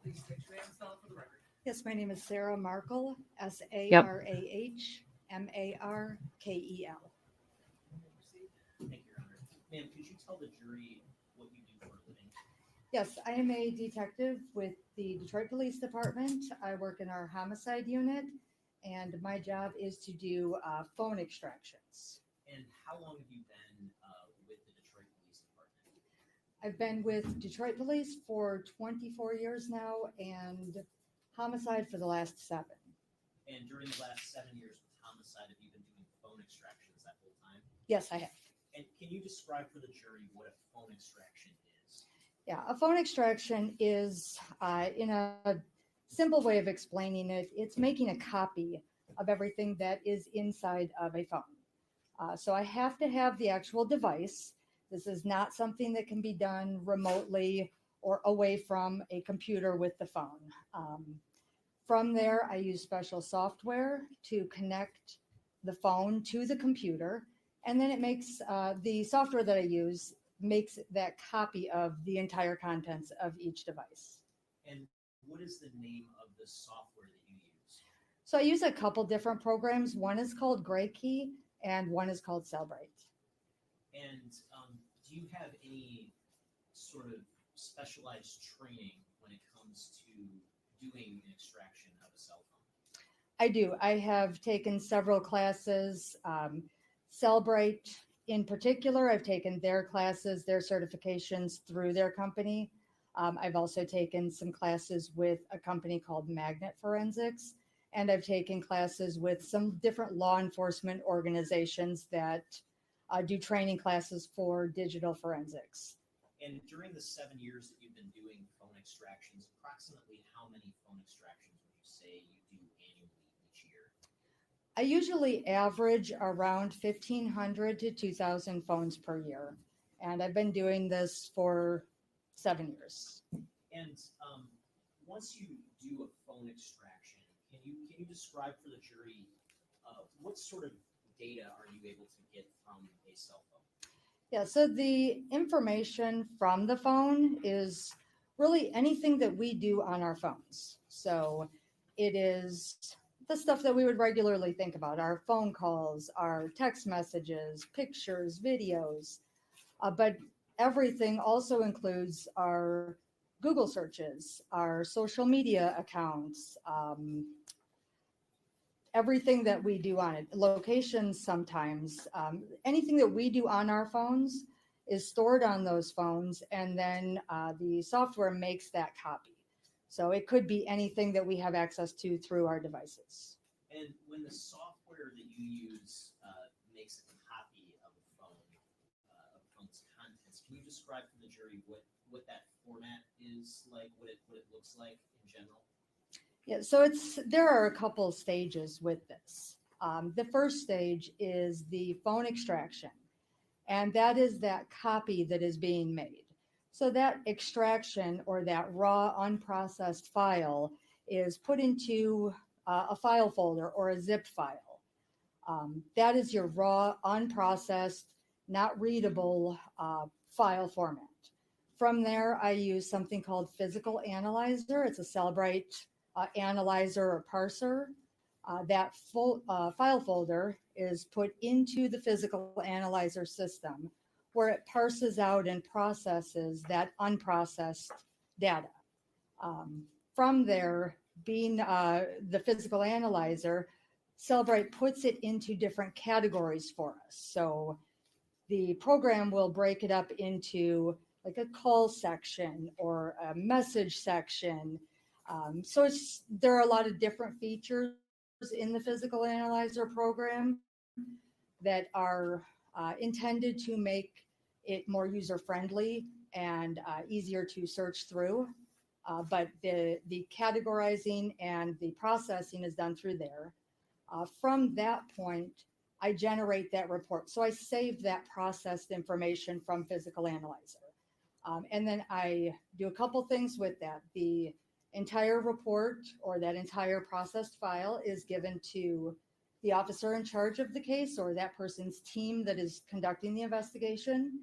Please state your name and spell it for the record. Yes, my name is Sarah Markle, Sarahmarkel. Thank you, Your Honor. Ma'am, could you tell the jury what you do for a living? Yes, I am a detective with the Detroit Police Department. I work in our homicide unit, and my job is to do phone extractions. And how long have you been with the Detroit Police Department? I've been with Detroit Police for 24 years now, and homicide for the last 7. And during the last 7 years with homicide, have you been doing phone extractions that whole time? Yes, I have. And can you describe for the jury what a phone extraction is? Yeah, a phone extraction is, in a simple way of explaining it, it's making a copy of everything that is inside of a phone. So I have to have the actual device. This is not something that can be done remotely or away from a computer with the phone. From there, I use special software to connect the phone to the computer, and then it makes the software that I use makes that copy of the entire contents of each device. And what is the name of the software that you use? So I use a couple different programs. One is called Gray Key, and one is called Cellbrite. And do you have any sort of specialized training when it comes to doing an extraction of a cell phone? I do. I have taken several classes. Cellbrite in particular, I've taken their classes, their certifications through their company. I've also taken some classes with a company called Magnet Forensics, and I've taken classes with some different law enforcement organizations that do training classes for digital forensics. And during the 7 years that you've been doing phone extractions, approximately how many phone extractions would you say you do annually each year? I usually average around 1,500 to 2,000 phones per year. And I've been doing this for 7 years. And once you do a phone extraction, can you describe for the jury what sort of data are you able to get from a cell phone? Yeah, so the information from the phone is really anything that we do on our phones. So it is the stuff that we would regularly think about, our phone calls, our text messages, pictures, videos. But everything also includes our Google searches, our social media accounts, everything that we do on it, locations sometimes, anything that we do on our phones is stored on those phones, and then the software makes that copy. So it could be anything that we have access to through our devices. And when the software that you use makes a copy of a phone's contents, can you describe to the jury what that format is like, what it looks like in general? Yeah, so there are a couple stages with this. The first stage is the phone extraction, and that is that copy that is being made. So that extraction or that raw unprocessed file is put into a file folder or a zip file. That is your raw, unprocessed, not readable file format. From there, I use something called Physical Analyzer. It's a Celebrite analyzer or parser. That file folder is put into the Physical Analyzer system, where it parses out and processes that unprocessed data. From there, being the Physical Analyzer, Celebrite puts it into different categories for us. So the program will break it up into like a call section or a message section. So there are a lot of different features in the Physical Analyzer program that are intended to make it more user-friendly and easier to search through. But the categorizing and the processing is done through there. From that point, I generate that report. So I save that processed information from Physical Analyzer. And then I do a couple things with that. The entire report or that entire processed file is given to the officer in charge of the case or that person's team that is conducting the investigation.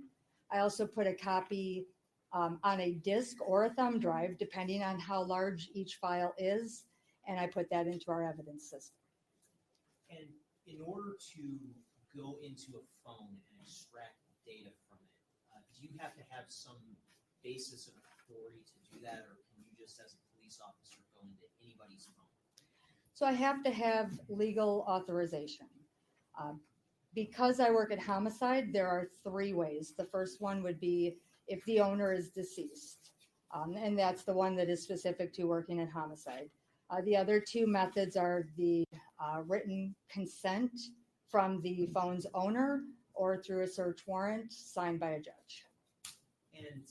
I also put a copy on a disk or a thumb drive, depending on how large each file is, and I put that into our evidence system. And in order to go into a phone and extract data from it, do you have to have some basis of authority to do that, or can you just, as a police officer, go into anybody's phone? So I have to have legal authorization. Because I work at homicide, there are 3 ways. The first one would be if the owner is deceased, and that's the one that is specific to working at homicide. The other 2 methods are the written consent from the phone's owner or through a search warrant signed by a judge. And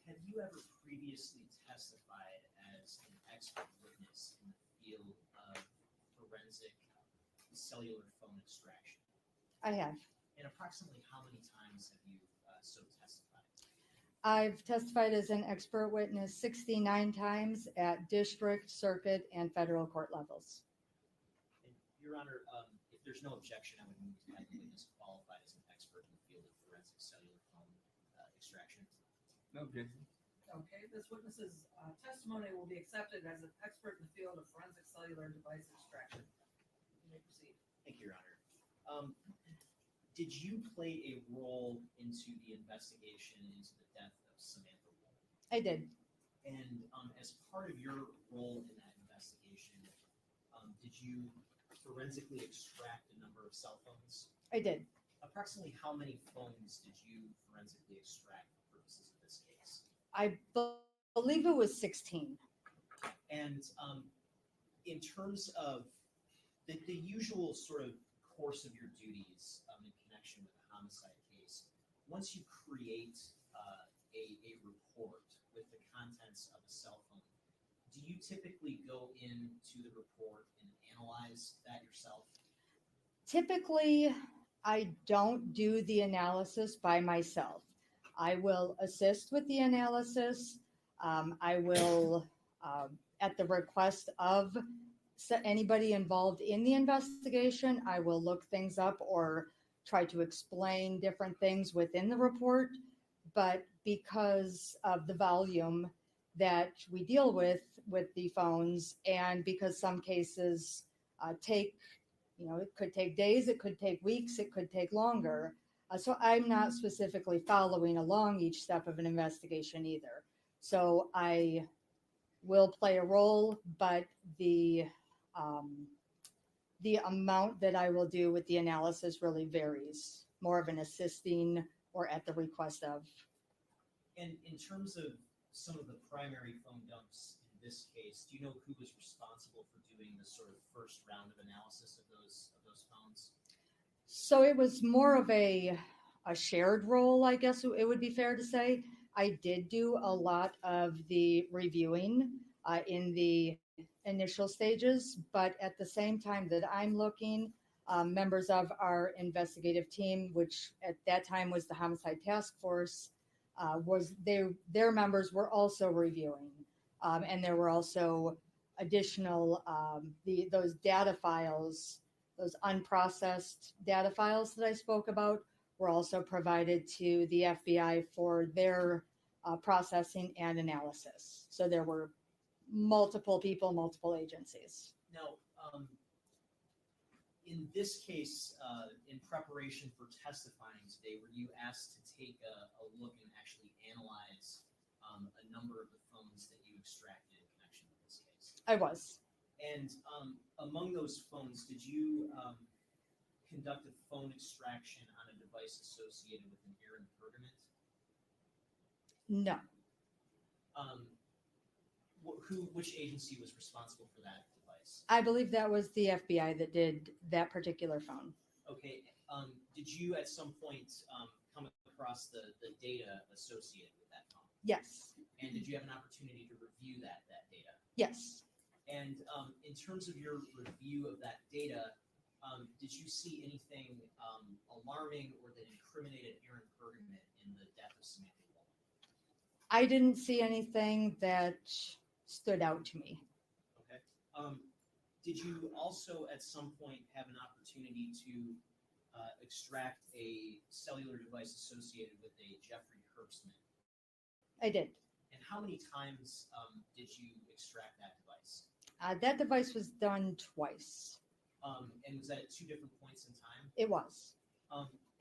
have you ever previously testified as an expert witness in the field of forensic cellular phone extraction? I have. And approximately how many times have you so testified? I've testified as an expert witness 69 times at district, circuit, and federal court levels. And Your Honor, if there's no objection, I would move to have the witness qualified as an expert in the field of forensic cellular phone extraction. No objection. Okay, this witness's testimony will be accepted as an expert in the field of forensic cellular device extraction. You may proceed. Thank you, Your Honor. Did you play a role into the investigation into the death of Samantha Wolls? I did. And as part of your role in that investigation, did you forensically extract a number of cell phones? I did. Approximately how many phones did you forensically extract for purposes of this case? I believe it was 16. And in terms of the usual sort of course of your duties in connection with a homicide case, once you create a report with the contents of a cell phone, do you typically go into the report and analyze that yourself? Typically, I don't do the analysis by myself. I will assist with the analysis. I will, at the request of anybody involved in the investigation, I will look things up or try to explain different things within the report. But because of the volume that we deal with the phones, and because some cases take, it could take days, it could take weeks, it could take longer. So I'm not specifically following along each step of an investigation either. So I will play a role, but the amount that I will do with the analysis really varies, more of an assisting or at the request of. And in terms of some of the primary phone dumps in this case, do you know who was responsible for doing the sort of first round of analysis of those phones? So it was more of a shared role, I guess it would be fair to say. I did do a lot of the reviewing in the initial stages, but at the same time that I'm looking, members of our investigative team, which at that time was the Homicide Task Force, their members were also reviewing, and there were also additional those data files, those unprocessed data files that I spoke about, were also provided to the FBI for their processing and analysis. So there were multiple people, multiple agencies. Now, in this case, in preparation for testifying today, were you asked to take a look and actually analyze a number of the phones that you extracted in connection with this case? I was. And among those phones, did you conduct a phone extraction on a device associated with an errant pergament? No. Which agency was responsible for that device? I believe that was the FBI that did that particular phone. Okay. Did you at some point come across the data associated with that phone? Yes. And did you have an opportunity to review that data? Yes. And in terms of your review of that data, did you see anything alarming or that incriminated errant pergament in the death of Samantha Wolls? I didn't see anything that stood out to me. Okay. Did you also at some point have an opportunity to extract a cellular device associated with a Jeffrey Herbstman? I did. And how many times did you extract that device? That device was done twice. And was that at two different points in time? It was.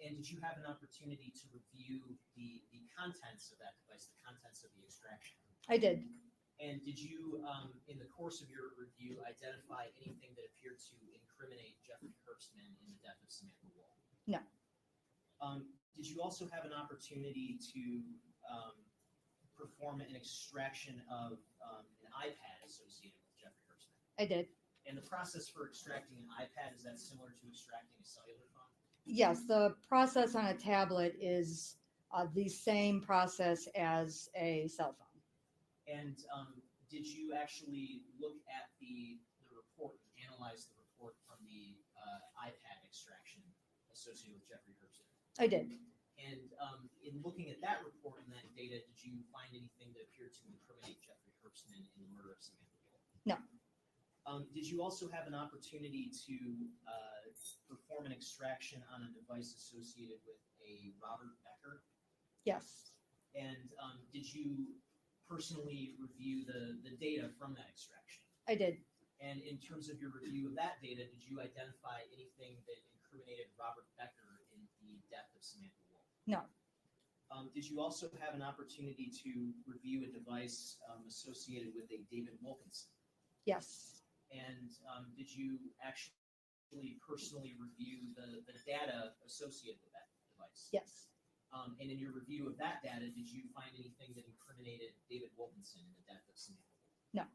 And did you have an opportunity to review the contents of that device, the contents of the extraction? I did. And did you, in the course of your review, identify anything that appeared to incriminate Jeffrey Herbstman in the death of Samantha Wolls? No. Did you also have an opportunity to perform an extraction of an iPad associated with Jeffrey Herbstman? I did. And the process for extracting an iPad, is that similar to extracting a cellular phone? Yes, the process on a tablet is the same process as a cell phone. And did you actually look at the report, analyze the report from the iPad extraction associated with Jeffrey Herbstman? I did. And in looking at that report and that data, did you find anything that appeared to incriminate Jeffrey Herbstman in the murder of Samantha Wolls? No. Did you also have an opportunity to perform an extraction on a device associated with a Robert Becker? Yes. And did you personally review the data from that extraction? I did. And in terms of your review of that data, did you identify anything that incriminated Robert Becker in the death of Samantha Wolls? No. Did you also have an opportunity to review a device associated with a David Wilkinson? Yes. And did you actually personally review the data associated with that device? Yes. And in your review of that data, did you find anything that incriminated David Wilkinson in the death of Samantha Wolls? No.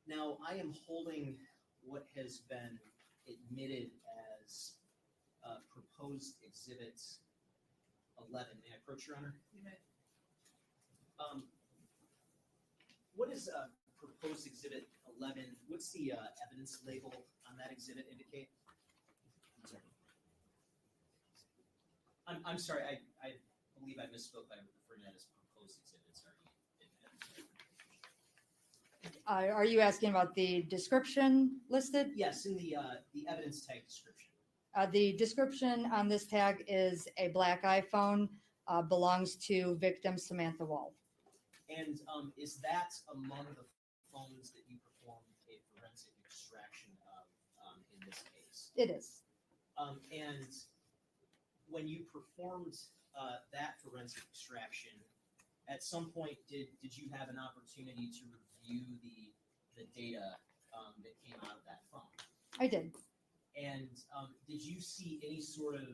Now, I am holding what has been admitted as proposed exhibit 11. May I approach, Your Honor? You may. What is proposed exhibit 11? What's the evidence label on that exhibit indicate? I'm sorry, I believe I misspoke by referring to that as proposed exhibit. Sorry. Are you asking about the description listed? Yes, in the evidence tag description. The description on this tag is a black iPhone, belongs to victim Samantha Wolls. And is that among the phones that you performed a forensic extraction of in this case? It is. And when you performed that forensic extraction, at some point, did you have an opportunity to review the data that came out of that phone? I did. And did you see any sort of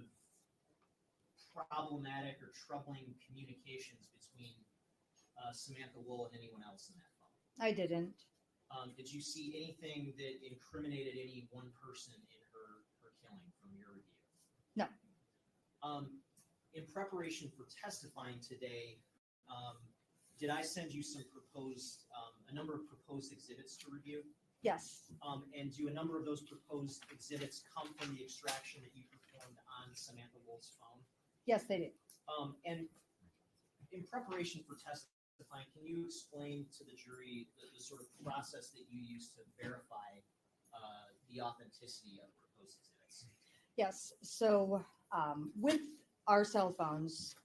problematic or troubling communications between Samantha Woll and anyone else in that phone? I didn't. Did you see anything that incriminated any one person in her killing from your review? No. In preparation for testifying today, did I send you some proposed, a number of proposed exhibits to review? Yes. And do a number of those proposed exhibits come from the extraction that you performed on Samantha Woll's phone? Yes, they did. And in preparation for testifying, can you explain to the jury the sort of process that you use to verify the authenticity of proposed exhibits? Yes. So with our cell phones,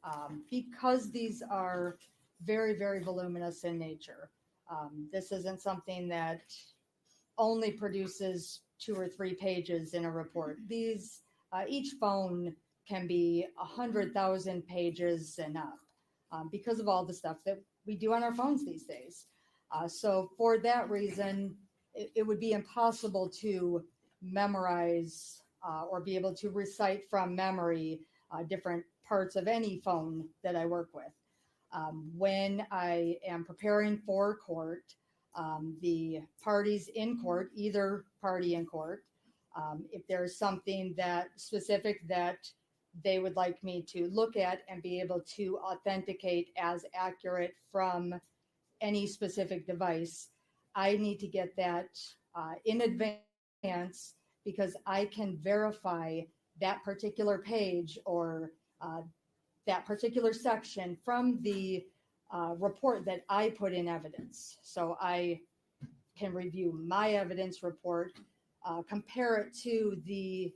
because these are very, very voluminous in nature, this isn't something that only produces 2 or 3 pages in a report. These, each phone can be 100,000 pages and up because of all the stuff that we do on our phones these days. So for that reason, it would be impossible to memorize or be able to recite from memory different parts of any phone that I work with. When I am preparing for court, the parties in court, either party in court, if there's something that specific that they would like me to look at and be able to authenticate as accurate from any specific device, I need to get that in advance because I can verify that particular page or that particular section from the report that I put in evidence. So I can review my evidence report, compare it to the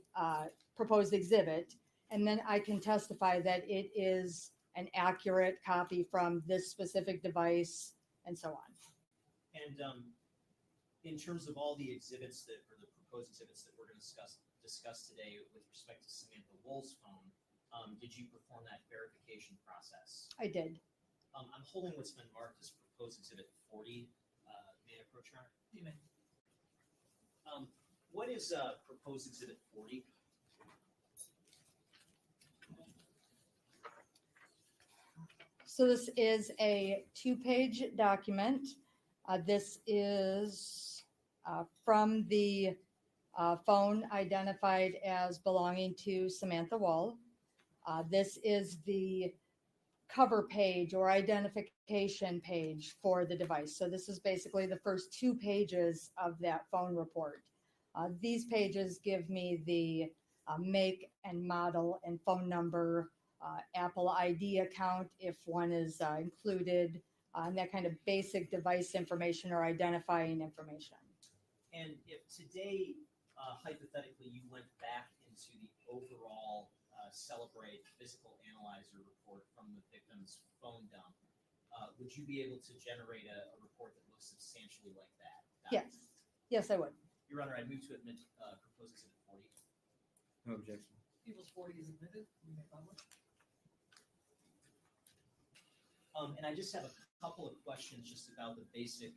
proposed exhibit, and then I can testify that it is an accurate copy from this specific device and so on. And in terms of all the exhibits that, or the proposed exhibits that we're going to discuss today with respect to Samantha Woll's phone, did you perform that verification process? I did. I'm holding what's been marked as proposed exhibit 40. May I approach her? You may. What is proposed exhibit 40? So this is a 2-page document. This is from the phone identified as belonging to Samantha Woll. This is the cover page or identification page for the device. So this is basically the first 2 pages of that phone report. These pages give me the make and model and phone number, Apple ID account if one is included, and that kind of basic device information or identifying information. And if today, hypothetically, you went back into the overall Celebrate physical analyzer report from the victim's phone dump, would you be able to generate a report that looks substantially like that? Yes. Yes, I would. Your Honor, I move to admit proposed exhibit 40. No objection. People's 40 is admitted. We may publish. And I just have a couple of questions just about the basic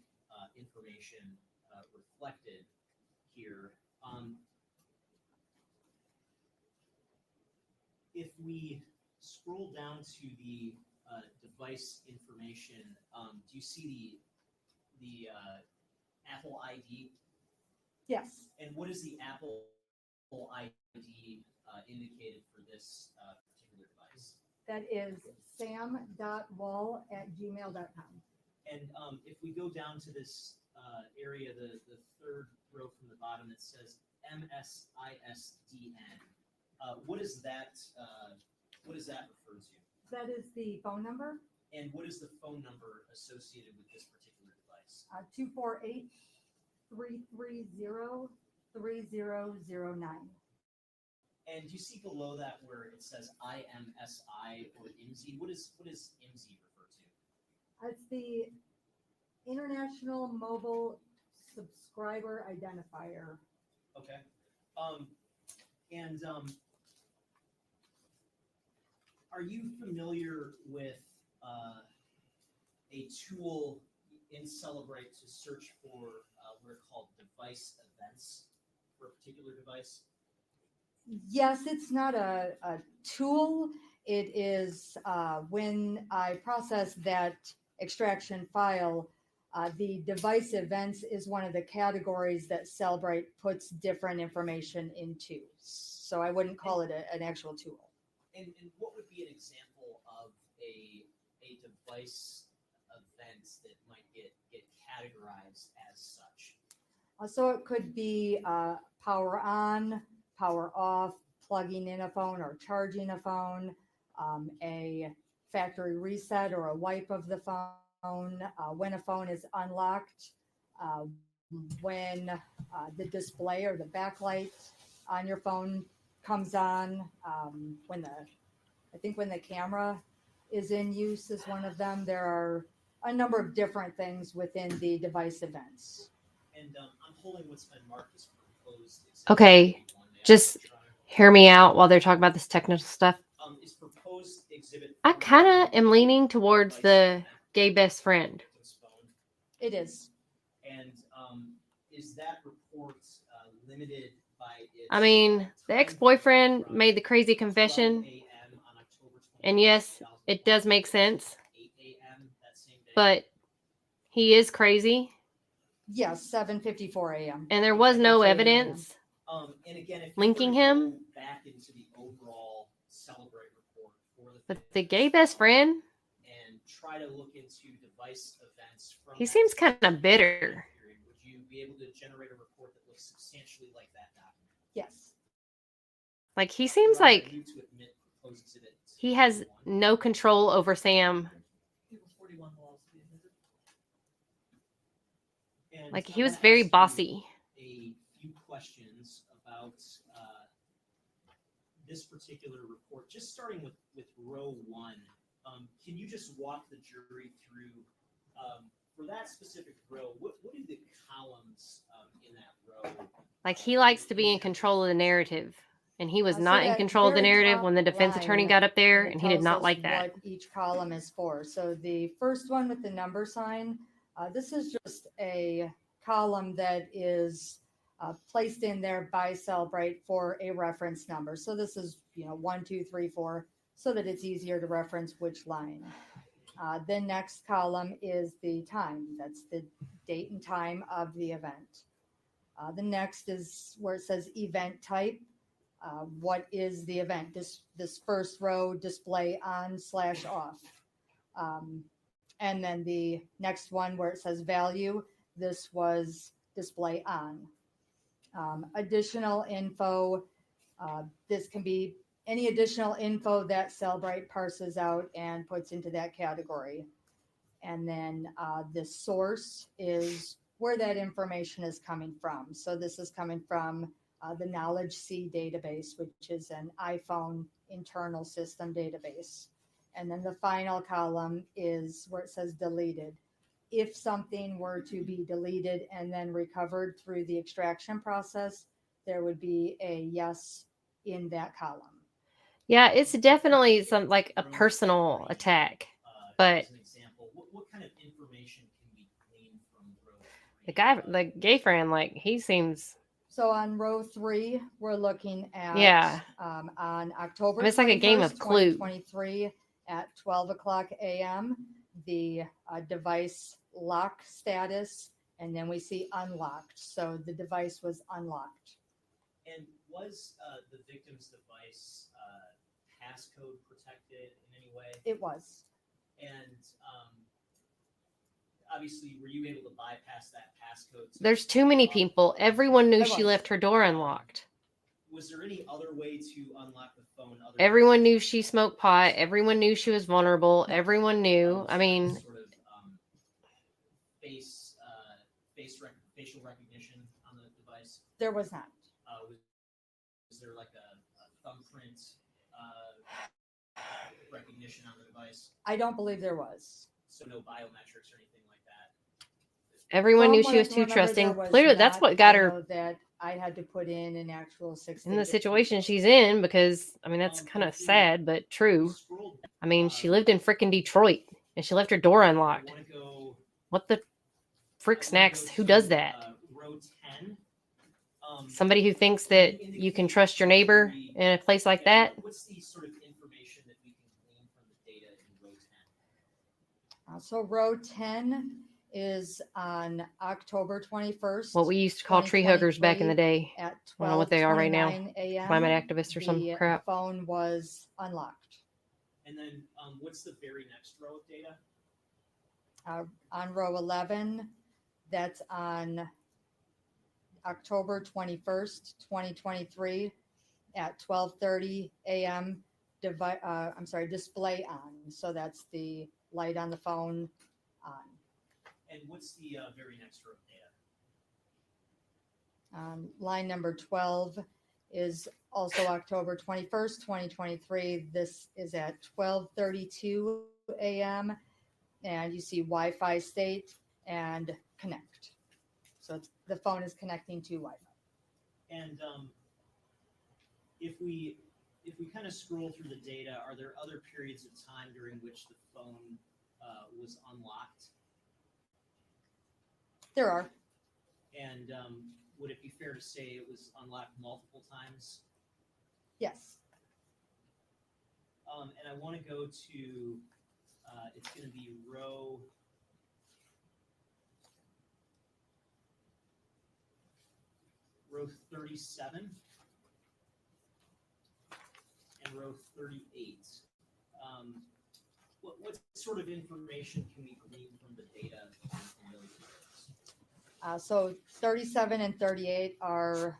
information reflected here. If we scroll down to the device information, do you see the Apple ID? Yes. And what is the Apple ID indicated for this particular device? That is sam.wall@gmail.com. And if we go down to this area, the third row from the bottom, it says MSISDN. What is that refer to? That is the phone number. And what is the phone number associated with this particular device? 248-330-3009. And do you see below that where it says IMSI or IMSI? What does IMSI refer to? It's the International Mobile Subscriber Identifier. Okay. Are you familiar with a tool in Celebrate to search for what are called device events for a particular device? Yes, it's not a tool. It is when I process that extraction file, the device events is one of the categories that Celebrate puts different information into. So I wouldn't call it an actual tool. And what would be an example of a device event that might get categorized as such? So it could be power on, power off, plugging in a phone or charging a phone, a factory reset or a wipe of the phone, when a phone is unlocked, when the display or the backlight on your phone comes on, I think when the camera is in use is one of them. There are a number of different things within the device events. And I'm holding what's been marked as proposed. Okay, just hear me out while they're talking about this technical stuff. Is proposed exhibit. I kind of am leaning towards the gay best friend. It is. And is that report limited by its? I mean, the ex-boyfriend made the crazy confession, and yes, it does make sense, but he is crazy. Yes, 7:54 a.m. And there was no That's 8 evidence And again, if linking you were to him. go back into the overall Celebrate report for the But the gay best friend, and try to look into device events from he that seems kind of bitter. period, would you be able to generate a report that looks substantially like that document? Yes. Like, he seems like he has no control over Sam. And Like, I he was wanna very ask you bossy. A few questions about this particular report, just starting with row 1. Can you just walk the jury through, for that specific row, what do the columns in that row? Like, he likes to be in control of the narrative, and he was So not in that control of the very narrative top when the defense attorney line, got up there, it and he did tells not us like that. What each column is for. So the first one with the number sign, this is just a column that is placed in there by Celebrate for a reference number. So this is 1, 2, 3, 4, so that it's easier to reference which line. The next column is the time. That's the date and time of the event. The next is where it says event type. What is the event? This first row, display on/off. And then the next one where it says value, this was display on. Additional info, this can be any additional info that Celebrate parses out and puts into that category. And then the source is where that information is coming from. So this is coming from the Knowledge C database, which is an iPhone internal system database. And then the final column is where it says deleted. If something were to be deleted and then recovered through the extraction process, there would be a yes in that column. Yeah, it's definitely some like a personal attack, but As an example, what kind of information can be gleaned from row 3? the gay friend, like, he seems. So on row 3, we're looking at Yeah. On October It's like a game of 21st, Clue. 2023 at 12 o'clock a.m. The device lock status, and then we see unlocked. So the device was unlocked. And was the victim's device passcode protected in any way? It was. And obviously, were you able to bypass that passcode? There's too many people. Everyone knew she left her door unlocked. Was there any other way to unlock the phone? Everyone knew she smoked pot. Everyone knew she was vulnerable. Everyone knew. I mean, sort of facial recognition on the device? There was not. Was there like a thumbprint recognition on the device? I don't believe there was. So no biometrics or anything like that? everyone knew From she what was I too remember, trusting. there was Clearly, that's not. what got I her know that I had to put in an actual 6 in the situation she's in, because I mean, that's kind of sad but true. I mean, she lived in frickin' Detroit And she left her door unlocked. I want to go. What the frick's I wanna next? go Who to, does that? Row 10. Somebody who thinks that you can trust your neighbor in a place like that? What's the sort of information that we can glean from the data in row 10? So row 10 is on October 21st. What we used to call tree huggers back in the day. At I don't know what they are right now. 12:29 a.m. Climate activists or some The crap. phone was unlocked. And then what's the very next row of data? On row 11, that's on October 21st, 2023 at 12:30 a.m. Display on. So that's the light on the phone on. And what's the very next row of data? Line number 12 is also October 21st, 2023. This is at 12:32 a.m. And you see Wi-Fi state and connect. So the phone is connecting to Wi-Fi. And if we kind of scroll through the data, are there other periods of time during which the phone was unlocked? There are. And would it be fair to say it was unlocked multiple times? Yes. And I want to go to, it's going to be row 37 and row 38. What sort of information can we glean from the data in those areas? So 37 and 38 are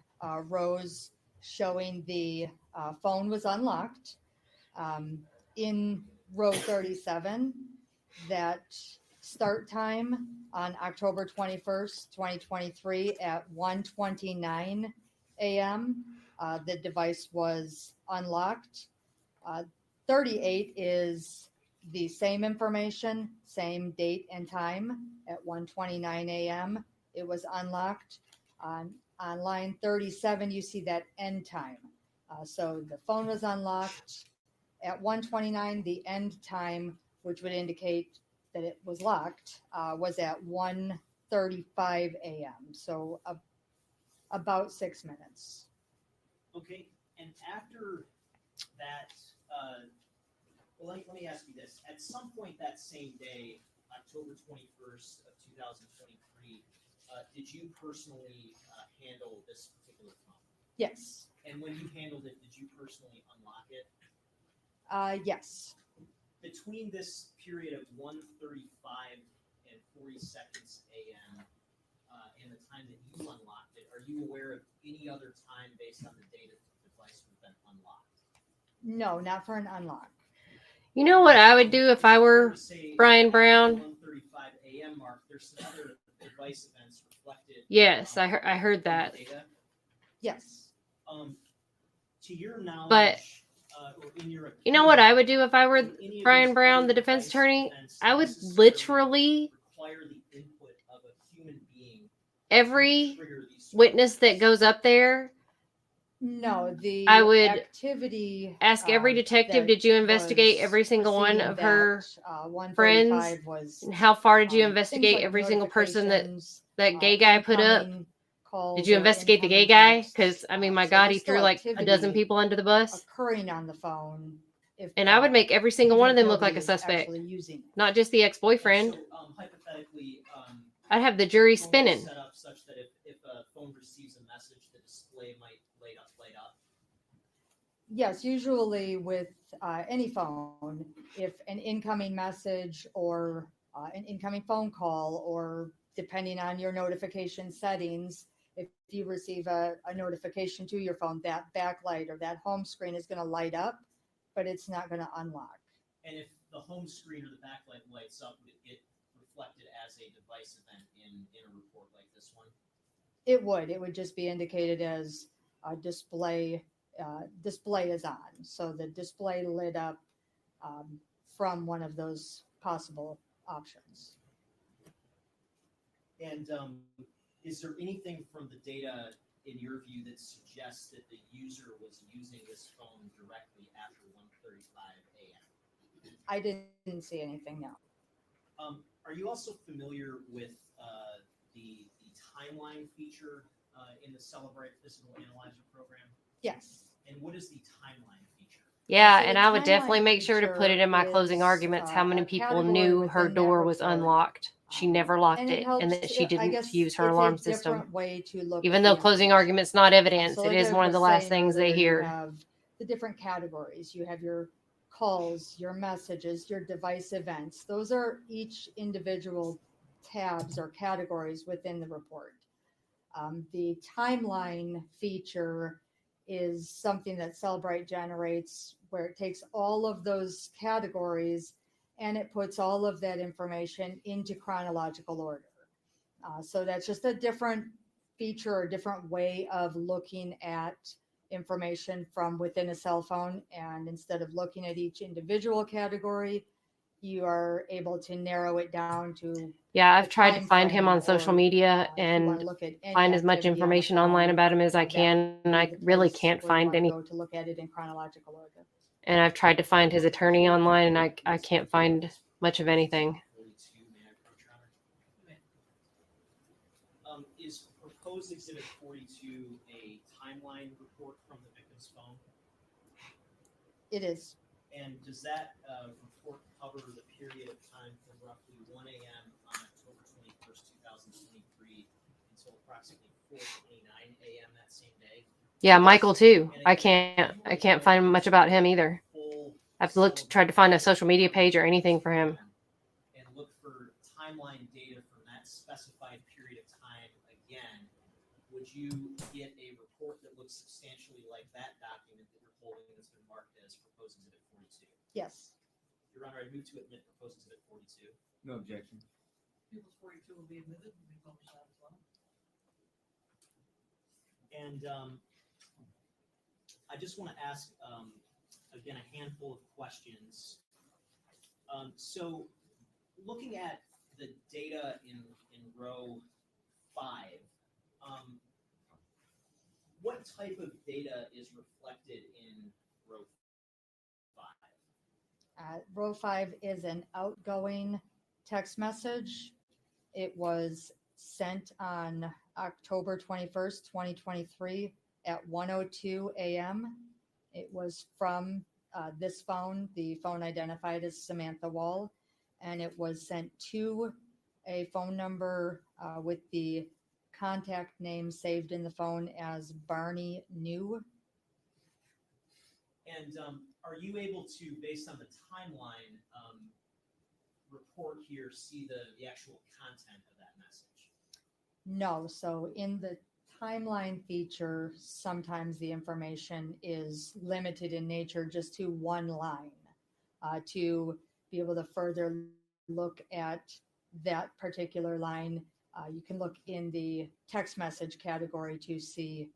rows showing the phone was unlocked. In row 37, that start time on October 21st, 2023 at 1:29 a.m. The device was unlocked. 38 is the same information, same date and time at 1:29 a.m. It was unlocked. On line 37, you see that end time. So the phone was unlocked at 1:29. The end time, which would indicate that it was locked, was at 1:35 a.m. So about 6 minutes. Okay, and after that, well, let me ask you this. At some point that same day, October 21st of 2023, did you personally handle this particular phone? Yes. And when you handled it, did you personally unlock it? Yes. Between this period of 1:35 and 40 seconds a.m. And the time that you unlocked it, are you aware of any other time based on the date the device would have been unlocked? No, not for an unlock. You know what I would do if I were Brian Brown? 1:35 a.m. mark. There's some other device events reflected. Yes, I heard that. Data. Yes. To your knowledge, But or in your you know what I would do if I were Brian Brown, the defense attorney? I would literally require the input of a human being. Every witness that goes up there, No, the I would activity ask every detective, did you investigate every single one of her friends? And how far did you investigate every single person that gay guy put up? Did you investigate the gay guy? Because, I mean, my God, he threw like a dozen people under the bus. Occurring on the phone. And I would make every single one of them look like a suspect, not just the ex-boyfriend. So, hypothetically, I'd have the jury phone is spinning. set up such that if a phone receives a message, the display might light up. Yes, usually with any phone, if an incoming message or an incoming phone call, or depending on your notification settings, if you receive a notification to your phone, that backlight or that home screen is going to light up, but it's not going to unlock. And if the home screen or the backlight lights up, would it get reflected as a device event in a report like this one? It would just be indicated as a display is on. So the display lit up from one of those possible options. And is there anything from the data, in your view, that suggests that the user was using this phone directly after 1:35 a.m.? I didn't see anything, no. Are you also familiar with the timeline feature in the Celebrate Physical Analyzer program? Yes. And what is the timeline feature? Yeah, So the and I would definitely timeline make sure to put it in my closing feature arguments how is, many a people category knew her within that door was report. unlocked. She never locked And it it, and helps, that she I didn't guess use her it's alarm a system. different way to look Even at though the closing information. argument's not evidence, So it like is I one of was the last saying things they earlier, you hear. have the different categories. You have your calls, your messages, your device events. Those are each individual tabs or categories within the report. The timeline feature is something that Celebrite generates where it takes all of those categories and it puts all of that information into chronological order. So that's just a different feature or different way of looking at information from within a cell phone. And instead of looking at each individual category, you are able to narrow it down to Yeah, a I've tried to time find him frame, on social or media if you want and to look at any find as much activity on the information online phone, about him as I that can, would and be I the really place can't where you find want to any. go to look at it in chronological order. And I've tried to find his attorney online, and I can't find much of anything. 42, may I approach, Your Honor? Is proposed Exhibit 42 a timeline report from the victim's phone? It is. And does that report cover the period of time from roughly 1 a.m. on October 21st, 2023 until approximately 4:29 a.m. that same day? Yeah, Michael too. I can't find much about him either. I've tried to find a social media page or anything for him. And look for timeline data from that specified period of time again. Would you get a report that looks substantially like that document that you're holding that's been marked as proposed exhibit 42? Yes. Your Honor, I move to admit proposed exhibit 42. No objection. People's 42 will be admitted and we publish that as well. And I just want to ask, again, a handful of questions. So looking at the data in row 5, what type of data is reflected in row 5? Row 5 is an outgoing text message. It was sent on October 21st, 2023 at 1:02 a.m. It was from this phone, the phone identified as Samantha Wall, and it was sent to a phone number with the contact name saved in the phone as Barney New. And are you able to, based on the timeline report here, see the actual content of that message? No, so in the timeline feature, sometimes the information is limited in nature just to one line. To be able to further look at that particular line, you can look in the text message category to see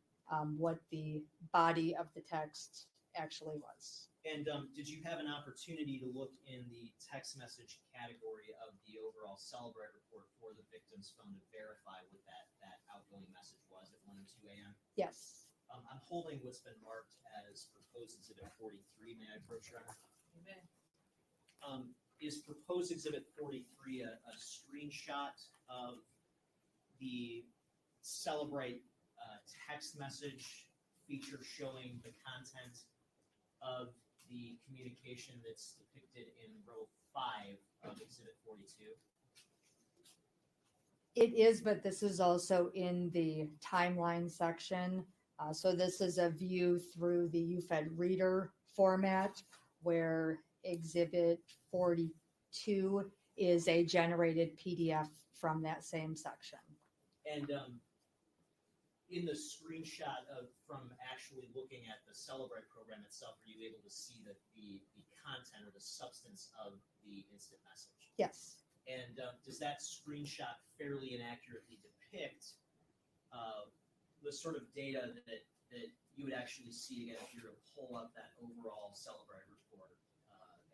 what the body of the text actually was. And did you have an opportunity to look in the text message category of the overall Celebrate report for the victim's phone to verify what that outgoing message was at 1:02 a.m.? Yes. I'm holding what's been marked as proposed exhibit 43. May I approach, Your Honor? You may. Is proposed exhibit 43 a screenshot of the Celebrate text message feature showing the content of the communication that's depicted in row 5 of exhibit 42? It is, but this is also in the timeline section. So this is a view through the UFED reader format where exhibit 42 is a generated PDF from that same section. And in the screenshot from actually looking at the Celebrate program itself, are you able to see the content or the substance of the instant message? Yes. And does that screenshot fairly and accurately depict the sort of data that you would actually see again if you were to pull up that overall Celebrate report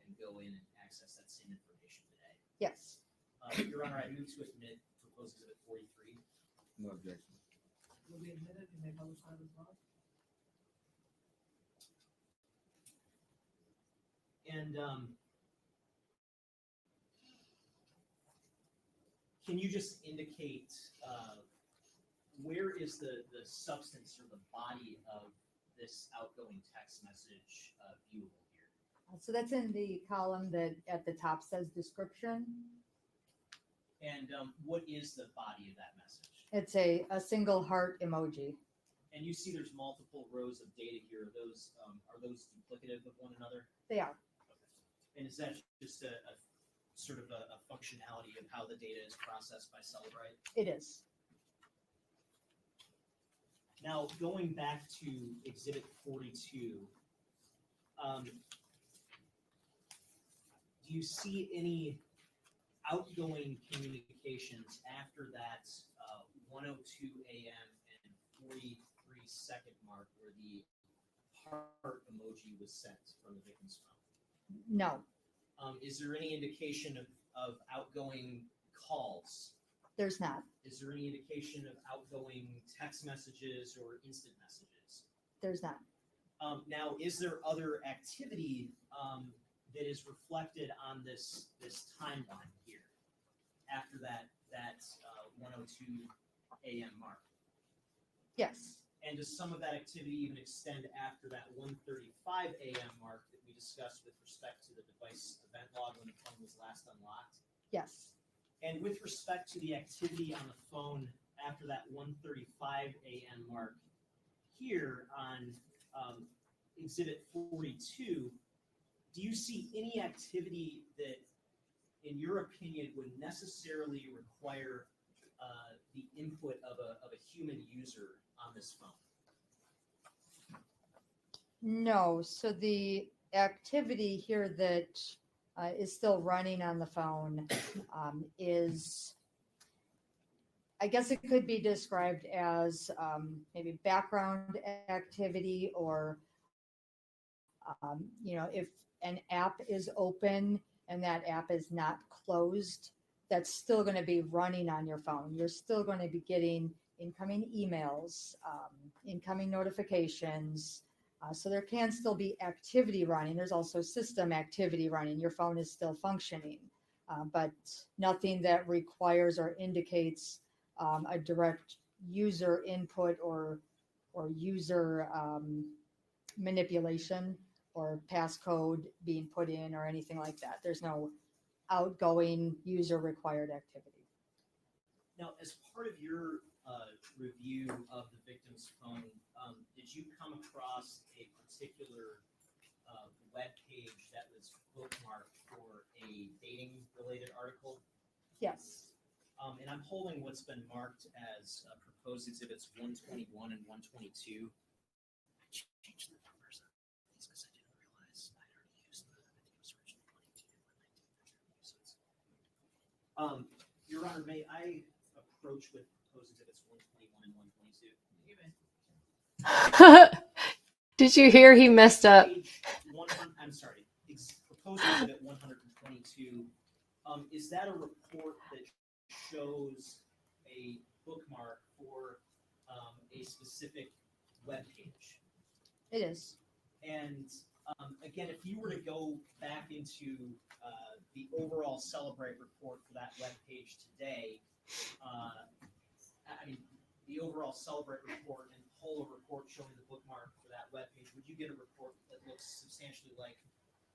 and go in and access that same information today? Yes. Your Honor, I move to admit proposed exhibit 43. No objection. Will be admitted and may publish that as well. And can you just indicate where is the substance or the body of this outgoing text message viewable here? So that's in the column that at the top says description. And what is the body of that message? It's a single heart emoji. And you see there's multiple rows of data here. Are those duplicative of one another? They are. And is that just a sort of a functionality of how the data is processed by Celebrite? It is. Now, going back to Exhibit 42, do you see any outgoing communications after that 1:02 a.m. and 43-second mark where the heart emoji was sent from the victim's phone? No, Is there any indication of outgoing calls? there's not. Is there any indication of outgoing text messages or instant messages? There's not. Now, is there other activity that is reflected on this timeline here after that 1:02 a.m. mark? Yes. And does some of that activity even extend after that 1:35 a.m. mark that we discussed with respect to the device event log when the phone was last unlocked? Yes. And with respect to the activity on the phone after that 1:35 a.m. mark, here on Exhibit 42, do you see any activity that, in your opinion, would necessarily require the input of a human user on this phone? No. So the activity here that is still running on the phone is, I guess it could be described as maybe background activity, or if an app is open and that app is not closed, that's still going to be running on your phone. You're still going to be getting incoming emails, incoming notifications. So there can still be activity running. There's also system activity running. Your phone is still functioning, but nothing that requires or indicates a direct user input or user manipulation or passcode being put in or anything like that. There's no outgoing user required activity. Now, as part of your review of the victim's phone, did you come across a particular web page that was bookmarked for a dating-related article? Yes. And I'm holding what's been marked as proposed exhibits 121 and 122. I changed the numbers on these because I didn't realize I'd already used I think it was original 22 when I did the uses. Your Honor, may I approach with proposed exhibits 121 and 122? Did you hear he messed up? I'm sorry. Proposed exhibit 122. Is that a report that shows a bookmark for a specific web page? It is. And again, if you were to go back into the overall Celebrate report for that web page today, the overall Celebrate report and pull a report showing the bookmark for that web page, would you get a report that looks substantially like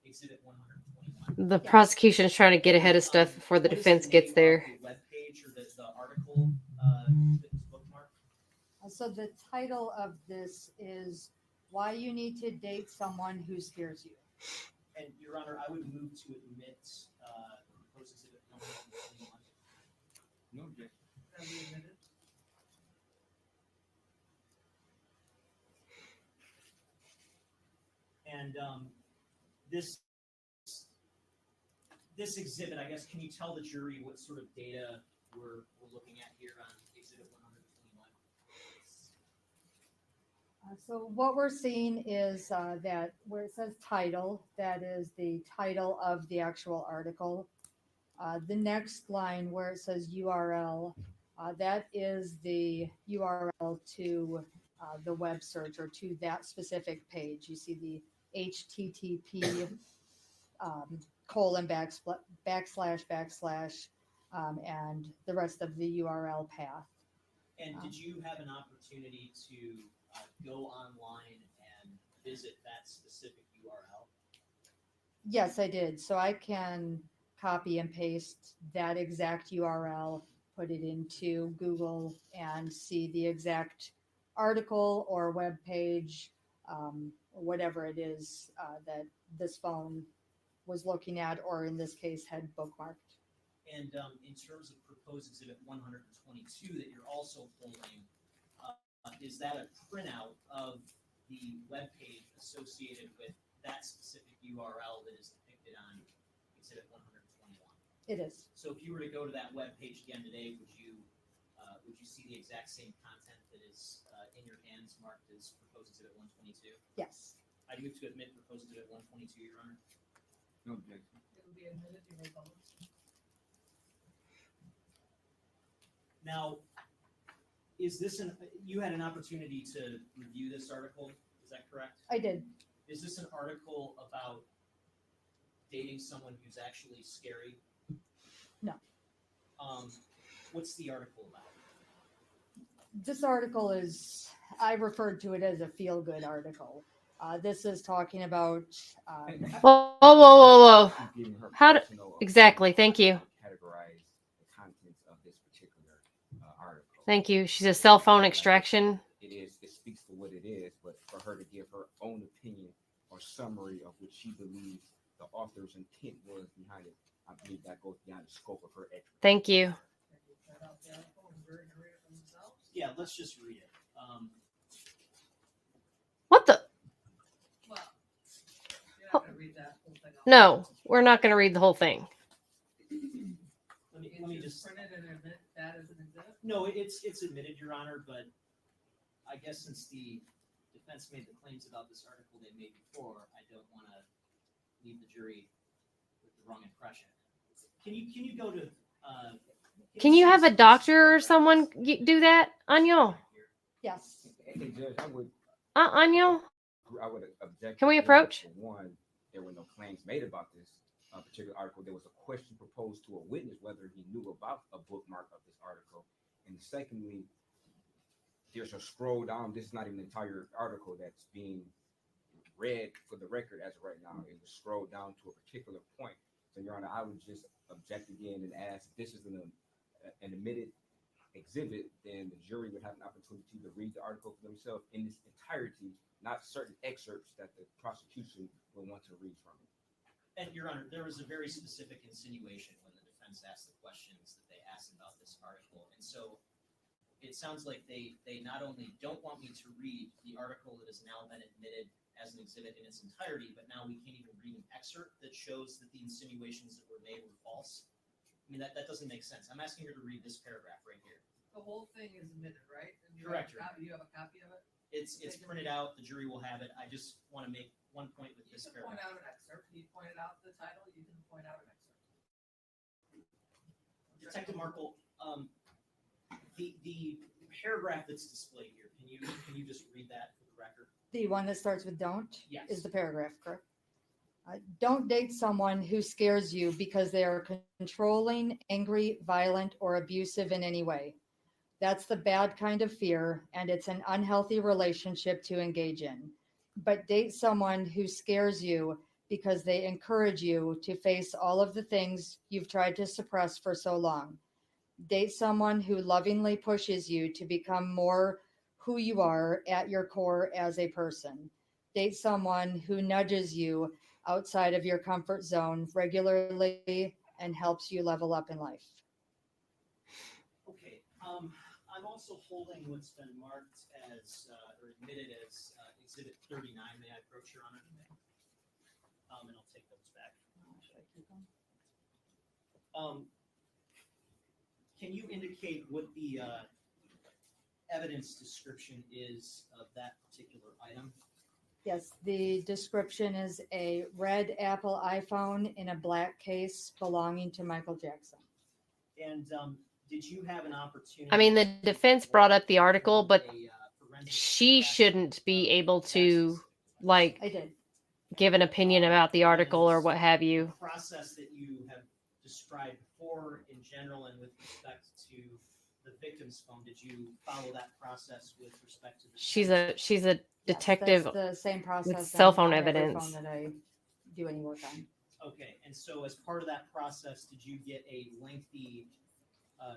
Exhibit 121? The prosecution's trying to get ahead of stuff before the defense gets there. The web page or the article that was bookmarked? So the title of this is Why You Need to Date Someone Who Scares You. And Your Honor, I would move to admit proposed exhibit 121. No objection. Can we admit it? And this exhibit, I guess, can you tell the jury what sort of data we're looking at here on exhibit 121? So what we're seeing is that where it says title, that is the title of the actual article. The next line where it says URL, that is the URL to the web search or to that specific page. You see the HTTP : // and the rest of the URL path. And did you have an opportunity to go online and visit that specific URL? Yes, I did. So I can copy and paste that exact URL, put it into Google, and see the exact article or web page, whatever it is that this phone was looking at, or in this case, had bookmarked. And in terms of proposed exhibit 122 that you're also holding, is that a printout of the web page associated with that specific URL that is depicted on exhibit 121? It is. So if you were to go to that web page again today, would you see the exact same content that is in your hands marked as proposed exhibit 122? Yes. I move to admit proposed exhibit 122, Your Honor. No objection. It will be admitted, you may call it. Now, is this you had an opportunity to review this article, is that correct? I did. Is this an article about dating someone who's actually scary? No. What's the article about? This article is, I referred to it as a feel-good article. This is talking about. Whoa, whoa, whoa, whoa! How do exactly? Thank you. Categorize the contents of this particular article. Thank you. She's a cell phone extraction. It is. It speaks for what it is, but for her to give her own opinion or summary of what she believes the author's intent was behind it, I believe that goes beyond the scope of her expertise. Thank you. Yeah, let's just read it. What the? Well, you're not gonna read that whole thing. No, we're not going to read the whole thing. Let me just print it and admit that as an exhibit? No, it's admitted, Your Honor, but I guess since the defense made the claims about this article they made before, I don't want to leave the jury with the wrong impression. Can you go to? Can you have a doctor or someone do that, Anyo? Yes. Hey, Judge, Anyo? I would object. Can we approach? One, there were no claims made about this particular article. There was a question proposed to a witness whether he knew about a bookmark of this article. And secondly, there's a scroll down. This is not even the entire article that's being read for the record as of right now. It was scrolled down to a particular point. So, Your Honor, I would just object again and ask if this is an admitted exhibit, then the jury would have an opportunity to read the article for themselves in its entirety, not certain excerpts that the prosecution will want to read from it. And Your Honor, there was a very specific insinuation when the defense asked the questions that they asked about this article. And so it sounds like they not only don't want me to read the article that has now been admitted as an exhibit in its entirety, but now we can't even read an excerpt that shows that the insinuations that were made were false. I mean, that doesn't make sense. I'm asking her to read this paragraph right here. The whole thing is admitted, right? And Correct, Your You have a copy of it? It's printed out. The jury will have it. I just want to make one point with this You can point paragraph. out an excerpt. You pointed out the title. You can point out an excerpt. Detective Markle, the paragraph that's displayed here, can you just read that for the record? The one that starts with don't Yes. is the paragraph, correct? Don't date someone who scares you because they are controlling, angry, violent, or abusive in any way. That's the bad kind of fear, and it's an unhealthy relationship to engage in. But date someone who scares you because they encourage you to face all of the things you've tried to suppress for so long. Date someone who lovingly pushes you to become more who you are at your core as a person. Date someone who nudges you outside of your comfort zone regularly and helps you level up in life. Okay. I'm also holding what's been marked as or admitted as Exhibit 39. May I approach, Your Honor? And I'll take those back. Can you indicate what the evidence description is of that particular item? Yes, the description is a red Apple iPhone in a black case belonging to Michael Jackson. And did you have an opportunity? I mean, the defense brought up the article, but she shouldn't be able to, like, I did. give an opinion about the article or what have you. The process that you have described before in general and with respect to the victim's phone? Did you follow that process with respect to the? She's a Yes, detective that's the same process with cell on phone every evidence. phone that I do any work on. Okay, and so as part of that process, did you get a lengthy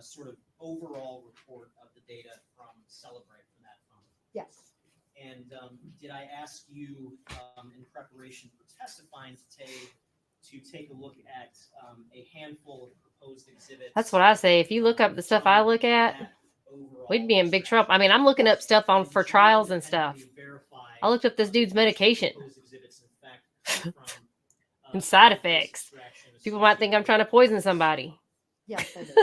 sort of overall report of the data from Celebrate for that phone? Yes. And did I ask you in preparation for testifying today to take a look at a handful of proposed exhibits? That's what I say. If you look up the stuff I look at, we'd be in big trouble. I mean, I'm looking up stuff on for trials and stuff. I looked up this dude's medication and side effects. People might think I'm trying to poison somebody. Yes, I did.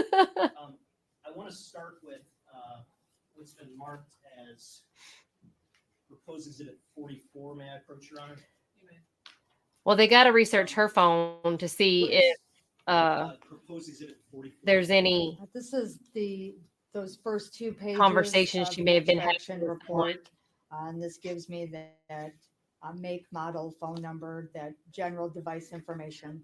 I want to start with what's been marked as proposed exhibit 44. May I approach, Your Honor? Well, they got to research her phone to see if proposed exhibit 44. there's any This is those first 2 pages conversations of she the may have been having extraction with report. And this gives me that make, model, phone number, that general device information.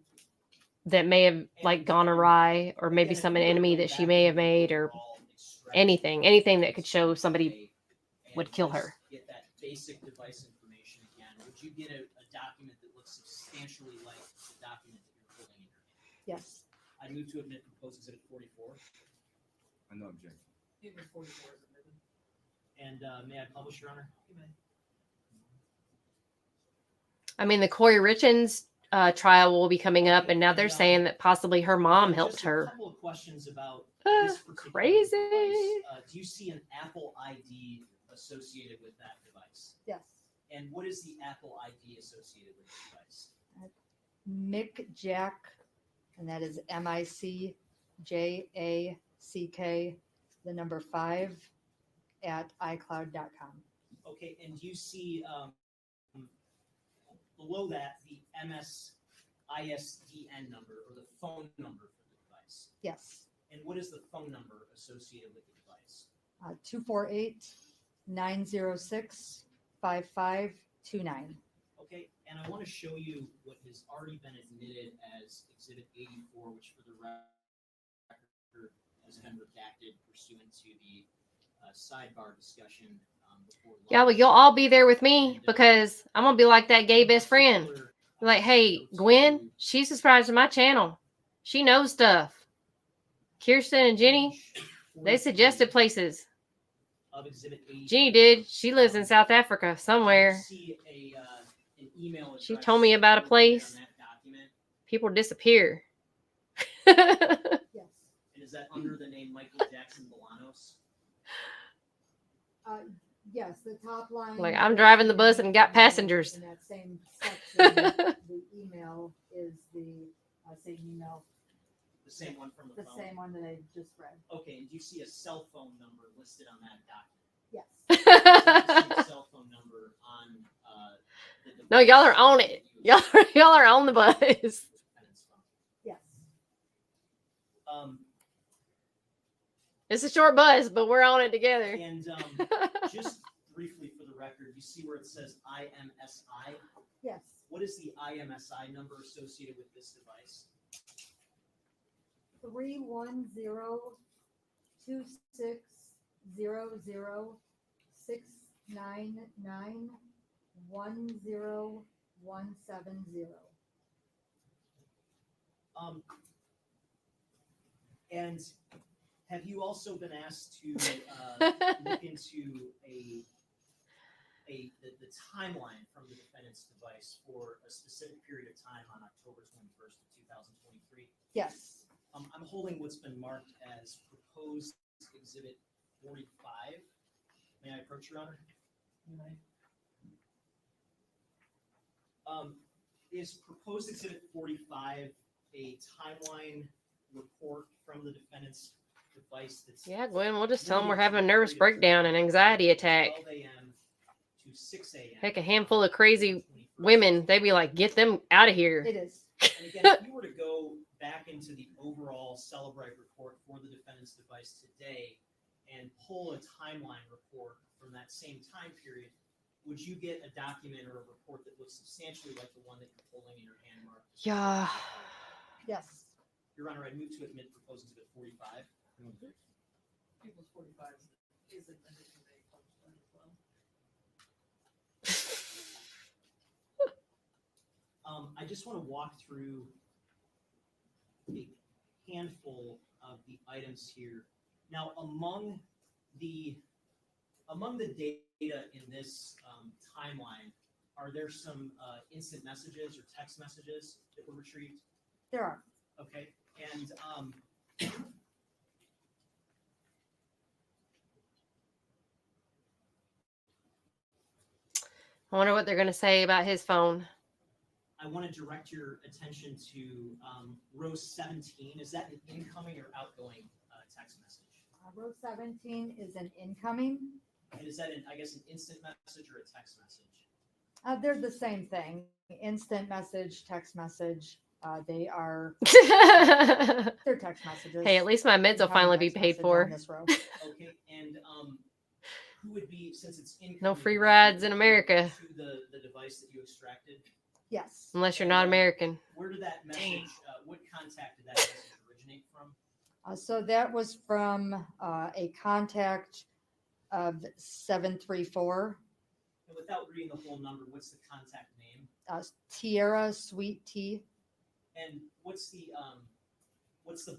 that may have like gone awry, or maybe some enemy that she may have made, or anything that could show somebody would kill her. Get that basic device information again. Would you get a document that looks substantially like the document that you're holding in your hand? Yes. I move to admit proposed exhibit 44. No objection. Exhibit 44 is admitted. And may I publish, Your Honor? You may. I mean, the Corey Richens trial will be coming up, and now they're saying that possibly her mom helped Just her. A couple of questions about this particular Crazy. device. Do you see an Apple ID associated with that device? Yes. And what is the Apple ID associated with the device? Mick Jack, and that is MICJACK, the number 5 at iCloud.com. Okay, and do you see below that the ISDN number or the phone number for the device? Yes. And what is the phone number associated with the device? 248-906-5529. Okay, and I want to show you what has already been admitted as Exhibit 84, which for the record has been redacted pursuant to the sidebar discussion before. Yeah, well, you'll all be there with me because I'm gonna be like that gay best friend. Be like, hey, Gwen, she's subscribed to my channel. She knows stuff. Kirsten and Jenny, they suggested places. Of Exhibit 84. Jenny did. She lives in South Africa somewhere. See an email She address told me about a place. on that document. People disappear. Yes. And is that under the name Michael Jackson Bolanos? Yes, the top line. Like, I'm driving the bus and got passengers. In that same section, the email is the same email. The same one from the phone? The same one that I just read. Okay, and do you see a cell phone number listed on that document? Yes. Do you see a cell phone number on the device? No, y'all are on it. Y'all are on the bus. Yes. It's a short bus, but we're on it together. And just briefly for the record, you see where it says IMSI? Yes. What is the IMSI number associated with this device? 310-260-00699-10170. And have you also been asked to look into the timeline from the defendant's device for a specific period of time on October 21st of 2023? Yes. I'm holding what's been marked as proposed exhibit 45. May I approach, Your Honor? You may. Is proposed exhibit 45 a timeline report from the defendant's device that's Yeah, Gwen, we'll just tell them we're having a nervous breakdown and anxiety attack. 12 a.m. to 6 a.m. Heck, a handful of crazy women, they'd be like, get them out of here. It is. And again, if you were to go back into the overall Celebrate report for the defendant's device today and pull a timeline report from that same time period, would you get a document or a report that looks substantially like the one that you're holding in your hand, Mark? Yeah. Yes. Your Honor, I move to admit proposed exhibit 45. People's 45 is an addition they published on as well. I just want to walk through a handful of the items here. Now, among the data in this timeline, are there some instant messages or text messages that were retrieved? There are. Okay, and I wonder what they're going to say about his phone. I want to direct your attention to row 17. Is that an incoming or outgoing text message? Row 17 is an incoming. And is that, I guess, an instant message or a text message? They're the same thing. Instant message, text message. They are they're text messages. Hey, at least my meds will finally be paid for. Okay, and who would be, since it's incoming, No free rides in America. To the device that you extracted? Yes. Unless you're not American. Where did that message, what contact did that message originate from? So that was from a contact of 734. And without reading the whole number, what's the contact name? Tierra Sweet Tea. And what's the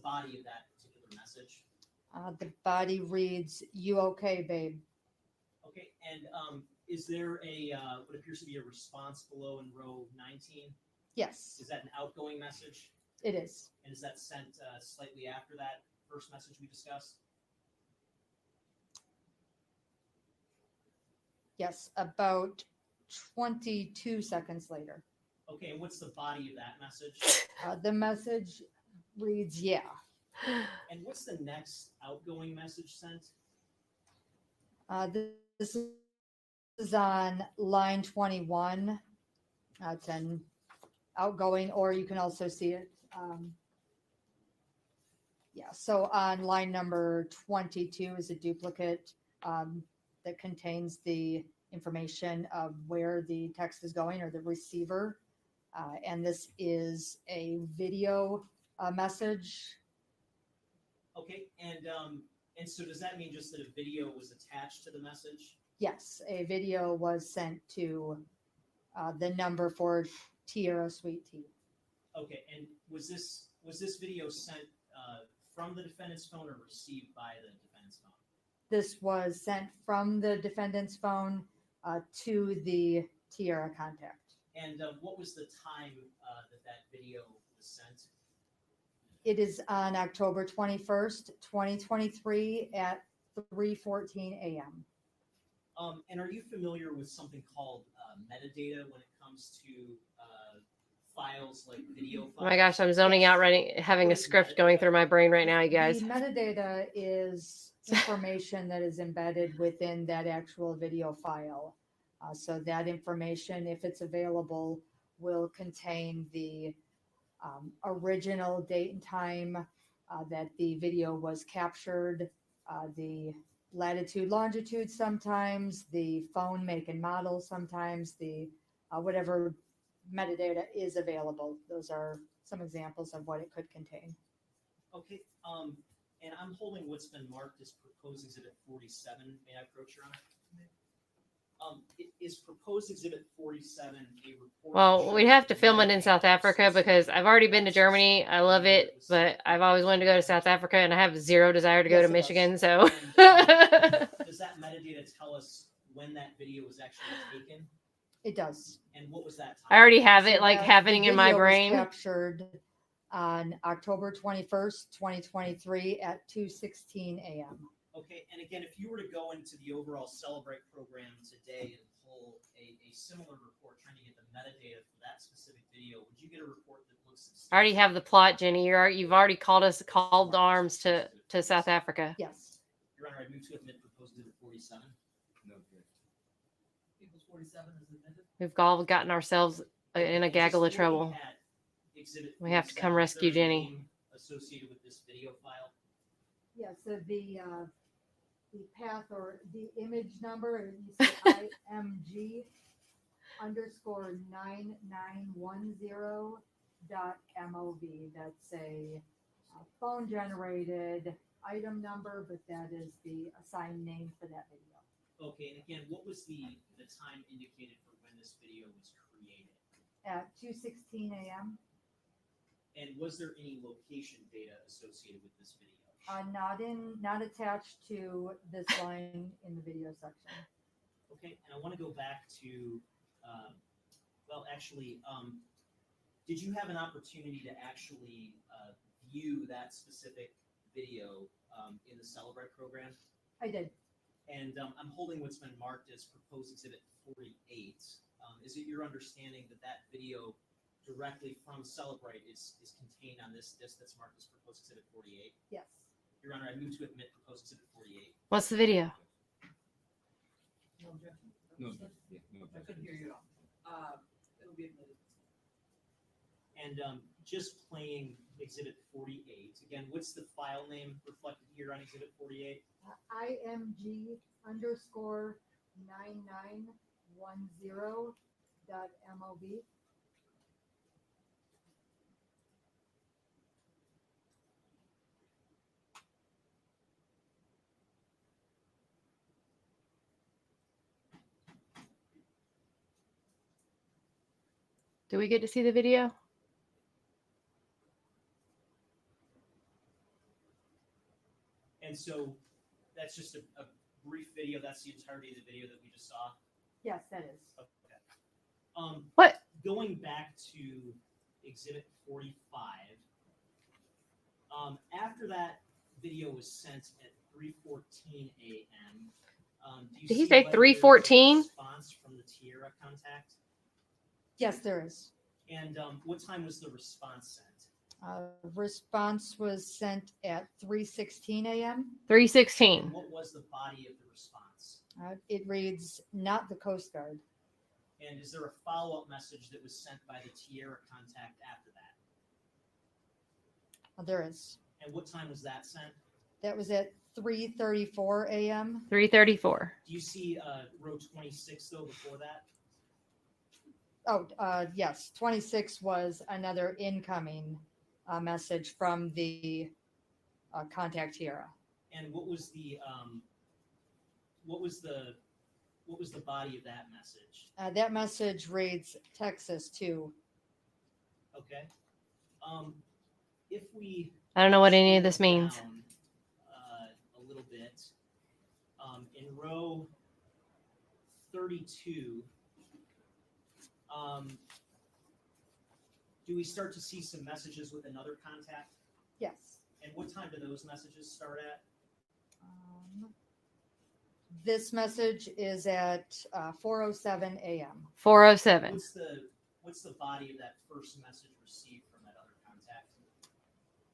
body of that particular message? The body reads, "You okay, babe?" Okay, and is there a what appears to be a response below in row 19? Yes. Is that an outgoing message? It is. And is that sent slightly after that first message we discussed? Yes, about 22 seconds later. Okay, and what's the body of that message? The message reads, "Yeah." And what's the next outgoing message sent? This is on line 21. It's an outgoing, or you can also see it. Yeah, so on line number 22 is a duplicate that contains the information of where the text is going or the receiver. And this is a video message. Okay, and so does that mean just that a video was attached to the message? Yes, a video was sent to the number for Tierra Sweet Tea. Okay, and was this video sent from the defendant's phone or received by the defendant's phone? This was sent from the defendant's phone to the Tierra contact. And what was the time that video was sent? It is on October 21st, 2023 at 3:14 a.m. And are you familiar with something called metadata when it comes to files like video files? Oh my gosh, I'm zoning out, having a script going through my brain right now, you guys. The metadata is information that is embedded within that actual video file. So that information, if it's available, will contain the original date and time that the video was captured, the latitude, longitude sometimes, the phone make and model sometimes, the whatever metadata is available. Those are some examples of what it could contain. Okay, and I'm holding what's been marked as proposed exhibit 47. May I approach, Your Honor? Is proposed exhibit 47 a report? Well, we'd have to film it in South Africa because I've already been to Germany. I love it, but I've always wanted to go to South Africa and I have zero desire to go to Michigan. So does that metadata tell us when that video was actually taken? It does. And what was that time? I already have it So like that happening in my video was brain. Captured on October 21st, 2023 at 2:16 a.m. Okay, and again, if you were to go into the overall Celebrate program today and pull a similar report trying to get the metadata for that specific video, would you get a report that looks I already have the plot, Jenny. You've already called arms to South Africa. Yes. Your Honor, I move to admit proposed exhibit 47. No, People's 47 is admitted. We've all gotten ourselves in a gaggle of trouble. We have to come rescue Jenny. Associated with this video file. Yeah, so the path or the image number, you see IMG _9910.mov. That's a phone generated item number, but that is the assigned name for that video. Okay, and again, what was the time indicated for when this video was created? At 2:16 a.m. And was there any location data associated with this video? Not attached to this line in the video section. Okay, and I want to go back to, well, actually, did you have an opportunity to actually view that specific video in the Celebrate program? I did. And I'm holding what's been marked as proposed exhibit 48. Is it your understanding that that video directly from Celebrate is contained on this disc that's marked as proposed exhibit 48? Yes. Your Honor, I move to admit proposed exhibit 48. What's the video? No objection? No objection, yeah, no I objection. couldn't hear you. It'll be admitted. And just playing exhibit 48. Again, what's the file name reflected here on exhibit 48? IMG_9910.MOV. Do we get to see the video? And so that's just a brief video. That's the entirety of the video that we just saw. Yes, that is. Okay. What? Going back to exhibit 45, after that video was sent at 3:14 a.m., do you Did he see say whether there was a 3:14? response from the Tierra contact? Yes, there is. And what time was the response sent? Response was sent at 3:16 a.m. 3:16. What was the body of the response? It reads, "Not the Coast Guard." And is there a follow-up message that was sent by the Tierra contact after that? There is. And what time was that sent? That was at 3:34 a.m. 3:34. Do you see row 26 though before that? Oh, yes. 26 was another incoming message from the contact Tierra. And what was the body of that message? That message reads Texas 2. Okay. If we I don't know what any of this scroll means. down, a little bit in row 32, do we start to see some messages with another contact? Yes. And what time do those messages start at? This message is at 4:07 a.m. 4:07. What's the body of that first message received from that other contact?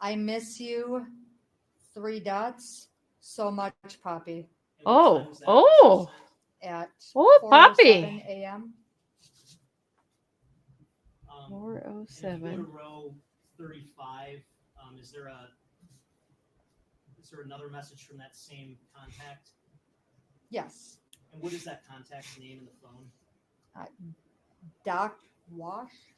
I miss you. 3 dots. So much, Poppy. Oh, oh, At oh, 4:07 Poppy. a.m. 4:07. And if you go to row 35, is there another message from that same contact? Yes. And what is that contact's name in the phone? Doc Wash.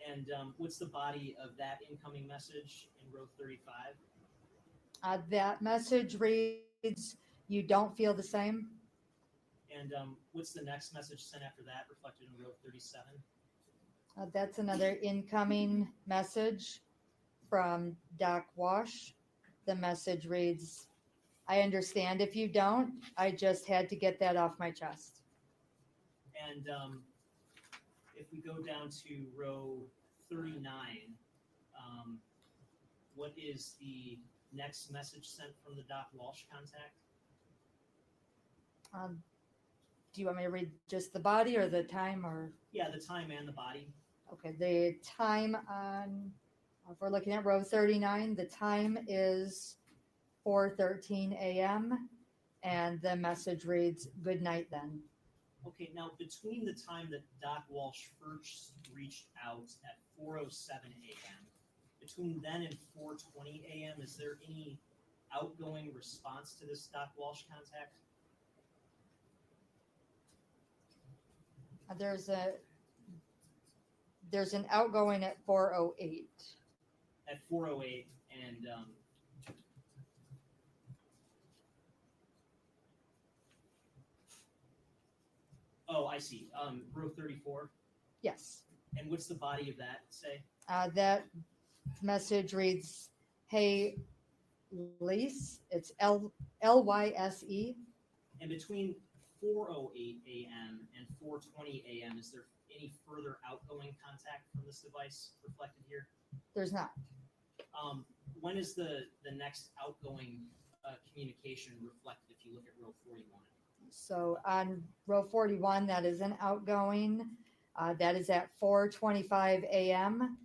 And what's the body of that incoming message in row 35? That message reads, "You don't feel the same." And what's the next message sent after that, reflected in row 37? That's another incoming message from Doc Wash. The message reads, "I understand if you don't. I just had to get that off my chest." And if we go down to row 39, what is the next message sent from the Doc Walsh contact? Do you want me to read just the body or the time, or? Yeah, the time and the body. Okay, the time on, if we're looking at row 39, the time is 4:13 a.m. and the message reads, "Good night then." Okay, now between the time that Doc Walsh first reached out at 4:07 a.m., between then and 4:20 a.m., is there any outgoing response to this Doc Walsh contact? There's an outgoing at 4:08. At 4:08, And oh, I see. Row 34. Yes. And what's the body of that say? That message reads, "Hey, Lise." It's Lyse. And between 4:08 a.m. and 4:20 a.m., is there any further outgoing contact from this device reflected here? There's not. When is the next outgoing communication reflected if you look at row 41? So on row 41, that is an outgoing. That is at 4:25 a.m.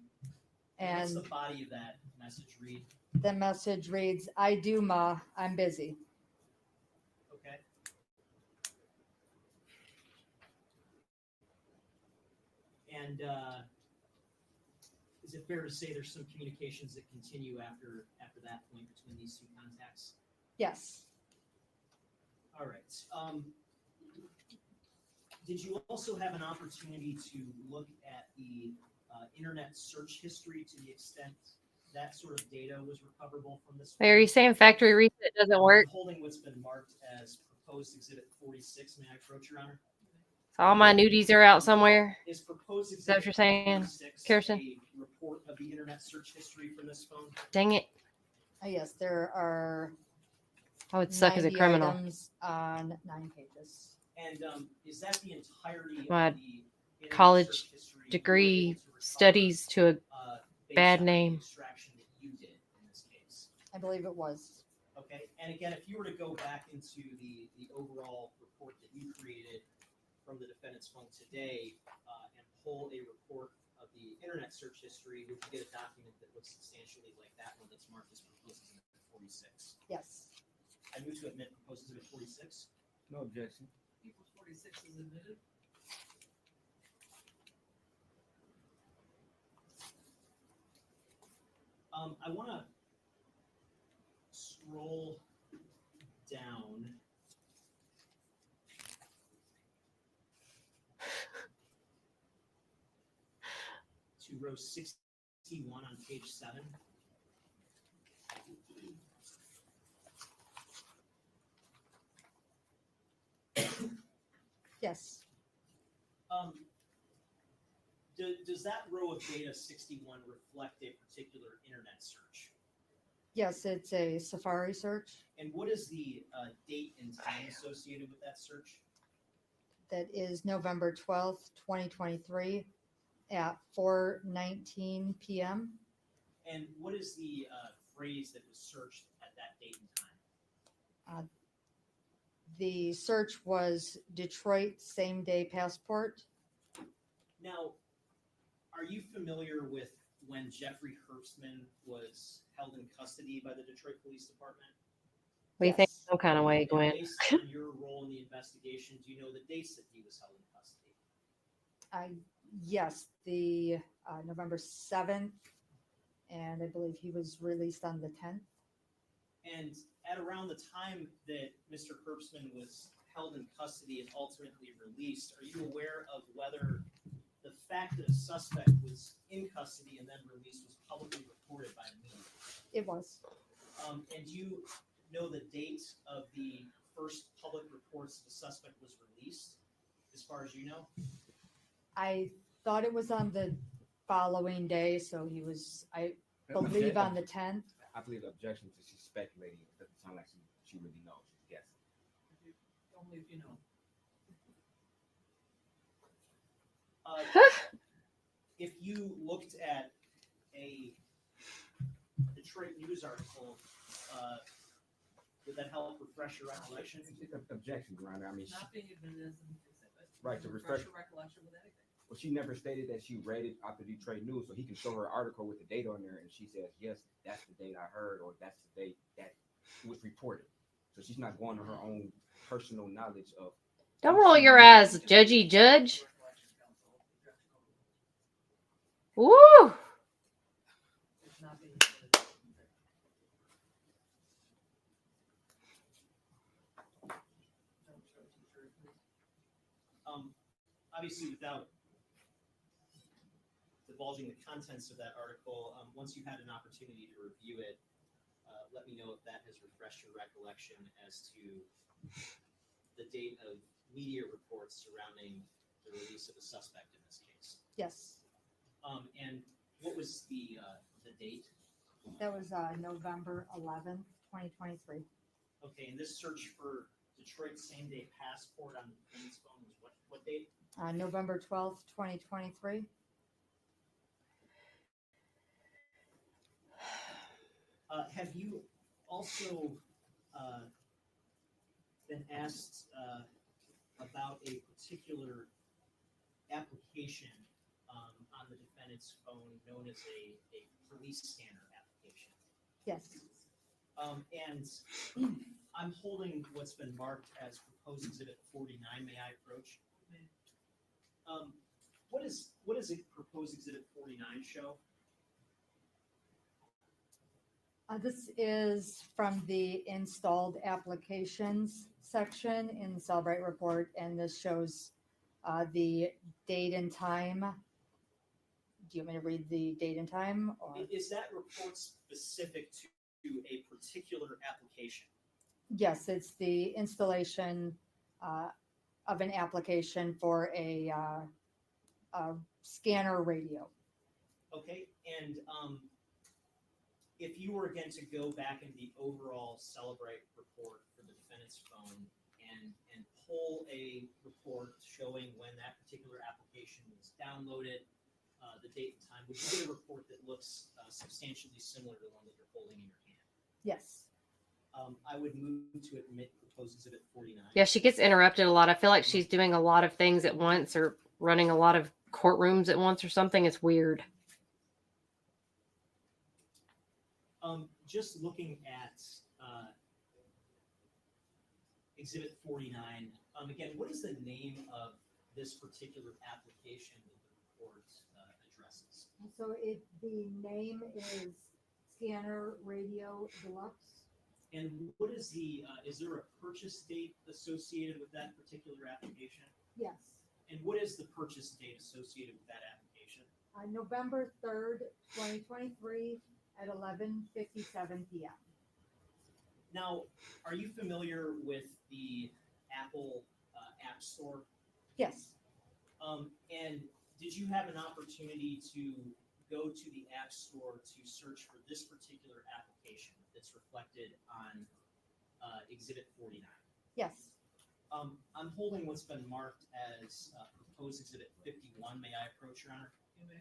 And what's And the body of that message read? the message reads, "I do, Ma. I'm busy." Okay. And is it fair to say there's some communications that continue after that point between these two contacts? Yes. All right. Did you also have an opportunity to look at the internet search history to the extent that sort of data was recoverable from this? Wait, are you saying factory reset doesn't work? I'm holding what's been marked as proposed exhibit 46. May I approach, Your Honor? So all my nudies are out somewhere. Is proposed Is that what you're saying, 46 Kirsten? a report of the internet search history from this phone? Dang it. Yes, there are I would suck as a 90 criminal. items on 9 pages. And is that the entirety My of the internet college search history degree studies to a based bad on the name. extraction that you did in this case? I believe it was. Okay, and again, if you were to go back into the overall report that you created from the defendant's phone today and pull a report of the internet search history, would you get a document that looks substantially like that one that's marked as proposed exhibit 46? Yes. I move to admit proposed exhibit 46. No objection. Equals 46 is admitted. I want to scroll down to row 61 on page 7. Yes. Does that row of data 61 reflect a particular internet search? Yes, it's a Safari search. And what is the date and time associated with that search? That is November 12th, 2023 at 4:19 p.m. And what is the phrase that was searched at that date and time? The search was Detroit same-day passport. Now, are you familiar with when Jeffrey Herbstman was held in custody by the Detroit Police Department? We think some kind of way, And Gwen. based on your role in the investigation, do you know the dates that he was held in custody? Yes, the November 7th, and I believe he was released on the 10th. And at around the time that Mr. Herbstman was held in custody and ultimately released, are you aware of whether the fact that a suspect was in custody and then released was publicly reported by the media? It was. And do you know the date of the first public reports the suspect was released, as far as you know? I thought it was on the following day, so he was, I believe, on the 10th. I believe the objection to she's speculating. It doesn't sound like she really knows. She's guessing. Only if you know. If you looked at a Detroit News article, would that help refresh your recollection? Objection, Your Honor. I mean, Not being admitted as an exhibit. Right, to refresh refresh- your recollection with anything. well, she never stated that she read it off the Detroit News, so he can show her an article with the date on there, and she says, yes, that's the date I heard, or that's the date that was reported. So she's not going on her own personal knowledge of. Don't roll your eyes, judgy judge. Woo! It's not being admitted. Obviously, without divulging the contents of that article. Once you had an opportunity to review it, let me know if that has refreshed your recollection as to the date of media reports surrounding the release of a suspect in this case. Yes, And what was the date? that was November 11th, 2023. Okay, and this search for Detroit same-day passport on the defendant's phone was what date? November 12th, 2023. Have you also been asked about a particular application on the defendant's phone known as a police scanner application? Yes. And I'm holding what's been marked as proposed exhibit 49. May I approach? What does a proposed exhibit 49 show? This is from the installed applications section in the Celebrate report, and this shows the date and time. Do you want me to read the date and time? Or? Is that report specific to a particular application? Yes, it's the installation of an application for a scanner radio. Okay, and if you were again to go back into the overall Celebrate report for the defendant's phone and pull a report showing when that particular application was downloaded, the date and time, would you get a report that looks substantially similar to the one that you're holding in your hand? Yes. I would move to admit proposed exhibit 49. Yeah, she gets interrupted a lot. I feel like she's doing a lot of things at once or running a lot of courtrooms at once or something. It's weird. Just looking at exhibit 49, again, what is the name of this particular application that the report addresses? So the name is Scanner Radio Deluxe. And what is is there a purchase date associated with that particular application? Yes. And what is the purchase date associated with that application? November 3rd, 2023 at 11:57 p.m. Now, are you familiar with the Apple App Store? Yes. And did you have an opportunity to go to the App Store to search for this particular application that's reflected on Exhibit 49? Yes. I'm holding what's been marked as proposed Exhibit 51. May I approach, Your Honor? You may.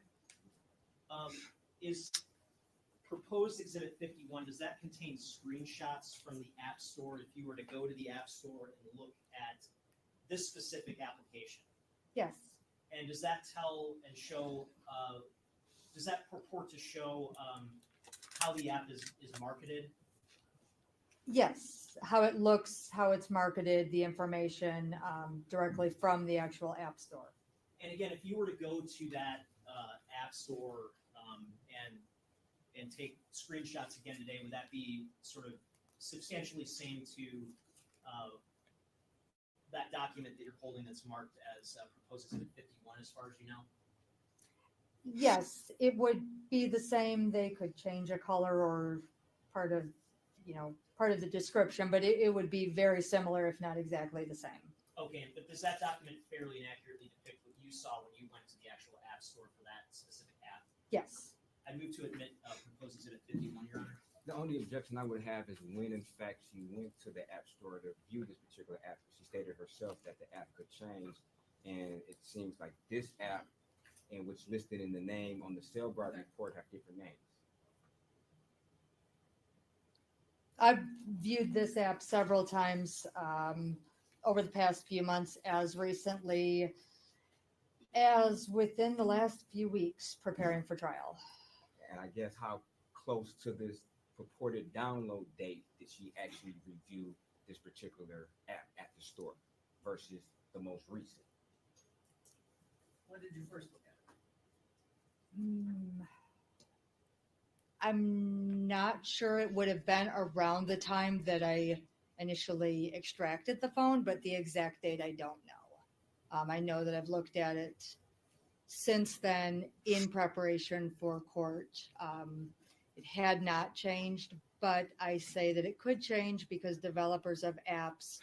Is proposed Exhibit 51, does that contain screenshots from the App Store if you were to go to the App Store and look at this specific application? Yes. And does that tell and show, does that purport to show how the app is marketed? Yes. How it looks, how it's marketed, the information directly from the actual App Store. And again, if you were to go to that App Store and take screenshots again today, would that be sort of substantially same to that document that you're holding that's marked as proposed exhibit 51 as far as you know? Yes, it would be the same. They could change a color or part of the description, but it would be very similar, if not exactly the same. Okay, but does that document fairly and accurately depict what you saw when you went to the actual App Store for that specific app? Yes. I move to admit proposed exhibit 51, Your Honor. The only objection I would have is when, in fact, she went to the App Store to view this particular app, she stated herself that the app could change, and it seems like this app and what's listed in the name on the Cellbrite report have different names. I've viewed this app several times over the past few months, as recently as within the last few weeks preparing for trial. And I guess how close to this purported download date did she actually review this particular app at the store versus the most recent? When did you first look at it? I'm not sure. It would have been around the time that I initially extracted the phone, but the exact date I don't know. I know that I've looked at it since then in preparation for court. It had not changed, but I say that it could change because developers of apps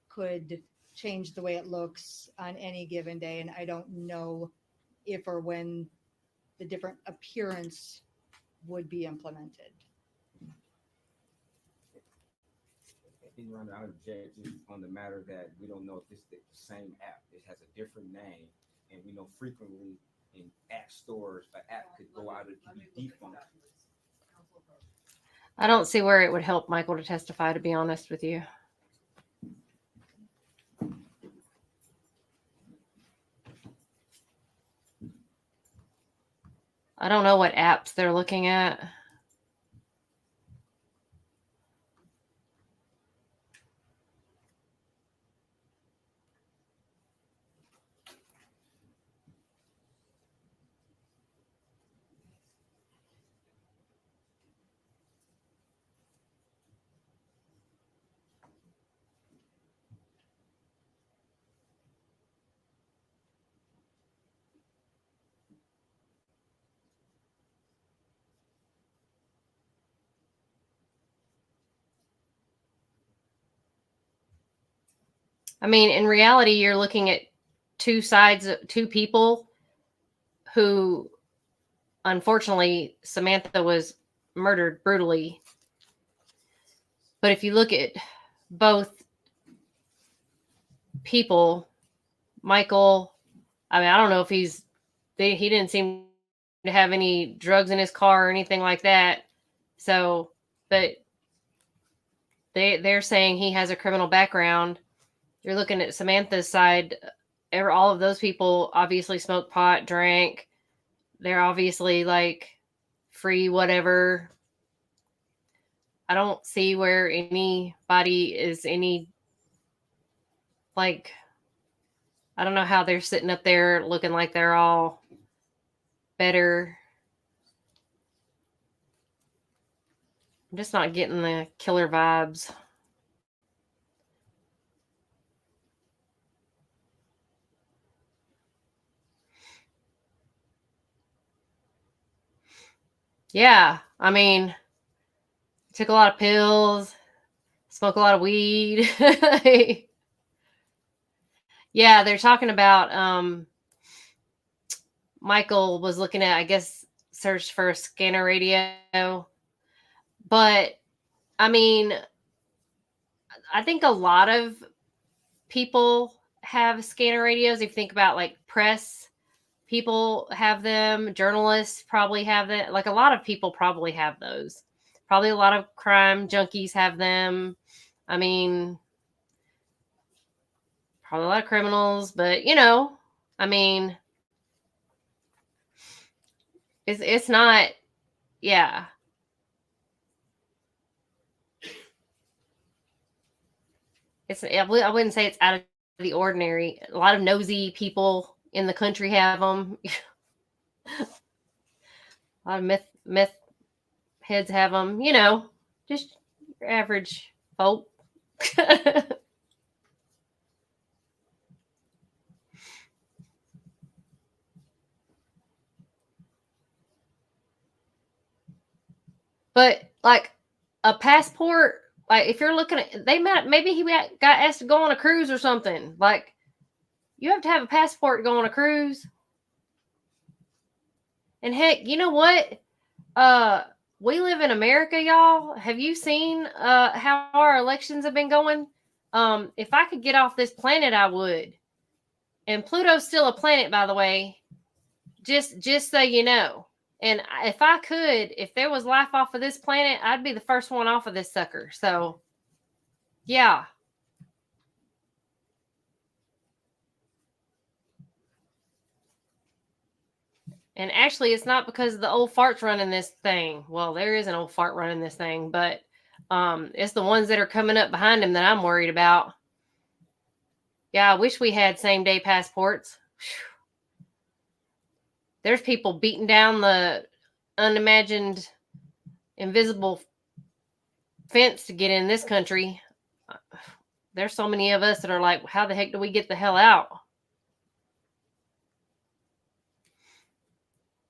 could change the way it looks on any given day. And I don't know if or when the different appearance would be implemented. Your Honor, I object just on the matter that we don't know if this is the same app. It has a different name, and we know frequently in app stores, an app could go out and be defunct. I don't see where it would help Michael to testify, to be honest with you. I don't know what apps they're looking at. I mean, in reality, you're looking at two sides, two people who, unfortunately, Samantha was murdered brutally. But if you look at both people, Michael, I mean, I don't know if he didn't seem to have any drugs in his car or anything like that. So, but they're saying he has a criminal background. You're looking at Samantha's side. All of those people obviously smoked pot, drank. They're obviously like free, whatever. I don't see where anybody is any, like, I don't know how they're sitting up there looking like they're all better. I'm just not getting the killer vibes. Yeah, I mean, took a lot of pills, smoke a lot of weed. Yeah, they're talking about Michael was looking at, I guess, search for a scanner radio. But I mean, I think a lot of people have scanner radios. If you think about like press, people have them, journalists probably have them. Like a lot of people probably have those. Probably a lot of crime junkies have them. I mean, probably a lot of criminals, but you know, I mean, it's not, yeah. I wouldn't say it's out of the ordinary. A lot of nosy people in the country have them. A lot of meth heads have them. You know, just your average folk. But like a passport, like if you're looking at, maybe he got asked to go on a cruise or something. Like you have to have a passport to go on a cruise. And heck, you know what? We live in America, y'all. Have you seen how our elections have been going? If I could get off this planet, I would. And Pluto's still a planet, by the way. Just so you know. And if I could, if there was life off of this planet, I'd be the first one off of this sucker. So, yeah. And actually, it's not because the old fart's running this thing. Well, there is an old fart running this thing, but it's the ones that are coming up behind him that I'm worried about. Yeah, I wish we had same-day passports. There's people beating down the unimagined invisible fence to get in this country. There's so many of us that are like, how the heck do we get the hell out?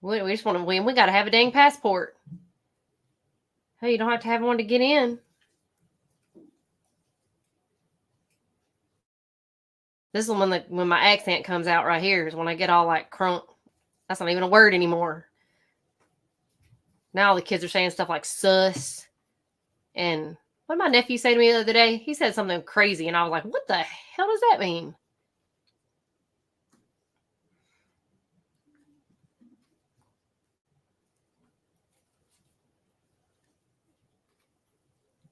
We just want to win. We got to have a dang passport. Hey, you don't have to have one to get in. This is when my accent comes out right here is when I get all like crunk. That's not even a word anymore. Now all the kids are saying stuff like sus. And what did my nephew say to me the other day? He said something crazy, and I was like, what the hell does that mean?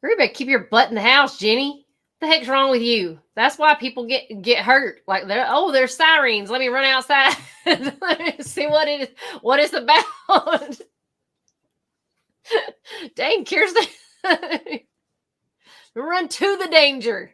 You better keep your butt in the house, Jenny. What the heck's wrong with you? That's why people get hurt. Like, there's sirens. Let me run outside. Let me see what it's about. Dang, Kirsten. Run to the danger.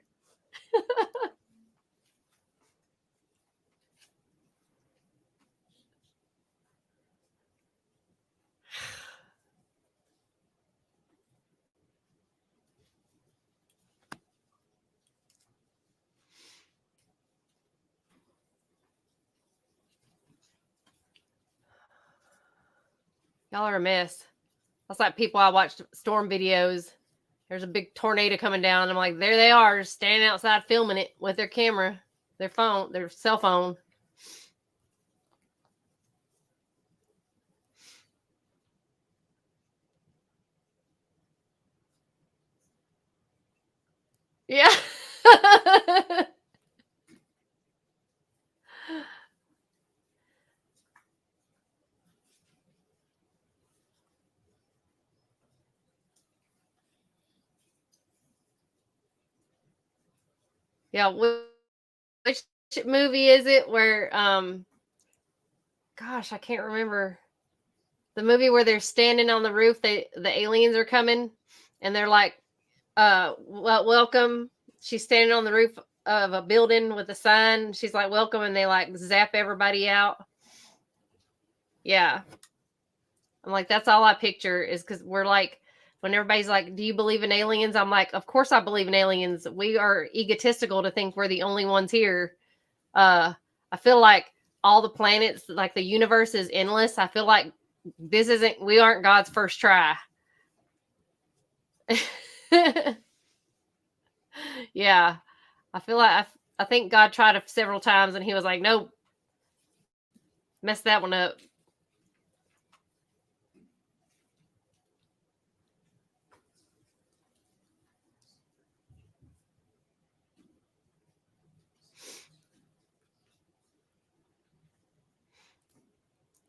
Y'all are a mess. That's like people I watched storm videos. There's a big tornado coming down. I'm like, there they are, standing outside filming it with their camera, their phone, their cell phone. Yeah. Yeah, which movie is it where gosh, I can't remember. The movie where they're standing on the roof, the aliens are coming and they're like, welcome. She's standing on the roof of a building with a sign. She's like, welcome, and they like zap everybody out. Yeah. I'm like, that's all I picture is because we're like, when everybody's like, do you believe in aliens? I'm like, of course I believe in aliens. We are egotistical to think we're the only ones here. I feel like all the planets, like the universe is endless. I feel like we aren't God's first try. Yeah. I feel like I think God tried it several times and he was like, nope, messed that one up.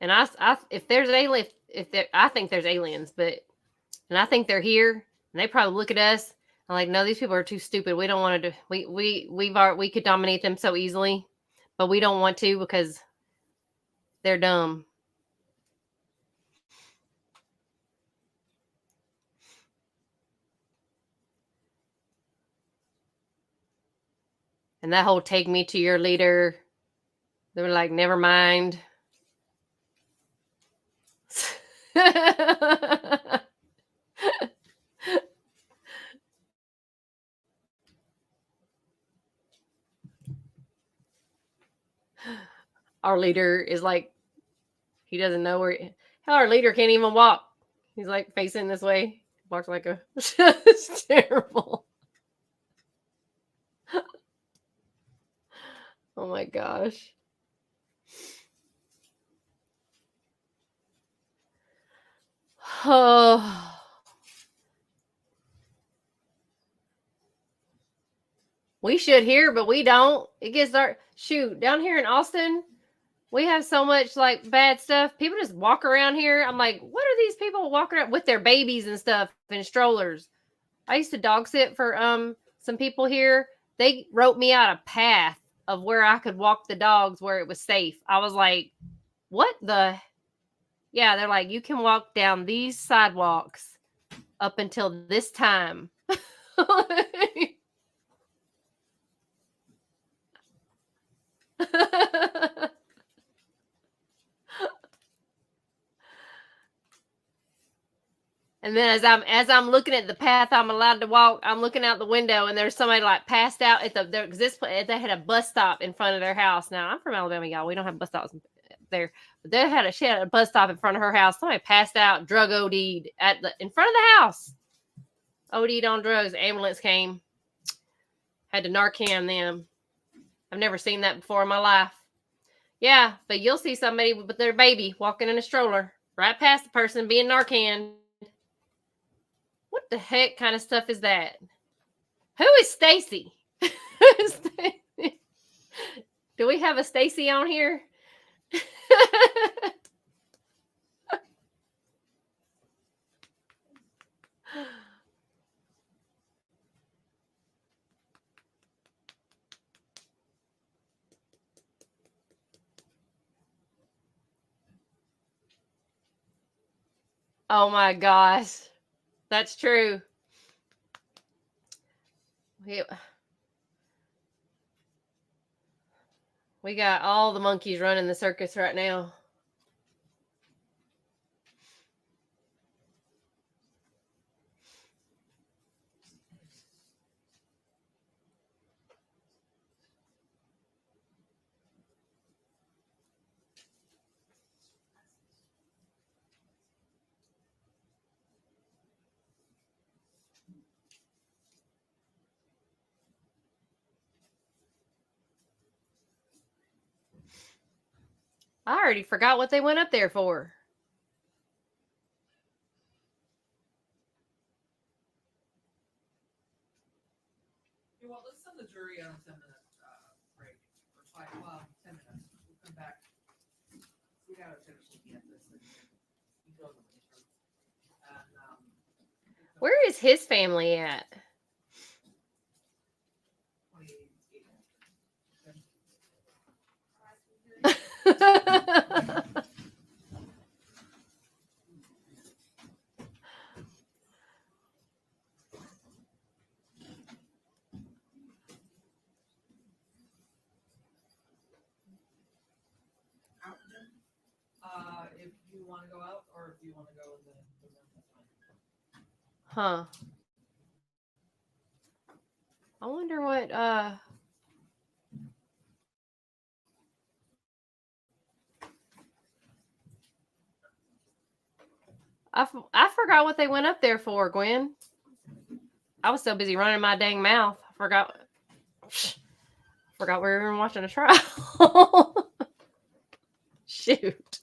And if there's alien, I think there's aliens, and I think they're here, and they probably look at us. I'm like, no, these people are too stupid. We don't want to do. We could dominate them so easily, but we don't want to because they're dumb. And that whole take me to your leader, they were like, never mind. Our leader is like, he doesn't know where. Hell, our leader can't even walk. He's like facing this way. Walks like a. It's terrible. Oh my gosh. Oh. We should here, but we don't. It gets dark. Shoot, down here in Austin, we have so much like bad stuff. People just walk around here. I'm like, what are these people walking around with their babies and stuff and strollers? I used to dog sit for some people here. They wrote me out a path of where I could walk the dogs where it was safe. I was like, what the? Yeah, they're like, you can walk down these sidewalks up until this time. And then as I'm looking at the path I'm allowed to walk, I'm looking out the window and there's somebody like passed out at they had a bus stop in front of their house. Now I'm from Alabama, y'all. We don't have bus stops there. But she had a bus stop in front of her house. Somebody passed out, drug OD'd in front of the house. OD'd on drugs. Ambulance came. Had to Narcan them. I've never seen that before in my life. Yeah, but you'll see somebody with their baby walking in a stroller right past the person being Narcan. What the heck kind of stuff is that? Who is Stacy? Do we have a Stacy on here? Oh my gosh. That's true. We got all the monkeys running the circus right now. I already forgot what they went up there for. Well, let's send the jury on a 10-minute break. Or 10 minutes. We'll come back. We gotta finish looking at this. Where is his family at? If you want to go out or if you want to go in the Huh. I wonder what I forgot what they went up there for, Gwen. I was so busy running my dang mouth. I forgot we were even watching a trial. Shoot.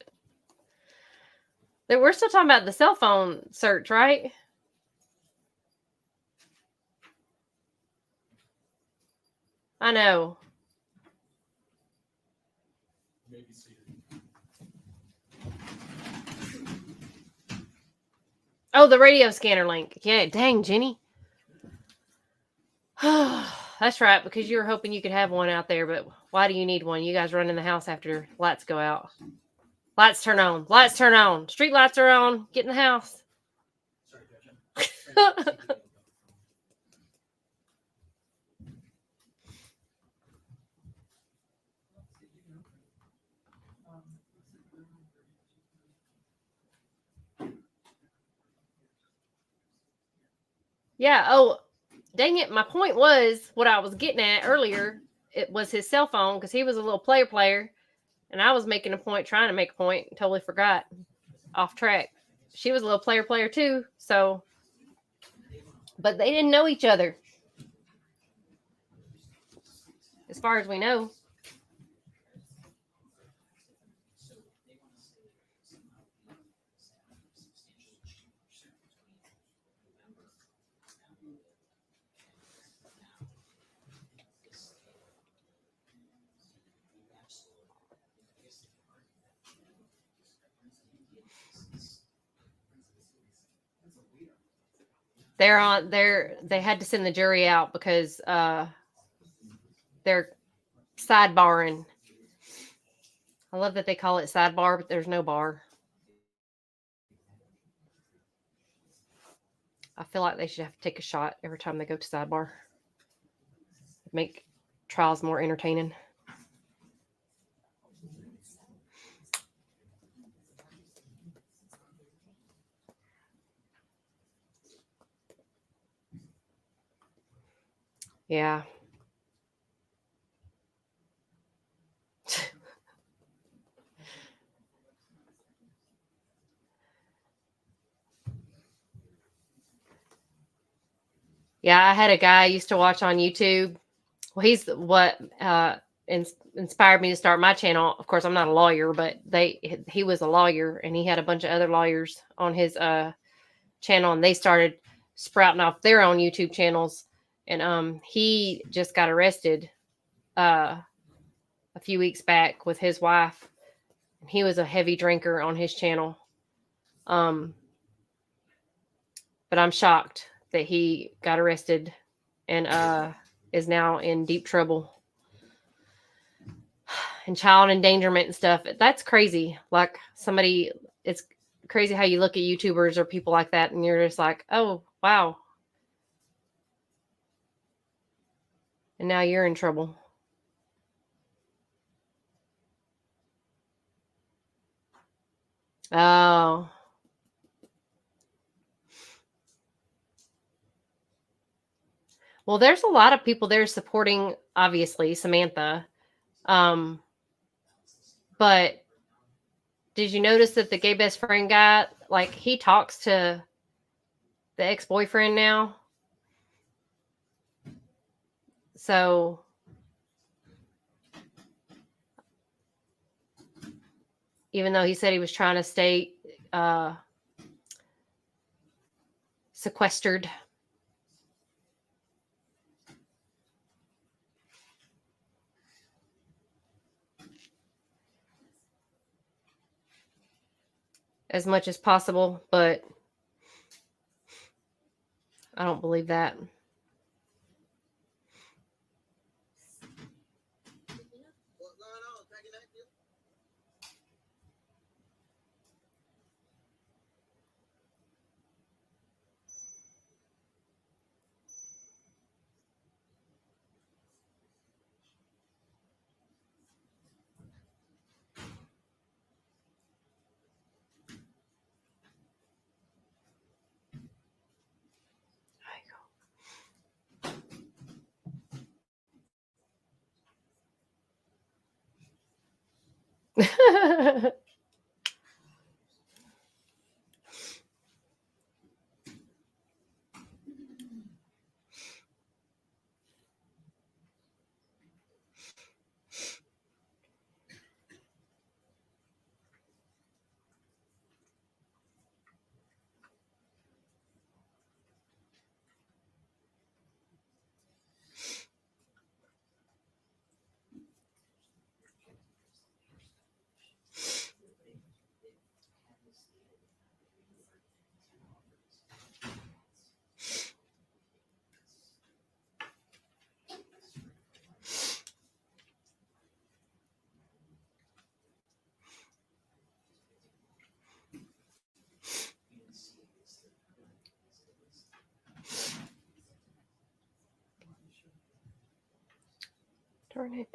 We're still talking about the cell phone search, right? I know. Oh, the radio scanner link. Yeah, dang, Jenny. That's right, because you were hoping you could have one out there, but why do you need one? You guys run in the house after lights go out. Lights turn on. Lights turn on. Street lights are on. Get in the house. Yeah. Oh, dang it. My point was what I was getting at earlier. It was his cell phone because he was a little player. And I was making a point, trying to make a point. Totally forgot. Off track. She was a little player too. So, but they didn't know each other. As far as we know. They had to send the jury out because they're sidebarring. I love that they call it sidebar, but there's no bar. I feel like they should have to take a shot every time they go to sidebar. Make trials more entertaining. Yeah. Yeah, I had a guy I used to watch on YouTube. Well, he's what inspired me to start my channel. Of course, I'm not a lawyer, but he was a lawyer, and he had a bunch of other lawyers on his channel, and they started sprouting off their own YouTube channels. And he just got arrested a few weeks back with his wife. He was a heavy drinker on his channel. But I'm shocked that he got arrested and is now in deep trouble. And child endangerment and stuff. That's crazy. Like it's crazy how you look at YouTubers or people like that and you're just like, oh, wow. And now you're in trouble. Oh. Well, there's a lot of people there supporting, obviously, Samantha. But did you notice that the gay best friend guy, like, he talks to the ex-boyfriend now? So even though he said he was trying to stay sequestered. As much as possible, but I don't believe that. Darn it.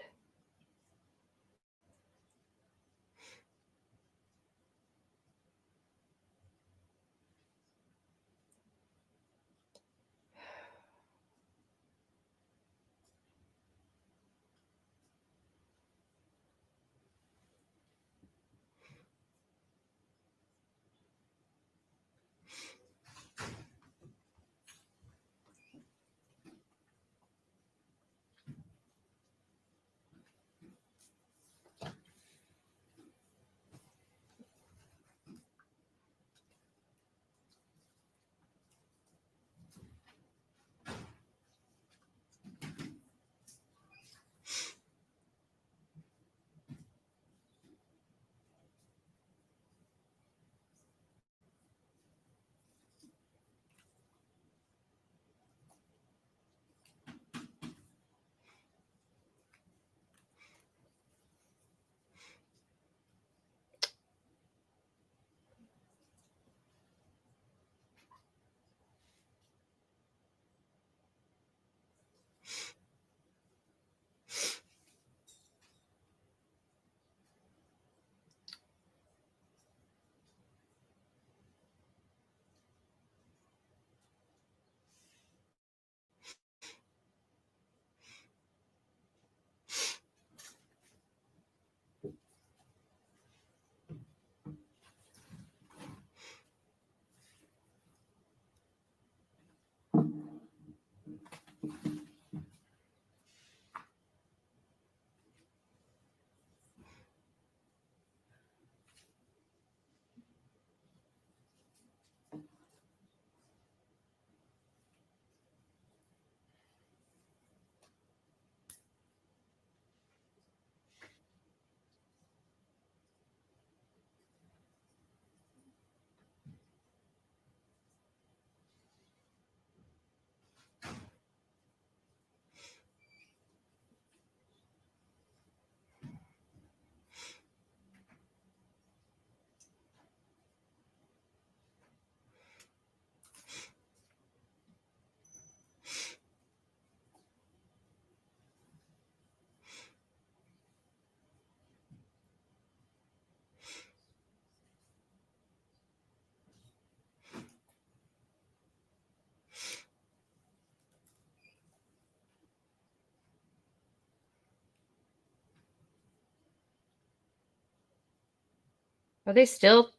Are they still?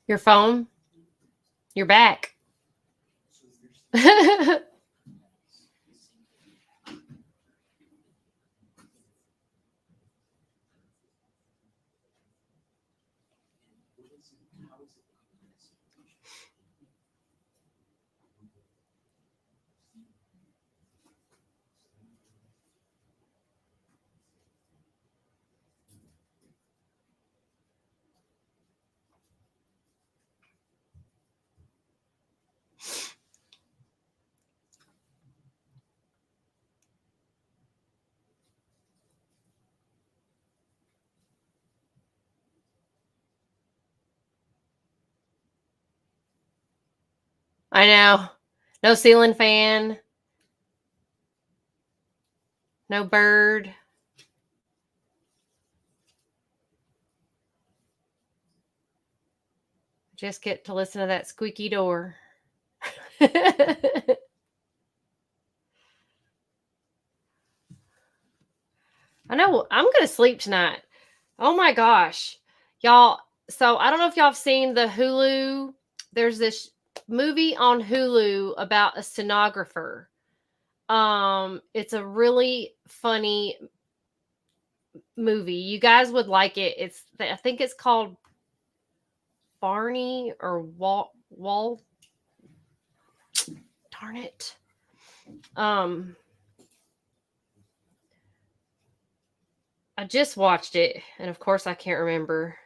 Your phone? You're back. I know. No ceiling fan. No bird. Just get to listen to that squeaky door. I know. I'm going to sleep tonight. Oh my gosh. Y'all. So I don't know if y'all have seen the Hulu. There's this movie on Hulu about a stenographer. It's a really funny movie. You guys would like it. I think it's called Barney or Wall. Darn it. I just watched it, and of course I can't remember.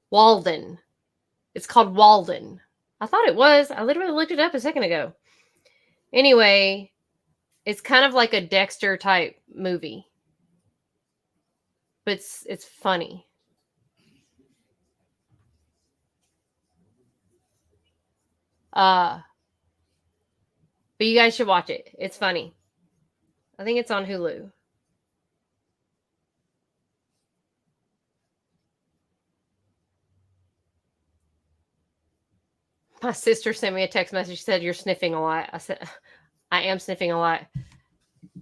Walden. It's called Walden. I thought it was. I literally looked it up a second ago. Anyway, it's kind of like a Dexter type movie. But it's funny. But you guys should watch it. It's funny. I think it's on Hulu. My sister sent me a text message. She said, "You're sniffing a lot." I said, "I am sniffing a lot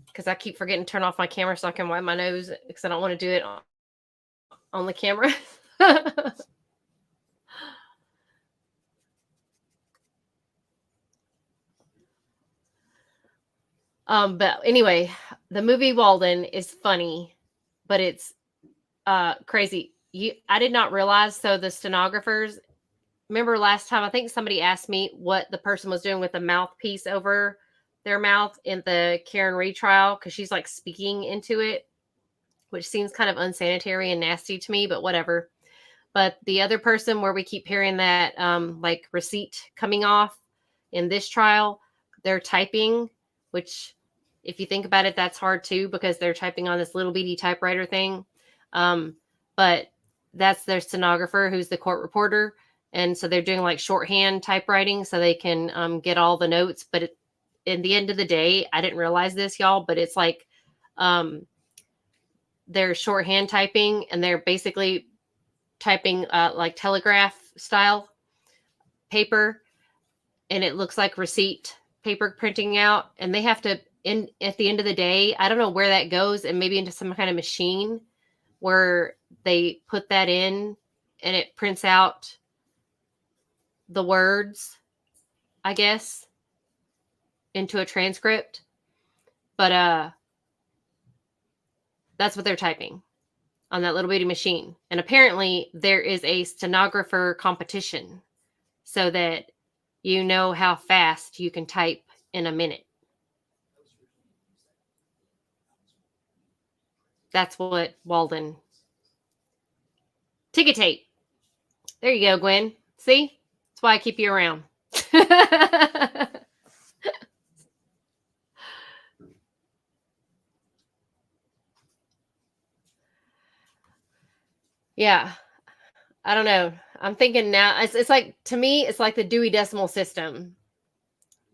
because I keep forgetting to turn off my camera so I can wipe my nose because I don't want to do it on the camera." But anyway, the movie Walden is funny, but it's crazy. I did not realize. So the stenographers, remember last time, I think somebody asked me what the person was doing with the mouthpiece over their mouth in the Karen Reed trial, because she's like speaking into it, which seems kind of unsanitary and nasty to me, but whatever. But the other person where we keep hearing that like receipt coming off in this trial, they're typing, which if you think about it, that's hard too, because they're typing on this little bitty typewriter thing. But that's their stenographer, who's the court reporter. And so they're doing like shorthand typewriting so they can get all the notes. But in the end of the day, I didn't realize this, y'all, but it's like they're shorthand typing and they're basically typing like telegraph style paper, and it looks like receipt paper printing out, and they have to at the end of the day, I don't know where that goes, and maybe into some kind of machine where they put that in and it prints out the words, I guess, into a transcript. But that's what they're typing on that little bitty machine. And apparently there is a stenographer competition so that you know how fast you can type in a minute. That's what Walden. Ticket tape. There you go, Gwen. See? That's why I keep you around. Yeah. I don't know. I'm thinking now, it's like, to me, it's like the Dewey Decimal System.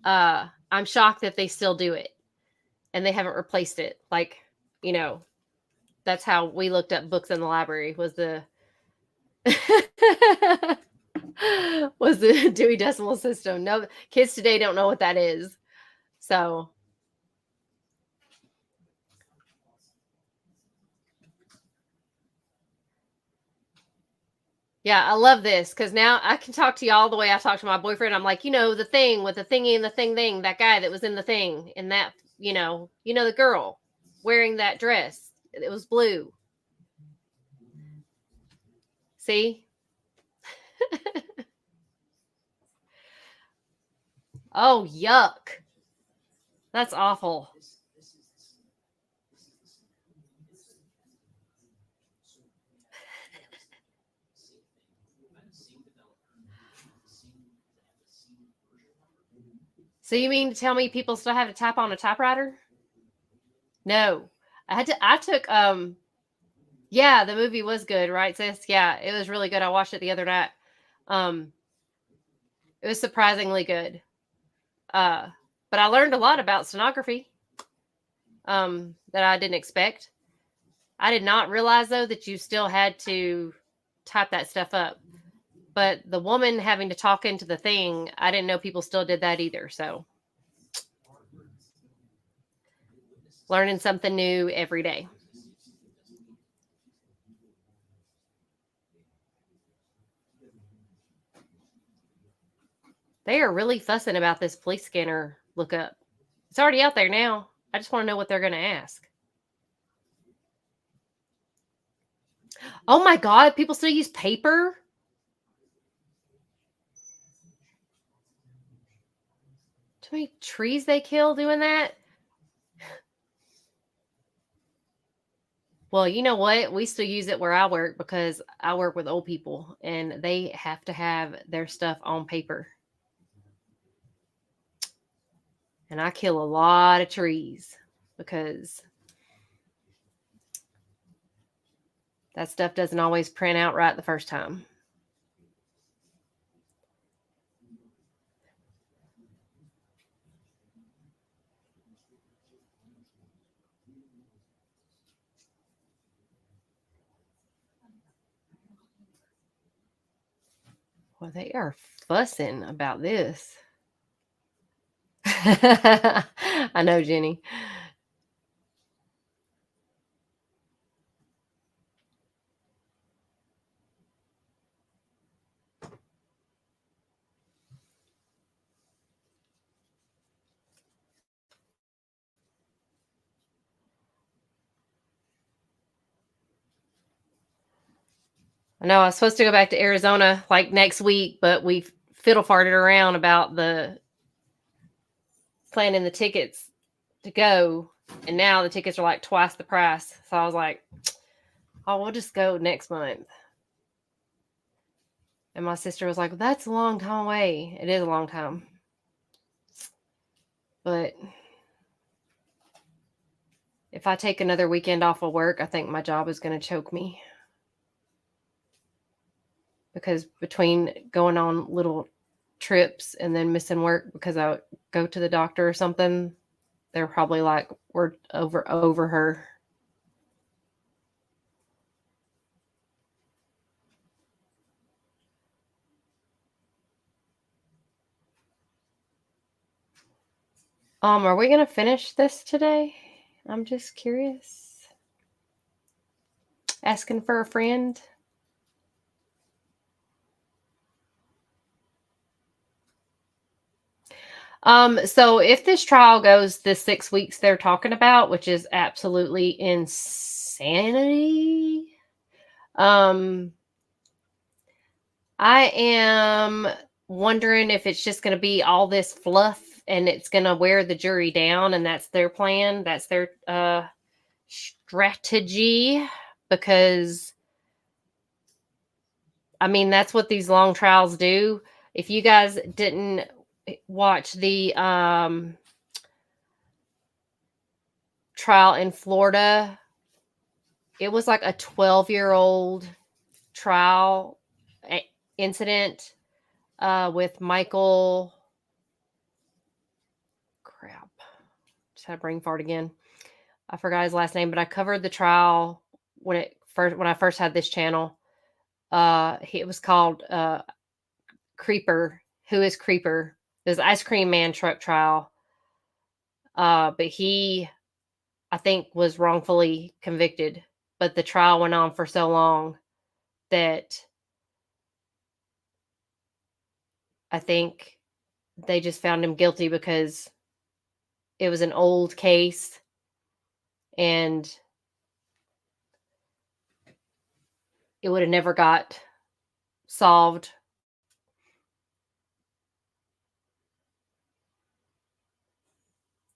I'm shocked that they still do it and they haven't replaced it. Like, you know, that's how we looked up books in the library, was the was the Dewey Decimal System. No, kids today don't know what that is. So yeah, I love this because now I can talk to y'all the way I talk to my boyfriend. I'm like, you know, the thing with the thingy and the thing, that guy that was in the thing, and that, you know, the girl wearing that dress. It was blue. See? Oh, yuck. That's awful. So you mean to tell me people still have to type on a typewriter? No. I took yeah, the movie was good, right, sis? Yeah, it was really good. I watched it the other night. It was surprisingly good. But I learned a lot about stenography that I didn't expect. I did not realize, though, that you still had to type that stuff up. But the woman having to talk into the thing, I didn't know people still did that either. So learning something new every day. They are really fussing about this police scanner lookup. It's already out there now. I just want to know what they're going to ask. Oh my God, people still use paper? Too many trees they kill doing that? Well, you know what? We still use it where I work because I work with old people and they have to have their stuff on paper. And I kill a lot of trees because that stuff doesn't always print out right the first time. Well, they are fussing about this. I know, Jenny. I know I was supposed to go back to Arizona like next week, but we fiddle farted around about the planning the tickets to go. And now the tickets are like twice the price. So I was like, oh, we'll just go next month. And my sister was like, that's a long time away. It is a long time. But if I take another weekend off of work, I think my job is going to choke me. because between going on little trips and then missing work because I would go to the doctor or something, they're probably like, we're over her. Are we gonna finish this today? I'm just curious. Asking for a friend. So if this trial goes the 6 weeks they're talking about, which is absolutely insanity, I am wondering if it's just going to be all this fluff and it's going to wear the jury down, and that's their plan. That's their strategy, because I mean, that's what these long trials do. If you guys didn't watch the trial in Florida, it was like a 12-year-old trial incident with Michael. Crap. Just had a brain fart again. I forgot his last name, but I covered the trial when I first had this channel. It was called Creeper. Who is Creeper? It was Ice Cream Man truck trial. But he, I think, was wrongfully convicted. But the trial went on for so long that I think they just found him guilty because it was an old case and it would have never got solved.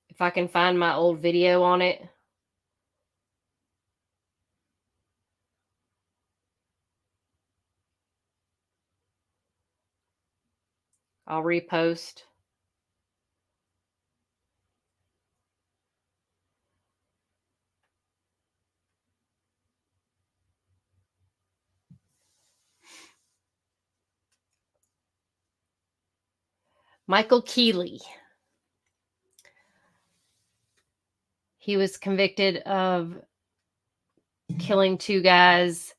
If I can find my old video on it. I'll repost. Michael Keeley. He was convicted of killing 2 guys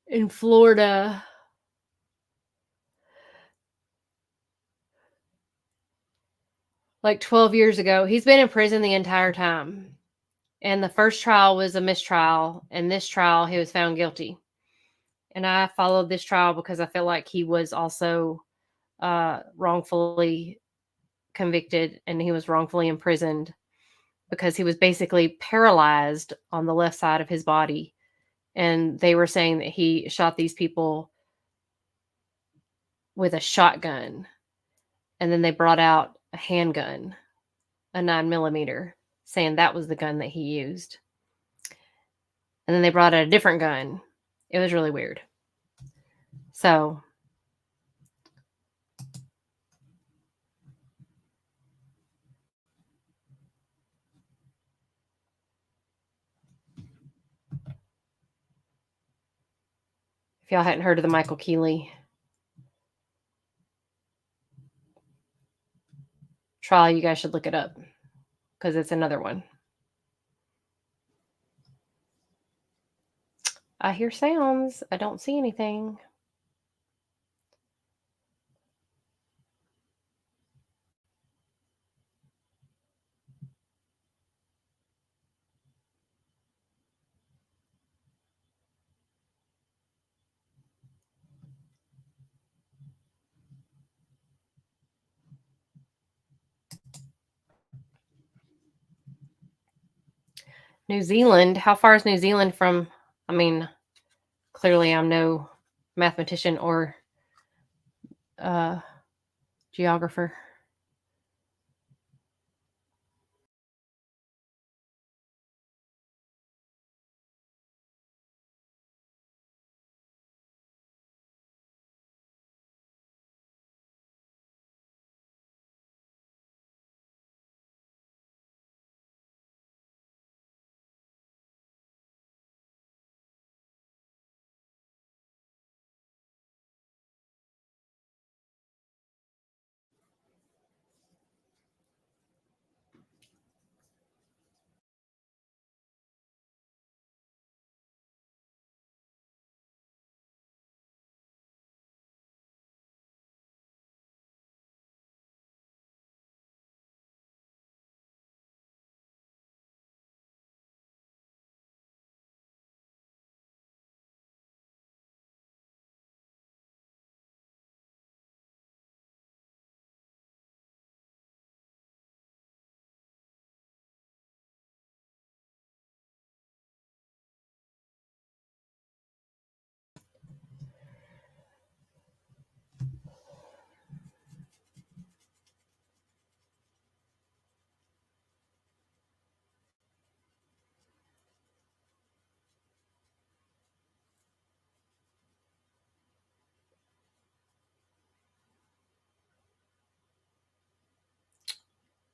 in Florida. Like 12 years ago. He's been in prison the entire time. And the first trial was a mistrial. And this trial, he was found guilty. And I followed this trial because I feel like he was also wrongfully convicted and he was wrongfully imprisoned because he was basically paralyzed on the left side of his body. And they were saying that he shot these people with a shotgun. And then they brought out a handgun, a 9mm, saying that was the gun that he used. And then they brought out a different gun. It was really weird. So if y'all hadn't heard of the Michael Keeley trial, you guys should look it up because it's another one. I hear sounds. I don't see anything. New Zealand. How far is New Zealand from? I mean, clearly I'm no mathematician or geographer.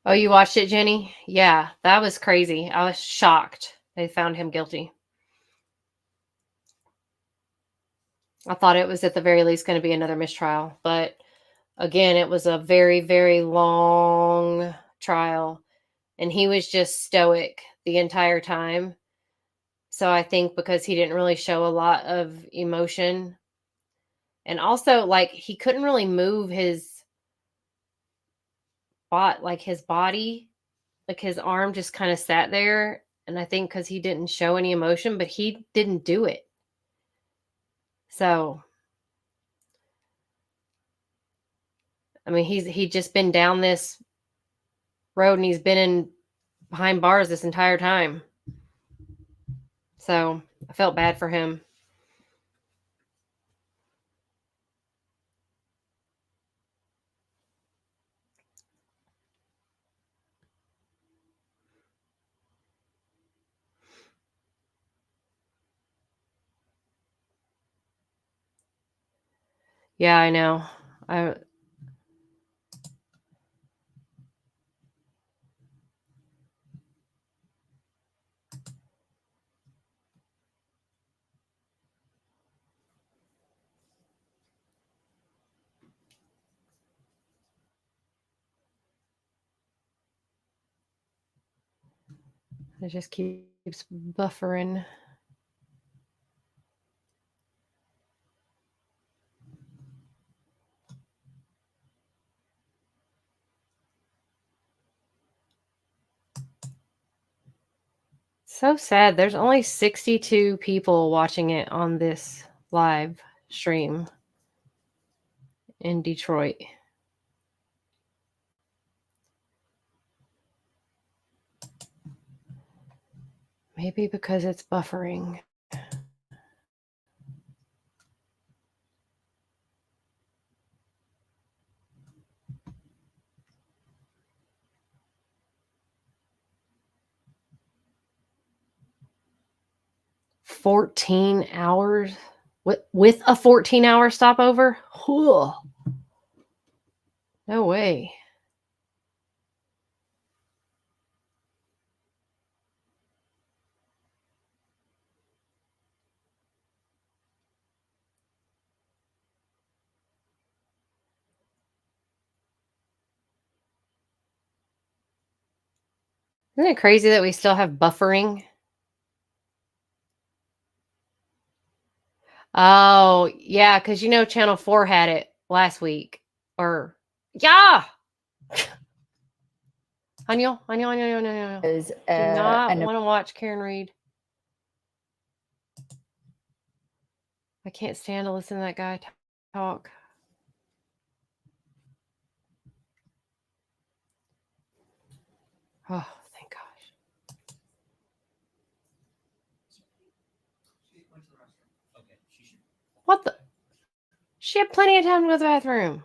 Oh, you watched it, Jenny? Yeah, that was crazy. I was shocked they found him guilty. I thought it was at the very least going to be another mistrial, but again, it was a very, very long trial, and he was just stoic the entire time. So I think because he didn't really show a lot of emotion, and also like he couldn't really move his body, like his arm just kind of sat there, and I think because he didn't show any emotion, but he didn't do it. So I mean, he just been down this road and he's been in behind bars this entire time. So I felt bad for him. Yeah, I know. I it just keeps buffering. So sad. There's only 62 people watching it on this live stream in Detroit. Maybe because it's buffering. $14 hours with a 14-hour stopover? Whew. No way. Isn't it crazy that we still have buffering? Oh, yeah, because Channel 4 had it last week. Or, yeah! Aniel. Is Do not want to watch Karen Reed. I can't stand to listen to that guy talk. Oh, thank gosh. What the? She had plenty of time to go to the bathroom.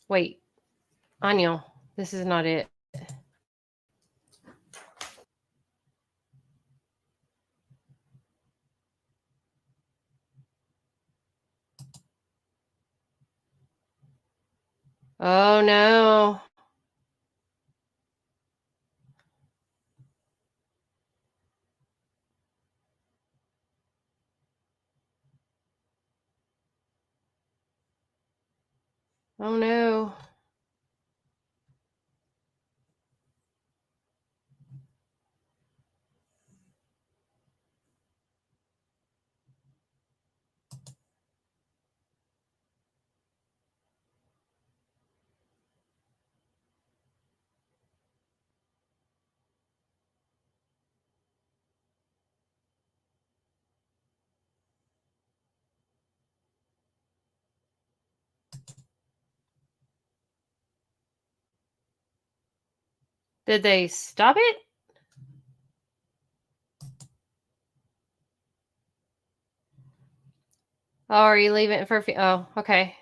Wait, Aniel, this is not it. Oh, no. Oh, no. Did they stop it? Oh, are you leaving it for a few? Oh, okay.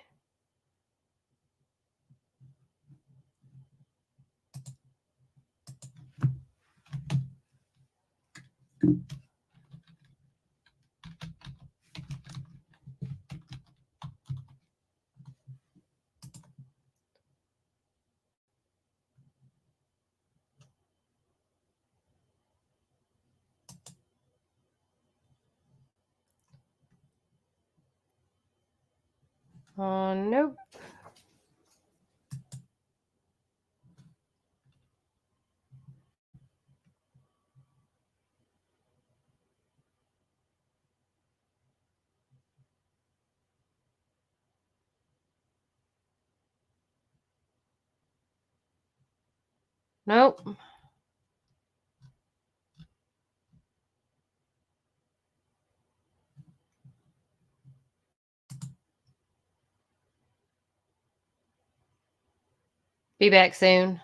Nope. Nope. Be back soon.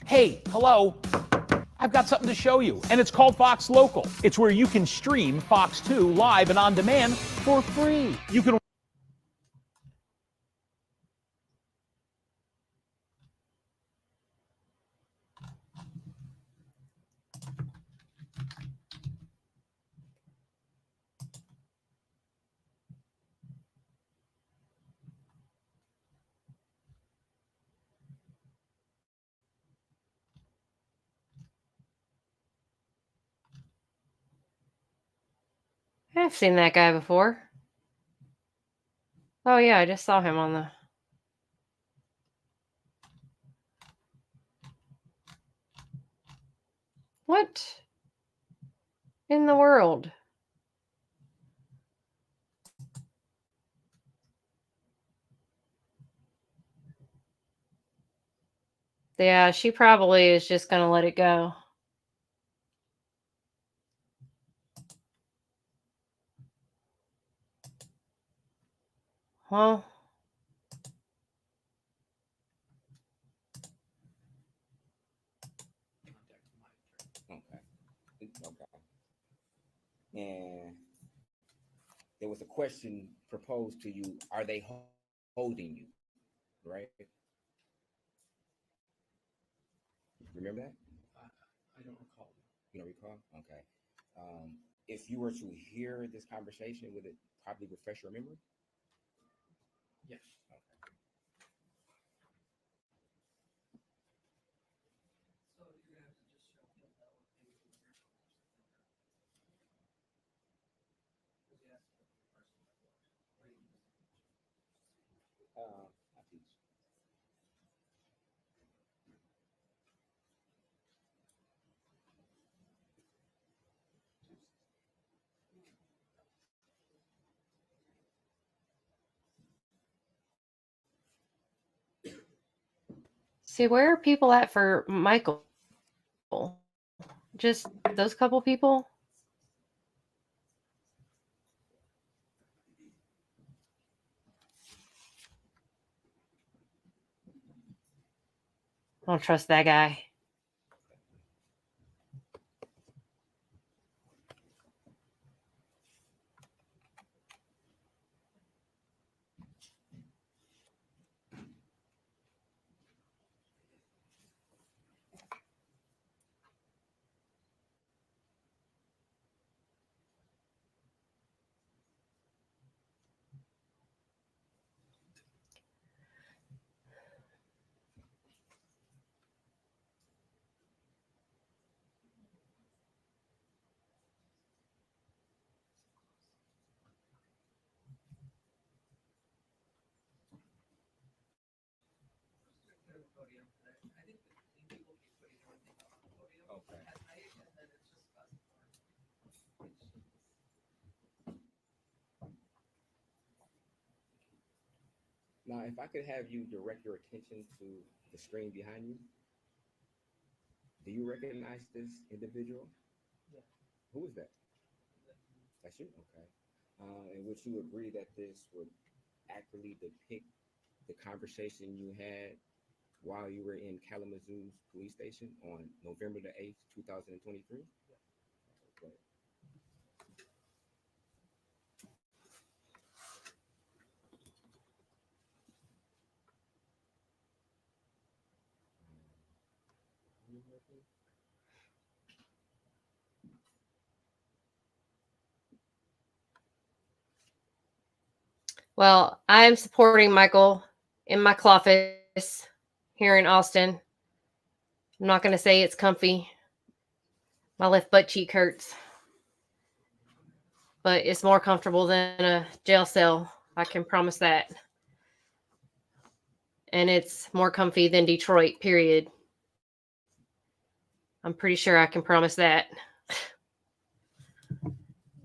Hey, hello. I've got something to show you, and it's called Fox Local. It's where you can stream Fox 2 live and on demand for free. You can I've seen that guy before. Oh yeah, I just saw him on the... What in the world? Yeah, she probably is just going to let it go. Well, Okay. And there was a question proposed to you. Are they holding you? Right? Remember that? I don't recall. You don't recall? Okay. If you were to hear this conversation, would it probably refresh your memory? Yes. I think see, where are people at for Michael? Just those couple people? I don't trust that guy. Now, if I could have you direct your attention to the screen behind you, do you recognize this individual? Yeah. Who is that? That's you? Okay. And would you agree that this would accurately depict the conversation you had while you were in Kalamazoo's police station on November the 8th, 2023? Okay. Well, I'm supporting Michael in my office here in Austin. I'm not going to say it's comfy. My left butt cheek hurts, but it's more comfortable than a jail cell. I can promise that. And it's more comfy than Detroit, period. I'm pretty sure I can promise that.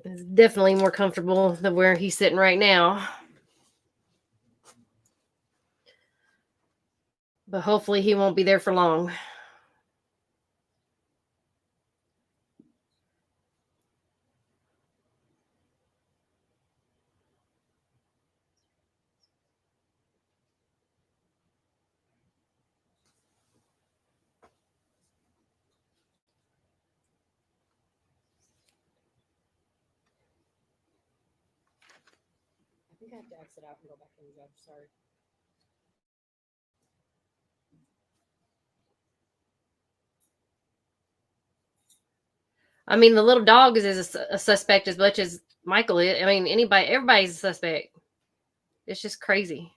It's definitely more comfortable than where he's sitting right now. But hopefully he won't be there for long. I think I have to exit out and go back in, Judge. Sorry. I mean, the little dog is a suspect as much as Michael is. I mean, everybody's a suspect. It's just crazy.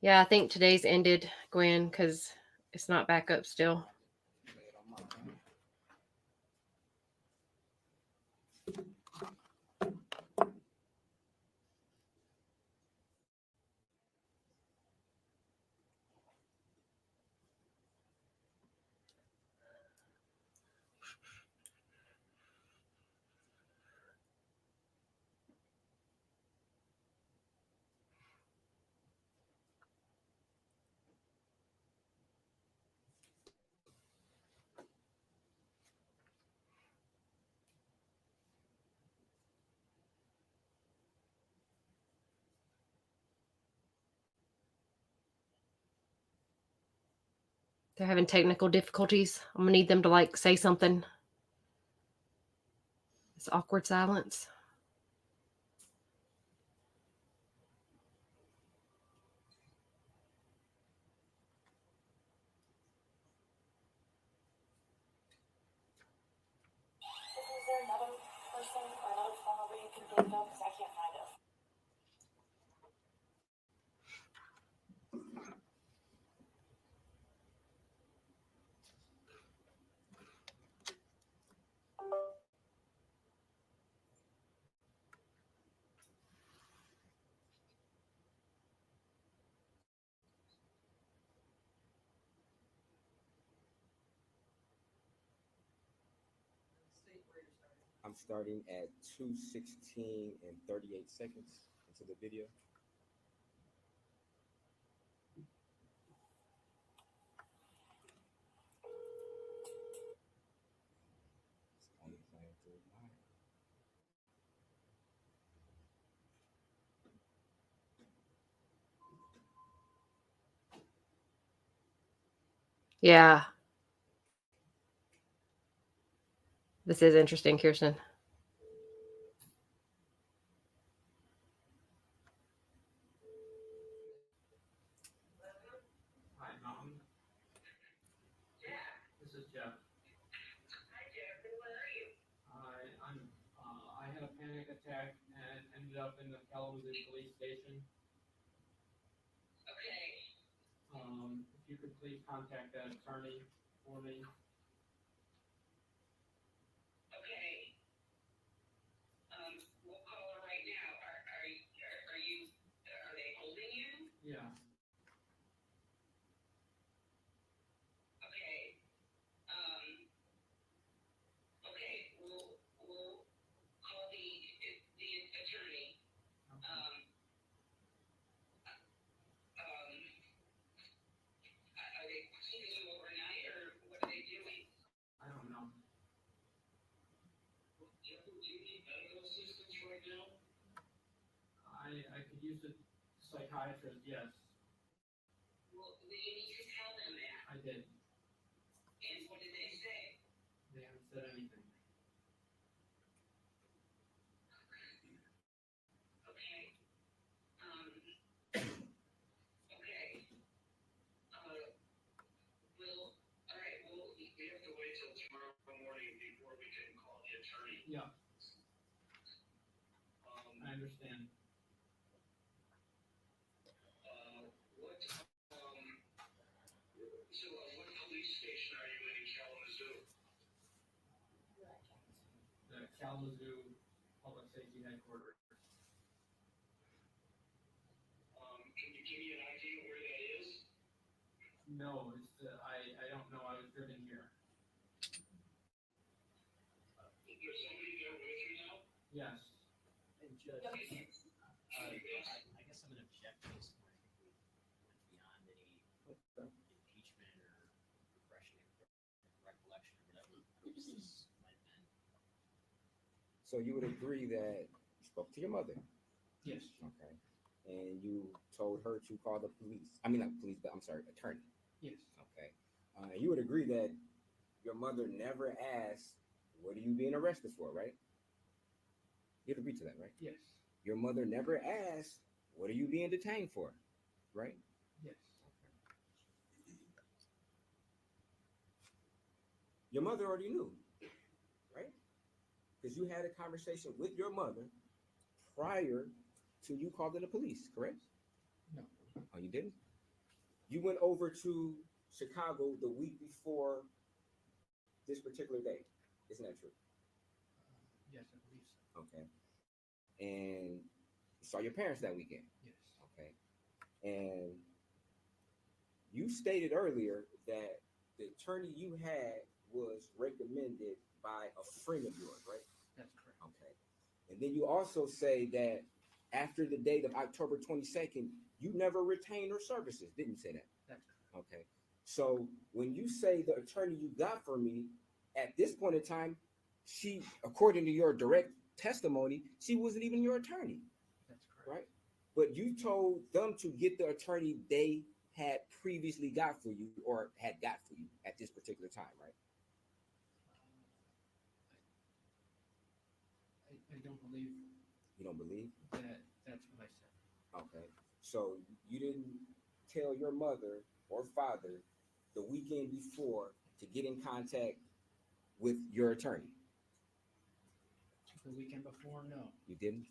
Yeah, I think today's ended, Gwen, because it's not back up still. They're having technical difficulties. I'm going to need them to say something. It's awkward silence. Is there another person or another phone number you can think of? Because I can't find it. I'm starting at 2:16 and 38 seconds into the video. It's only playing through mine. Yeah. This is interesting, Kirsten. Hi, Mom. This is Jeff. Hi, Jeff. Where are you? I had a panic attack and ended up in the Kalamazoo police station. Okay. If you could please contact that attorney for me. Okay. We'll call her right now. Are you now? I could use a psychiatrist, yes. Well, did you tell them that? I did. And what did they say? They haven't said anything. Okay. Okay. Well, all right, well, we have to wait till tomorrow morning before we can call the attorney. Yeah. I understand. What, so what police station are you in Kalamazoo? The Kalamazoo Public Safety Headquarters. Can you give me an idea where that is? No, it's I don't know. I was driven here. Is there somebody there with you now? Yes. And Judge, I guess I'm going to object to this. I think we went beyond any impeachment or refreshing recollection or whatever purposes might have been. So you would agree that you spoke to your mother? Yes. Okay. And you told her to call the police. I mean, not police, but I'm sorry, attorney. Yes. Okay. You would agree that your mother never asked, what are you being arrested for, right? You'd agree to that, right? Yes. Your mother never asked, what are you being detained for, right? Yes. Your mother already knew, right? Because you had a conversation with your mother prior to you calling the police, correct? No. Oh, you didn't? You went over to Chicago the week before this particular day. Isn't that true? Yes, I believe so. Okay. And you saw your parents that weekend. Yes. Okay. And you stated earlier that the attorney you had was recommended by a friend of yours, right? That's correct. Okay. And then you also say that after the date of October 22nd, you never retained her services. Didn't you say that? That's correct. Okay. So when you say the attorney you got for me, at this point in time, she, according to your direct testimony, she wasn't even your attorney. That's correct. Right? But you told them to get the attorney they had previously got for you or had got for you at this particular time, right? I don't believe. You don't believe? That's what I said. Okay. So you didn't tell your mother or father the weekend before to get in contact with your attorney? The weekend before, no. You didn't?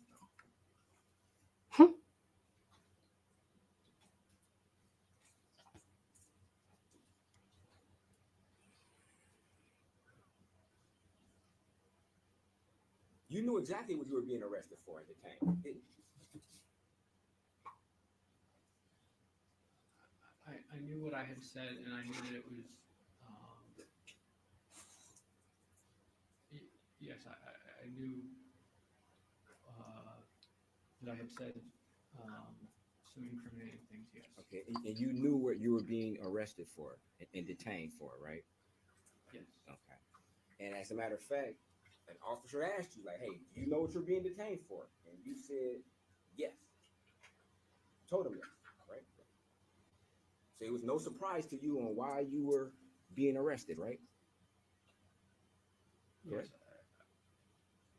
You knew exactly what you were being arrested for and detained, didn't you? I knew what I had said, and I knew that it was. Yes, I knew that I had said some incriminating things. Yes. Okay, and you knew what you were being arrested for and detained for, right? Yes. Okay. And as a matter of fact, an officer asked you, like, hey, do you know what you're being detained for? And you said, yes. Told him yes, right? So it was no surprise to you on why you were being arrested, right? Yes.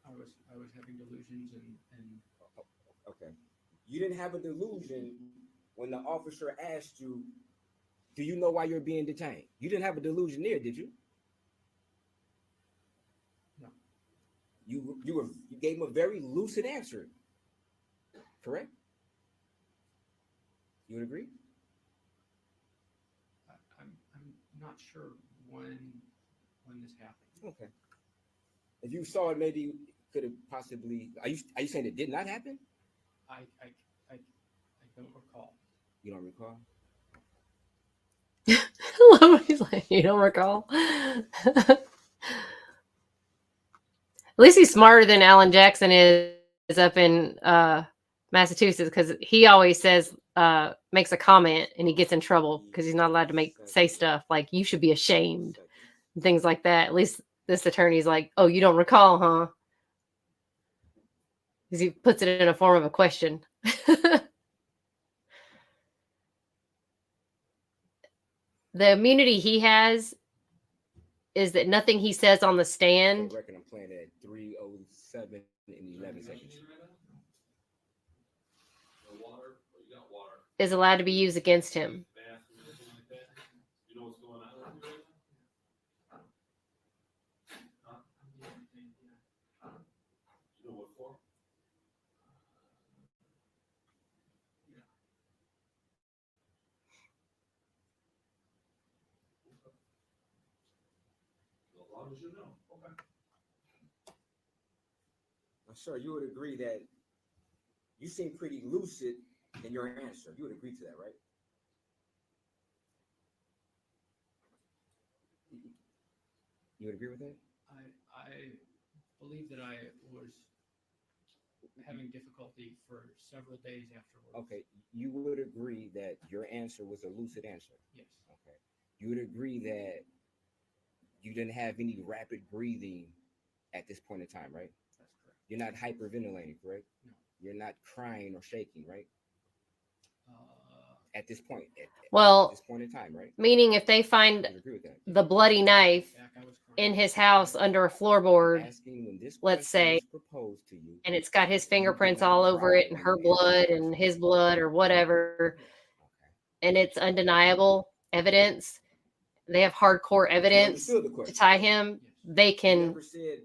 I was having delusions and. Okay. You didn't have a delusion when the officer asked you, do you know why you're being detained? You didn't have a delusion there, did you? No. You gave him a very lucid answer, correct? You would agree? I'm not sure when this happened. Okay. If you saw it, maybe could have possibly. Are you saying it did not happen? I don't recall. You don't recall? He's like, you don't recall? At least he's smarter than Alan Jackson is up in Massachusetts, because he always says, makes a comment and he gets in trouble because he's not allowed to say stuff like, you should be ashamed, and things like that. At least this attorney's like, oh, you don't recall, huh? Because he puts it in a form of a question. The immunity he has is that nothing he says on the stand record, I'm playing at 3:07 and 11 seconds. is allowed to be used against him. You know what's going on with you right now? Huh? You know what for? As long as you know, okay. I'm sure you would agree that you seem pretty lucid in your answer. You would agree to that, right? You would agree with that? I believe that I was having difficulty for several days afterwards. Okay, you would agree that your answer was a lucid answer? Yes. Okay. You would agree that you didn't have any rapid breathing at this point in time, right? That's correct. You're not hyperventilating, correct? No. You're not crying or shaking, right? At this point, Well, at this point in time, right? Meaning if they find You would agree with that? the bloody knife in his house under a floorboard, Asking when this let's question say, was proposed to you, and it's got his fingerprints not all over cry it and when her you answer blood the and his blood or whatever, and it's undeniable evidence, they have hardcore evidence understood the to question, tie right? him, they you can never said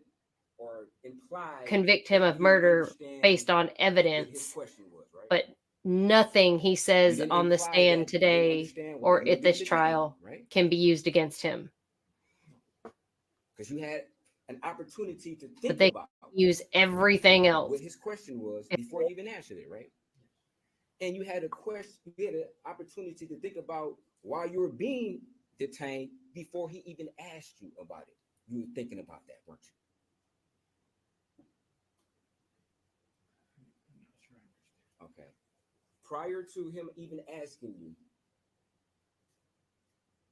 or implied convict him that of you murder understand based on what his evidence. question was, right? But nothing he You says didn't on the imply stand that you didn't today understand what or he at this admitted to trial you, right? can be used against him. Because you had an opportunity to But think they about use everything else. what his question was before you even answered it, right? And you had an opportunity to think about why you were being detained before he even asked you about it. You were thinking about that, weren't you? Okay. Prior to him even asking you,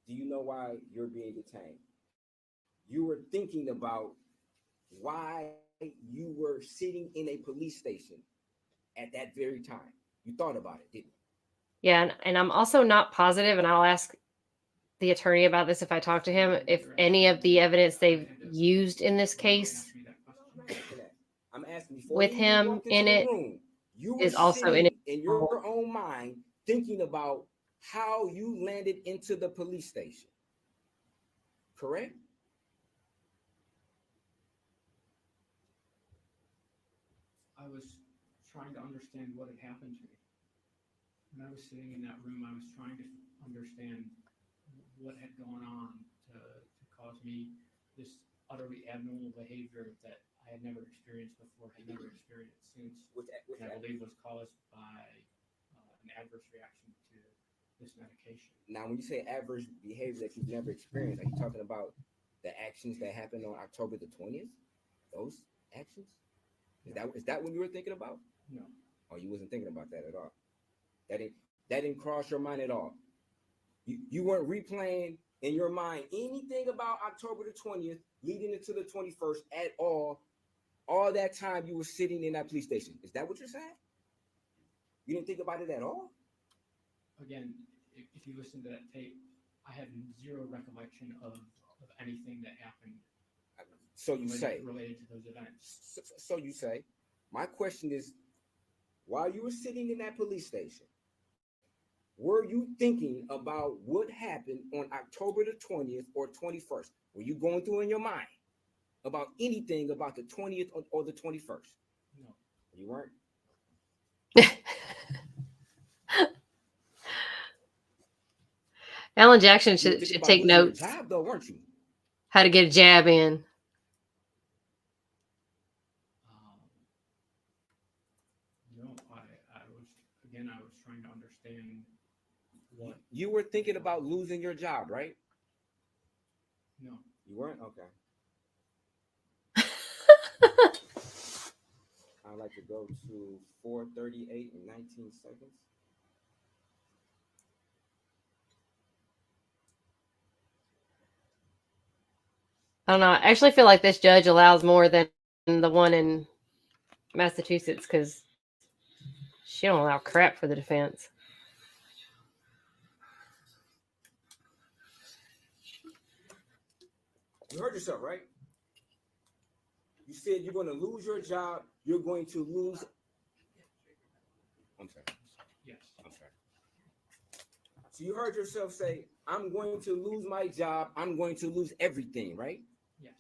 do you know why you're being detained? You were thinking about why you were sitting in a police station at that very time. You thought about it, didn't you? Yeah, and I'm also not positive, and I'll ask the attorney about this if I talk to him, if any of the evidence they've used in this case I'm asking before with you even him walked into in the it room, you were is also in sitting it. in your own mind thinking about how you landed into the police station. Correct? I was trying to understand what had happened to me. When I was sitting in that room, I was trying to understand what had gone on to cause me this utterly abnormal behavior that I had never experienced before, had never experienced since, and I believe was caused by an adverse reaction to this medication. Now, when you say adverse behavior that you've never experienced, are you talking about the actions that happened on October the 20th? Those actions? Is that what you were thinking about? No. Or you wasn't thinking about that at all? That didn't cross your mind at all? You weren't replaying in your mind anything about October the 20th leading into the 21st at all that time you were sitting in that police station. Is that what you're saying? You didn't think about it at all? Again, if you listen to that tape, I have zero recollection of anything that happened. So you say. Related to those events. So you say. My question is, while you were sitting in that police station, were you thinking about what happened on October the 20th or 21st? Were you going through in your mind about anything about the 20th or the 21st? No. You weren't? Alan Jackson You were should thinking about take losing your notes. job, though, weren't you? How to get a jab in. No, I was trying to understand what. You were thinking about losing your job, right? No. You weren't? Okay. I'd like to go to 4:38 and 19 seconds. I don't know. I actually feel like this judge allows more than the one in Massachusetts because she don't allow crap for the defense. You heard yourself, right? You said you're going to lose your job. You're going to lose. I'm sorry. Yes. I'm sorry. So you heard yourself say, I'm going to lose my job. I'm going to lose everything, right? Yes.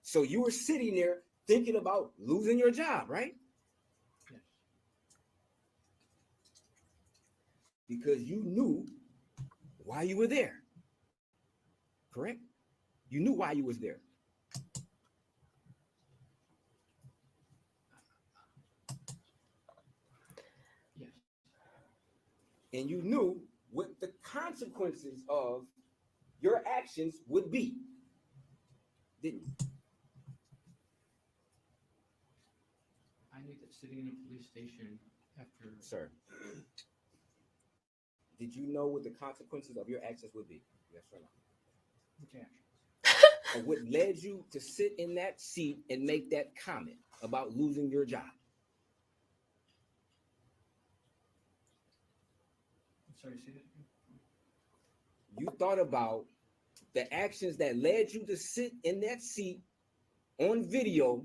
So you were sitting there thinking about losing your job, right? Yes. Because you knew why you were there. Correct? You knew why you was there. Yes. And you knew what the consequences of your actions would be, didn't you? I knew that sitting in a police station after. Sir, did you know what the consequences of your actions would be? Yes or no? Which action? And what led you to sit in that seat and make that comment about losing your job? I'm sorry, say that again. You thought about the actions that led you to sit in that seat on video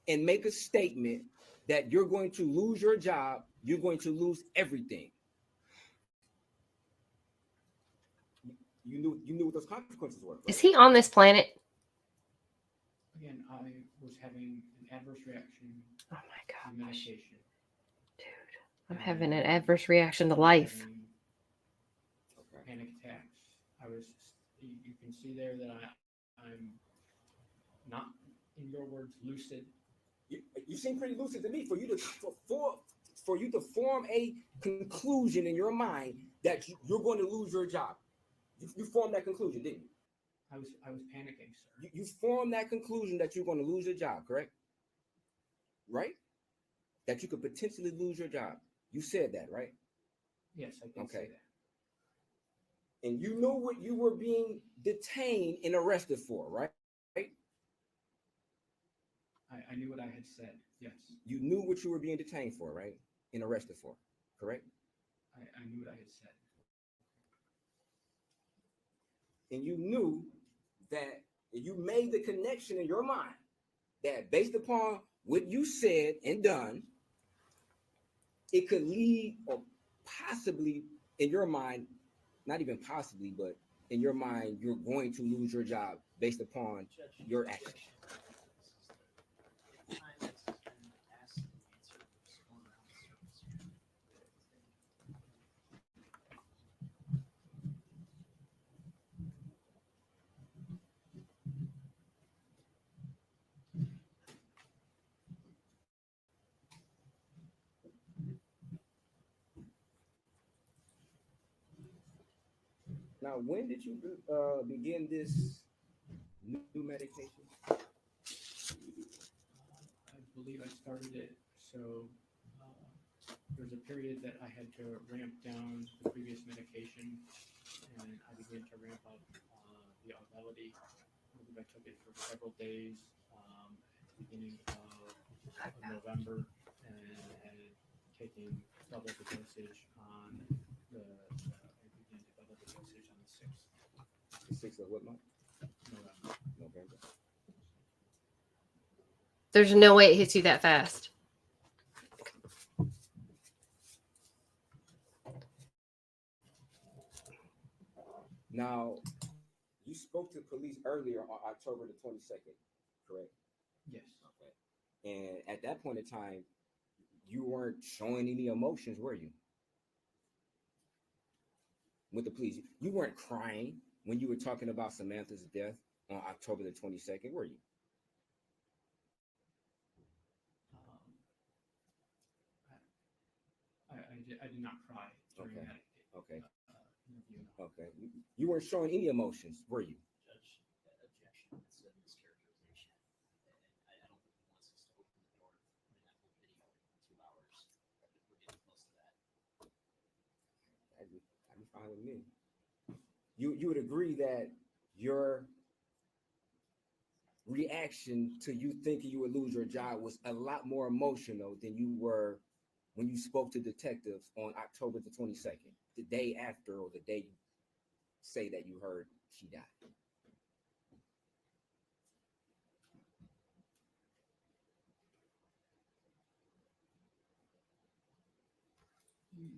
and make a statement that you're going to lose your job, you're going to lose everything. You knew what those consequences were. Right? Is he on this planet? Again, I was having an adverse reaction. Oh my to medication. I'm having an adverse reaction to life. Panic attacks. You can see there that I'm not, in your words, lucid. You seem pretty lucid to me. For you to form a conclusion in your mind that you're going to lose your job. You formed that conclusion, didn't you? I was panicking, sir. You formed that conclusion that you're going to lose your job, correct? Right? That you could potentially lose your job. You said that, right? Yes, I did say that. And you know what you were being detained and arrested for, right? I knew what I had said, yes. You knew what you were being detained for, right? And arrested for, correct? I knew what I had said. And you knew that you made the connection in your mind that based upon what you said and done, it could lead or possibly in your mind, not even possibly, but in your mind, you're going to lose your job based upon your actions. Now, when did you begin this new medication? I believe I started it, so there was a period that I had to ramp down the previous medication, and I began to ramp up the Auvelity. I believe I took it for several days at the beginning of November, and had taken double the dosage on I began to double the dosage on the 6th. The 6th of what month? November. There's no way it hits you that fast. Now, you spoke to police earlier on October the 22nd, correct? Yes. Okay. And at that point in time, you weren't showing any emotions, were you? With the police, you weren't crying when you were talking about Samantha's death on October the 22nd, were you? I did not cry during Okay. that Okay. interview. Okay. You weren't showing any emotions, were you? Judge, objection. It's a mischaracterization. I don't think he wants us to open the door in that whole video in 2 hours. We're getting close to that. That'd be fine with me. You would agree that your reaction to you thinking you would lose your job was a lot more emotional than you were when you spoke to detectives on October the 22nd, the day after or the day you say that you heard she died.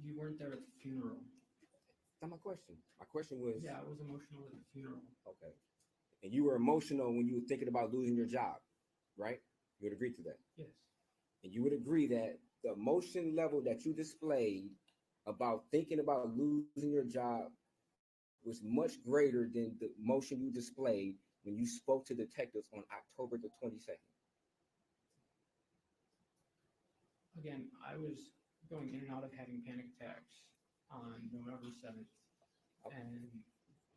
You weren't there at the funeral. That's not my question. My question was, Yeah, I was emotional at the funeral. okay. And you were emotional when you were thinking about losing your job, right? You would agree to that? Yes. And you would agree that the emotion level that you displayed about thinking about losing your job was much greater than the emotion you displayed when you spoke to detectives on October the 22nd. Again, I was going in and out of having panic attacks on November 7th, and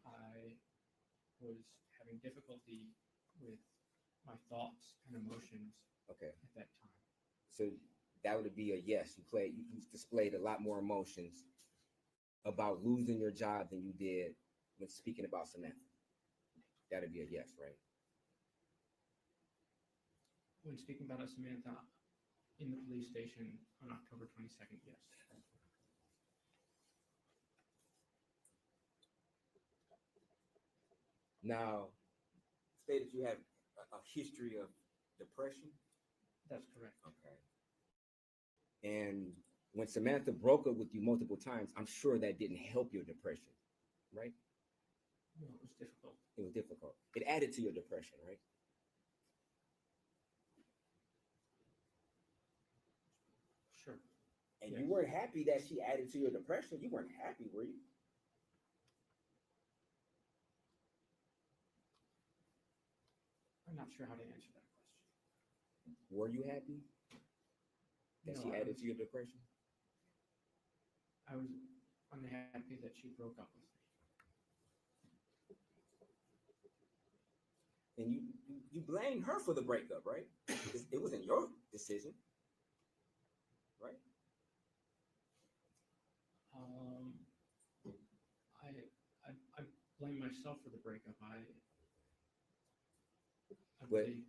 I was having difficulty with my thoughts and emotions Okay. at that time. So that would be a yes. You displayed a lot more emotions about losing your job than you did when speaking about Samantha. That'd be a yes, right? When speaking about Samantha in the police station on October 22nd, yes. Now, say that you have a history of depression. That's correct. Okay. And when Samantha broke up with you multiple times, I'm sure that didn't help your depression, right? No, it was difficult. It was difficult. It added to your depression, right? Sure. And yes. You weren't happy that she added to your depression. You weren't happy, were you? I'm not sure how to answer that question. Were you happy that she added to your depression? I was unhappy that she broke up with me. And you blamed her for the breakup, right? It wasn't your decision, right? I blame myself for the breakup. I But believe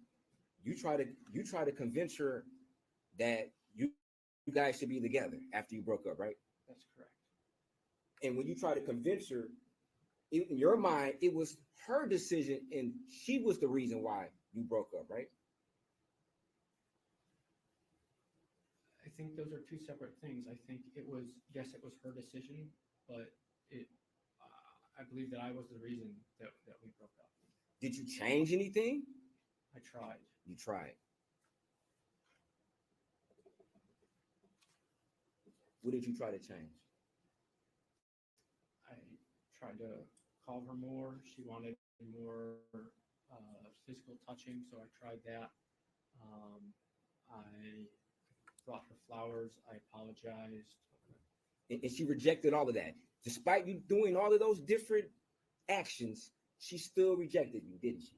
you try to convince her that you guys should be together after you broke up, right? that's correct. And when you try to convince her, in your mind, it was her decision and she was the reason why you broke up, right? I think those are two separate things. I think it was her decision, but I believe that I was the reason that we broke up. Did you change anything? I tried. You tried. What did you try to change? I tried to call her more. She wanted more physical touching, so I tried that. I brought her flowers. I apologized. And she rejected all of that. Despite you doing all of those different actions, she still rejected you, didn't she?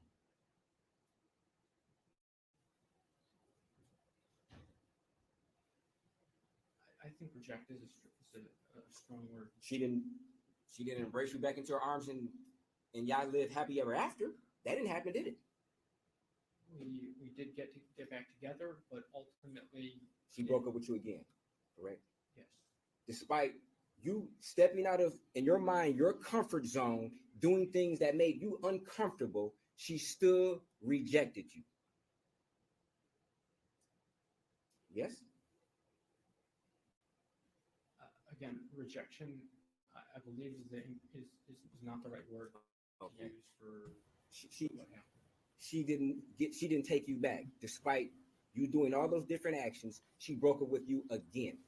I think reject is a strong word. She didn't embrace you back into her arms and y'all lived happy ever after. That didn't happen, did it? We did get back together, but ultimately she broke up with you again, correct? Yes. Despite you stepping out of, in your mind, your comfort zone, doing things that made you uncomfortable, she still rejected you. Yes? Again, rejection, I believe is not the right word to use for what happened. She didn't take you back. Despite you doing all those different actions, she broke up with you again.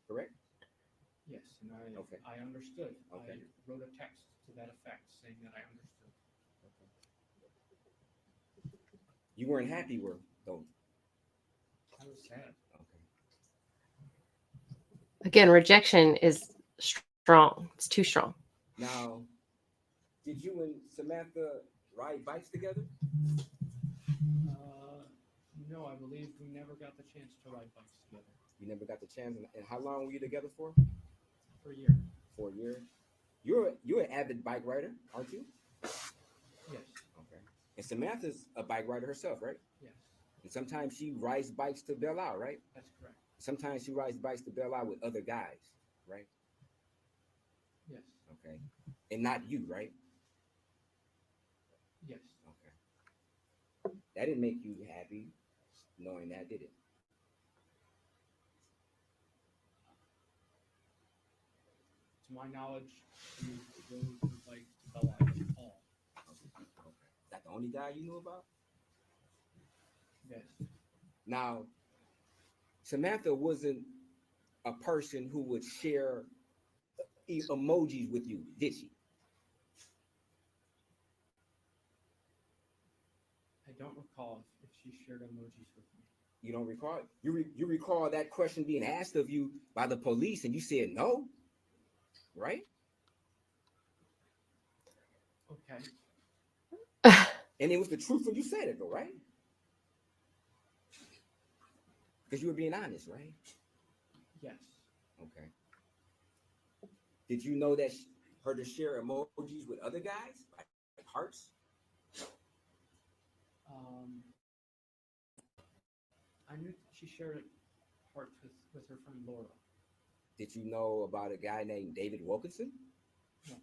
Correct? Yes, and I understood. Okay. I wrote a text to that effect saying that I understood. You weren't happy though. I was sad. Again, rejection is strong. It's too strong. Now, did you and Samantha ride bikes together? No, I believe we never got the chance to ride bikes together. You never got the chance. And how long were you together for? For a year. For a year. You're an avid bike rider, aren't you? Yes. Okay. And Samantha's a bike rider herself, right? Yes, And sometimes she rides bikes to Belle Isle, right? that's correct. Sometimes she rides bikes to Belle Isle with other guys, right? Yes, Okay. And not you, right? yes. Okay. That didn't make you happy knowing that, did it? To my knowledge, he rode her bike to Belle Isle with Paul. Okay. Is that the only guy you knew about? Yes, Now, Samantha wasn't a person who would share emojis with you, did she? I don't recall if she shared emojis with me. You don't recall? You recall that question being asked of you by the police and you said no, right? Okay. And it was the truth when you said it though, right? Because you were being honest, right? Yes. Okay. Did you know that her to share emojis with other guys, like hearts? I knew she shared hearts with her friend Laura. Did you know about a guy named David Wilkinson? No.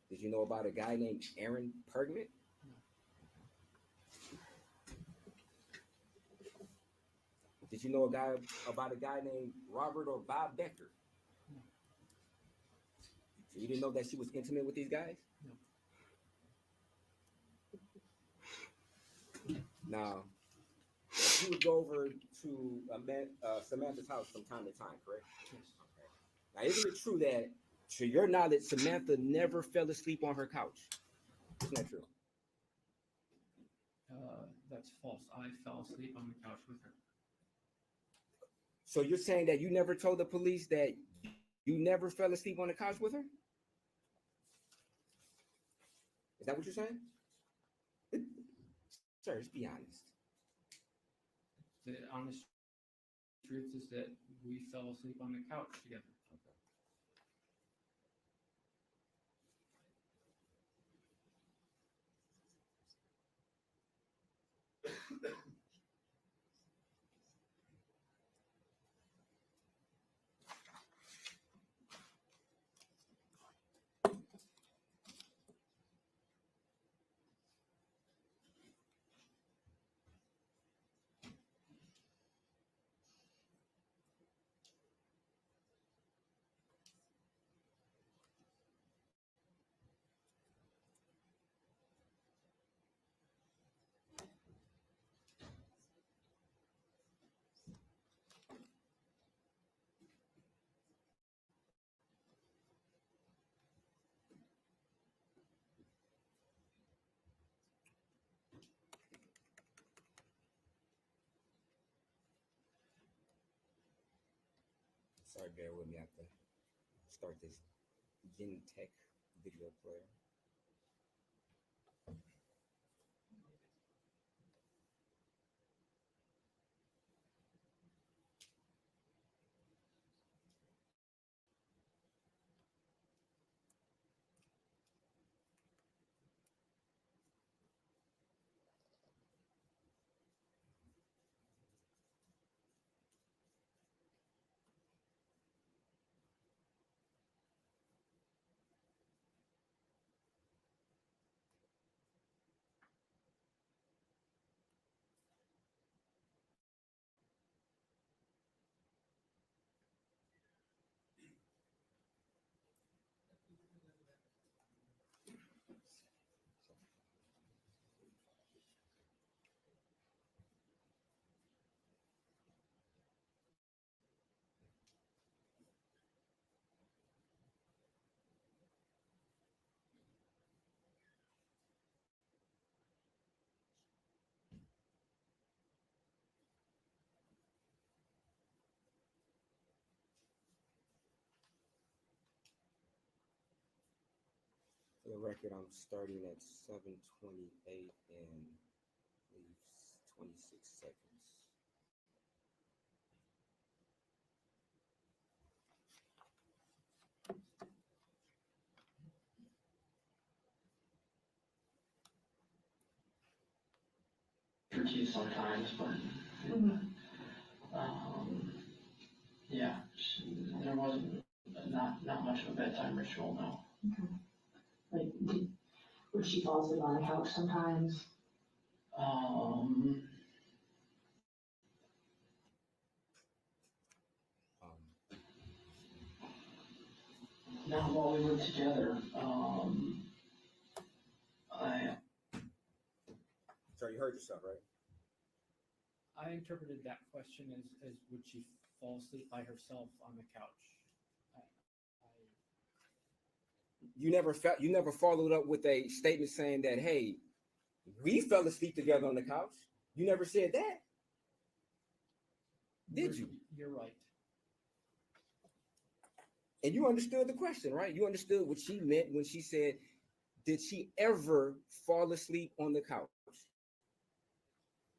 Did you know about a guy named Aaron Pergament? No. Did you know about a guy named Robert or Bob Becker? No. So you didn't know that she was intimate with these guys? No. Now, you would go over to Samantha's house from time to time, correct? Yes. Okay. Now, isn't it true that, to your knowledge, Samantha never fell asleep on her couch? Isn't that true? That's false. I fell asleep on the couch with her. So you're saying that you never told the police that you never fell asleep on the couch with her? Is that what you're saying? Sir, just be honest. The honest truth is that we fell asleep on the couch together. Sorry, bear with me. I have to start this Tech video player. For the record, I'm starting at 7:28 and leaves 26 seconds. teeth sometimes, but yeah, there wasn't not much of a bedtime ritual, no. Like, would she fall asleep on the couch sometimes? Not while we were together. So you heard yourself, right? I interpreted that question as would she fall asleep by herself on the couch? You never followed up with a statement saying that, hey, we fell asleep together on the couch. You never said that. Did you? You're right. And you understood the question, right? You understood what she meant when she said, did she ever fall asleep on the couch?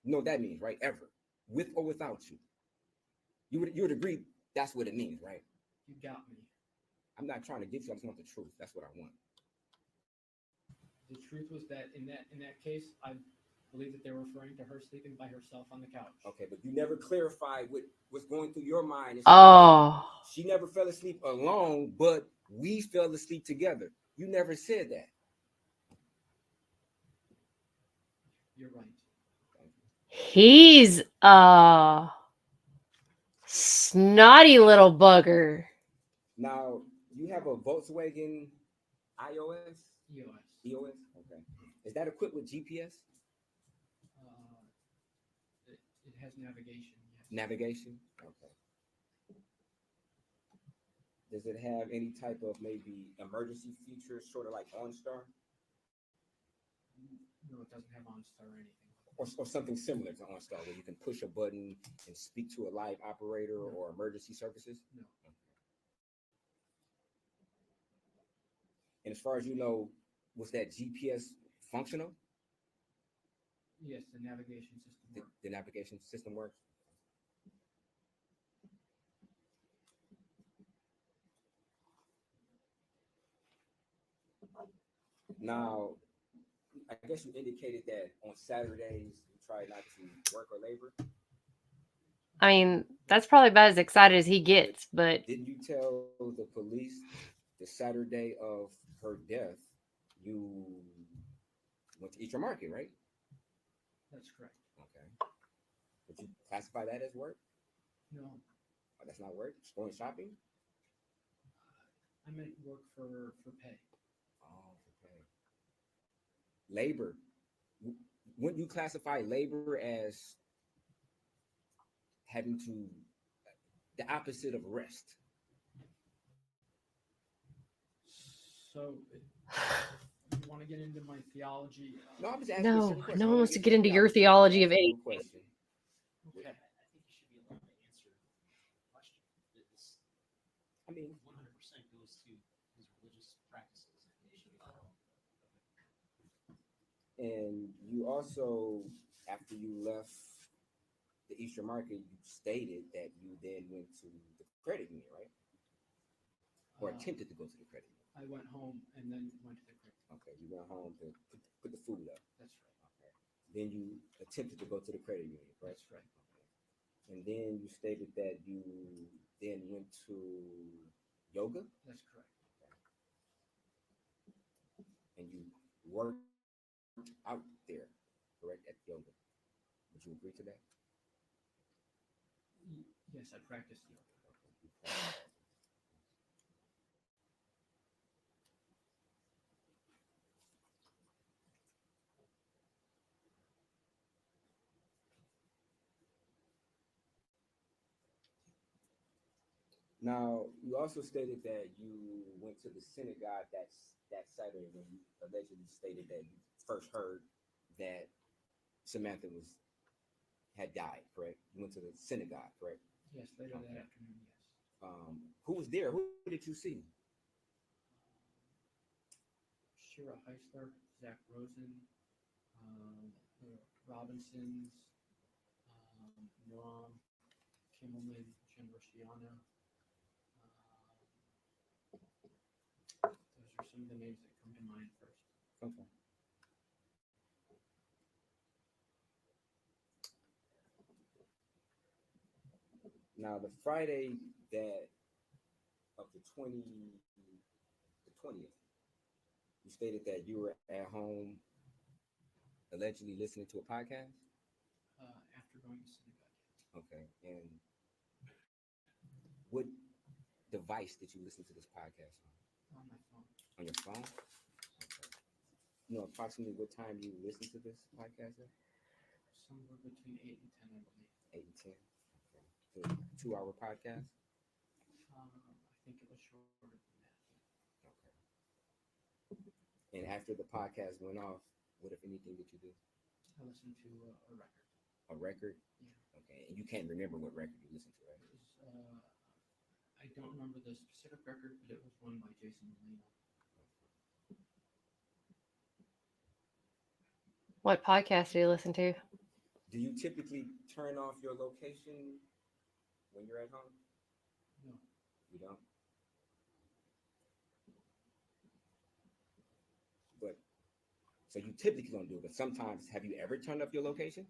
You know what that means, right? Ever. With or without you. You would agree that's what it means, right? You got me. I'm not trying to get you, I just want the truth. That's what I want. The truth was that in that case, I believe that they were referring to her sleeping by herself on the couch. Okay, but you never clarified what was going through your mind. Oh. She never fell asleep alone, but we fell asleep together. You never said that. You're right. He's a snotty little bugger. Now, you have a Volkswagen iOS? EOS? Okay. Is that equipped with GPS? It has navigation. Yes. Navigation? Okay. Does it have any type of maybe emergency features, sort of like OnStar? No, it doesn't have OnStar or anything. Or something similar to OnStar, where you can push a button and speak to a live operator or emergency services? No. And as far as you know, was that GPS functional? Yes, the navigation system works. The navigation system works? Now, I guess you indicated that on Saturdays you try not to work or labor. I mean, that's probably about as excited as he gets, but Didn't you tell the police the Saturday of her death you went to Eastern Market, right? That's correct. Okay. Would you classify that as work? No, Oh, that's not work? Just going shopping? I meant work for pay. Oh, for pay. Labor. Wouldn't you classify labor as having to, the opposite of rest? So, you want to get into my theology? No, I'm just asking a simple question. no one wants to get into your theology of anything. Question. Okay. I think you should be allowed to answer the question. This, I mean, 100% goes to his religious practices. They should be allowed. And you also, after you left the Eastern Market, you stated that you then went to the credit union, right? Or attempted to go to the credit union. I went home and then went to the credit. Okay, you went home to put the food up. That's right. Okay. Then you attempted to go to the credit union, right? That's right. Okay. And then you stated that you then went to yoga? That's correct. Okay. And you worked out there, correct, at yoga. Would you agree to that? Yes, I practiced yoga. Now, you also stated that you went to the synagogue that Saturday when you allegedly stated that you first heard that Samantha had died, correct? You went to the synagogue, correct? Yes, later that afternoon, yes. Who was there? Who did you see? Shira Heisler, Zach Rosen, the Robinsons, Noam Kimmelman, Jen Rosciano. Those are some of the names that come to mind first. Okay. Now, the Friday that of the 20th, you stated that you were at home allegedly listening to a podcast? After going to synagogue. Okay. And what device did you listen to this podcast on? On my phone. On your phone? Okay. You know approximately what time you listened to this podcast at? Somewhere between 8 and 10, I believe. 8 and 10? Okay. So 2-hour podcast? I think it was shorter than that. Okay. And after the podcast went off, what, if anything, did you do? I listened to a record. A record? Yeah. Okay. And you can't remember what record you listened to, right? It was, I don't remember the specific record, but it was one by Jason Molina. What podcast do you listen to? Do you typically turn off your location when you're at home? No. You don't? But, so you typically don't do it, but sometimes, have you ever turned off your location?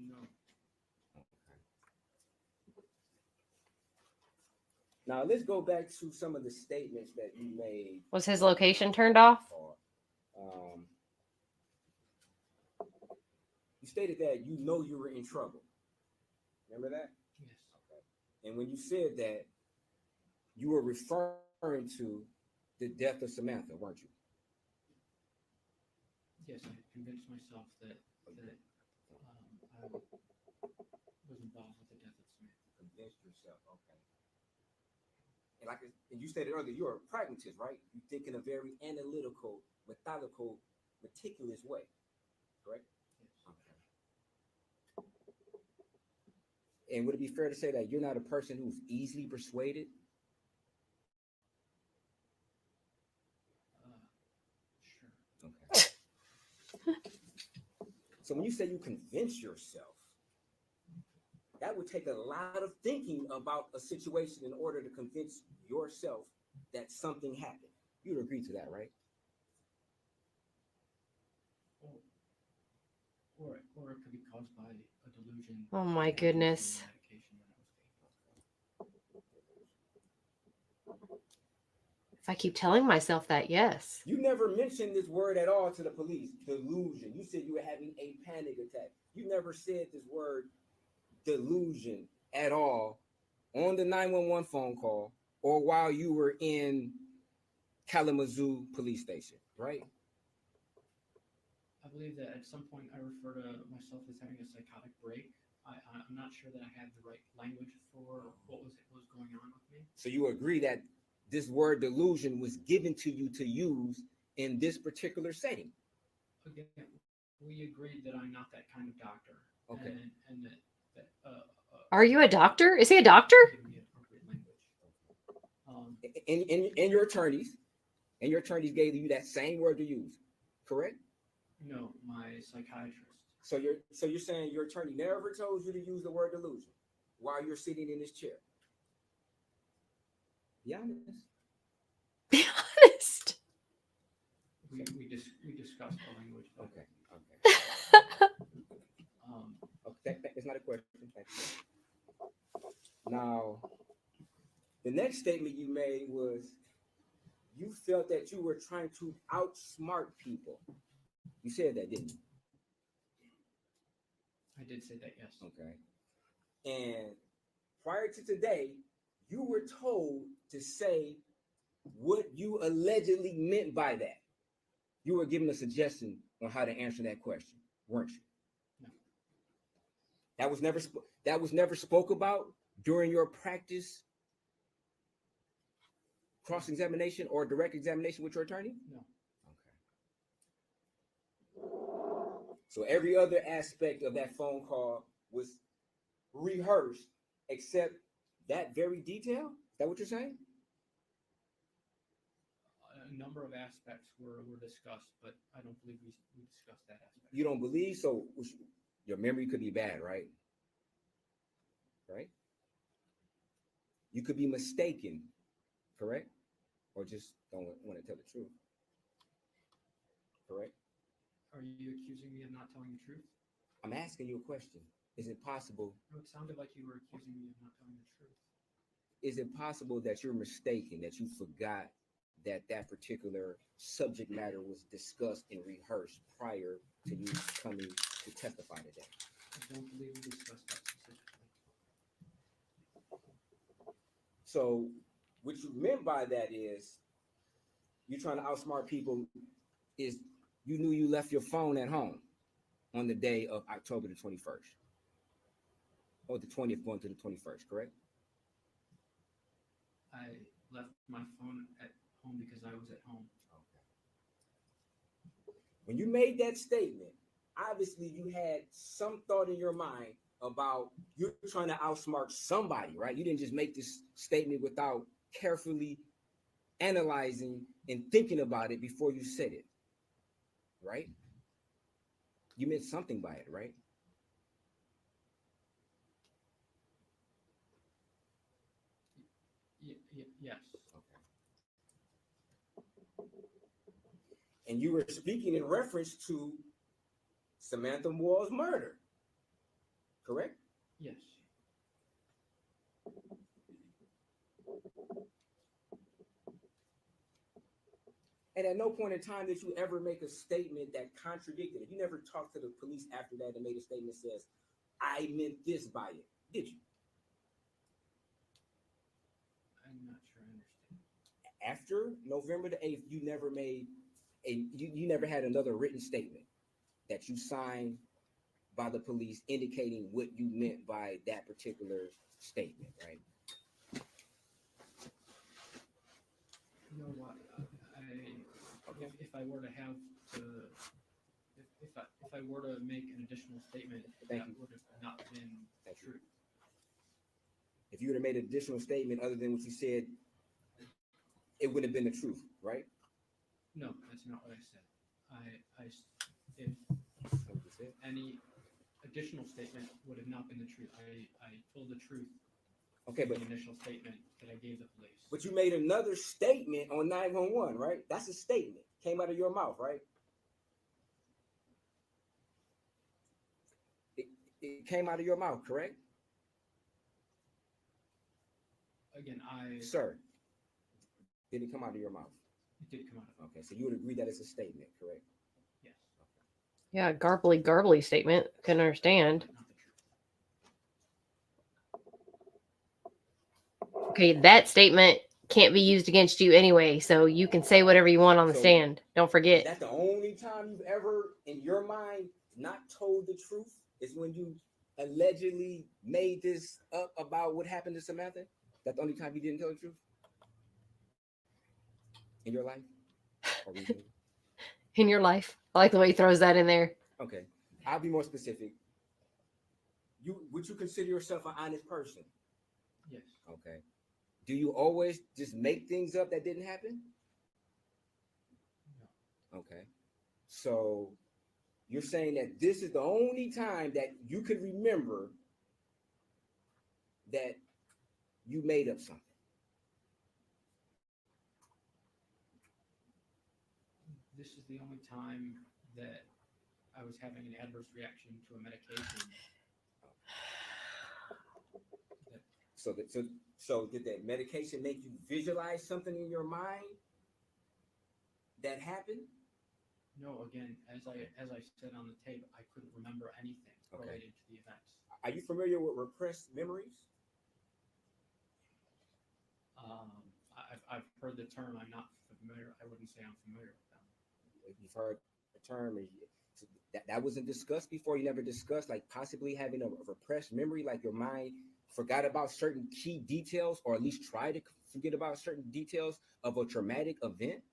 No. Now, let's go back to some of the statements that you made. Was his location turned off? You stated that you know you were in trouble. Remember that? Yes. Okay. And when you said that, you were referring to the death of Samantha, weren't you? Yes, I convinced myself that I was involved with the death of Samantha. Convinced yourself, okay. And you stated earlier, you're a pragmatist, right? You think in a very analytical, methodical, meticulous way, correct? Yes. Okay. And would it be fair to say that you're not a person who's easily persuaded? Sure. Okay. So when you say you convince yourself, that would take a lot of thinking about a situation in order to convince yourself that something happened. You'd agree to that, right? Or it could be caused by a delusion. Oh my goodness. If I keep telling myself that, yes. You never mentioned this word at all to the police, delusion. You said you were having a panic attack. You never said this word delusion at all on the 911 phone call or while you were in Kalamazoo police station, right? I believe that at some point I refer to myself as having a psychotic break. I'm not sure that I had the right language for what was going on with me. So you agree that this word delusion was given to you to use in this particular setting? Again, we agreed that I'm not that kind of doctor. Okay. And that Are you a doctor? Is he a doctor? give me appropriate language. And your attorneys gave you that same word to use, correct? No, my psychiatrist. So you're saying your attorney never told you to use the word delusion while you're sitting in this chair? Be honest. Be honest. We discussed the language. Okay. It's not a question. Thank you. Now, the next statement you made was you felt that you were trying to outsmart people. You said that, didn't you? I did say that, yes. Okay. And prior to today, you were told to say what you allegedly meant by that. You were given a suggestion on how to answer that question, weren't you? No. That was never spoke about during your practice cross-examination or direct examination with your attorney? No. So every other aspect of that phone call was rehearsed except that very detail? Is that what you're saying? A number of aspects were discussed, but I don't believe we discussed that aspect. You don't believe? So your memory could be bad, right? Right? You could be mistaken, correct? Or just don't want to tell the truth. Correct? Are you accusing me of not telling the truth? I'm asking you a question. Is it possible? No, it sounded like you were accusing me of not telling the truth. Is it possible that you're mistaken, that you forgot that that particular subject matter was discussed and rehearsed prior to you coming to testify today? I don't believe we discussed that specifically. So what you meant by that is you're trying to outsmart people is you knew you left your phone at home on the day of October the 21st. Or the 20th going to the 21st, correct? I left my phone at home because I was at home. When you made that statement, obviously you had some thought in your mind about you're trying to outsmart somebody, right? You didn't just make this statement without carefully analyzing and thinking about it before you said it, right? You meant something by it, right? Yes. Okay. And you were speaking in reference to Samantha Wolls' murder, correct? Yes. And at no point in time did you ever make a statement that contradicted it. You never talked to the police after that and made a statement that says, I meant this by it, did you? I'm not sure I understand. After November the 8th, you never made you never had another written statement that you signed by the police indicating what you meant by that particular statement, right? You know what? If I were to have to, if I were to make an additional statement, that would have not been true. If you would have made an additional statement other than what you said, it would have been the truth, right? No, that's not what I said. If any additional statement would have not been the truth. I told the truth. Okay, in but the initial statement that I gave the police. But you made another statement on 911, right? That's a statement. Came out of your mouth, right? It came out of your mouth, correct? Again, Sir, did it come out of your mouth? It did come out of. Okay, so you would agree that it's a statement, correct? Yes. Yeah, garbly statement. Couldn't understand. Okay, that statement can't be used against you anyway, so you can say whatever you want on the stand. Don't forget. That's the only time you've ever, in your mind, not told the truth is when you allegedly made this up about what happened to Samantha? That's the only time you didn't tell the truth? In your life? Or recently? In your life. I like the way he throws that in there. Okay, I'll be more specific. Would you consider yourself an honest person? Yes. Okay. Do you always just make things up that didn't happen? No. Okay. So you're saying that this is the only time that you could remember that you made up something? This is the only time that I was having an adverse reaction to a medication. So did that medication make you visualize something in your mind that happened? No, again, as I said on the tape, I couldn't remember anything related to the events. Are you familiar with repressed memories? I've heard the term. I'm not familiar. I wouldn't say I'm familiar with them. You've heard the term. That wasn't discussed before. You never discussed like possibly having a repressed memory, like your mind forgot about certain key details, or at least try to forget about certain details of a traumatic event?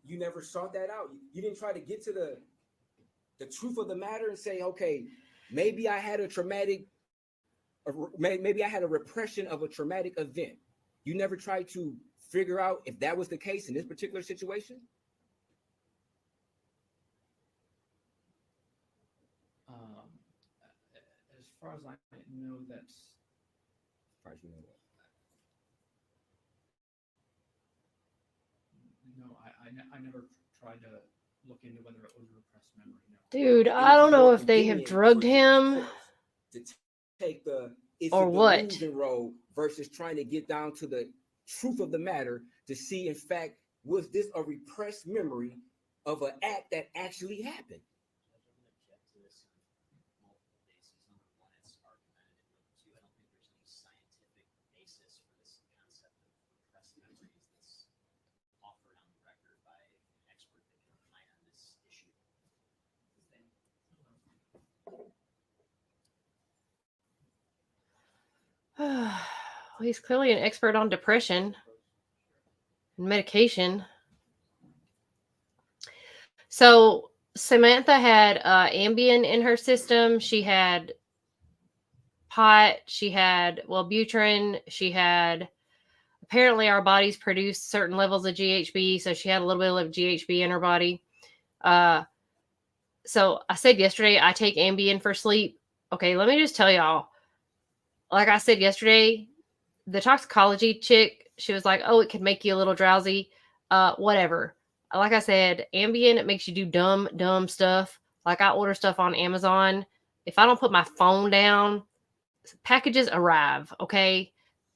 You never sought that out. You didn't try to get to the truth of the matter and say, okay, maybe I had maybe I had a repression of a traumatic event. You never tried to figure out if that was the case in this particular situation? As far as I know, that's. As far as you know that. No, I never tried to look into whether it was a repressed memory. No. Dude, I don't know if they have drugged him To take the it's or a what. delusion road versus trying to get down to the truth of the matter to see, in fact, was this a repressed memory of an act that actually happened? Well, he's clearly an expert on depression and medication. So Samantha had Ambien in her system. She had pot. She had Wellbutrin. She had, apparently our bodies produce certain levels of GHB. So she had a little bit of GHB in her body. So I said yesterday, I take Ambien for sleep. Okay, let me just tell y'all. Like I said yesterday, the toxicology chick, she was like, oh, it could make you a little drowsy. Whatever. Like I said, Ambien, it makes you do dumb stuff. Like I order stuff on Amazon. If I don't put my phone down, packages arrive, okay?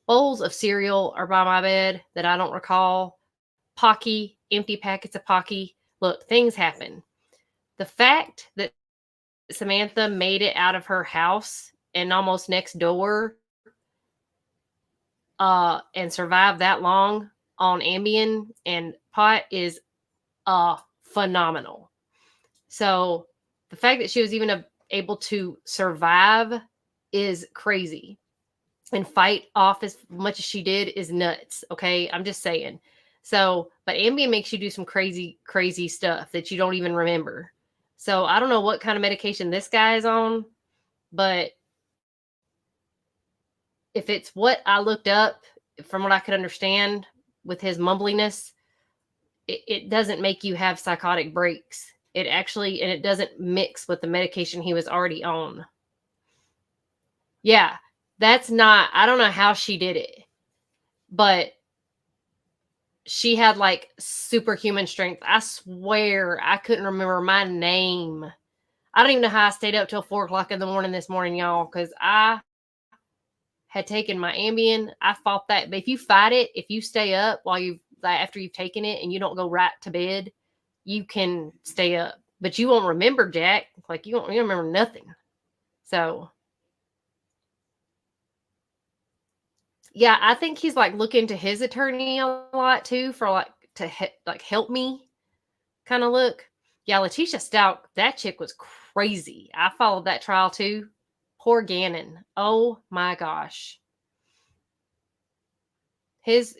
Bowls of cereal are by my bed that I don't recall. Pocky, empty packets of Pocky. Look, things happen. The fact that Samantha made it out of her house and almost next door and survived that long on Ambien and pot is phenomenal. So the fact that she was even able to survive is crazy, and fight off as much as she did is nuts. Okay, I'm just saying. So, but Ambien makes you do some crazy stuff that you don't even remember. So I don't know what kind of medication this guy is on, but if it's what I looked up, from what I could understand with his mumbliness, it doesn't make you have psychotic breaks. It actually, and it doesn't mix with the medication he was already on. Yeah, that's not, I don't know how she did it, but she had like superhuman strength. I swear I couldn't remember my name. I don't even know how I stayed up till 4:00 in the morning this morning, y'all, because I had taken my Ambien. I fought that. But if you fight it, if you stay up while you, like, after you've taken it and you don't go right to bed, you can stay up. But you won't remember, Jack. Like you don't remember nothing. So yeah, I think he's like looking to his attorney a lot too for like to help me kind of look. Yeah, Letitia Stout, that chick was crazy. I followed that trial too. Poor Gannon. Oh my gosh. His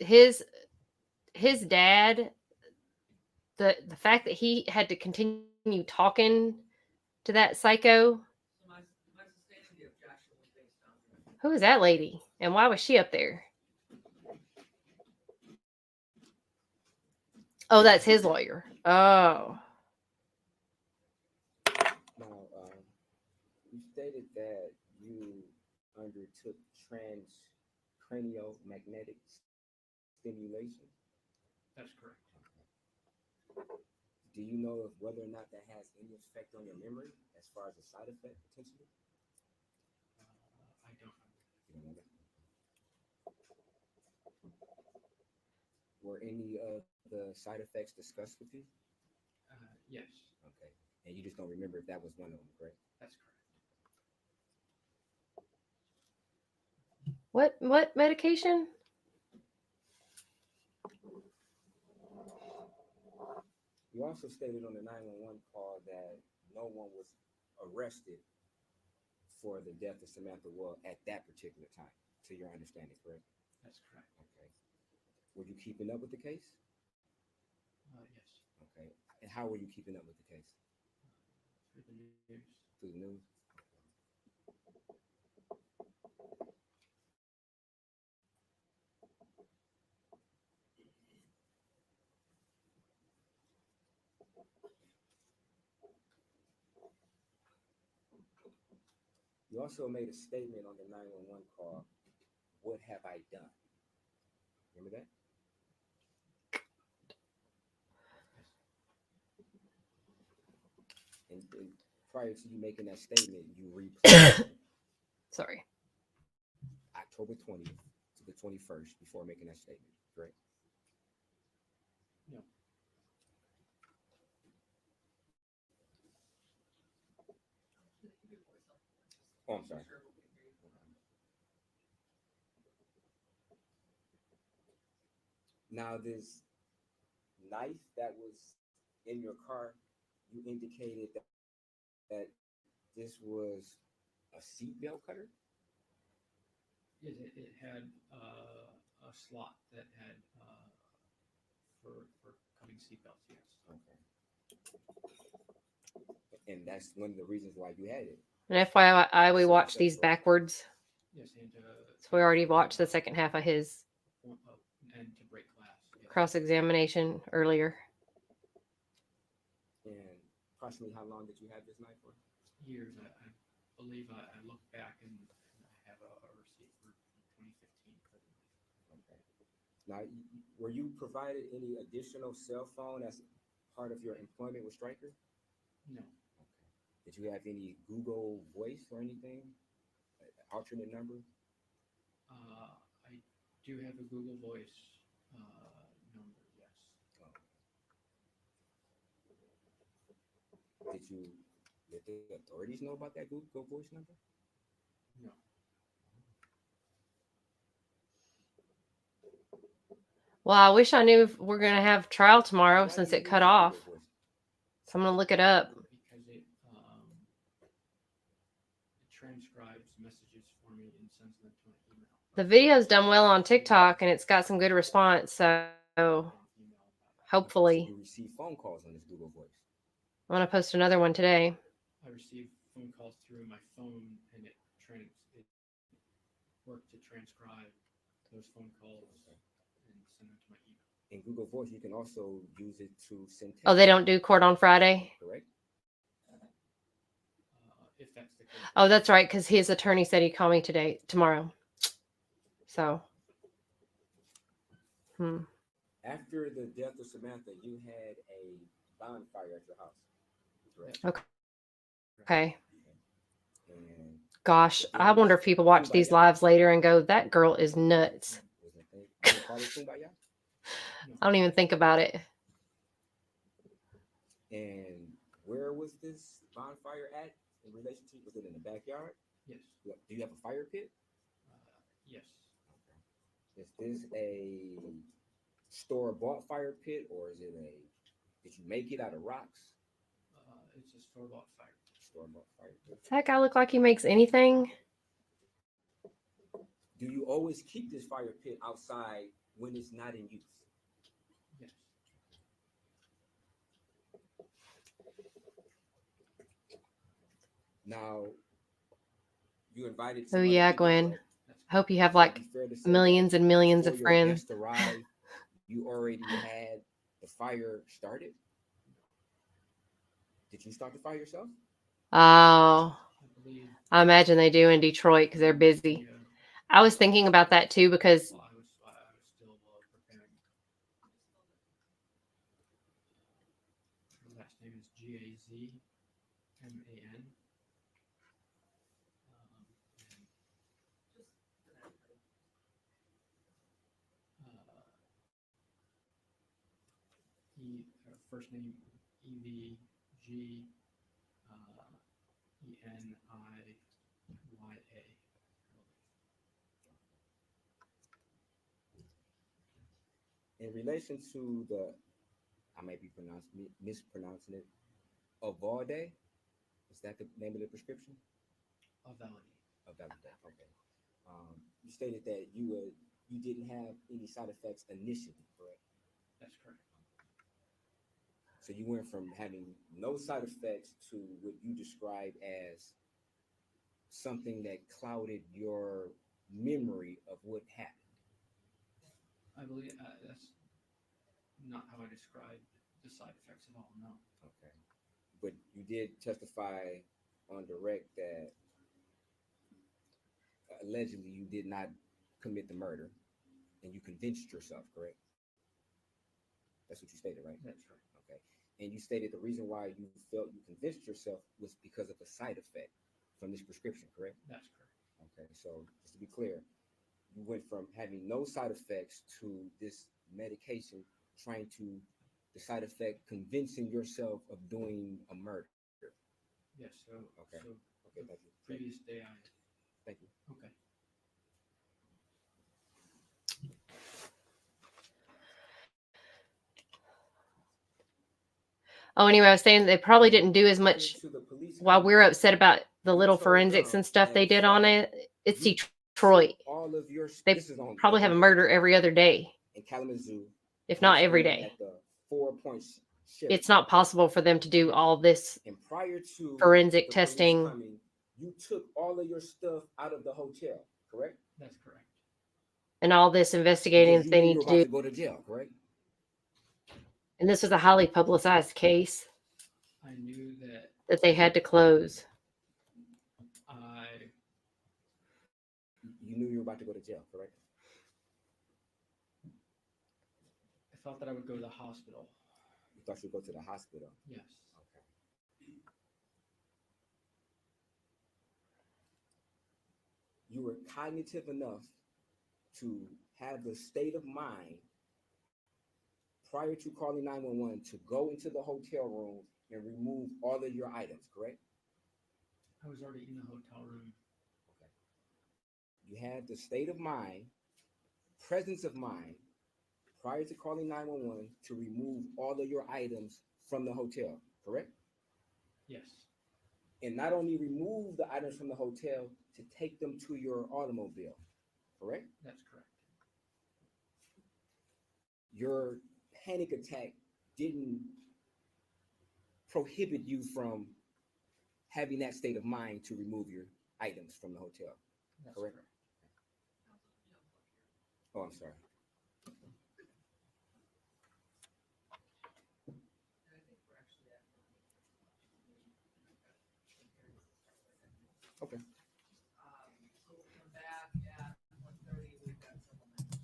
dad, the fact that he had to continue talking to that psycho. Who is that lady? And why was she up there? Oh, that's his lawyer. Oh. Now, you stated that you undertook transcranial magnetic stimulation. That's correct. Do you know if whether or not that has any effect on your memory as far as a side effect potentially? I don't know. You don't know that? Were any of the side effects discussed with you? Yes. Okay. And you just don't remember if that was one of them, correct? That's correct. What medication? You also stated on the 911 call that no one was arrested for the death of Samantha Wolls at that particular time, to your understanding, correct? That's correct. Okay. Were you keeping up with the case? Yes. Okay. And how were you keeping up with the case? Through the news. Through the news? You also made a statement on the 911 call, what have I done? Remember that? And prior to you making that statement, you replayed Sorry. October 20th to the 21st before making that statement, correct? No. Oh, I'm sorry. Now, this knife that was in your car, you indicated that this was a seatbelt cutter? Yes, it had a slot that had for cutting seatbelts, yes. Okay. And that's one of the reasons why you had it. And FYI, we watched these backwards. Yes, and So we already watched the second half of his and to break glass. Yes. cross-examination earlier. And approximately how long did you have this knife for? Years, I believe I look back and I have a receipt for 2015. Okay. Now, were you provided any additional cell phone as part of your employment with Stryker? No. Okay. Did you have any Google Voice or anything? Alternate number? I do have a Google Voice number, yes. Did the authorities know about that Google Voice number? No. Well, I wish I knew if we're going to have trial tomorrow since it cut off. So I'm going to look it up. Because it transcribes messages for me and sends them to my email. The video's done well on TikTok and it's got some good response. So hopefully. You receive phone calls on this Google Voice. I'm going to post another one today. I receive phone calls through my phone and it worked to transcribe those phone calls and send them to my email. In Google Voice, you can also use it to send text. Oh, they don't do court on Friday? Correct. If that's the case. Oh, that's right, because his attorney said he'd call me tomorrow. So. After the death of Samantha, you had a bonfire at your house. Correct. Okay. And gosh, I wonder if people watch these lives later and go, that girl is nuts. I don't even think about it. And where was this bonfire at in relation to? Was it in the backyard? Yes. Do you have a fire pit? Yes. Is this a store-bought fire pit, or is it did you make it out of rocks? It's a store-bought fire. Store-bought fire pit. Does that guy look like he makes anything? Do you always keep this fire pit outside when it's not in use? Yes. Now, you invited. Oh yeah, Gwen. Hope you have like millions and millions of friends. Arrived, you already had the fire started. Did you start the fire yourself? Oh, I imagine they do in Detroit because they're busy. I was thinking about that too because. Well, I was still preparing. Her last name is Gazman. First name EVGENIYA. In relation to I might be mispronouncing it, Avalde, is that the name of the prescription? Avalde. Okay. You stated that you didn't have any side effects initially, correct? That's correct. So you went from having no side effects to what you describe as something that clouded your memory of what happened. I believe that's not how I described the side effects at all, no. Okay. But you did testify on direct that allegedly you did not commit the murder and you convinced yourself, correct? That's what you stated, right? That's right. Okay. And you stated the reason why you felt you convinced yourself was because of a side effect from this prescription, correct? That's correct. Okay, so just to be clear, you went from having no side effects to this medication trying to, the side effect convincing yourself of doing a murder. Yes, so. Okay. So Okay, thank you. previous day I. Thank you. Okay. Oh, anyway, I was saying they probably didn't do as much while we're upset about the little forensics and stuff they did on it. It's Detroit. All of your, They this is on probably have a murder every other day, in Kalamazoo, if not every screening day. at the 4 Points Sheriff. It's not possible for them to do all this And prior to forensic the police testing. coming, you took all of your stuff out of the hotel, correct? That's correct. And all this investigating Because you they knew need you were to about do. to go to jail, correct? And this was a highly publicized case I knew that that they had to close. You knew you were about to go to jail, correct? I thought that I would go to the hospital. You thought you'd go to the hospital. Yes. Okay. You were cognitive enough to have the state of mind prior to calling 911 to go into the hotel room and remove all of your items, correct? I was already in the hotel room. Okay. You had the state of mind, presence of mind, prior to calling 911 to remove all of your items from the hotel, correct? Yes. And not only remove the items from the hotel, to take them to your automobile, correct? That's correct. Your panic attack didn't prohibit you from having that state of mind to remove your items from the hotel, That's correct? Oh, I'm sorry. Okay. So we'll come back at 1:30. We've got several minutes.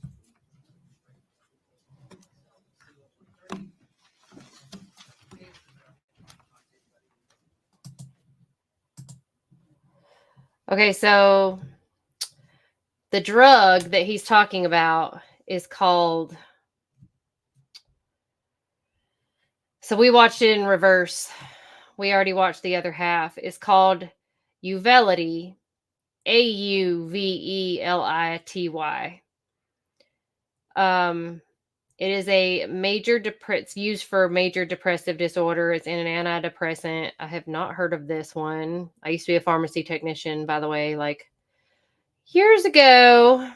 Okay, so the drug that he's talking about is called. So we watched it in reverse. We already watched the other half. It's called Uvelity, Auvelity. It is a major it's used for major depressive disorder. It's an antidepressant. I have not heard of this one. I used to be a pharmacy technician, by the way, like years ago.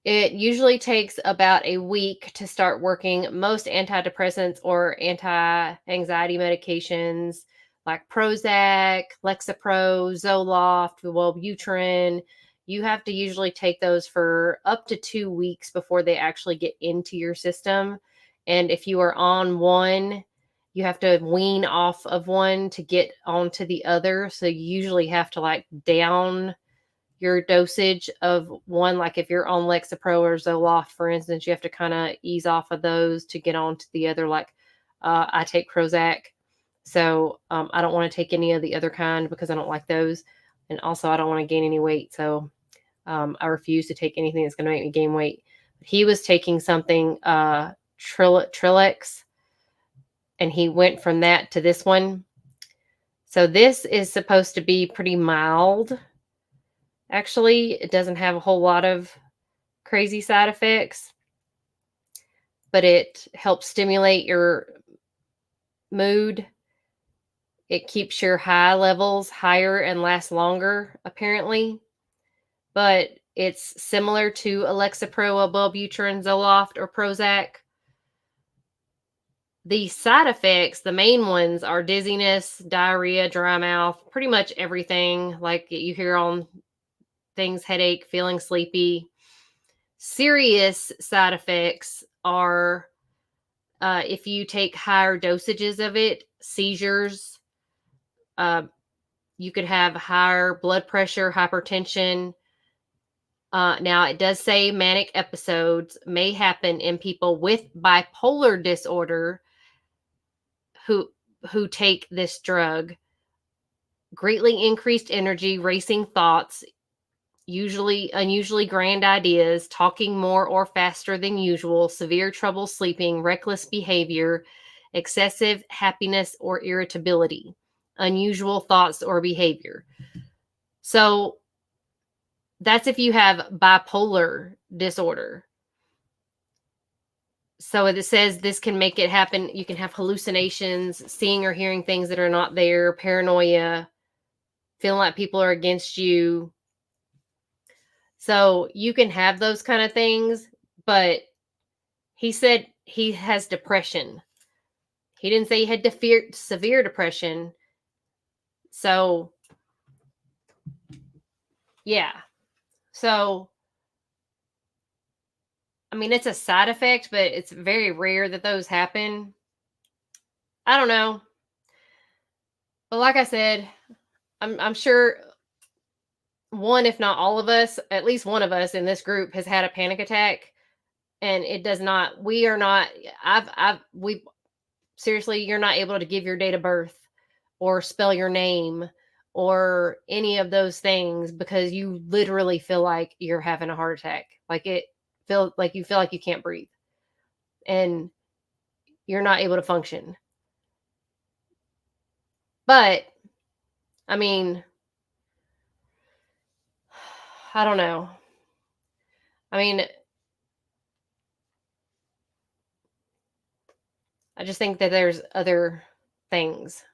It usually takes about a week to start working. Most antidepressants or anti-anxiety medications like Prozac, Lexapro, Zoloft, Wellbutrin, you have to usually take those for up to 2 weeks before they actually get into your system. And if you are on one, you have to wean off of one to get onto the other. So you usually have to like down your dosage of one. Like if you're on Lexapro or Zoloft, for instance, you have to kind of ease off of those to get on to the other. Like I take Prozac. So I don't want to take any of the other kind because I don't like those. And also I don't want to gain any weight. So I refuse to take anything that's going to make me gain weight. He was taking something, Trillex, and he went from that to this one. So this is supposed to be pretty mild. Actually, it doesn't have a whole lot of crazy side effects, but it helps stimulate your mood. It keeps your high levels higher and lasts longer, apparently. But it's similar to Lexapro, Wellbutrin, Zoloft, or Prozac. The side effects, the main ones, are dizziness, diarrhea, dry mouth, pretty much everything like you hear on things, headache, feeling sleepy. Serious side effects are if you take higher dosages of it, seizures. You could have higher blood pressure, hypertension, Now, it does say manic episodes may happen in people with bipolar disorder who take this drug. Greatly increased energy, racing thoughts, unusually grand ideas, talking more or faster than usual, severe trouble sleeping, reckless behavior, excessive happiness or irritability, unusual thoughts or behavior. So that's if you have bipolar disorder. So it says this can make it happen. You can have hallucinations, seeing or hearing things that are not there, paranoia, feeling like people are against you. So you can have those kind of things, but he said he has depression. He didn't say he had severe depression. So, yeah. So, I mean, it's a side effect, but it's very rare that those happen. I don't know. But like I said, I'm sure one, if not all of us, at least one of us in this group has had a panic attack, and it does not, we are not, seriously, you're not able to give your date of birth or spell your name or any of those things because you literally feel like you're having a heart attack. Like you feel like you can't breathe and you're not able to function. But I mean, I don't know. I mean, I just think that there's other things.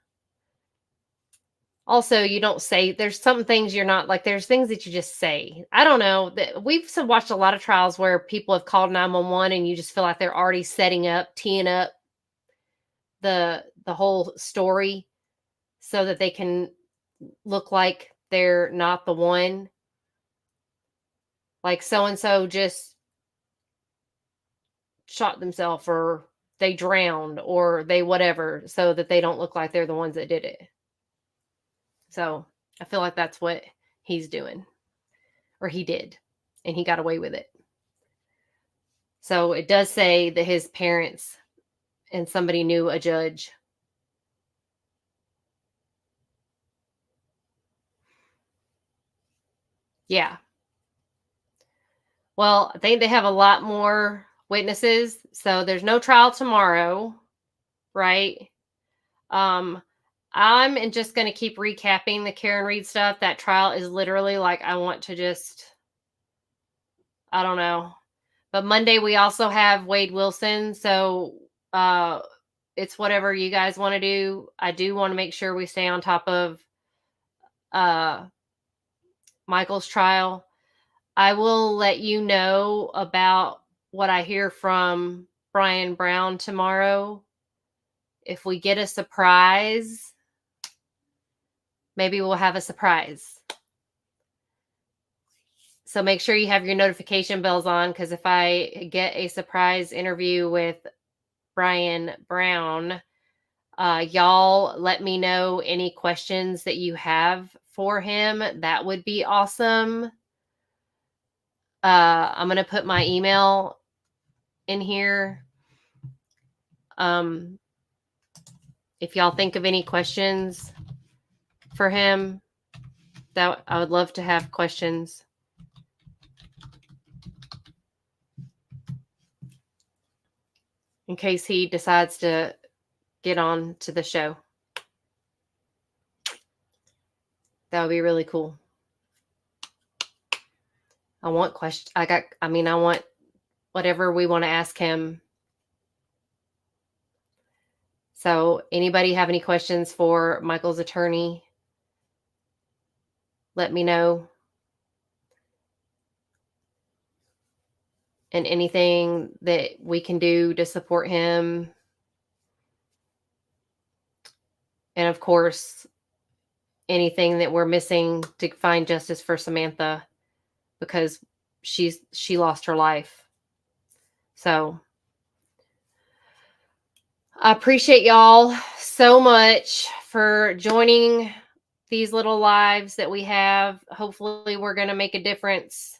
Also, you don't say, there's some things you're not, like, there's things that you just say. I don't know. We've watched a lot of trials where people have called 911 and you just feel like they're already setting up, teeing up the whole story so that they can look like they're not the one. Like so-and-so just shot themselves, or they drowned, or they whatever, so that they don't look like they're the ones that did it. So I feel like that's what he's doing, or he did, and he got away with it. So it does say that his parents and somebody knew a judge. Yeah. Well, I think they have a lot more witnesses. So there's no trial tomorrow, right? I'm just going to keep recapping the Karen Reed stuff. That trial is literally like, I want to just, I don't know. But Monday we also have Wade Wilson. So it's whatever you guys want to do. I do want to make sure we stay on top of Michael's trial. I will let you know about what I hear from Brian Brown tomorrow. If we get a surprise, maybe we'll have a surprise. So make sure you have your notification bells on, because if I get a surprise interview with Brian Brown, y'all let me know any questions that you have for him. That would be awesome. I'm going to put my email in here. If y'all think of any questions for him, that I would love to have questions. In case he decides to get on to the show. That would be really cool. I want questions. I want whatever we want to ask him. So anybody have any questions for Michael's attorney? Let me know. And anything that we can do to support him. And of course, anything that we're missing to find justice for Samantha, because she lost her life. So I appreciate y'all so much for joining these little lives that we have. Hopefully we're going to make a difference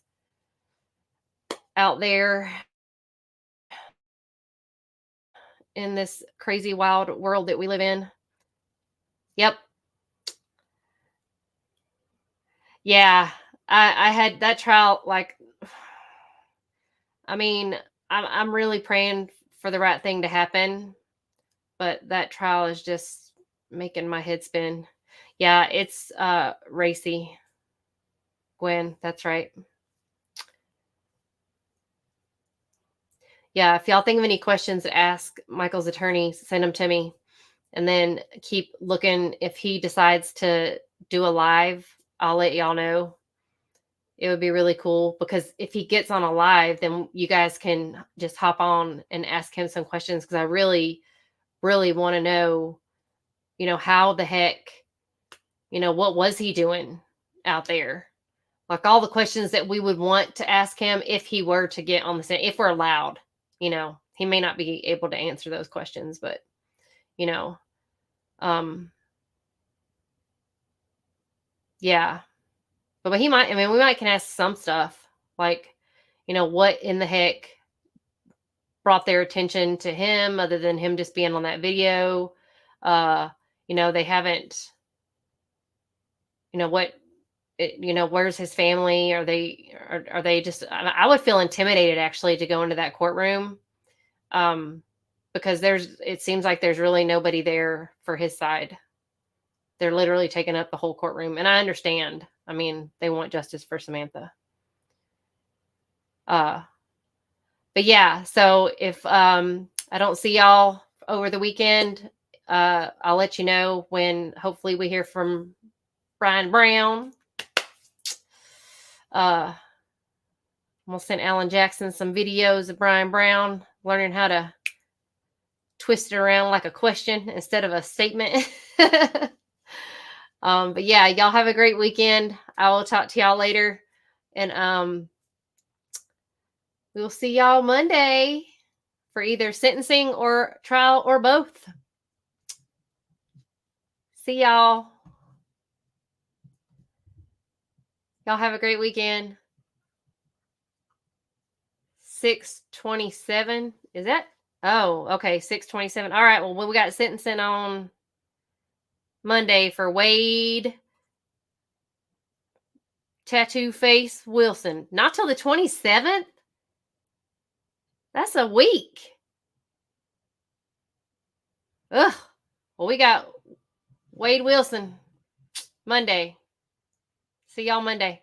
out there in this crazy wild world that we live in. Yep. Yeah, I had that trial. Like, I mean, I'm really praying for the right thing to happen, but that trial is just making my head spin. Yeah, it's racy. Gwen, that's right. Yeah, if y'all think of any questions to ask Michael's attorney, send them to me. And then keep looking. If he decides to do a live, I'll let y'all know. It would be really cool, because if he gets on a live, then you guys can just hop on and ask him some questions, because I really, really want to know, how the heck, what was he doing out there? Like all the questions that we would want to ask him if he were to get on the stand, if we're allowed. He may not be able to answer those questions, but, yeah. But he might, we might can ask some stuff like, what in the heck brought their attention to him other than him just being on that video. They haven't, where's his family? Are they just, I would feel intimidated actually to go into that courtroom. Because it seems like there's really nobody there for his side. They're literally taking up the whole courtroom. And I understand. They want justice for Samantha. But yeah, so if I don't see y'all over the weekend, I'll let you know when hopefully we hear from Brian Brown. We'll send Alan Jackson some videos of Brian Brown learning how to twist it around like a question instead of a statement. But yeah, y'all have a great weekend. I will talk to y'all later. And we'll see y'all Monday for either sentencing or trial or both. See y'all. Y'all have a great weekend. 6/27. Is that? Oh, okay. 6/27. All right. Well, we got sentencing on Monday for Wade Tattoo Face Wilson. Not till the 27th. That's a week. Ugh. Well, we got Wade Wilson Monday. See y'all Monday.